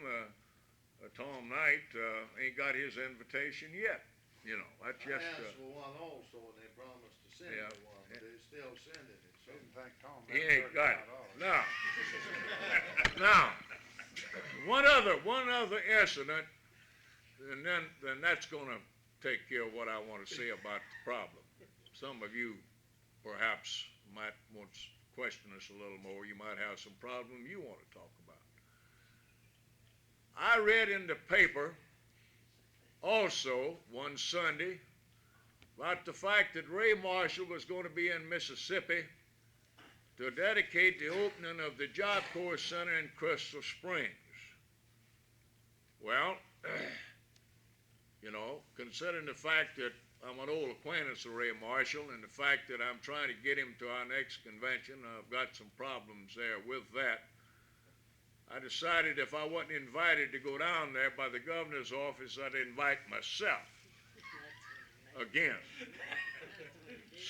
Tom Knight ain't got his invitation yet, you know. That's just... I asked for one also, and they promised to send me one, but they're still sending it, so. Didn't think Tom He had ain't got it. $35. Now, one other incident, and then that's going to take care of what I want to say about the problem. Some of you perhaps might want to question us a little more. You might have some problem you want to talk about. I read in the paper also one Sunday about the fact that Ray Marshall was going to be in Mississippi to dedicate the opening of the Job Corps Center in Crystal Springs. Well, you know, considering the fact that I'm an old acquaintance of Ray Marshall and the fact that I'm trying to get him to our next convention, I've got some problems there with that. I decided if I wasn't invited to go down there by the governor's office, I'd invite myself again.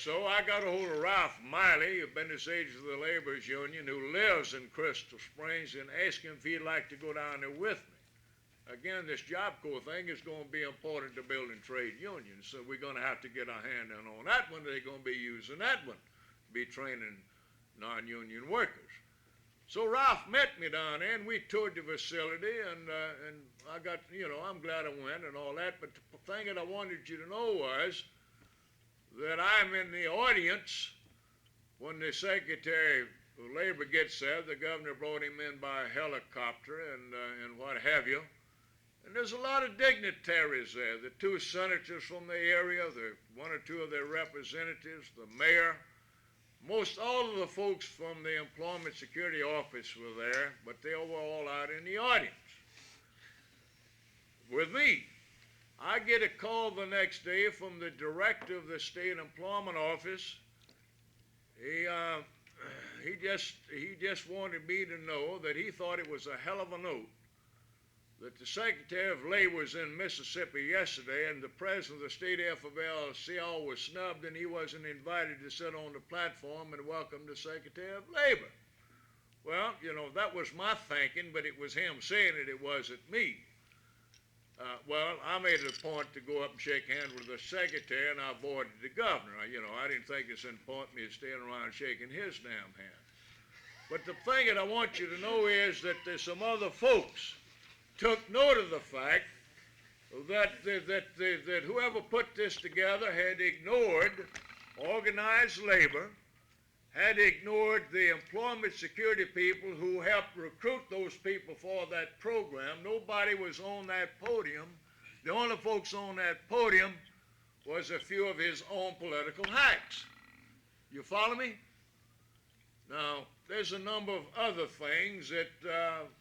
So I got a hold of Ralph Miley, of Business Agents of the Laborers Union, who lives in Crystal Springs, and asked him if he'd like to go down there with me. Again, this Job Corps thing is going to be important to building trade unions, so we're going to have to get our hand in on that one. They're going to be using that one to be training non-union workers. So Ralph met me down there, and we toured the facility, and I got, you know, I'm glad I went and all that, but the thing that I wanted you to know was that I'm in the audience when the Secretary of Labor gets there. The governor brought him in by helicopter and what have you. And there's a lot of dignitaries there. The two senators from the area, the one or two of their representatives, the mayor. Most all of the folks from the Employment Security Office were there, but they were all out in the audience with me. I get a call the next day from the director of the State Employment Office. He just wanted me to know that he thought it was a hell of a note that the Secretary of Labor was in Mississippi yesterday, and the president of the state FFL-CIO was snubbed, and he wasn't invited to sit on the platform and welcome the Secretary of Labor. Well, you know, that was my thinking, but it was him saying it, it wasn't me. Well, I made it a point to go up and shake hands with the secretary, and I avoided the governor. You know, I didn't think it's important me standing around shaking his damn hand. But the thing that I want you to know is that there's some other folks took note of the fact that whoever put this together had ignored organized labor, had ignored the employment security people who helped recruit those people for that program. Nobody was on that podium. The only folks on that podium was a few of his own political hacks. You follow me? Now, there's a number of other things that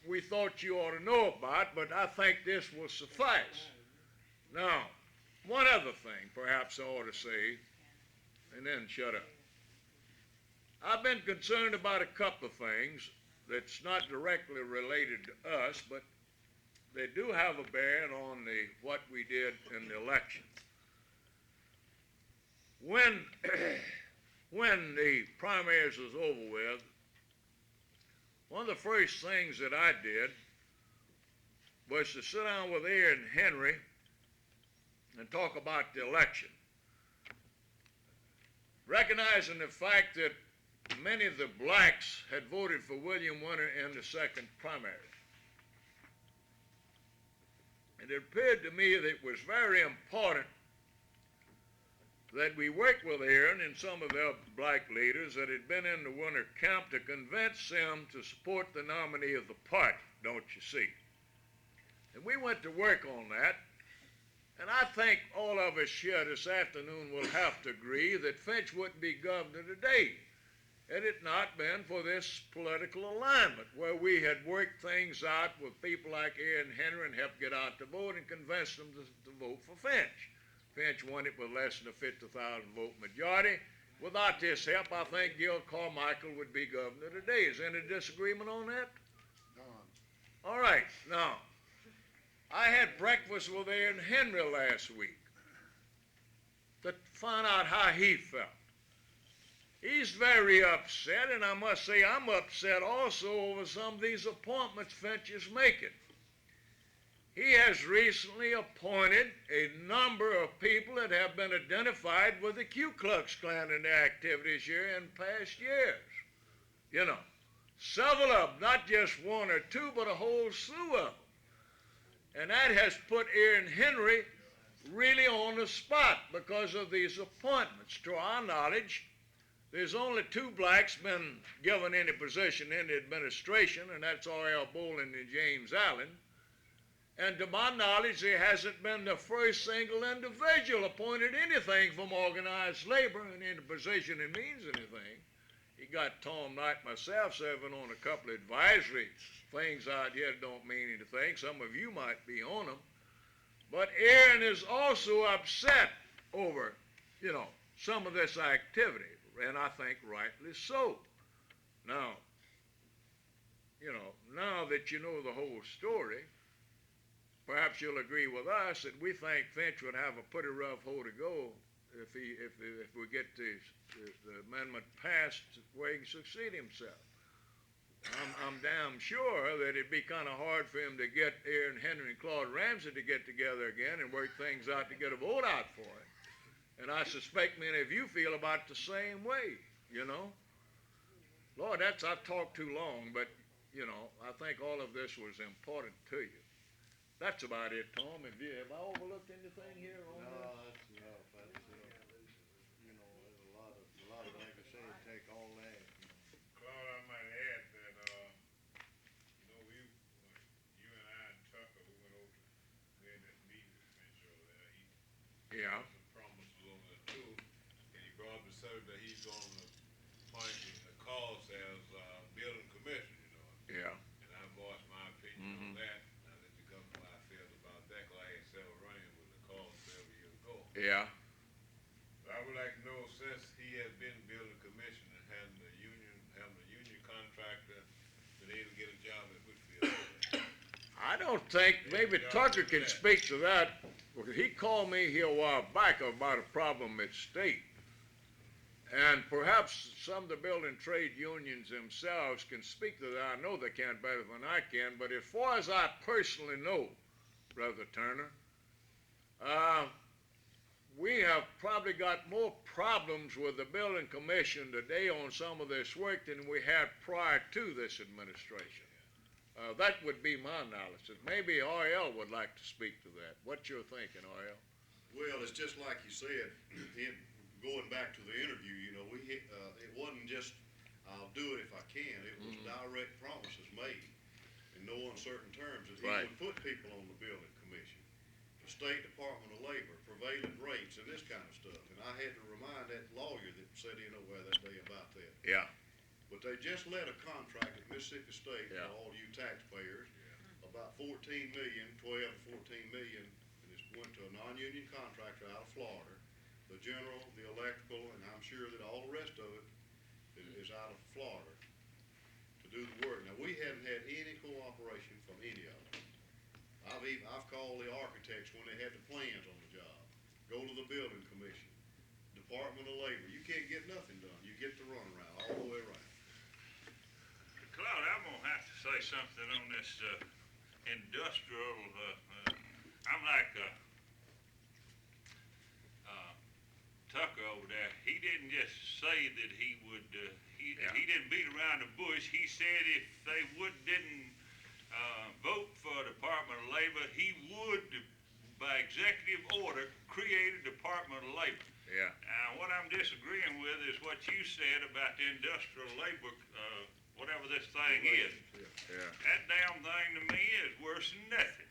we thought you ought to know about, but I think this will suffice. Now, one other thing perhaps I ought to say, and then shut up. I've been concerned about a couple of things that's not directly related to us, but they do have a bearing on what we did in the election. When the primaries was over with, one of the first things that I did was to sit down with Aaron Henry and talk about the election, recognizing the fact that many of the blacks had voted for William Winter in the second primary. And it appeared to me that it was very important that we worked with Aaron and some of the black leaders that had been in the winter camp to convince them to support the nominee of the party, don't you see? And we went to work on that, and I think all of us here this afternoon will have to agree that Finch wouldn't be governor today had it not been for this political alignment where we had worked things out with people like Aaron Henry and helped get out the vote and convince them to vote for Finch. Finch won it with less than a 50,000 vote majority. Without this help, I think Gil Carmichael would be governor today. Is there any disagreement on that? None. All right, now, I had breakfast with Aaron Henry last week to find out how he felt. He's very upset, and I must say I'm upset also over some of these appointments Finch is making. He has recently appointed a number of people that have been identified with the Ku Klux Klan in their activities here in past years. You know, several of them, not just one or two, but a whole slew of them. And that has put Aaron Henry really on the spot because of these appointments. To our knowledge, there's only two blacks been given any position in the administration, and that's R.L. Bolin and James Allen. And to my knowledge, there hasn't been the first single individual appointed anything from organized labor in any position that means anything. You got Tom Knight, myself, serving on a couple of advisory things out here that don't mean anything. Some of you might be on them. But Aaron is also upset over, you know, some of this activity, and I think rightly so. Now, you know, now that you know the whole story, perhaps you'll agree with us that we think Finch would have a pretty rough hole to go if we get the amendment passed where he can succeed himself. I'm damn sure that it'd be kind of hard for him to get Aaron Henry and Claude Ramsey to get together again and work things out to get a vote out for him. And I suspect many of you feel about the same way, you know. Lord, I've talked too long, but, you know, I think all of this was important to you. That's about it, Tom. Have I overlooked anything here on No, that? that's enough. That's, you know, there's a lot of, like I say, it take all that. Claude, I might add that, you know, you and I and Tucker, we went over, we had that meeting with Finch over there. He Yeah. made some promises over there too, and he brought up the subject that he's gonna appoint the cause as, building commission, you know. Yeah. And I voiced my opinion on that. Yeah. I would like to know, since he has been building commission and having a union contractor, been able to get a job at Whitfield. I don't think, maybe Tucker can speak to that. He called me here a while back about a problem at State. And perhaps some of the building trade unions themselves can speak to that. I know they can better than I can, but as far as I personally know, Brother Turner, we have probably got more problems with the building commission today on some of this work than we had prior to this administration. That would be my analysis. Maybe R.L. would like to speak to that. What's your thinking, R.L.? Well, it's just like you said, going back to the interview, you know, it wasn't just, I'll do it if I can. It was direct promises made in no uncertain terms that he would put people on the building commission. The State Department of Labor, prevailing rates, and this kind of stuff. And I had to remind that lawyer that sat in over there that day about that. Yeah. But they just let a contract at Mississippi State for all you taxpayers, about 14 million, 12 to 14 million, and it went to a non-union contractor out of Florida. The general, the electrical, and I'm sure that all the rest of it is out of Florida to do the work. Now, we hadn't had any cooperation from any of them. I've called the architects when they had the plans on the job. Go to the building commission, Department of Labor. You can't get nothing done. You get the runaround all the way around. Claude, I'm gonna have to say something on this, industrial, I'm like, Tucker over there. He didn't just say that he would, he didn't beat around the bush. He said if they didn't vote for Department of Labor, he would executive order create a Department of Labor. Yeah. What I'm disagreeing with is what you said about the industrial labor, whatever this thing is. Yeah. That damn thing to me is worse than nothing.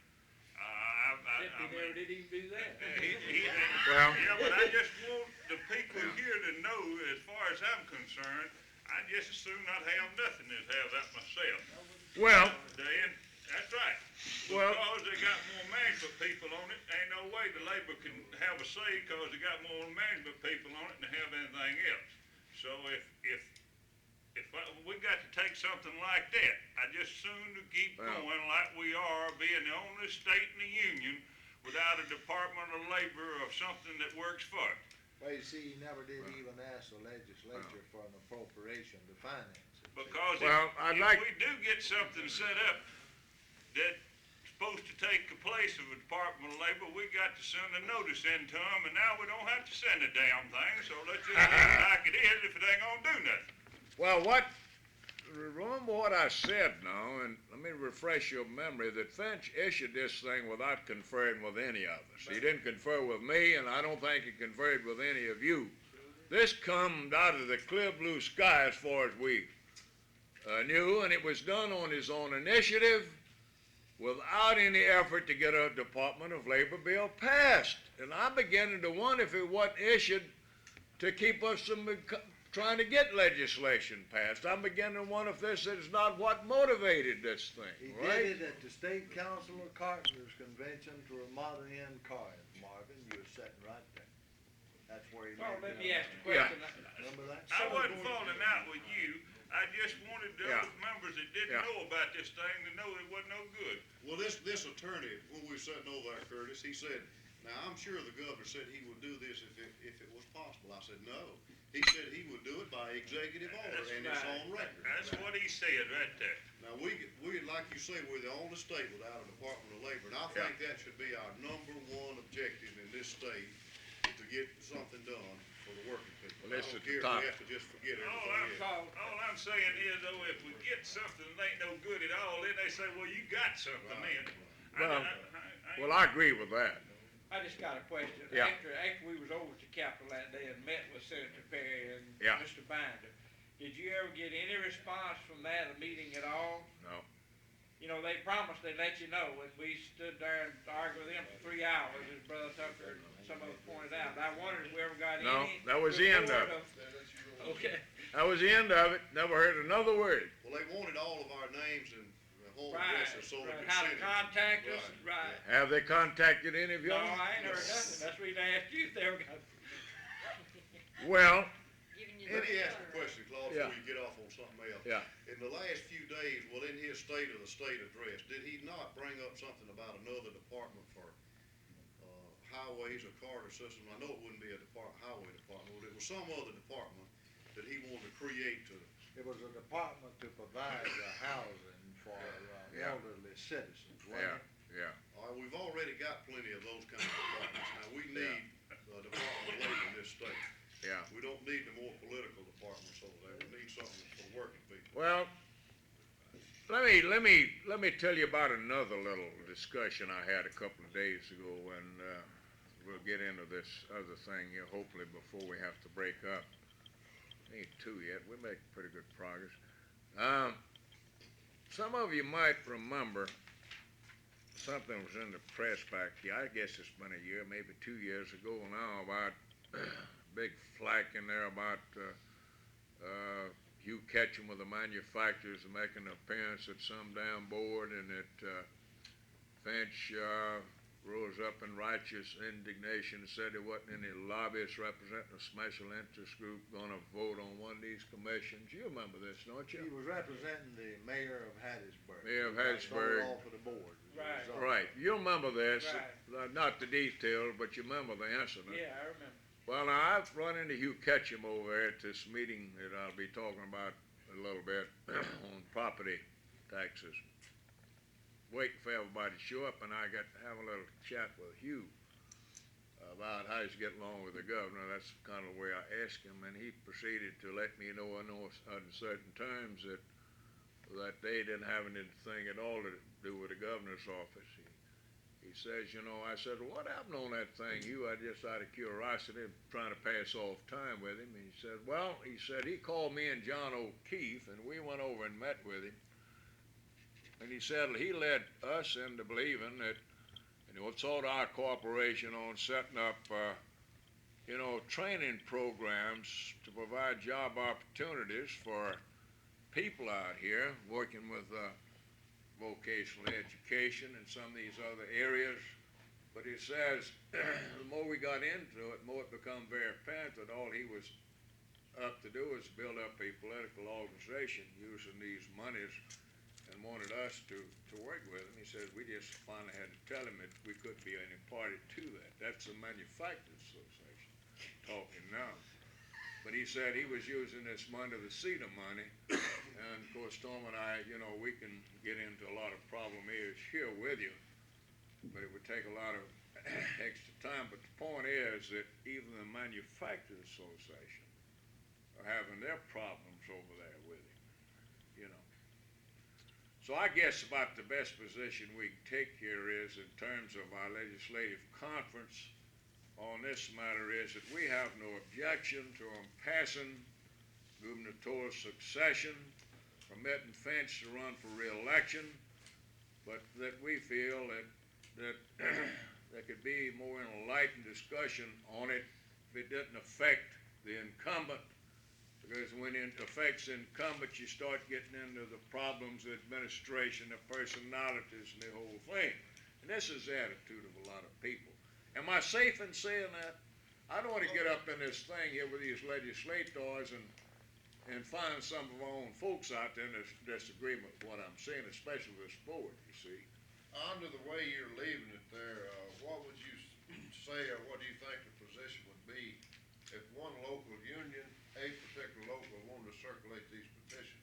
Except he never did even do that. Well- Yeah, but I just want the people here to know, as far as I'm concerned, I just as soon not have nothing as have that myself. Well, Dan, that's right. Well- Because they got more management people on it, ain't no way the labor can have a say because they got more management people on it than have anything else. So if we got to take something like that, I just soon to keep Well- going like we are, being the only state in the union without a Department of Labor of something that works for it. Well, you see, he never did even ask the legislature for an appropriation to finance it. Because Well, I'd like- if we do get something set up that's supposed to take the place of a Department of Labor, we got to send a notice in to them, and now we don't have to send a damn thing, so let's just leave it like it is if it ain't gonna do nothing. well, remember what I said now, and let me refresh your memory, that Finch issued this thing without conferring with any of us. He didn't confer with me, and I don't think he conferred with any of you. This come out of the clear blue sky as far as we knew, and it was done on his own initiative without any effort to get a Department of Labor bill passed. And I'm beginning to wonder if it wasn't issued to keep us from trying to get legislation passed. I'm beginning to wonder if this is not what motivated this He thing, right? did it at the State Council of Carpenters Convention for a modern end car, Marvin. You were sitting right there. That's where he Well, made let it me up. ask the question. Remember that? I wasn't falling out with you, I just wanted those Yeah. members that didn't Yeah. know about this thing to know it wasn't no good. Well, this attorney, when we were sitting over there, Curtis, he said, now, I'm sure the governor said he would do this if it was possible. I said, no. He said he would do it by executive order, That's and it's right. on record. That's what he said right there. Now, we, like you say, we're the only state without a Department of Labor, and I think that should be our number one objective in this state, to get something done for the working people. Well, I this don't is the care if top. we have to just forget All everything else. I'm saying is, though, if we get something that ain't no good at all, then they say, well, you got something then. Well, I agree with that. I just got a question. Yeah. After we was over at the Capitol that day and met with Senator Perry and Yeah. Mr. Binder, did you ever get any response from that meeting at all? No. You know, they promised they'd let you know, and we stood there and argued with them for 3 hours, as Brother Tucker and some of us pointed out. And I wondered if we ever got No, any. that was the end of report Okay. That was the end of it. Never heard another word. Well, they wanted all of our names and home Right, addresses so they right. could How send to it. contact us, right. Have they contacted any of No, y'all? I ain't heard nothing. That's the reason I asked you if they ever got. Well, Let me ask a question, Claude, Yeah. before you get off on something else. Yeah. In the last few days, well, in his state of the state address, did he not bring up something about another department for, highways or Carter system? I know it wouldn't be a highway department, but it was some other department that he wanted to create to. It was a department to provide housing for Yeah. elderly citizens, wasn't Yeah, it? yeah. All right, we've already got plenty of those kind of departments. Now, we need a Department of Labor in this state. Yeah. We don't need the more political departments over there. We need something for working people. Well, let me tell you about another little discussion I had a couple of days ago, and we'll get into this other thing here hopefully before we have to break up. Ain't two yet. We make pretty good progress. Some of you might remember something was in the press back here. I guess it's been a year, maybe 2 years ago now, about big flack in there about Hugh Ketchum with the manufacturers making an appearance at some damn board, and that Finch rose up in righteous indignation and said there wasn't any lobbyists representing a special interest group going to vote on one of these commissions. You remember this, don't you? He was representing the mayor of Hattiesburg. Mayor of He got Hattiesburg. sold off of the board. as a Right. result. Right. You remember this. Right. Not the details, but you remember the incident. Yeah, I remember. Well, now, I've run into Hugh Ketchum over there at this meeting that I'll be talking about a little bit on property taxes. Waiting for everybody to show up, and I got to have a little chat with Hugh about how he's getting along with the governor. That's kind of the way I asked him, and he proceeded to let me know in certain terms that they didn't have anything at all to do with the governor's office. He says, you know, I said, well, what happened on that thing? I just out of curiosity, trying to pass off time with him. And he said, well, he called me and John O'Keefe, and we went over and met with him. And he said he led us into believing that, you know, sort of our cooperation on setting up, you know, training programs to provide job opportunities for people out here working with vocational education and some of these other areas. But he says the more we got into it, the more it became very apparent that all he was up to do is build up a political organization using these monies, and wanted us to work with him. He said we just finally had to tell him that we couldn't be any party to that. That's the Manufacturers Association talking now. But he said he was using this money, the CETA money, and of course Tom and I, you know, we can get into a lot of problem areas here with you, but it would take a lot of extra time. But the point is that even the Manufacturers Association are having their problems over there with him, you know. So I guess about the best position we can take here is, in terms of our legislative conference on this matter, is that we have no objection to him passing gubernatorial succession, permitting Finch to run for re-election, but that we feel that there could be more enlightened discussion on it if it didn't affect the incumbent. Because when it affects incumbents, you start getting into the problems of administration, the personalities, and the whole thing. And this is the attitude of a lot of people. Am I safe in saying that? I don't want to get up in this thing here with these legislators and find some of our own folks out there in this disagreement with what I'm saying, especially this board, you see. Under the way you're leaving it there, what would you say, or what do you think the position would be if one local union, a particular local, wanted to circulate these petitions?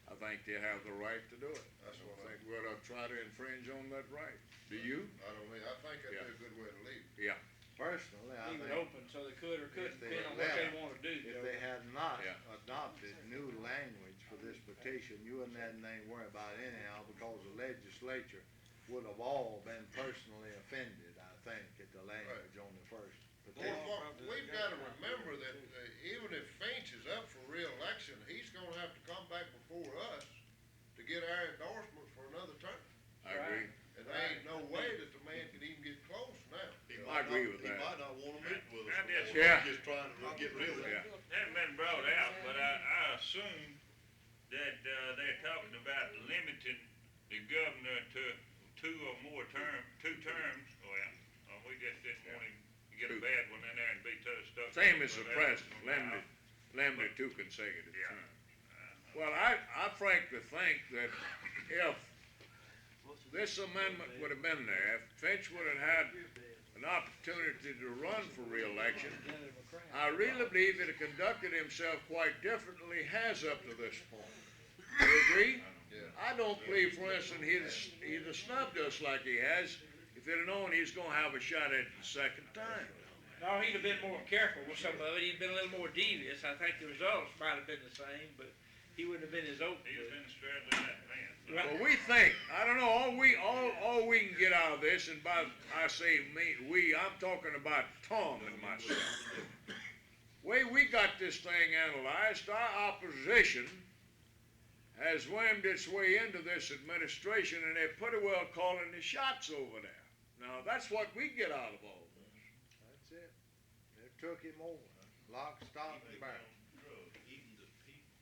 I think they have the right to do it. That's what I think we ought to try to infringe on that right. Do you? I think that'd be a good way to leave it. Yeah. Personally, I Leave think. it open so they could or couldn't, if they depending on what they left- wanna do. If Joe. they had not Yeah. adopted new language for this petition, you wouldn't have anything to worry about anyhow, because the legislature would have all been personally offended, I think, at the language on the first petition. We've got to remember that even if Finch is up for re-election, he's gonna have to come back before us to get our endorsement for another term. I agree. And there ain't no way that the man can even get close now. I agree with He that. might not wanna meet with us. I just- no more. Yeah. He's just trying to get rid of it. Yeah. Hasn't been brought out, but I assume that, they're talking about limiting the governor to two terms. Well, we just didn't want him to get a bad one in there and be stuck. Same as the with that. president, limited to consecutive Yeah. terms. Well, I frankly think that if this amendment would have been there, if Finch would have had an opportunity to run for re-election, I really believe he'd have conducted himself quite differently, has up to this point. You agree? Yeah. I don't believe, for instance, he'd have snubbed us like he has if he'd have known he's gonna have a shot at it the second time. No, he'd have been more careful with some of it, he'd been a little more devious, I think the results might have been the same, but he wouldn't have been as open. He's been straddling that man. Well, we think, I don't know, all we can get out of this, and by, I say we, I'm talking about Tom and myself. Way we got this thing analyzed, our opposition has wormed its way into this administration, and they're pretty well calling the shots over there. Now, that's what we get out of all this. That's it. They took him over, lock, stock, and barrel.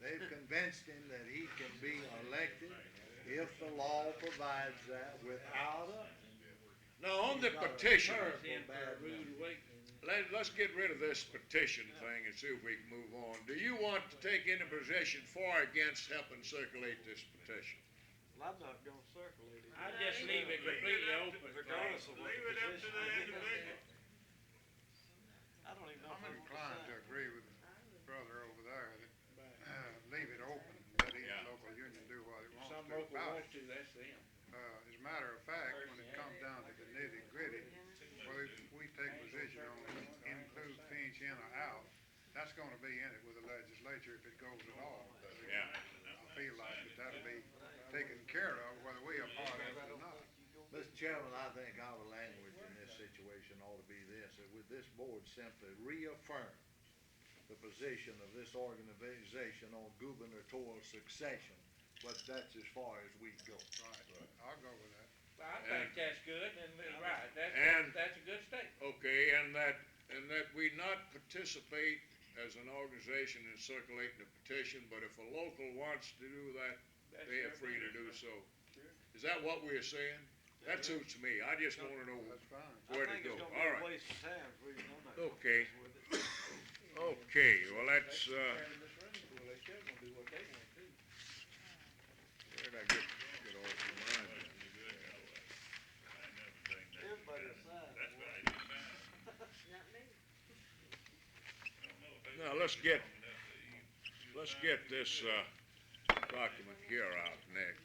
They've convinced him that he can be elected if the law provides that without a. Now, on the petition, In for a rude awakening. let's get rid of this petition thing and see if we can move on. Do you want to take any position for or against helping circulate this petition? Well, I'm not gonna circulate it. I'd just leave it completely open. Regardless of what Leave it up to the individual. I don't even know if I'm I want to inclined to sign. agree with brother over there, that, leave it open, let each local union do what it wants Some to local about want it. to, that's them. As a matter of fact, when it comes down to the nitty gritty, whether we take position on include Finch in or out, that's gonna be in it with the legislature if it goes at all. Yeah. I feel like that'll be taken care of, whether we are part of it or not. Mr. Chairman, I think our motion ought to be this, that with this board simply reaffirms the position of this organization on gubernatorial succession, but that's as far as we go. Right, I'll go with that. I think that's good, and, right, and- that's a good statement. Okay, and that we not participate as an organization in circulating the petition, but if a local wants to do that, That's they are their free to do business. so. Is that what we're saying? That suits me. I just wanna know That's fine. where to I think go. it's gonna All be a right. waste of time for you on that. Okay. with it. Okay, well, that's, They're in this room, well, they still gonna do what they want to. where'd I get off the line? Everybody aside. That's what I do now. Not me. Now, let's get this, document here out next.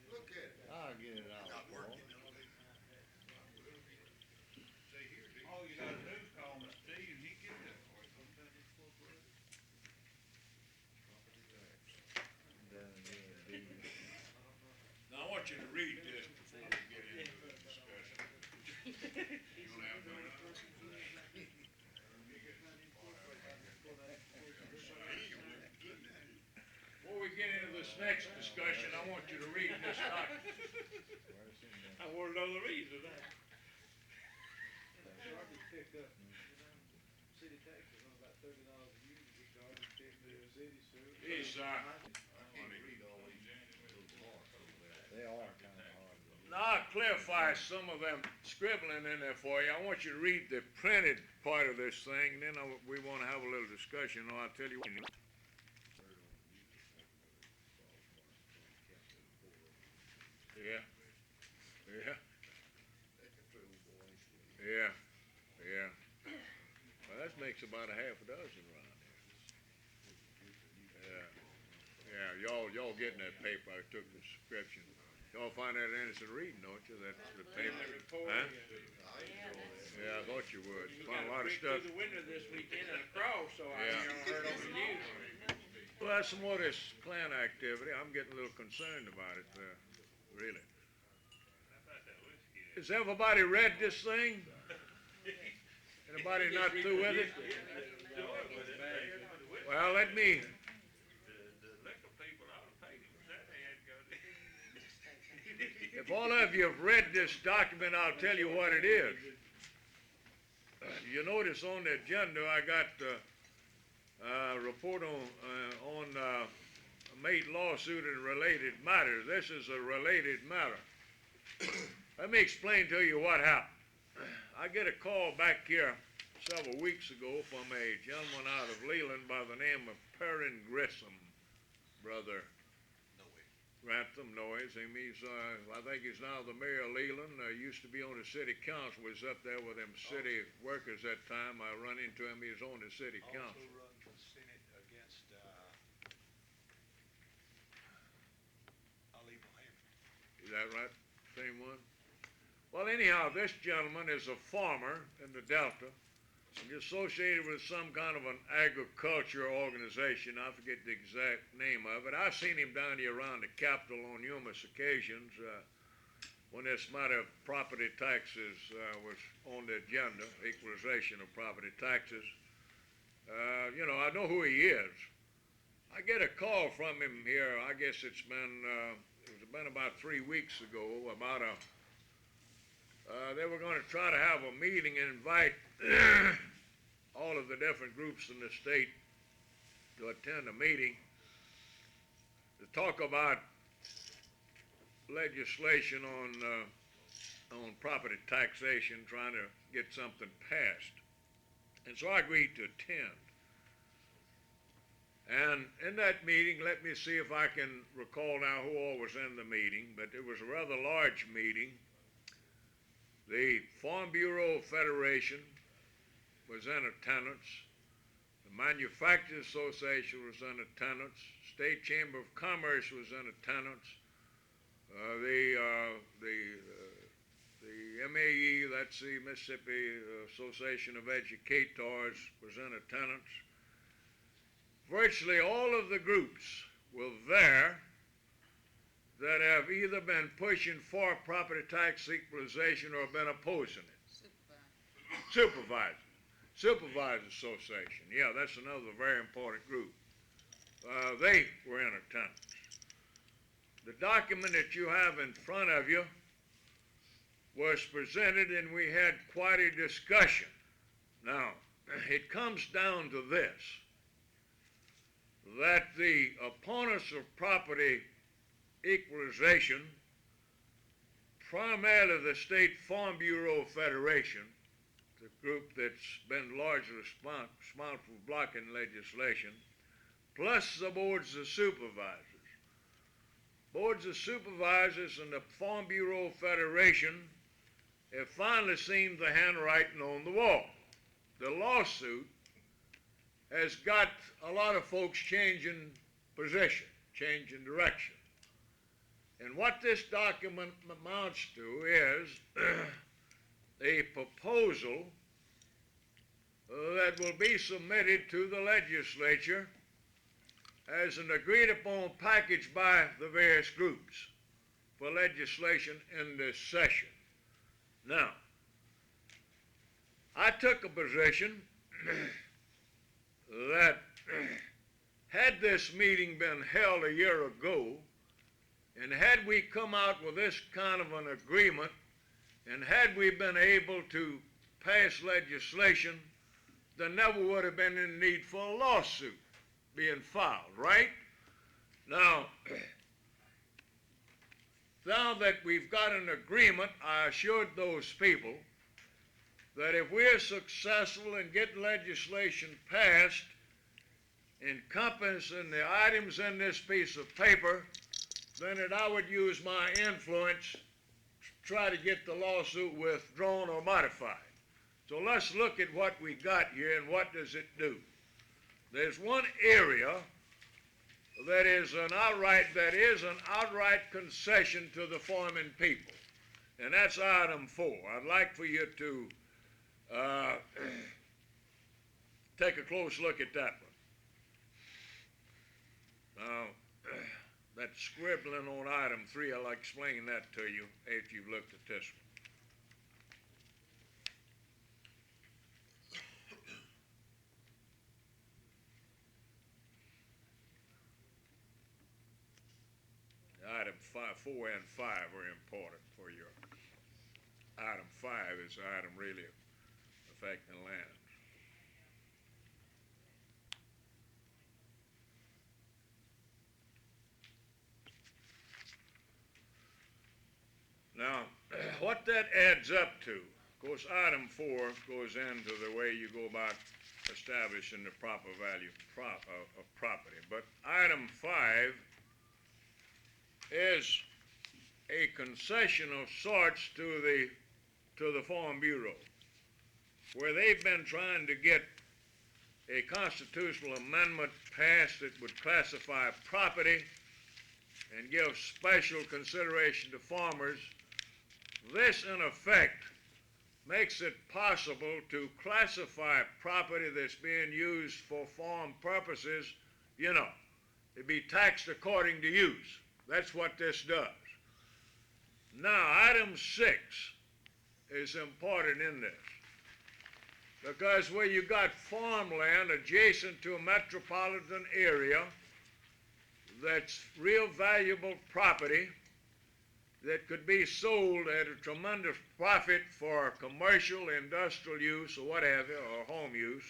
Look at it. I'll get it out. Not working. All you gotta do is call Mr. D and he get that for you. Now, I want you to read this before we get into the discussion. You wanna have no- Before we get into this next discussion, I want you to read this document. I wanna know the reason, Garbage pickup, city taxes on about $30 a year to get garbage picked to the city, so. These, They are kinda hard. Now, I'll clarify some of them scribbling in there for you. I want you to read the printed part of this thing, then we wanna have a little discussion, or I'll tell you. Yeah, yeah, yeah, yeah. Well, that makes about a half a dozen around here. Yeah, y'all getting that paper, I took the subscription. Y'all find that innocent reading, don't you? That's the paper. Huh? Yeah, I thought you would. You Found a gotta lot of break stuff. through the window this weekend and across, so I Yeah. heard on the news. Well, that's some more of this Klan activity. I'm getting a little concerned about it, really. Has everybody read this thing? Anybody not through with it? Well, let me, The liquor people ought to pay him, that ain't good. if all of you have read this document, I'll tell you what it is. You notice on the agenda, I got a report on made lawsuit and related matters. This is a related matter. Let me explain to you what happened. I get a call back here several weeks ago from a gentleman out of Leland by the name of Perrin Grissom, brother. Grantham Noyes. He's, I think he's now the mayor of Leland. Used to be on the city council. Was up there with them city workers that time. I run into him. He was on the city council. Also run for Senate against, Ali Mohammed. Is that right? Same one? Well, anyhow, this gentleman is a farmer in the Delta. He's associated with some kind of an agriculture organization. I forget the exact name of it. I've seen him down here around the Capitol on numerous occasions when this matter of property taxes was on the agenda, equalization of property taxes. I know who he is. I get a call from him here. I guess it's been about 3 weeks ago about they were going to try to have a meeting and invite all of the different groups in the state to attend a meeting to talk about legislation on property taxation, trying to get something passed. And so I agreed to attend. And in that meeting, let me see if I can recall now who all was in the meeting, but it was a rather large meeting. The Farm Bureau Federation was in attendance. The Manufacturers Association was in attendance. State Chamber of Commerce was in attendance. The MAE, that's the Mississippi Association of Educators, was in attendance. virtually all of the groups were there that have either been pushing for property tax equalization or been opposing it. Supervisors Association, yeah, that's another very important group. They were in attendance. The document that you have in front of you was presented and we had quite a discussion. Now, it comes down to this, that the opponents of property equalization, primarily the State Farm Bureau Federation, the group that's been largely responsible for blocking legislation, plus the boards of supervisors. Boards of supervisors and the Farm Bureau Federation have finally seen the handwriting on the wall. The lawsuit has got a lot of folks changing position, changing direction. And what this document amounts to is a proposal that will be submitted to the legislature as an agreed upon package by the various groups for legislation in this session. Now, I took a position that had this meeting been held a year ago, and had we come out with this kind of an agreement, and had we been able to pass legislation, there never would have been any need for a lawsuit being filed, right? Now that we've got an agreement, I assured those people that if we're successful in getting legislation passed encompassing the items in this piece of paper, then that I would use my influence to try to get the lawsuit withdrawn or modified. So let's look at what we got here and what does it do. There's one area that is an outright concession to the farming people, and that's item 4. I'd like for you to take a close look at that one. Now, that scribbling on item 3, I'll explain that to you after you've looked at this one. Item 4 and 5 are important for you. Item 5 is the item really affecting land. Now, what that adds up to, of course, item 4 goes into the way you go about establishing the proper value of property. But item 5 is a concession of sorts to the Farm Bureau, where they've been trying to get a constitutional amendment passed that would classify property and give special consideration to farmers. This, in effect, makes it possible to classify property that's being used for farm purposes, you know, to be taxed according to use. That's what this does. Now, item 6 is important in this, because where you got farmland adjacent to a metropolitan area that's real valuable property that could be sold at a tremendous profit for commercial, industrial use, or what have you, or home use,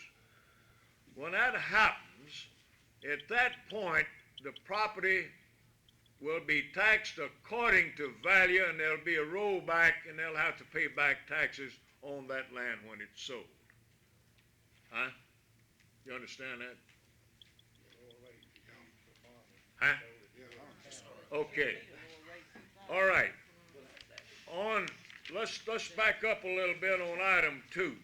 when that happens, at that point, the property will be taxed according to value, and there'll be a rollback, and they'll have to pay back taxes on that land when it's sold. Huh? You understand that? Huh? Okay. All right. Let's back up a little bit on item 2.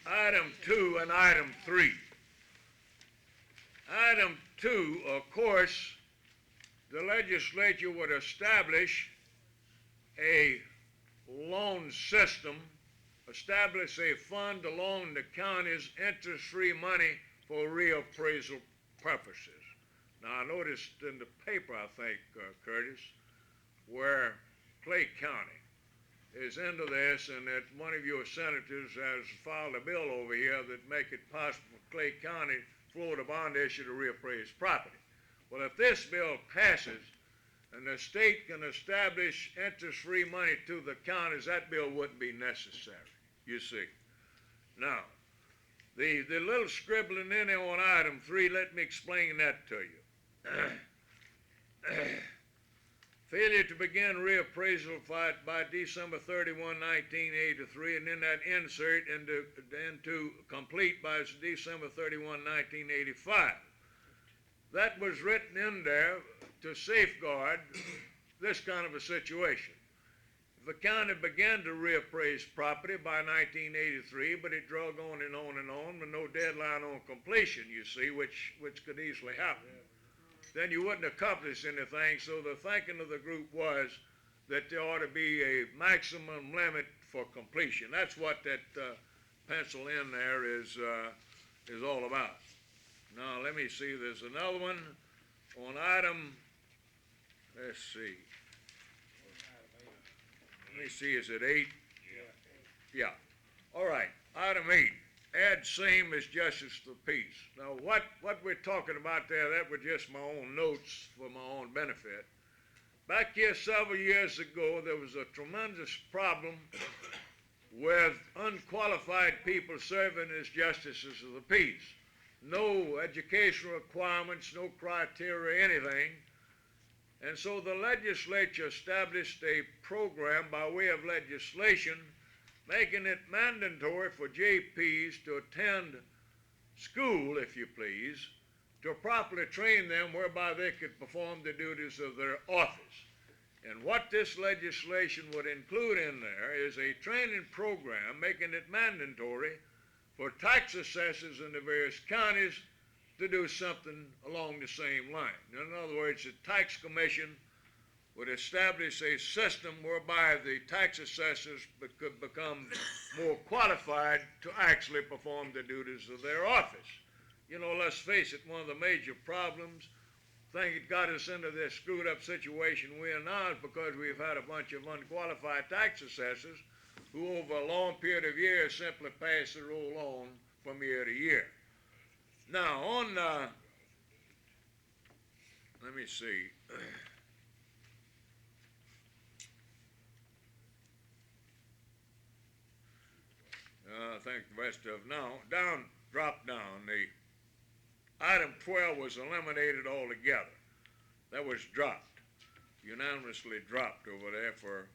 Item 2 and item 3. Item 2, of course, the legislature would establish a loan system establish a fund along the county's interest-free money for reappraisal purposes. Now, I noticed in the paper, I think, Curtis, where Clay County is into this, and that one of your senators has filed a bill over here that make it possible for Clay County to float a bond issue to reappraise property. Well, if this bill passes, and the state can establish interest-free money to the counties, that bill wouldn't be necessary, you see. Now, the little scribbling in there on item 3, let me explain that to you. Failure to begin reappraisal by December 31, 1983, and then that insert into complete by December 31, 1985. That was written in there to safeguard this kind of a situation. If the county began to reappraise property by 1983, but it drug on and on and on with no deadline on completion, you see, which could easily happen, then you wouldn't accomplish anything. So the thinking of the group was that there ought to be a maximum limit for completion. That's what that pencil in there is all about. Now, let me see, there's another one on item, let's see. Let me see, is it 8? Yeah. All right, item 8. Add same as justice of the peace. Now, what we're talking about there, that were just my own notes for my own benefit. Back here several years ago, there was a tremendous problem with unqualified people serving as justices of the peace. No educational requirements, no criteria, anything. And so the legislature established a program by way of legislation making it mandatory for JPs to attend school, if you please, to properly train them whereby they could perform the duties of their office. And what this legislation would include in there is a training program making it mandatory for tax assessors in the various counties to do something along the same line. In other words, the tax commission would establish a system whereby the tax assessors could become more qualified to actually perform the duties of their office. You know, let's face it, one of the major problems, thing that got us into this screwed up situation we're in now is because we've had a bunch of unqualified tax assessors who over a long period of years simply pass the roll on from year to year. Now, on, let me see. I think the rest of, now, drop down, the item 12 was eliminated altogether. That was dropped, unanimously dropped over there for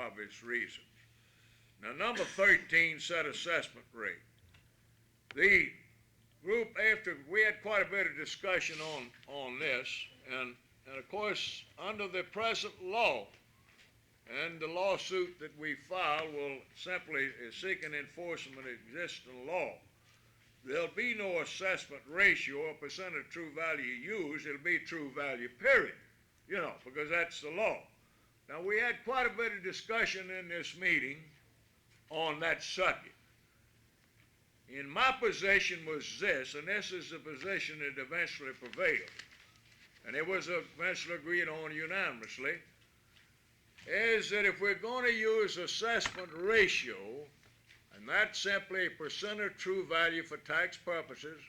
obvious reasons. Now, number 13, set assessment rate. The group, after we had quite a bit of discussion on this, and of course, under the present law, and the lawsuit that we filed will simply seek an enforcement of existing law. There'll be no assessment ratio or percent of true value used. It'll be true value, period. You know, because that's the law. Now, we had quite a bit of discussion in this meeting on that subject. In my position was this, and this is the position that eventually prevailed, and it was eventually agreed on unanimously, is that if we're going to use assessment ratio, and that's simply a percent of true value for tax purposes,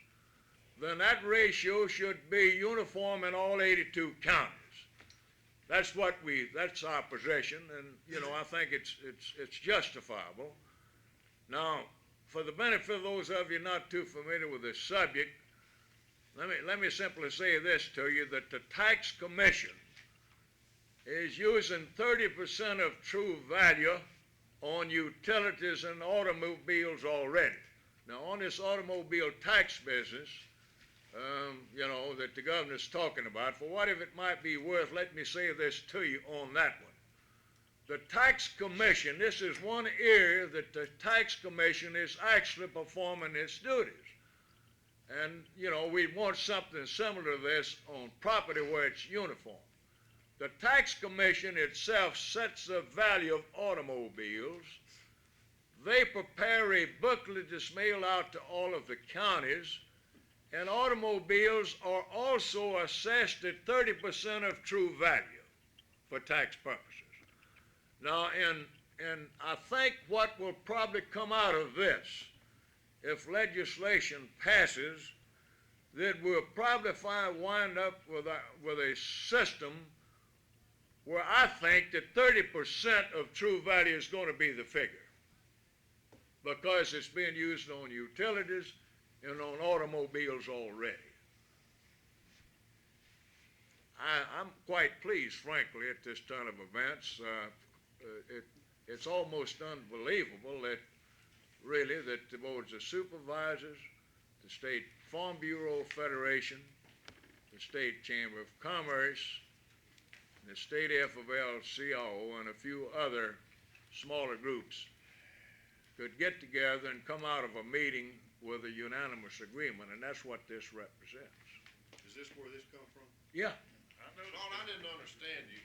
then that ratio should be uniform in all 82 counties. That's our position, and you know, I think it's justifiable. Now, for the benefit of those of you not too familiar with this subject, let me simply say this to you, that the tax commission is using 30% of true value on utilities and automobiles already. Now, on this automobile tax business, you know, that the governor's talking about, for whatever it might be worth, let me say this to you on that one. The tax commission, this is one area that the tax commission is actually performing its duties. And, you know, we want something similar to this on property where it's uniform. The tax commission itself sets the value of automobiles. they prepare a booklet that's mailed out to all of the counties, and automobiles are also assessed at 30% of true value for tax purposes. Now, and I think what will probably come out of this, if legislation passes, that we'll probably wind up with a system where I think that 30% of true value is going to be the figure, because it's being used on utilities and on automobiles already. I'm quite pleased, frankly, at this turn of events. It's almost unbelievable that really that the boards of supervisors, the State Farm Bureau Federation, the State Chamber of Commerce, the State FFL-CIO, and a few other smaller groups could get together and come out of a meeting with a unanimous agreement, and that's what this represents. Is this where this come from? Yeah. Paul, I didn't understand you.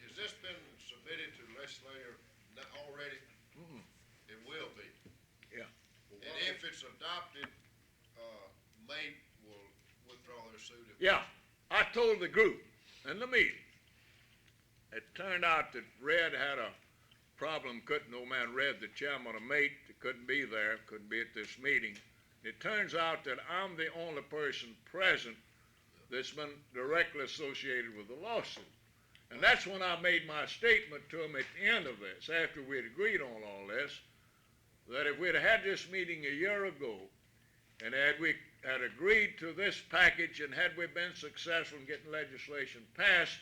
Has this been submitted to the legislature already? Mm-mm. It will be. Yeah. And if it's adopted, Mate will withdraw their suit. Yeah. I told the group in the meeting, it turned out that Red had a problem, no man Red, the chairman of Mate, couldn't be there, couldn't be at this meeting. It turns out that I'm the only person present that's been directly associated with the lawsuit. And that's when I made my statement to him at the end of this, after we had agreed on all this, that if we'd had this meeting a year ago, and had we had agreed to this package, and had we been successful in getting legislation passed,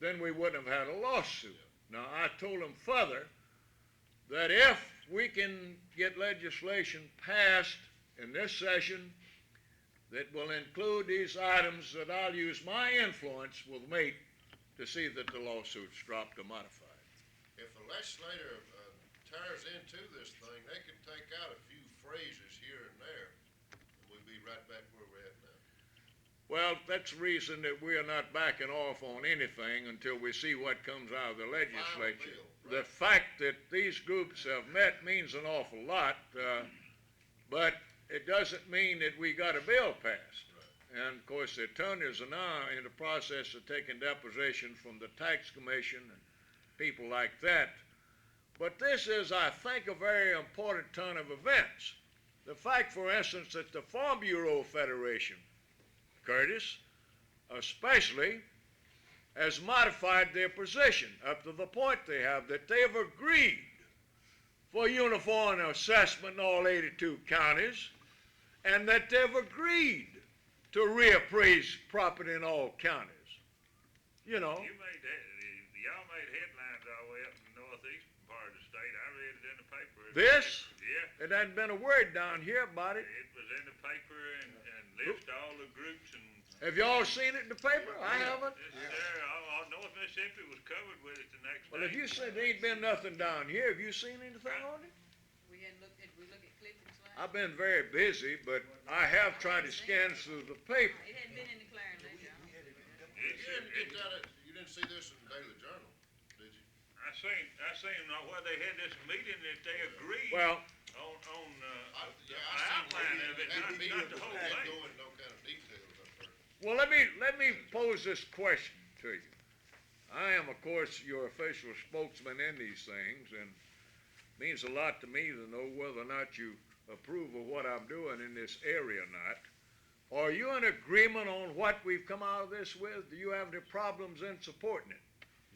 then we wouldn't have had a lawsuit. Now, I told him further that if we can get legislation passed in this session that will include these items, that I'll use my influence with Mate to see that the lawsuits dropped or modified. If the legislature tears into this thing, they can take out a few phrases here and there, and we'll be right back where we're at now. Well, that's the reason that we are not backing off on anything until we see what comes out of the legislature. The fact that these groups have met means an awful lot, but it doesn't mean that we got a bill passed. And of course, the attorneys are now in the process of taking deposition from the tax commission and people like that. But this is, I think, a very important turn of events. The fact, for instance, that the Farm Bureau Federation, Curtis, especially, has modified their position up to the point they have that they have agreed for uniform assessment in all 82 counties, and that they've agreed to reappraise property in all counties. You know. You made that, y'all made headlines all the way up in the northeastern part of the state. I read it in the paper. This? Yeah. It hadn't been a word down here about it. It was in the paper and list all the groups and. Have y'all seen it in the paper? I haven't. All North Mississippi was covered with it the next Well, day. if you said there ain't been nothing down here, have you seen anything on it? We hadn't looked, did we look at Clifton's Lane? I've been very busy, but I have tried to scan through the paper. It hadn't been in the Clarion Ledger. You didn't see this in the Daily Journal, did you? I seen where they had this meeting that they agreed Well, on the I outline of it, That not meeting the whole didn't thing. go into no kind of details up there. well, let me pose this question to you. I am, of course, your official spokesman in these things, and it means a lot to me to know whether or not you approve of what I'm doing in this area or not. Are you in agreement on what we've come out of this with? Do you have any problems in supporting it?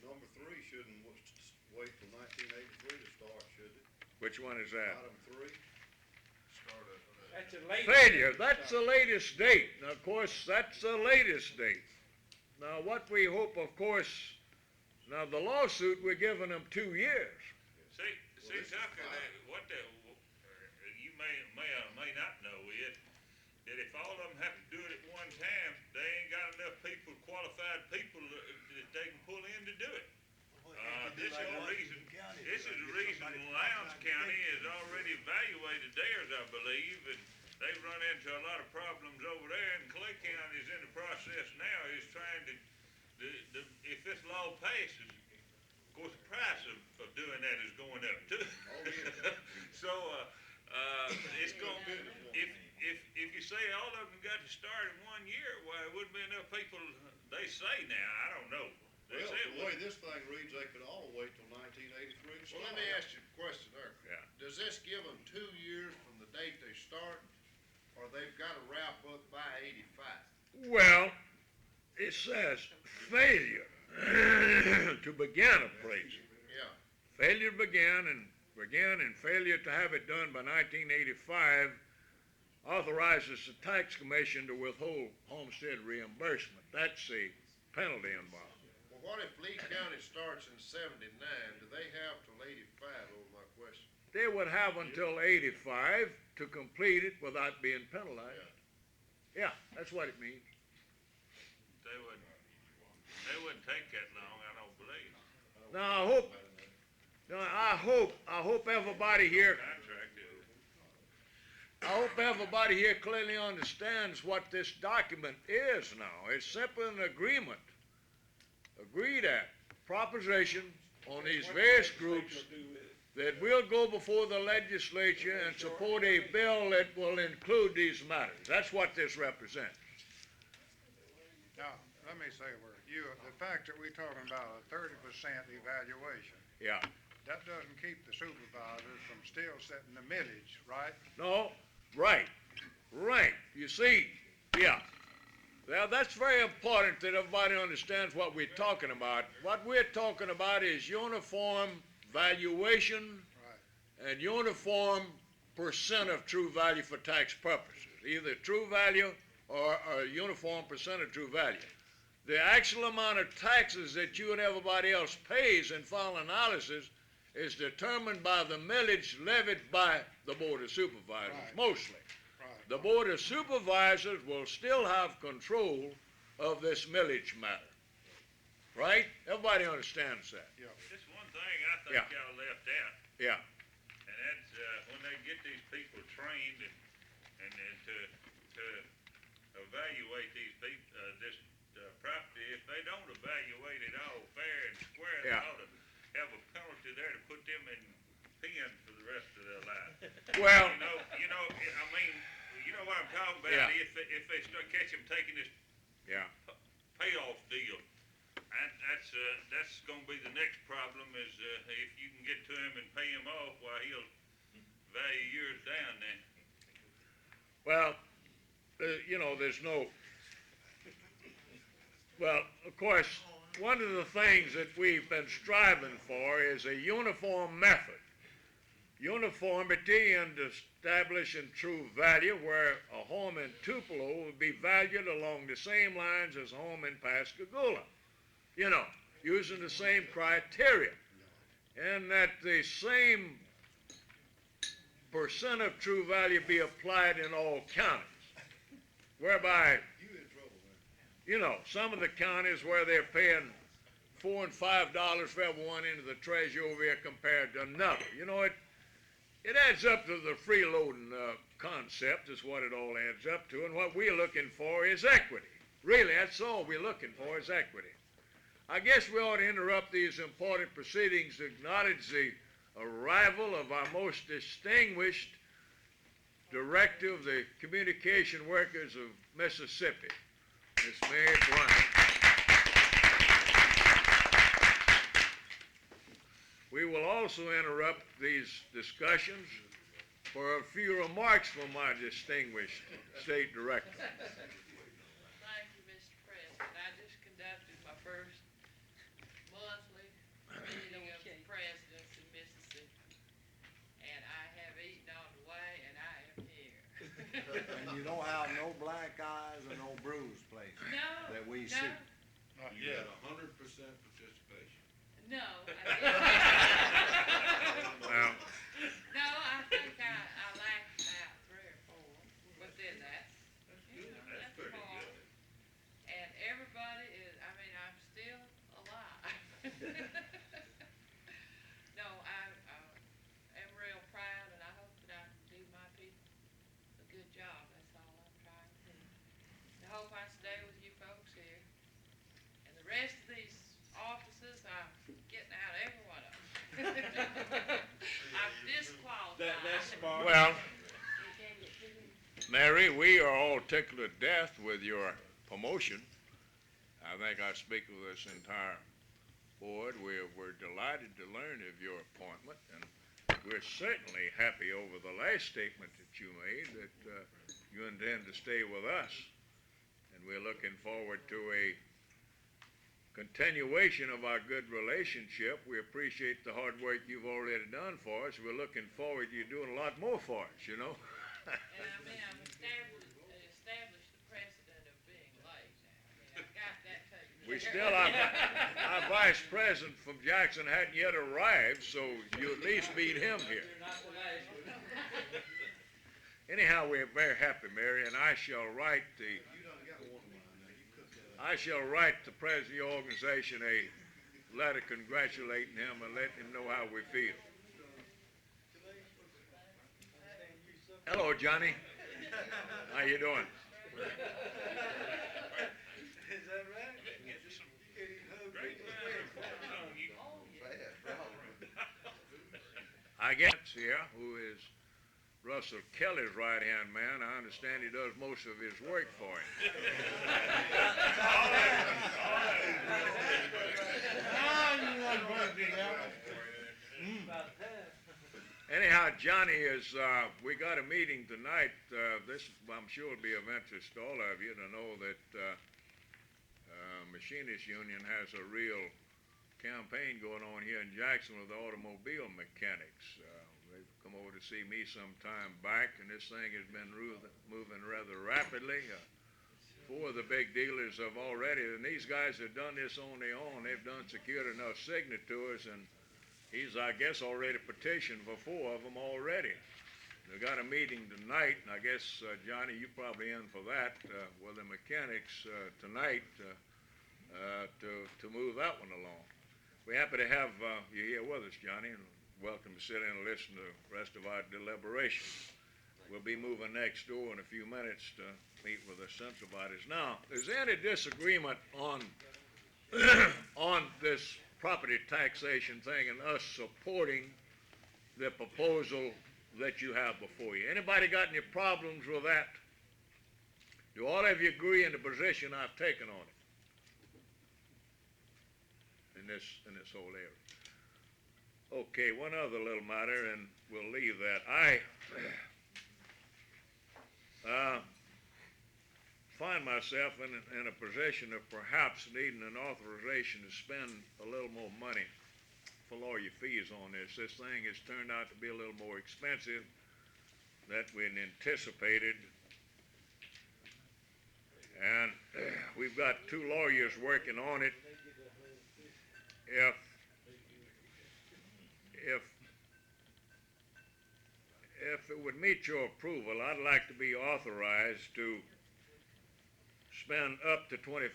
Number 3 shouldn't wait till 1983 to start, should it? Which one is that? Item 3. That's the latest. Failure, that's the latest date. Now, of course, that's the latest date. Now, what we hope, of course, now the lawsuit, we're giving them 2 years. See, Tucker, you may or may not know is that if all of them have to do it at one time, they ain't got enough people, qualified people that they can pull in to do it. This is the reason Lowndes County has already evaluated theirs, I believe, and they've run into a lot of problems over there, and Clay County is in the process now, is trying to, if this law passes, of course, the price of doing that is going up too. So, it's gonna, if you say all of them got to start in 1 year, why, it wouldn't be enough people, they say now, I don't know. They Well, say it the way would. this thing reads, they could all wait till 1983 to Well, start. let me ask you a question there. Yeah. Does this give them 2 years from the date they start, or they've gotta wrap up by 85? Well, it says failure to begin a place. Yeah. Failure to begin and failure to have it done by 1985 authorizes the tax commission to withhold homestead reimbursement. That's the penalty involved. Well, what if Lee County starts in 79? Do they have till 85, over my question? They would have until 85 to complete it without being penalized. Yeah, that's what it means. They wouldn't take that long, I don't believe. Now, I hope everybody here, clearly understands what this document is now. It's simply an agreement. Agreed at proposition on these various groups that will go before the legislature and support a bill that will include these matters. That's what this represents. Now, let me say a word. The fact that we're talking about a 30% evaluation, Yeah. that doesn't keep the supervisors from still setting the millage, right? No, right. You see, yeah. Well, that's very important that everybody understands what we're talking about. What we're talking about is uniform valuation and uniform percent of true value for tax purposes, either true value or a uniform percent of true value. The actual amount of taxes that you and everybody else pays in final analysis is determined by the millage levied by the Board of Supervisors, mostly. The Board of Supervisors will still have control of this millage matter. Right? Everybody understands that. Just one thing I think Yeah. y'all left out, Yeah. and that's, when they get these people trained and to evaluate these people, this property, if they don't evaluate it all fair and square, they Yeah. ought to have a penalty there to put them in pen for the rest of their life. Well- You know, I mean, you know what I'm talking about? Yeah. If they start catch them taking this Yeah. payoff deal, and that's gonna be the next problem is, if you can get to him and pay him off, why he'll value yours down then. Well, there's no. Well, of course, one of the things that we've been striving for is a uniform method. Uniformity in establishing true value, where a home in Tupelo would be valued along the same lines as a home in Pascagoula. Using the same criteria. And that the same percent of true value be applied in all counties. Whereby, some of the counties where they're paying $4 and $5 for everyone into the treasury over here compared to another. It adds up to the freeloading concept is what it all adds up to, and what we're looking for is equity. Really, that's all we're looking for is equity. I guess we ought to interrupt these important proceedings to acknowledge the arrival of our most distinguished director of the communication workers of Mississippi, Miss Mary Bryant. We will also interrupt these discussions for a few remarks from our distinguished state director. Thank you, Mr. President. I just conducted my first monthly meeting of the presidents in Mississippi. And I have eaten on the way and I am here. And you don't have no black eyes or no bruised places No, that we no. see. You had 100% participation. No, I didn't. Well, No, I think I lacked about 3 or 4 within that. That's pretty all. good. And everybody is, I'm still alive. No, I am real proud and I hope that I can do my people a good job. That's all I'm trying to do. I hope I stay with you folks here. And the rest of these offices, I'm getting out every one of them. Well, Mary, we are all tickled to death with your promotion. I think I speak of this entire board. We're delighted to learn of your appointment, and we're certainly happy over the last statement that you made that you intend to stay with us. And we're looking forward to a continuation of our good relationship. We appreciate the hard work you've already done for us. We're looking forward to you doing a lot more for us, you know. And I mean, I've established the precedent of being late now. I mean, I've got that taken. We still, our vice president from Jackson hadn't yet arrived, so you at least beat him here. Anyhow, we're very happy, Mary, and I shall write the president of the organization a letter congratulating him and letting him know how we feel. Hello, Johnny. How you doing? Is that right? I guess here, who is Russell Kelly's right-hand man. I understand he does most of his work for him. Anyhow, Johnny is, we got a meeting tonight. This, I'm sure, will be of interest to all of you to know that Machinists Union has a real campaign going on here in Jackson with the automobile mechanics. They've come over to see me some time back, and this thing has been moving rather rapidly. Four of the big dealers have already, and these guys have done this on their own. They've secured enough signatures, and he's, I guess, already petitioned for four of them already. They got a meeting tonight, and I guess, Johnny, you're probably in for that, with the mechanics tonight to move that one along. We're happy to have you here with us, Johnny, and welcome to sit in and listen to the rest of our deliberations. We'll be moving next door in a few minutes to meet with the central bodies. Now, is there any disagreement on on this property taxation thing and us supporting the proposal that you have before you? Anybody got any problems with that? Do all of you agree in the position I've taken on it in this whole area? Okay, one other little matter, and we'll leave that. I find myself in a position of perhaps needing an authorization to spend a little more money for lawyer fees on this. This thing has turned out to be a little more expensive than we'd anticipated. And we've got two lawyers working on it. If it would meet your approval, I'd like to be authorized to spend up to $2,500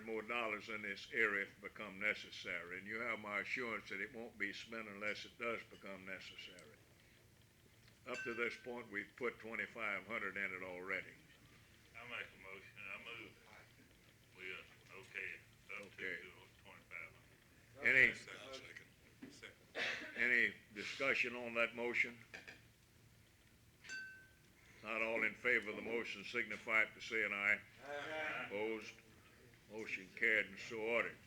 more in this area if it become necessary. And you have my assurance that it won't be spent unless it does become necessary. Up to this point, we've put $2,500 in it already. I make a motion, I move. We, okay, up to Okay. 2,500. Any discussion on that motion? Not all in favor of the motion signify it by saying aye. Aye. Opposed? Motion carried and so ordered.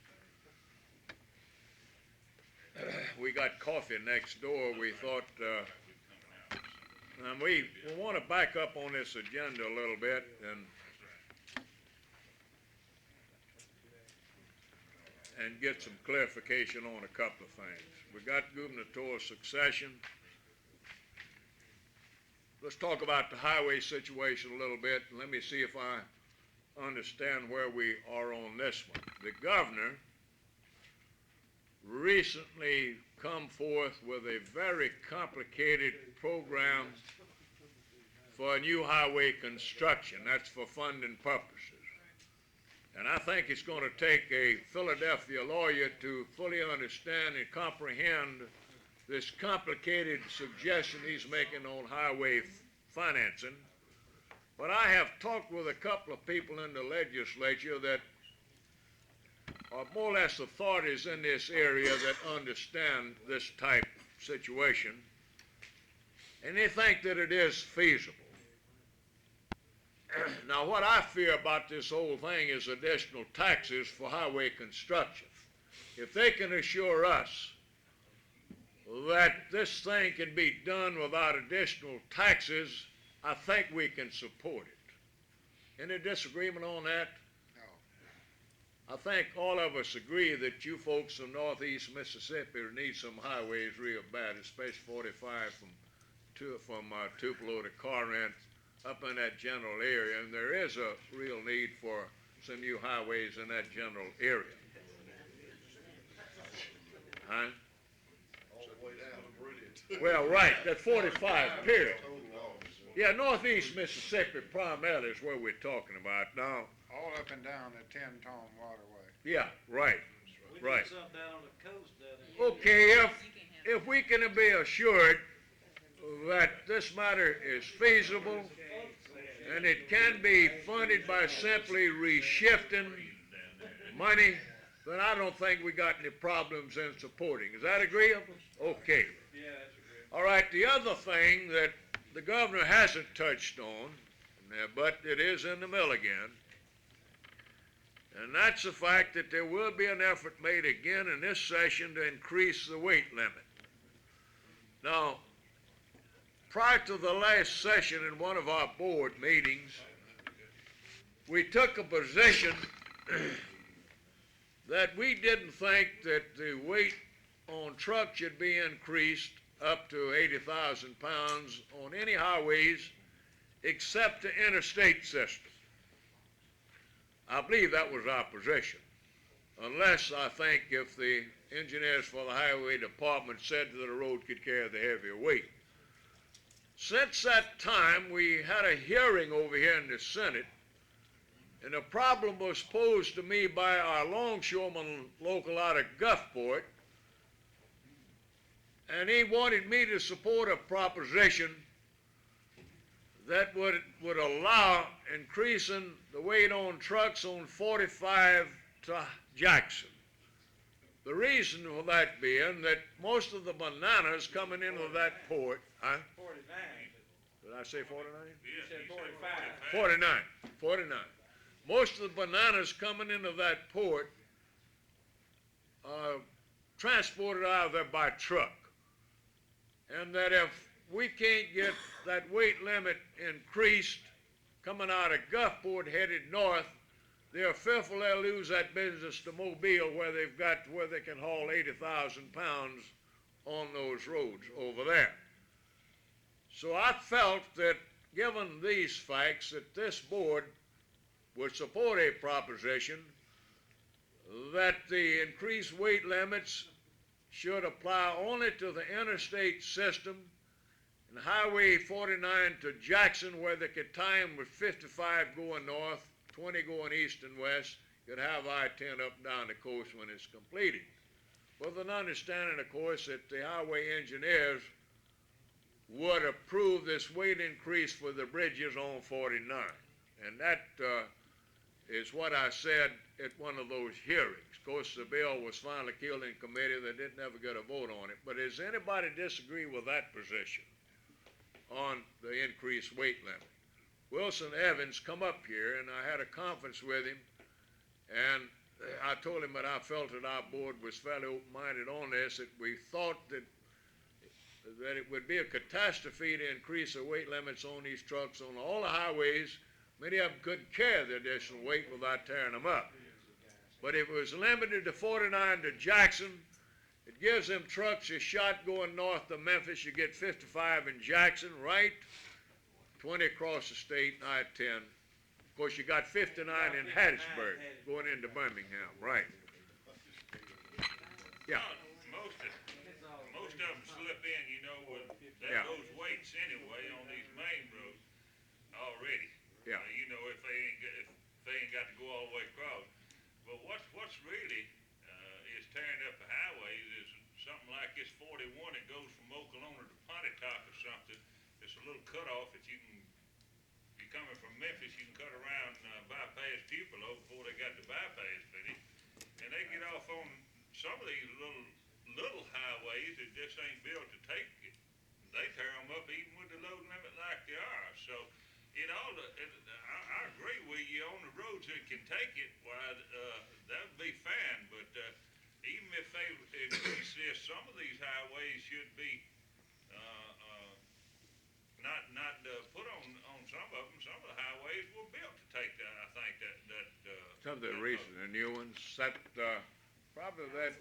We got coffee next door. We thought, and we want to back up on this agenda a little bit and get some clarification on a couple of things. We got gubernatorial succession. Let's talk about the highway situation a little bit, and let me see if I understand where we are on this one. The governor recently come forth with a very complicated program for a new highway construction. That's for funding purposes. And I think it's going to take a Philadelphia lawyer to fully understand and comprehend this complicated suggestion he's making on highway financing. But I have talked with a couple of people in the legislature that are more or less authorities in this area that understand this type situation. and they think that it is feasible. Now, what I fear about this whole thing is additional taxes for highway construction. If they can assure us that this thing can be done without additional taxes, I think we can support it. Any disagreement on that? I think all of us agree that you folks from northeast Mississippi need some highways real bad, especially 45 from Tupelo to Corinth up in that general area, and there is a real need for some new highways in that general area. Huh? All the way down to Meridian. Well, right, that 45 period. Yeah, northeast Mississippi primarily is where we're talking about now. All up and down the 10-ton waterway. Yeah, right, We right. did something down on the coast down there. Okay, if we can be assured that this matter is feasible and it can be funded by simply reshifting money, then I don't think we got any problems in supporting. Is that agreeable? Okay. Yeah, that's agreeable. All right, the other thing that the governor hasn't touched on, but it is in the mill again, and that's the fact that there will be an effort made again in this session to increase the weight limit. Now, prior to the last session in one of our board meetings, we took a position that we didn't think that the weight on trucks should be increased up to 80,000 pounds on any highways except the interstate system. I believe that was our position, unless I think if the engineers for the highway department said that the road could carry the heavier weight. Since that time, we had a hearing over here in the Senate, and a problem was posed to me by our longshoreman local out of Gulfport, and he wanted me to support a proposition that would allow increasing the weight on trucks on 45 to Jackson. The reason for that being that most of the bananas coming into that port, huh? 49. Did I say 49? You said 45. 49. Most of the bananas coming into that port are transported out of there by truck. And that if we can't get that weight limit increased coming out of Gulfport headed north, they're fearful they'll lose that business to Mobile where they can haul 80,000 pounds on those roads over there. So I felt that given these facts that this board would support a proposition that the increased weight limits should apply only to the interstate system and Highway 49 to Jackson, where they could tie them with 55 going north, 20 going east and west. You'd have I-10 up and down the coast when it's completed. With an understanding, of course, that the highway engineers would approve this weight increase for the bridges on 49. And that is what I said at one of those hearings. Of course, the bill was finally killed in committee. They didn't ever get a vote on it. But does anybody disagree with that position on the increased weight limit? Wilson Evans come up here, and I had a conference with him, and I told him that I felt that our board was fairly open-minded on this, that we thought that it would be a catastrophe to increase the weight limits on these trucks on all the highways. Many of them couldn't carry the additional weight without tearing them up. But if it was limited to 49 to Jackson, it gives them trucks a shot going north to Memphis. You get 55 in Jackson, right? 20 across the state, and I-10. Of course, you got 59 in Hattiesburg going into Birmingham, right? Yeah. Most of them slip in, you know, with Yeah. those weights anyway on these main roads already. Yeah. You know, if they ain't got to go all the way across. But what's really is tearing up the highways is something like this 41 that goes from Oklahoma to Pontotoc or something. It's a little cutoff that you can, if you're coming from Memphis, you can cut around bypass Tupelo before they got the bypass finished. And they get off on some of these little highways that just ain't built to take it. They tear them up even one, the recent, the new ones, that, probably that,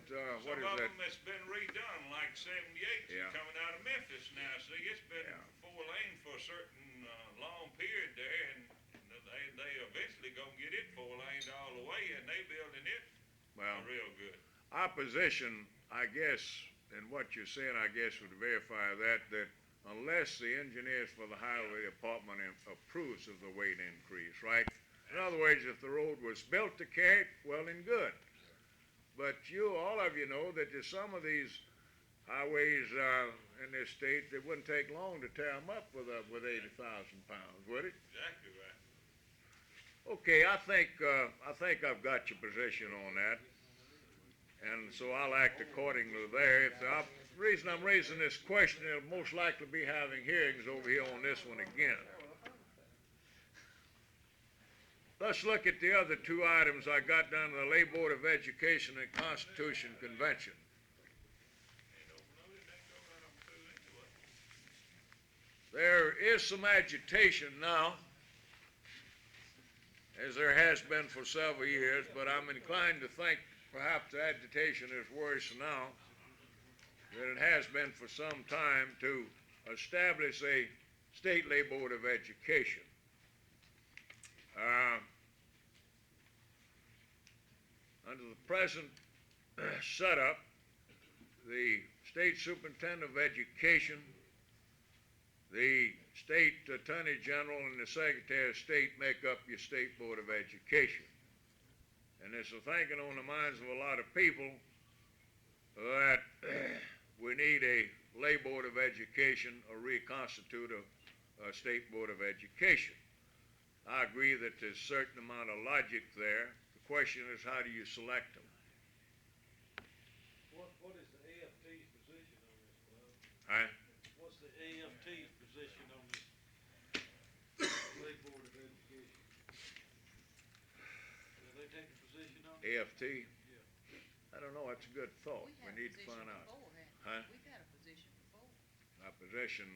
what is Some of that? them that's been redone, like 78, Yeah. coming out of Memphis now. See, it's been Yeah. 4-lane for a certain long period there, and they eventually gonna get it 4-laned all the way, and they building it Well, real good. our position, I guess, and what you're saying, I guess, would verify that unless the engineers for the highway department approves of the weight increase, right? In other words, if the road was built to carry it, well and good. But all of you know that there's some of these highways in this state, it wouldn't take long to tear them up with 80,000 pounds, would it? Exactly right. Okay, I think I've got your position on that, and so I'll act accordingly there. If the reason I'm raising this question, they'll most likely be having hearings over here on this one again. Let's look at the other two items I got down to the Lay Board of Education and Constitution Convention. There is some agitation now, as there has been for several years, but I'm inclined to think perhaps the agitation is worse now than it has been for some time to establish a state lay board of education. Under the present setup, the state superintendent of education, the state attorney general, and the secretary of state make up your state board of education. And there's a thinking on the minds of a lot of people that we need a lay board of education or reconstitute a state board of education. I agree that there's a certain amount of logic there. The question is, how do you select them? What is the AFT's position on this, Bob? Huh? What's the AFT's position on this Lake Board of Education? Do they take a position on it? AFT? Yeah. I don't know, that's a good thought. We need to find out. Huh? We've had a position before. My position,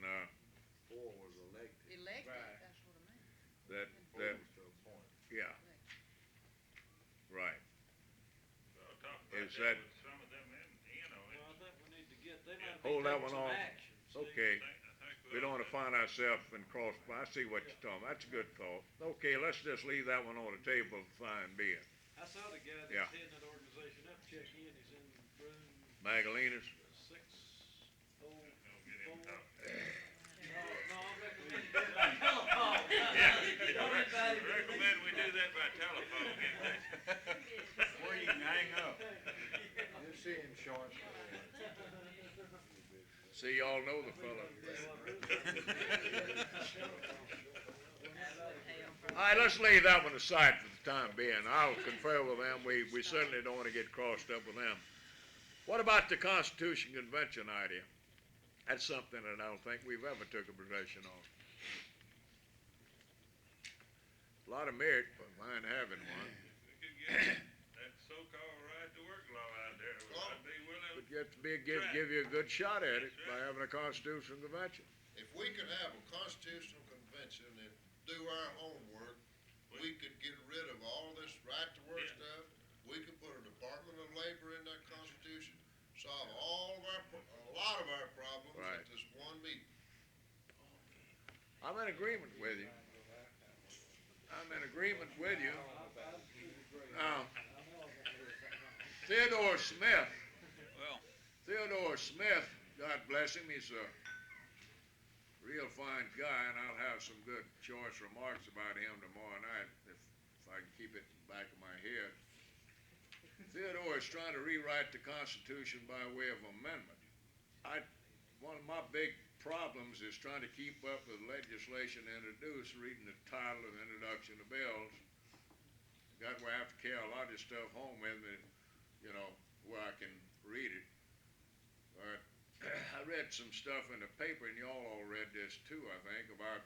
Four was elected. Elected, Right. that's what I meant. that, Four that, was to appoint. yeah, right. I'll talk about Is that, with some of them in on it. Well, I think we need to get, they might be hold that taking one some off. action. see? Okay. I think We don't want to find ourselves in cross, I see what you're talking about. That's a good thought. Okay, let's just leave that one on the table for the time being. I saw the guy Yeah. that's heading that organization up, check in, he's in room Magdalena's? 604. Don't get him talking. No, I'm recommending it by telephone. Don't anybody do Recommend we do that by telephone, get that. Where you can hang up. You'll see him short. See, y'all know the fellow. All right, let's lay that one aside for the time being. I'll confer with them. We certainly don't want to get crossed up with them. What about the Constitution Convention idea? That's something that I don't think we've ever took a position on. A lot of merit behind having one. We could get that so-called right to work law out there, I'd be willing. But you have to give you a good shot at it by having a Constitutional Convention. If we could have a constitutional convention and do our homework, we could get rid of all this right to work stuff. We could put a Department of Labor in that constitution, solve a lot of our problems Right. at this one meeting. I'm in agreement with you. I'm in agreement with you. Now, Theodore Smith. Well, Theodore Smith, God bless him, he's a real fine guy, and I'll have some good choice remarks about him tomorrow night if I can keep it in the back of my head. Theodore is trying to rewrite the Constitution by way of amendment. One of my big problems is trying to keep up with legislation introduced, reading the title and introduction of bills. Got where I have to carry a lot of this stuff home with me, where I can read it. But I read some stuff in the paper, and y'all all read this too, I think, about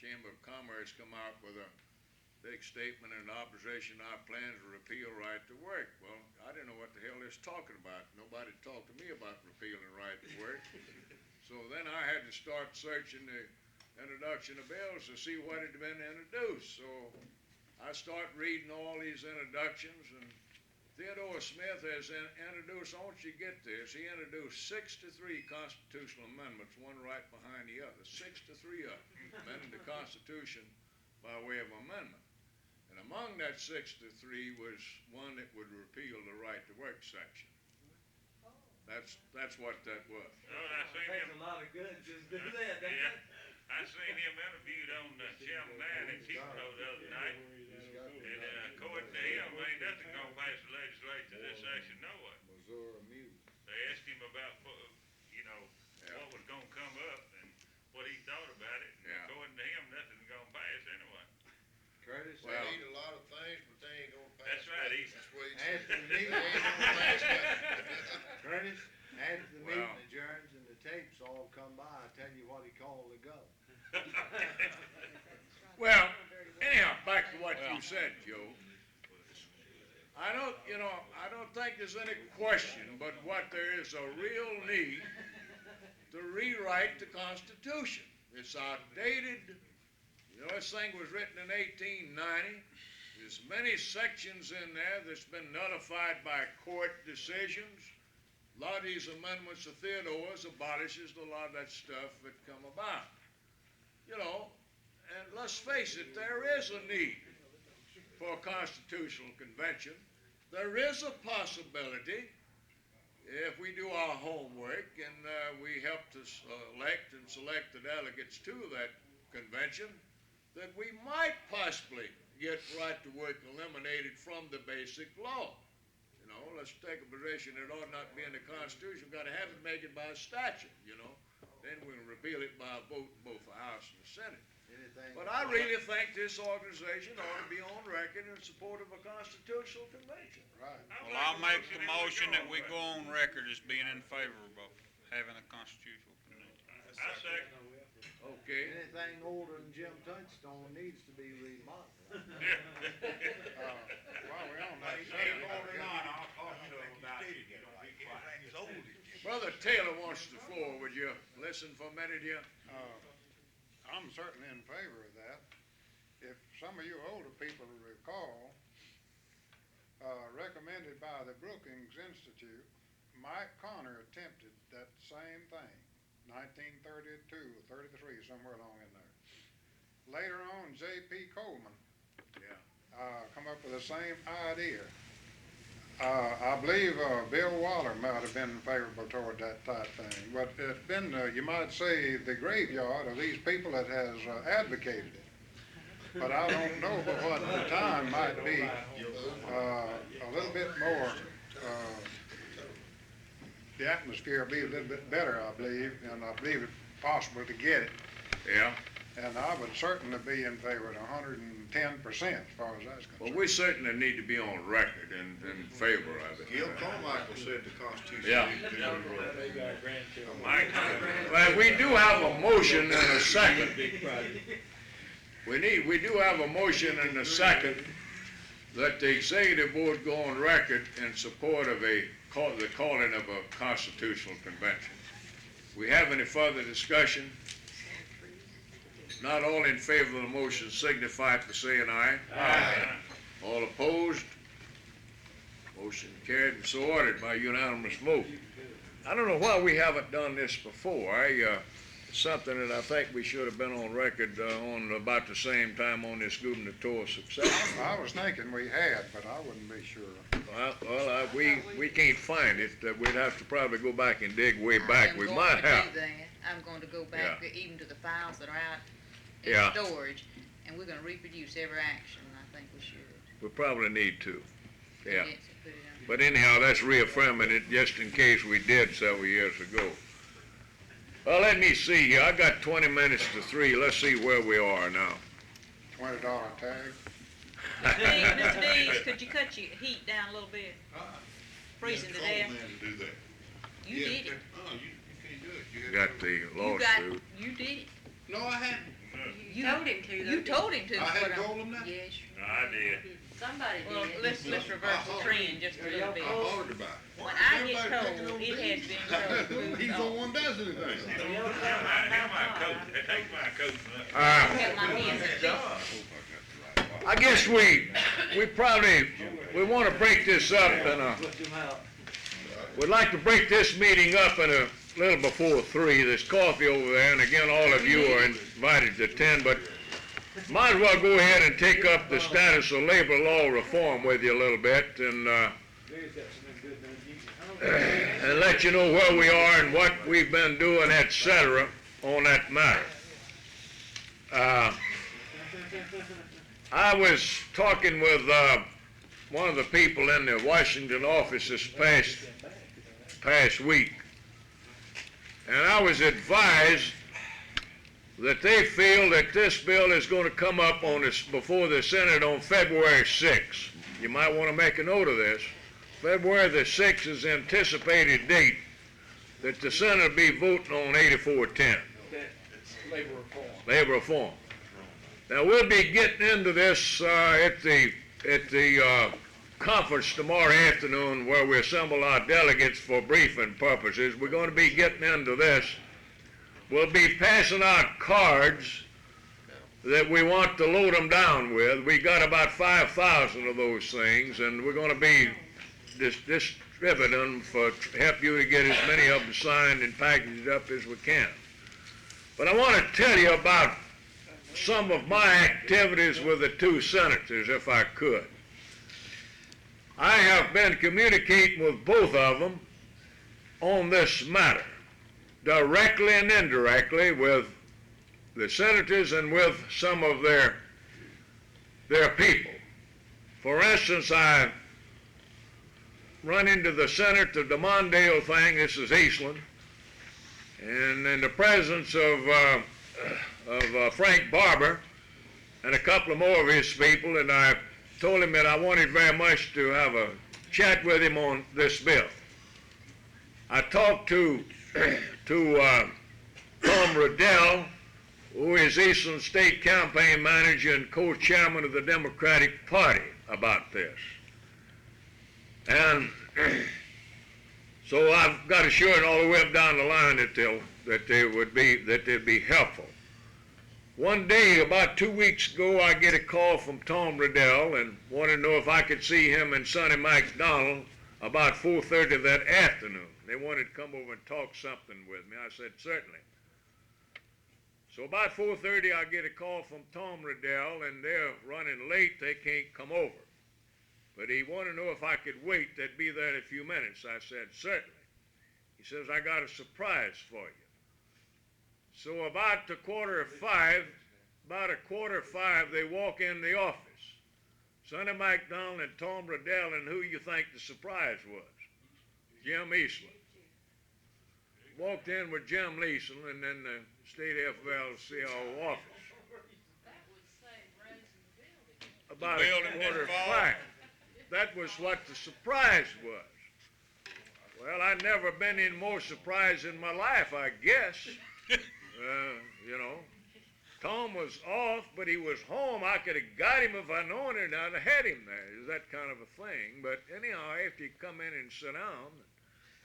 Chamber of Commerce come out with a big statement in opposition to our plans to repeal right to work. Well, I didn't know what the hell it's talking about. Nobody talked to me about repealing right to work. So then I had to start searching the introduction of bills to see what had been introduced. So I start reading all these introductions, and Theodore Smith has introduced, I want you to get this, he introduced 63 constitutional amendments, one right behind the other, 63 of them, amending the Constitution by way of amendment. And among that 63 was one that would repeal the right to work section. That's what that was. Oh, I seen Takes him, a lot of good just to do that. doesn't yeah, it? I seen him interviewed on Channel 9 in Chico the other night. And according to him, ain't nothing gonna pass the legislature this session, no way. They asked him about, what was gonna come up and what he thought about it. And Yeah. according to him, nothing's gonna pass anyway. Curtis, They need a lot of things, but they ain't gonna pass. That's right, nothing. he- That's what he after said. the They meeting, ain't gonna pass nothing. Curtis, after the meeting Well. adjourns and the tapes all come by, I tell you what he called the go. Well, anyhow, back to what you said, Joe. I don't think there's any question but what there is a real need to rewrite the Constitution. It's outdated. This thing was written in 1890. There's many sections in there that's been nullified by court decisions. A lot of these amendments of Theodore's abolishes a lot of that stuff that come about. And let's face it, there is a need for a constitutional convention. There is a possibility, if we do our homework and we help to elect and select the delegates to that convention, that we might possibly get right to work eliminated from the basic law. Let's take a position it ought not be in the Constitution. We've got to have it make it by statute, Then we'll repeal it by a vote in both the House and the Senate. Anything? But I really think this organization ought to be on record in support of a constitutional convention. Right. Well, I'll make the motion that we go on record as being in favor of having a constitutional convention. I second. Okay. Anything older than Jim Touchstone needs to be remodeled. While we're on that subject, Brother Taylor wants the floor. Would you listen for a minute here? I'm certainly in favor of that. If some of you older people recall, recommended by the Brookings Institute, Mike Connor attempted that same thing, 1932 or 33, somewhere along in there. Later on, J.P. Coleman come up with the same idea. I believe Bill Waller might have been favorable toward that type thing, but it's been, you might say, the graveyard of these people that has advocated it. But I don't know but what the time might be a little bit more, the atmosphere will be a little bit better, I believe, and I believe it's possible to get it. Yeah. And I would certainly be in favor of 110% as far as that's concerned. Well, we certainly need to be on record in favor of it. Gil Carmichael said the Constitution. Yeah. needed to be rewritten. Well, we do have a motion and a second. We do have a motion and a second that the executive board go on record in support of the calling of a constitutional convention. We have any further discussion? Not all in favor of the motion signify by saying aye. Aye. All opposed? Motion carried and so ordered by unanimous vote. I don't know why we haven't done this before. It's something that I think we should have been on record on about the same time on this gubernatorial succession. I was thinking we had, but I wouldn't be sure. We can't find it. We'd have to probably go back and dig way back. We might have. I'm going to go back even to the files that are out in Yeah. storage, and we're going to reproduce every action. I think we should. We probably need to. Yeah. Condense it, put it on. But anyhow, that's reaffirming it just in case we did several years ago. Well, let me see here. I got 20 minutes to 3. Let's see where we are now. $20 tag. Mr. Dees, could you cut your heat down a little bit? Freezing to death. To do that. You did it. You can't do it. You Got the lawsuit. You did it. No, I hadn't. You told him to. You told him to. I hadn't told him that? Yes. I did. Somebody did. Well, let's reverse the trend just a little bit. I hollered about it. When I get told, it has been told. He's the one that does anything. Here's my coat. Take my coat. I have my hands I guess we probably, we want to break this up and, we'd like to break this meeting up in a little before 3. There's coffee over there, and again, all of you are invited to attend, but might as well go ahead and take up the status of labor law reform with you a little bit and let you know where we are and what we've been doing, etc., on that matter. I was talking with one of the people in the Washington office this past week, and I was advised that they feel that this bill is going to come up on this before the Senate on February 6th. You might want to make a note of this. February the 6th is the anticipated date that the Senate will be voting on 8410. Labor reform. Labor reform. Now we'll be getting into this at the conference tomorrow afternoon where we assemble our delegates for briefing purposes. We're going to be getting into this. We'll be passing out cards that we want to load them down with. We got about 5,000 of those things, and we're going to be distributing them to help you to get as many of them signed and packaged up as we can. But I want to tell you about some of my activities with the two senators, if I could. I have been communicating with both of them on this matter, directly and indirectly, with the senators and with some of their people. For instance, I run into the Senator DeMondale thing. This is Eastland, and in the presence of Frank Barber and a couple of more of his people, and I told him that I wanted very much to have a chat with him on this bill. I talked to Tom Riddell, who is Eastland State Campaign Manager and co-chairman of the Democratic Party, about this. And so I've got assurance all the way up down the line that they'd be helpful. One day, about 2 weeks ago, I get a call from Tom Riddell and wanted to know if I could see him and Sonny McDonald about 4:30 that afternoon. They wanted to come over and talk something with me. I said, certainly. So about 4:30, I get a call from Tom Riddell, and they're running late. They can't come over. But he wanted to know if I could wait. They'd be there in a few minutes. I said, certainly. He says, I got a surprise for you. So about a quarter of 5, they walk in the office. Sonny McDonald and Tom Riddell, and who you think the surprise was? Jim Eastland. Walked in with Jim Eastland and then the state FLCO office. About a quarter of 5. That was what the surprise was. Well, I'd never been in more surprise in my life, I guess. You know, Tom was off, but he was home. I could have got him if I'd known it. I'd have had him there. It was that kind of a thing. But anyhow, after he come in and sit down,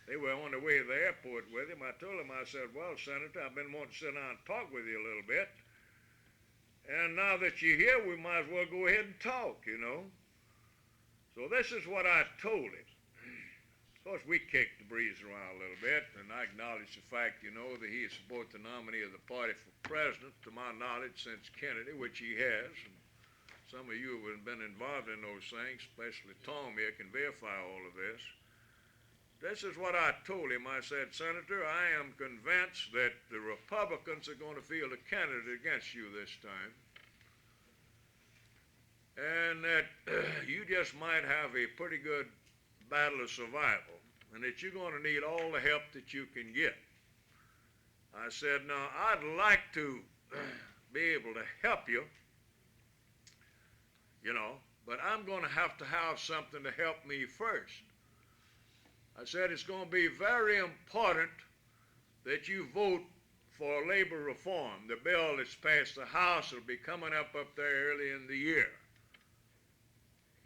they were on the way to the airport with him. I told him, I said, well, Senator, I've been wanting to sit down and talk with you a little bit. And now that you're here, we might as well go ahead and talk, you know. So this is what I told him. Of course, we kicked the breeze around a little bit, and I acknowledge the fact, you know, that he has supported the nominee of the party for president, to my knowledge, since Kennedy, which he has. And some of you who have been involved in those things, especially Tom here, can verify all of this. This is what I told him. I said, Senator, I am convinced that the Republicans are going to field a candidate against you this time, and that you just might have a pretty good battle of survival, and that you're going to need all the help that you can get. I said, now, I'd like to be able to help you, you know, but I'm going to have something to help me first. I said, it's going to be very important that you vote for labor reform. The bill that's passed the House will be coming up there early in the year.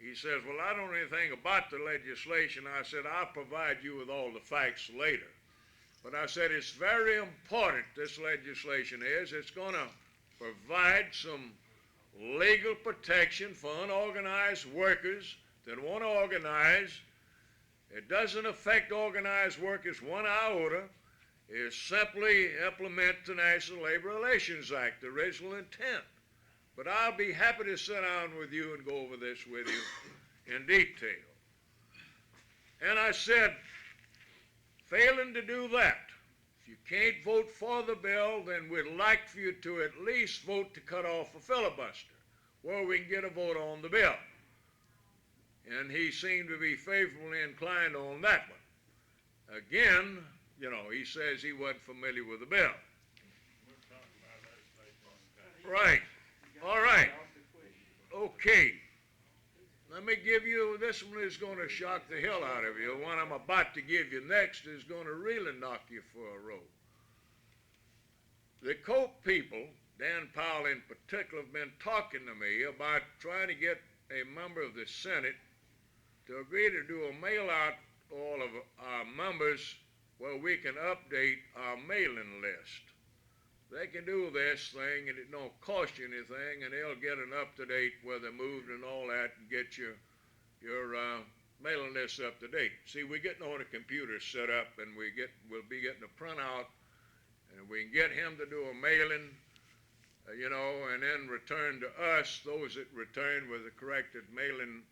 He says, well, I don't know anything about the legislation. I said, I'll provide you with all the facts later. But I said, it's very important, this legislation is. It's going to provide some legal protection for unorganized workers that want to organize. It doesn't affect organized workers one iota. It simply implement the National Labor Relations Act, the original intent. But I'll be happy to sit down with you and go over this with you in detail. And I said, failing to do that, if you can't vote for the bill, then we'd like for you to at least vote to cut off a filibuster where we can get a vote on the bill. And he seemed to be favorably inclined on that one. Again, you know, he says he wasn't familiar with the bill. Right. All right. Okay. Let me give you, this one is going to shock the hell out of you. The one I'm about to give you next is going to really knock you for a rope. The Coke people, Dan Powell in particular, have been talking to me about trying to get a member of the Senate to agree to do a mail out all of our members where we can update our mailing list. They can do this thing and it don't cost you anything, and they'll get an up-to-date where they're moved and all that and get your mailing list up to date. See, we're getting on a computer set up and we'll be getting a printout, and we can get him to do a mailing, you know, and then return to us those that return with the corrected mailing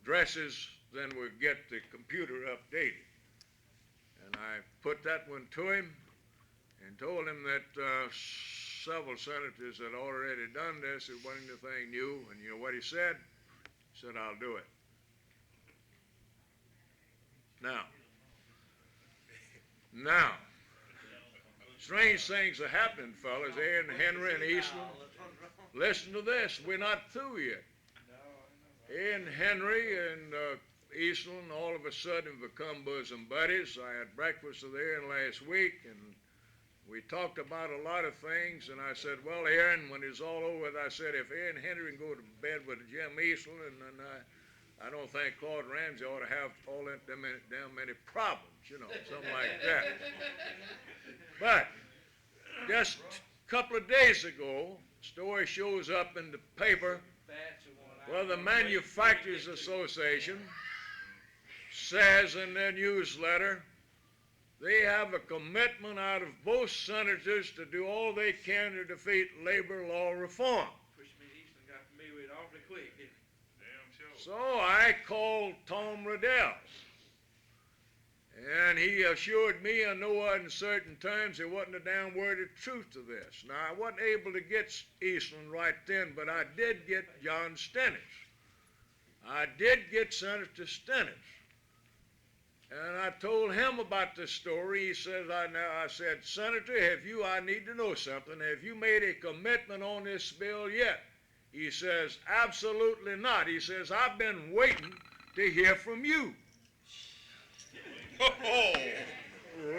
addresses. Then we'll get the computer updated. And I put that one to him and told him that several senators had already done this. It wasn't anything new. And you know what he said? He said, I'll do it. Now, strange things are happening, fellas. Aaron, Henry, and Eastland. Listen to this. We're not through yet. Aaron, Henry, and Eastland all of a sudden become bosom buddies. I had breakfast with Aaron last week, and we talked about a lot of things, and I said, well, Aaron, when it's all over, I said, if Aaron Henry can go to bed with Jim Eastland, and then I don't think Claude Ramsey ought to have all that damn many problems, you know, something like that. But just a couple of days ago, a story shows up in the paper where the Manufacturers Association says in their newsletter they have a commitment out of both senators to do all they can to defeat labor law reform. Which means Eastland got familiar with it awfully quick, didn't he? So I called Tom Riddell, and he assured me in no uncertain terms there wasn't a damn word of truth to this. Now, I wasn't able to get Eastland right then, but I did get John Stennis. I did get Senator Stennis. And I told him about this story. He says, I said, Senator, I need to know something. Have you made a commitment on this bill yet? He says, absolutely not. He says, I've been waiting to hear from you. Oh.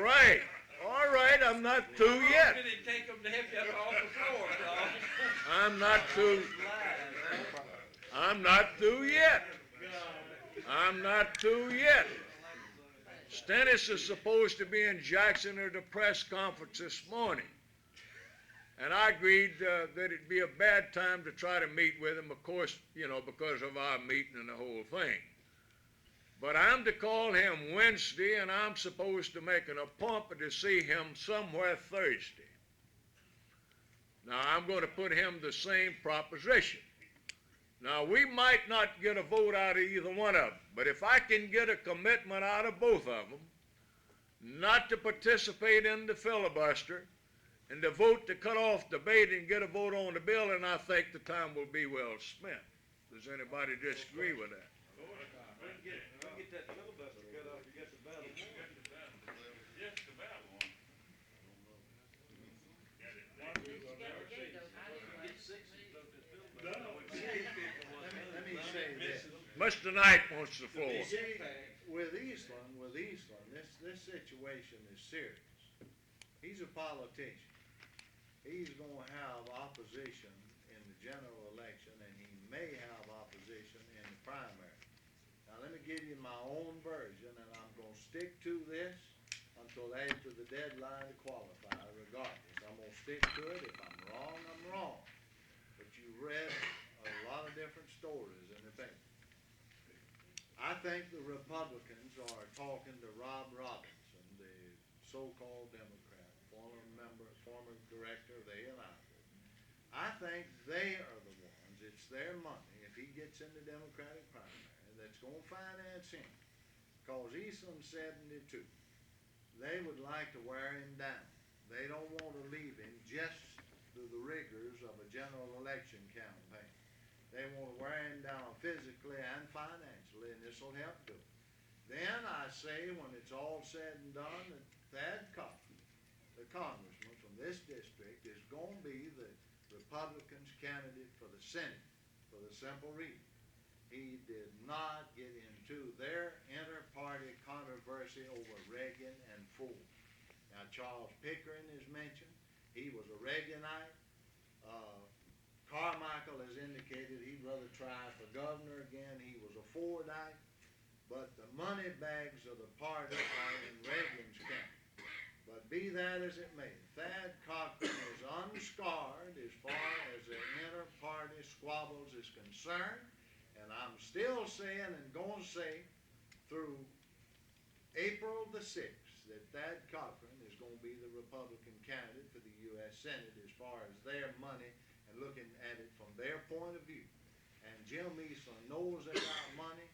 Right. All right, I'm not through yet. Take them to help you off the floor, I'm not through. I'm not through yet. I'm not through yet. Stennis is supposed to be in Jackson at a press conference this morning. And I agreed that it'd be a bad time to try to meet with him, of course, you know, because of our meeting and the whole thing. But I'm to call him Wednesday, and I'm supposed to make an appointment to see him somewhere Thursday. Now, I'm going to put him the same proposition. Now, we might not get a vote out of either one of them, but if I can get a commitment out of both of them not to participate in the filibuster and to vote to cut off debate and get a vote on the bill, and I think the time will be well spent. Does anybody disagree with that? Get that filibuster cut off, you get the battle. Just the battle one. Let me say this. Mr. Knight wants the floor. See, with Eastland, this situation is serious. He's a politician. He's gonna have opposition in the general election, and he may have opposition in the primary. Now, let me give you my own version, and I'm gonna stick to this until after the deadline to qualify, regardless. I'm gonna stick to it. If I'm wrong, I'm wrong. read a lot of different stories in the paper. I think the Republicans are talking to Rob Robinson, the so-called Democrat, former director of the A&I. I think they are the ones, it's their money, if he gets in the Democratic primary, that's gonna finance him. Cause he's some 72. They would like to wear him down. They don't want to leave him just to the rigors of a general election campaign. They want to wear him down physically and financially, and this will help do it. Then I say, when it's all said and done, that Thad Cochran, the congressman from this district, is going to be the Republicans' candidate for the Senate, for the simple reason he did not get into their inter-party controversy over Reagan and Ford. Now, Charles Pickering is mentioned. He was a Reaganite. Carmichael has indicated he'd rather try for governor again. He was a Fordite. But the money bags of the party are in Reagan's camp. But be that as it may, Thad Cochran is unscarred as far as the inter-party squabbles is concerned. And I'm still saying and going to say through April the 6th that Thad Cochran is going to be the Republican candidate for the U.S. Senate as far as their money and looking at it from their point of view. And Jim Eastland knows they got money.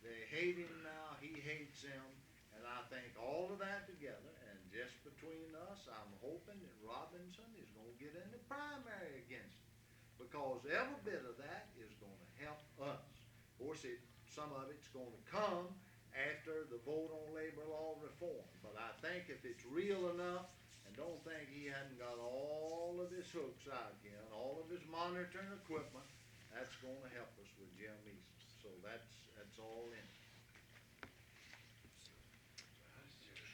They hate him now. He hates them. And I think all of that together, and just between us, I'm hoping that Robinson is going to get in the primary against him. Because every bit of that is going to help us. Of course, some of it's going to come after the vote on labor law reform. But I think if it's real enough, and don't think he hadn't got all of his hooks out again, all of his monitoring equipment, that's going to help us with Jim Easton. So that's all in.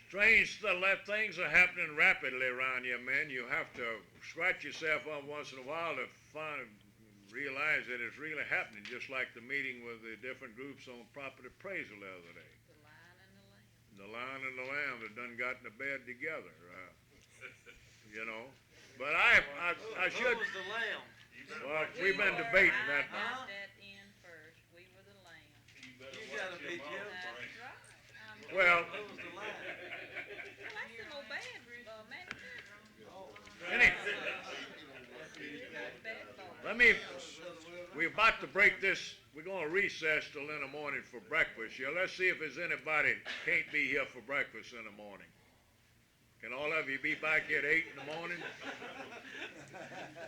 Strange that things are happening rapidly around here, man. You have to scratch yourself up once in a while to realize that it's really happening, just like the meeting with the different groups on property appraisal the other day. The Lion and the Lamb that done got in the bed together, you know. But I should. Who was the lamb? Well, we've been debating that. I got that in first. We were the lamb. You gotta be Jim. That's right. Well, Who was the lamb? Well, that's the old bad, we're about to break this. We're going to recess till in the morning for breakfast. Yeah, let's see if there's anybody can't be here for breakfast in the morning. Can all of you be back here at 8 in the morning?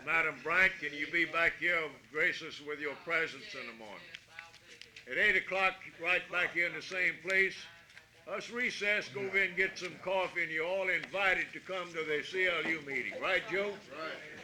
Madam Bryant, can you be back here, grace us with your presence in the morning? At 8 o'clock, right back here in the same place. Us recess, go over and get some coffee, and you're all invited to come to the CLU meeting. Right, Joe? Right.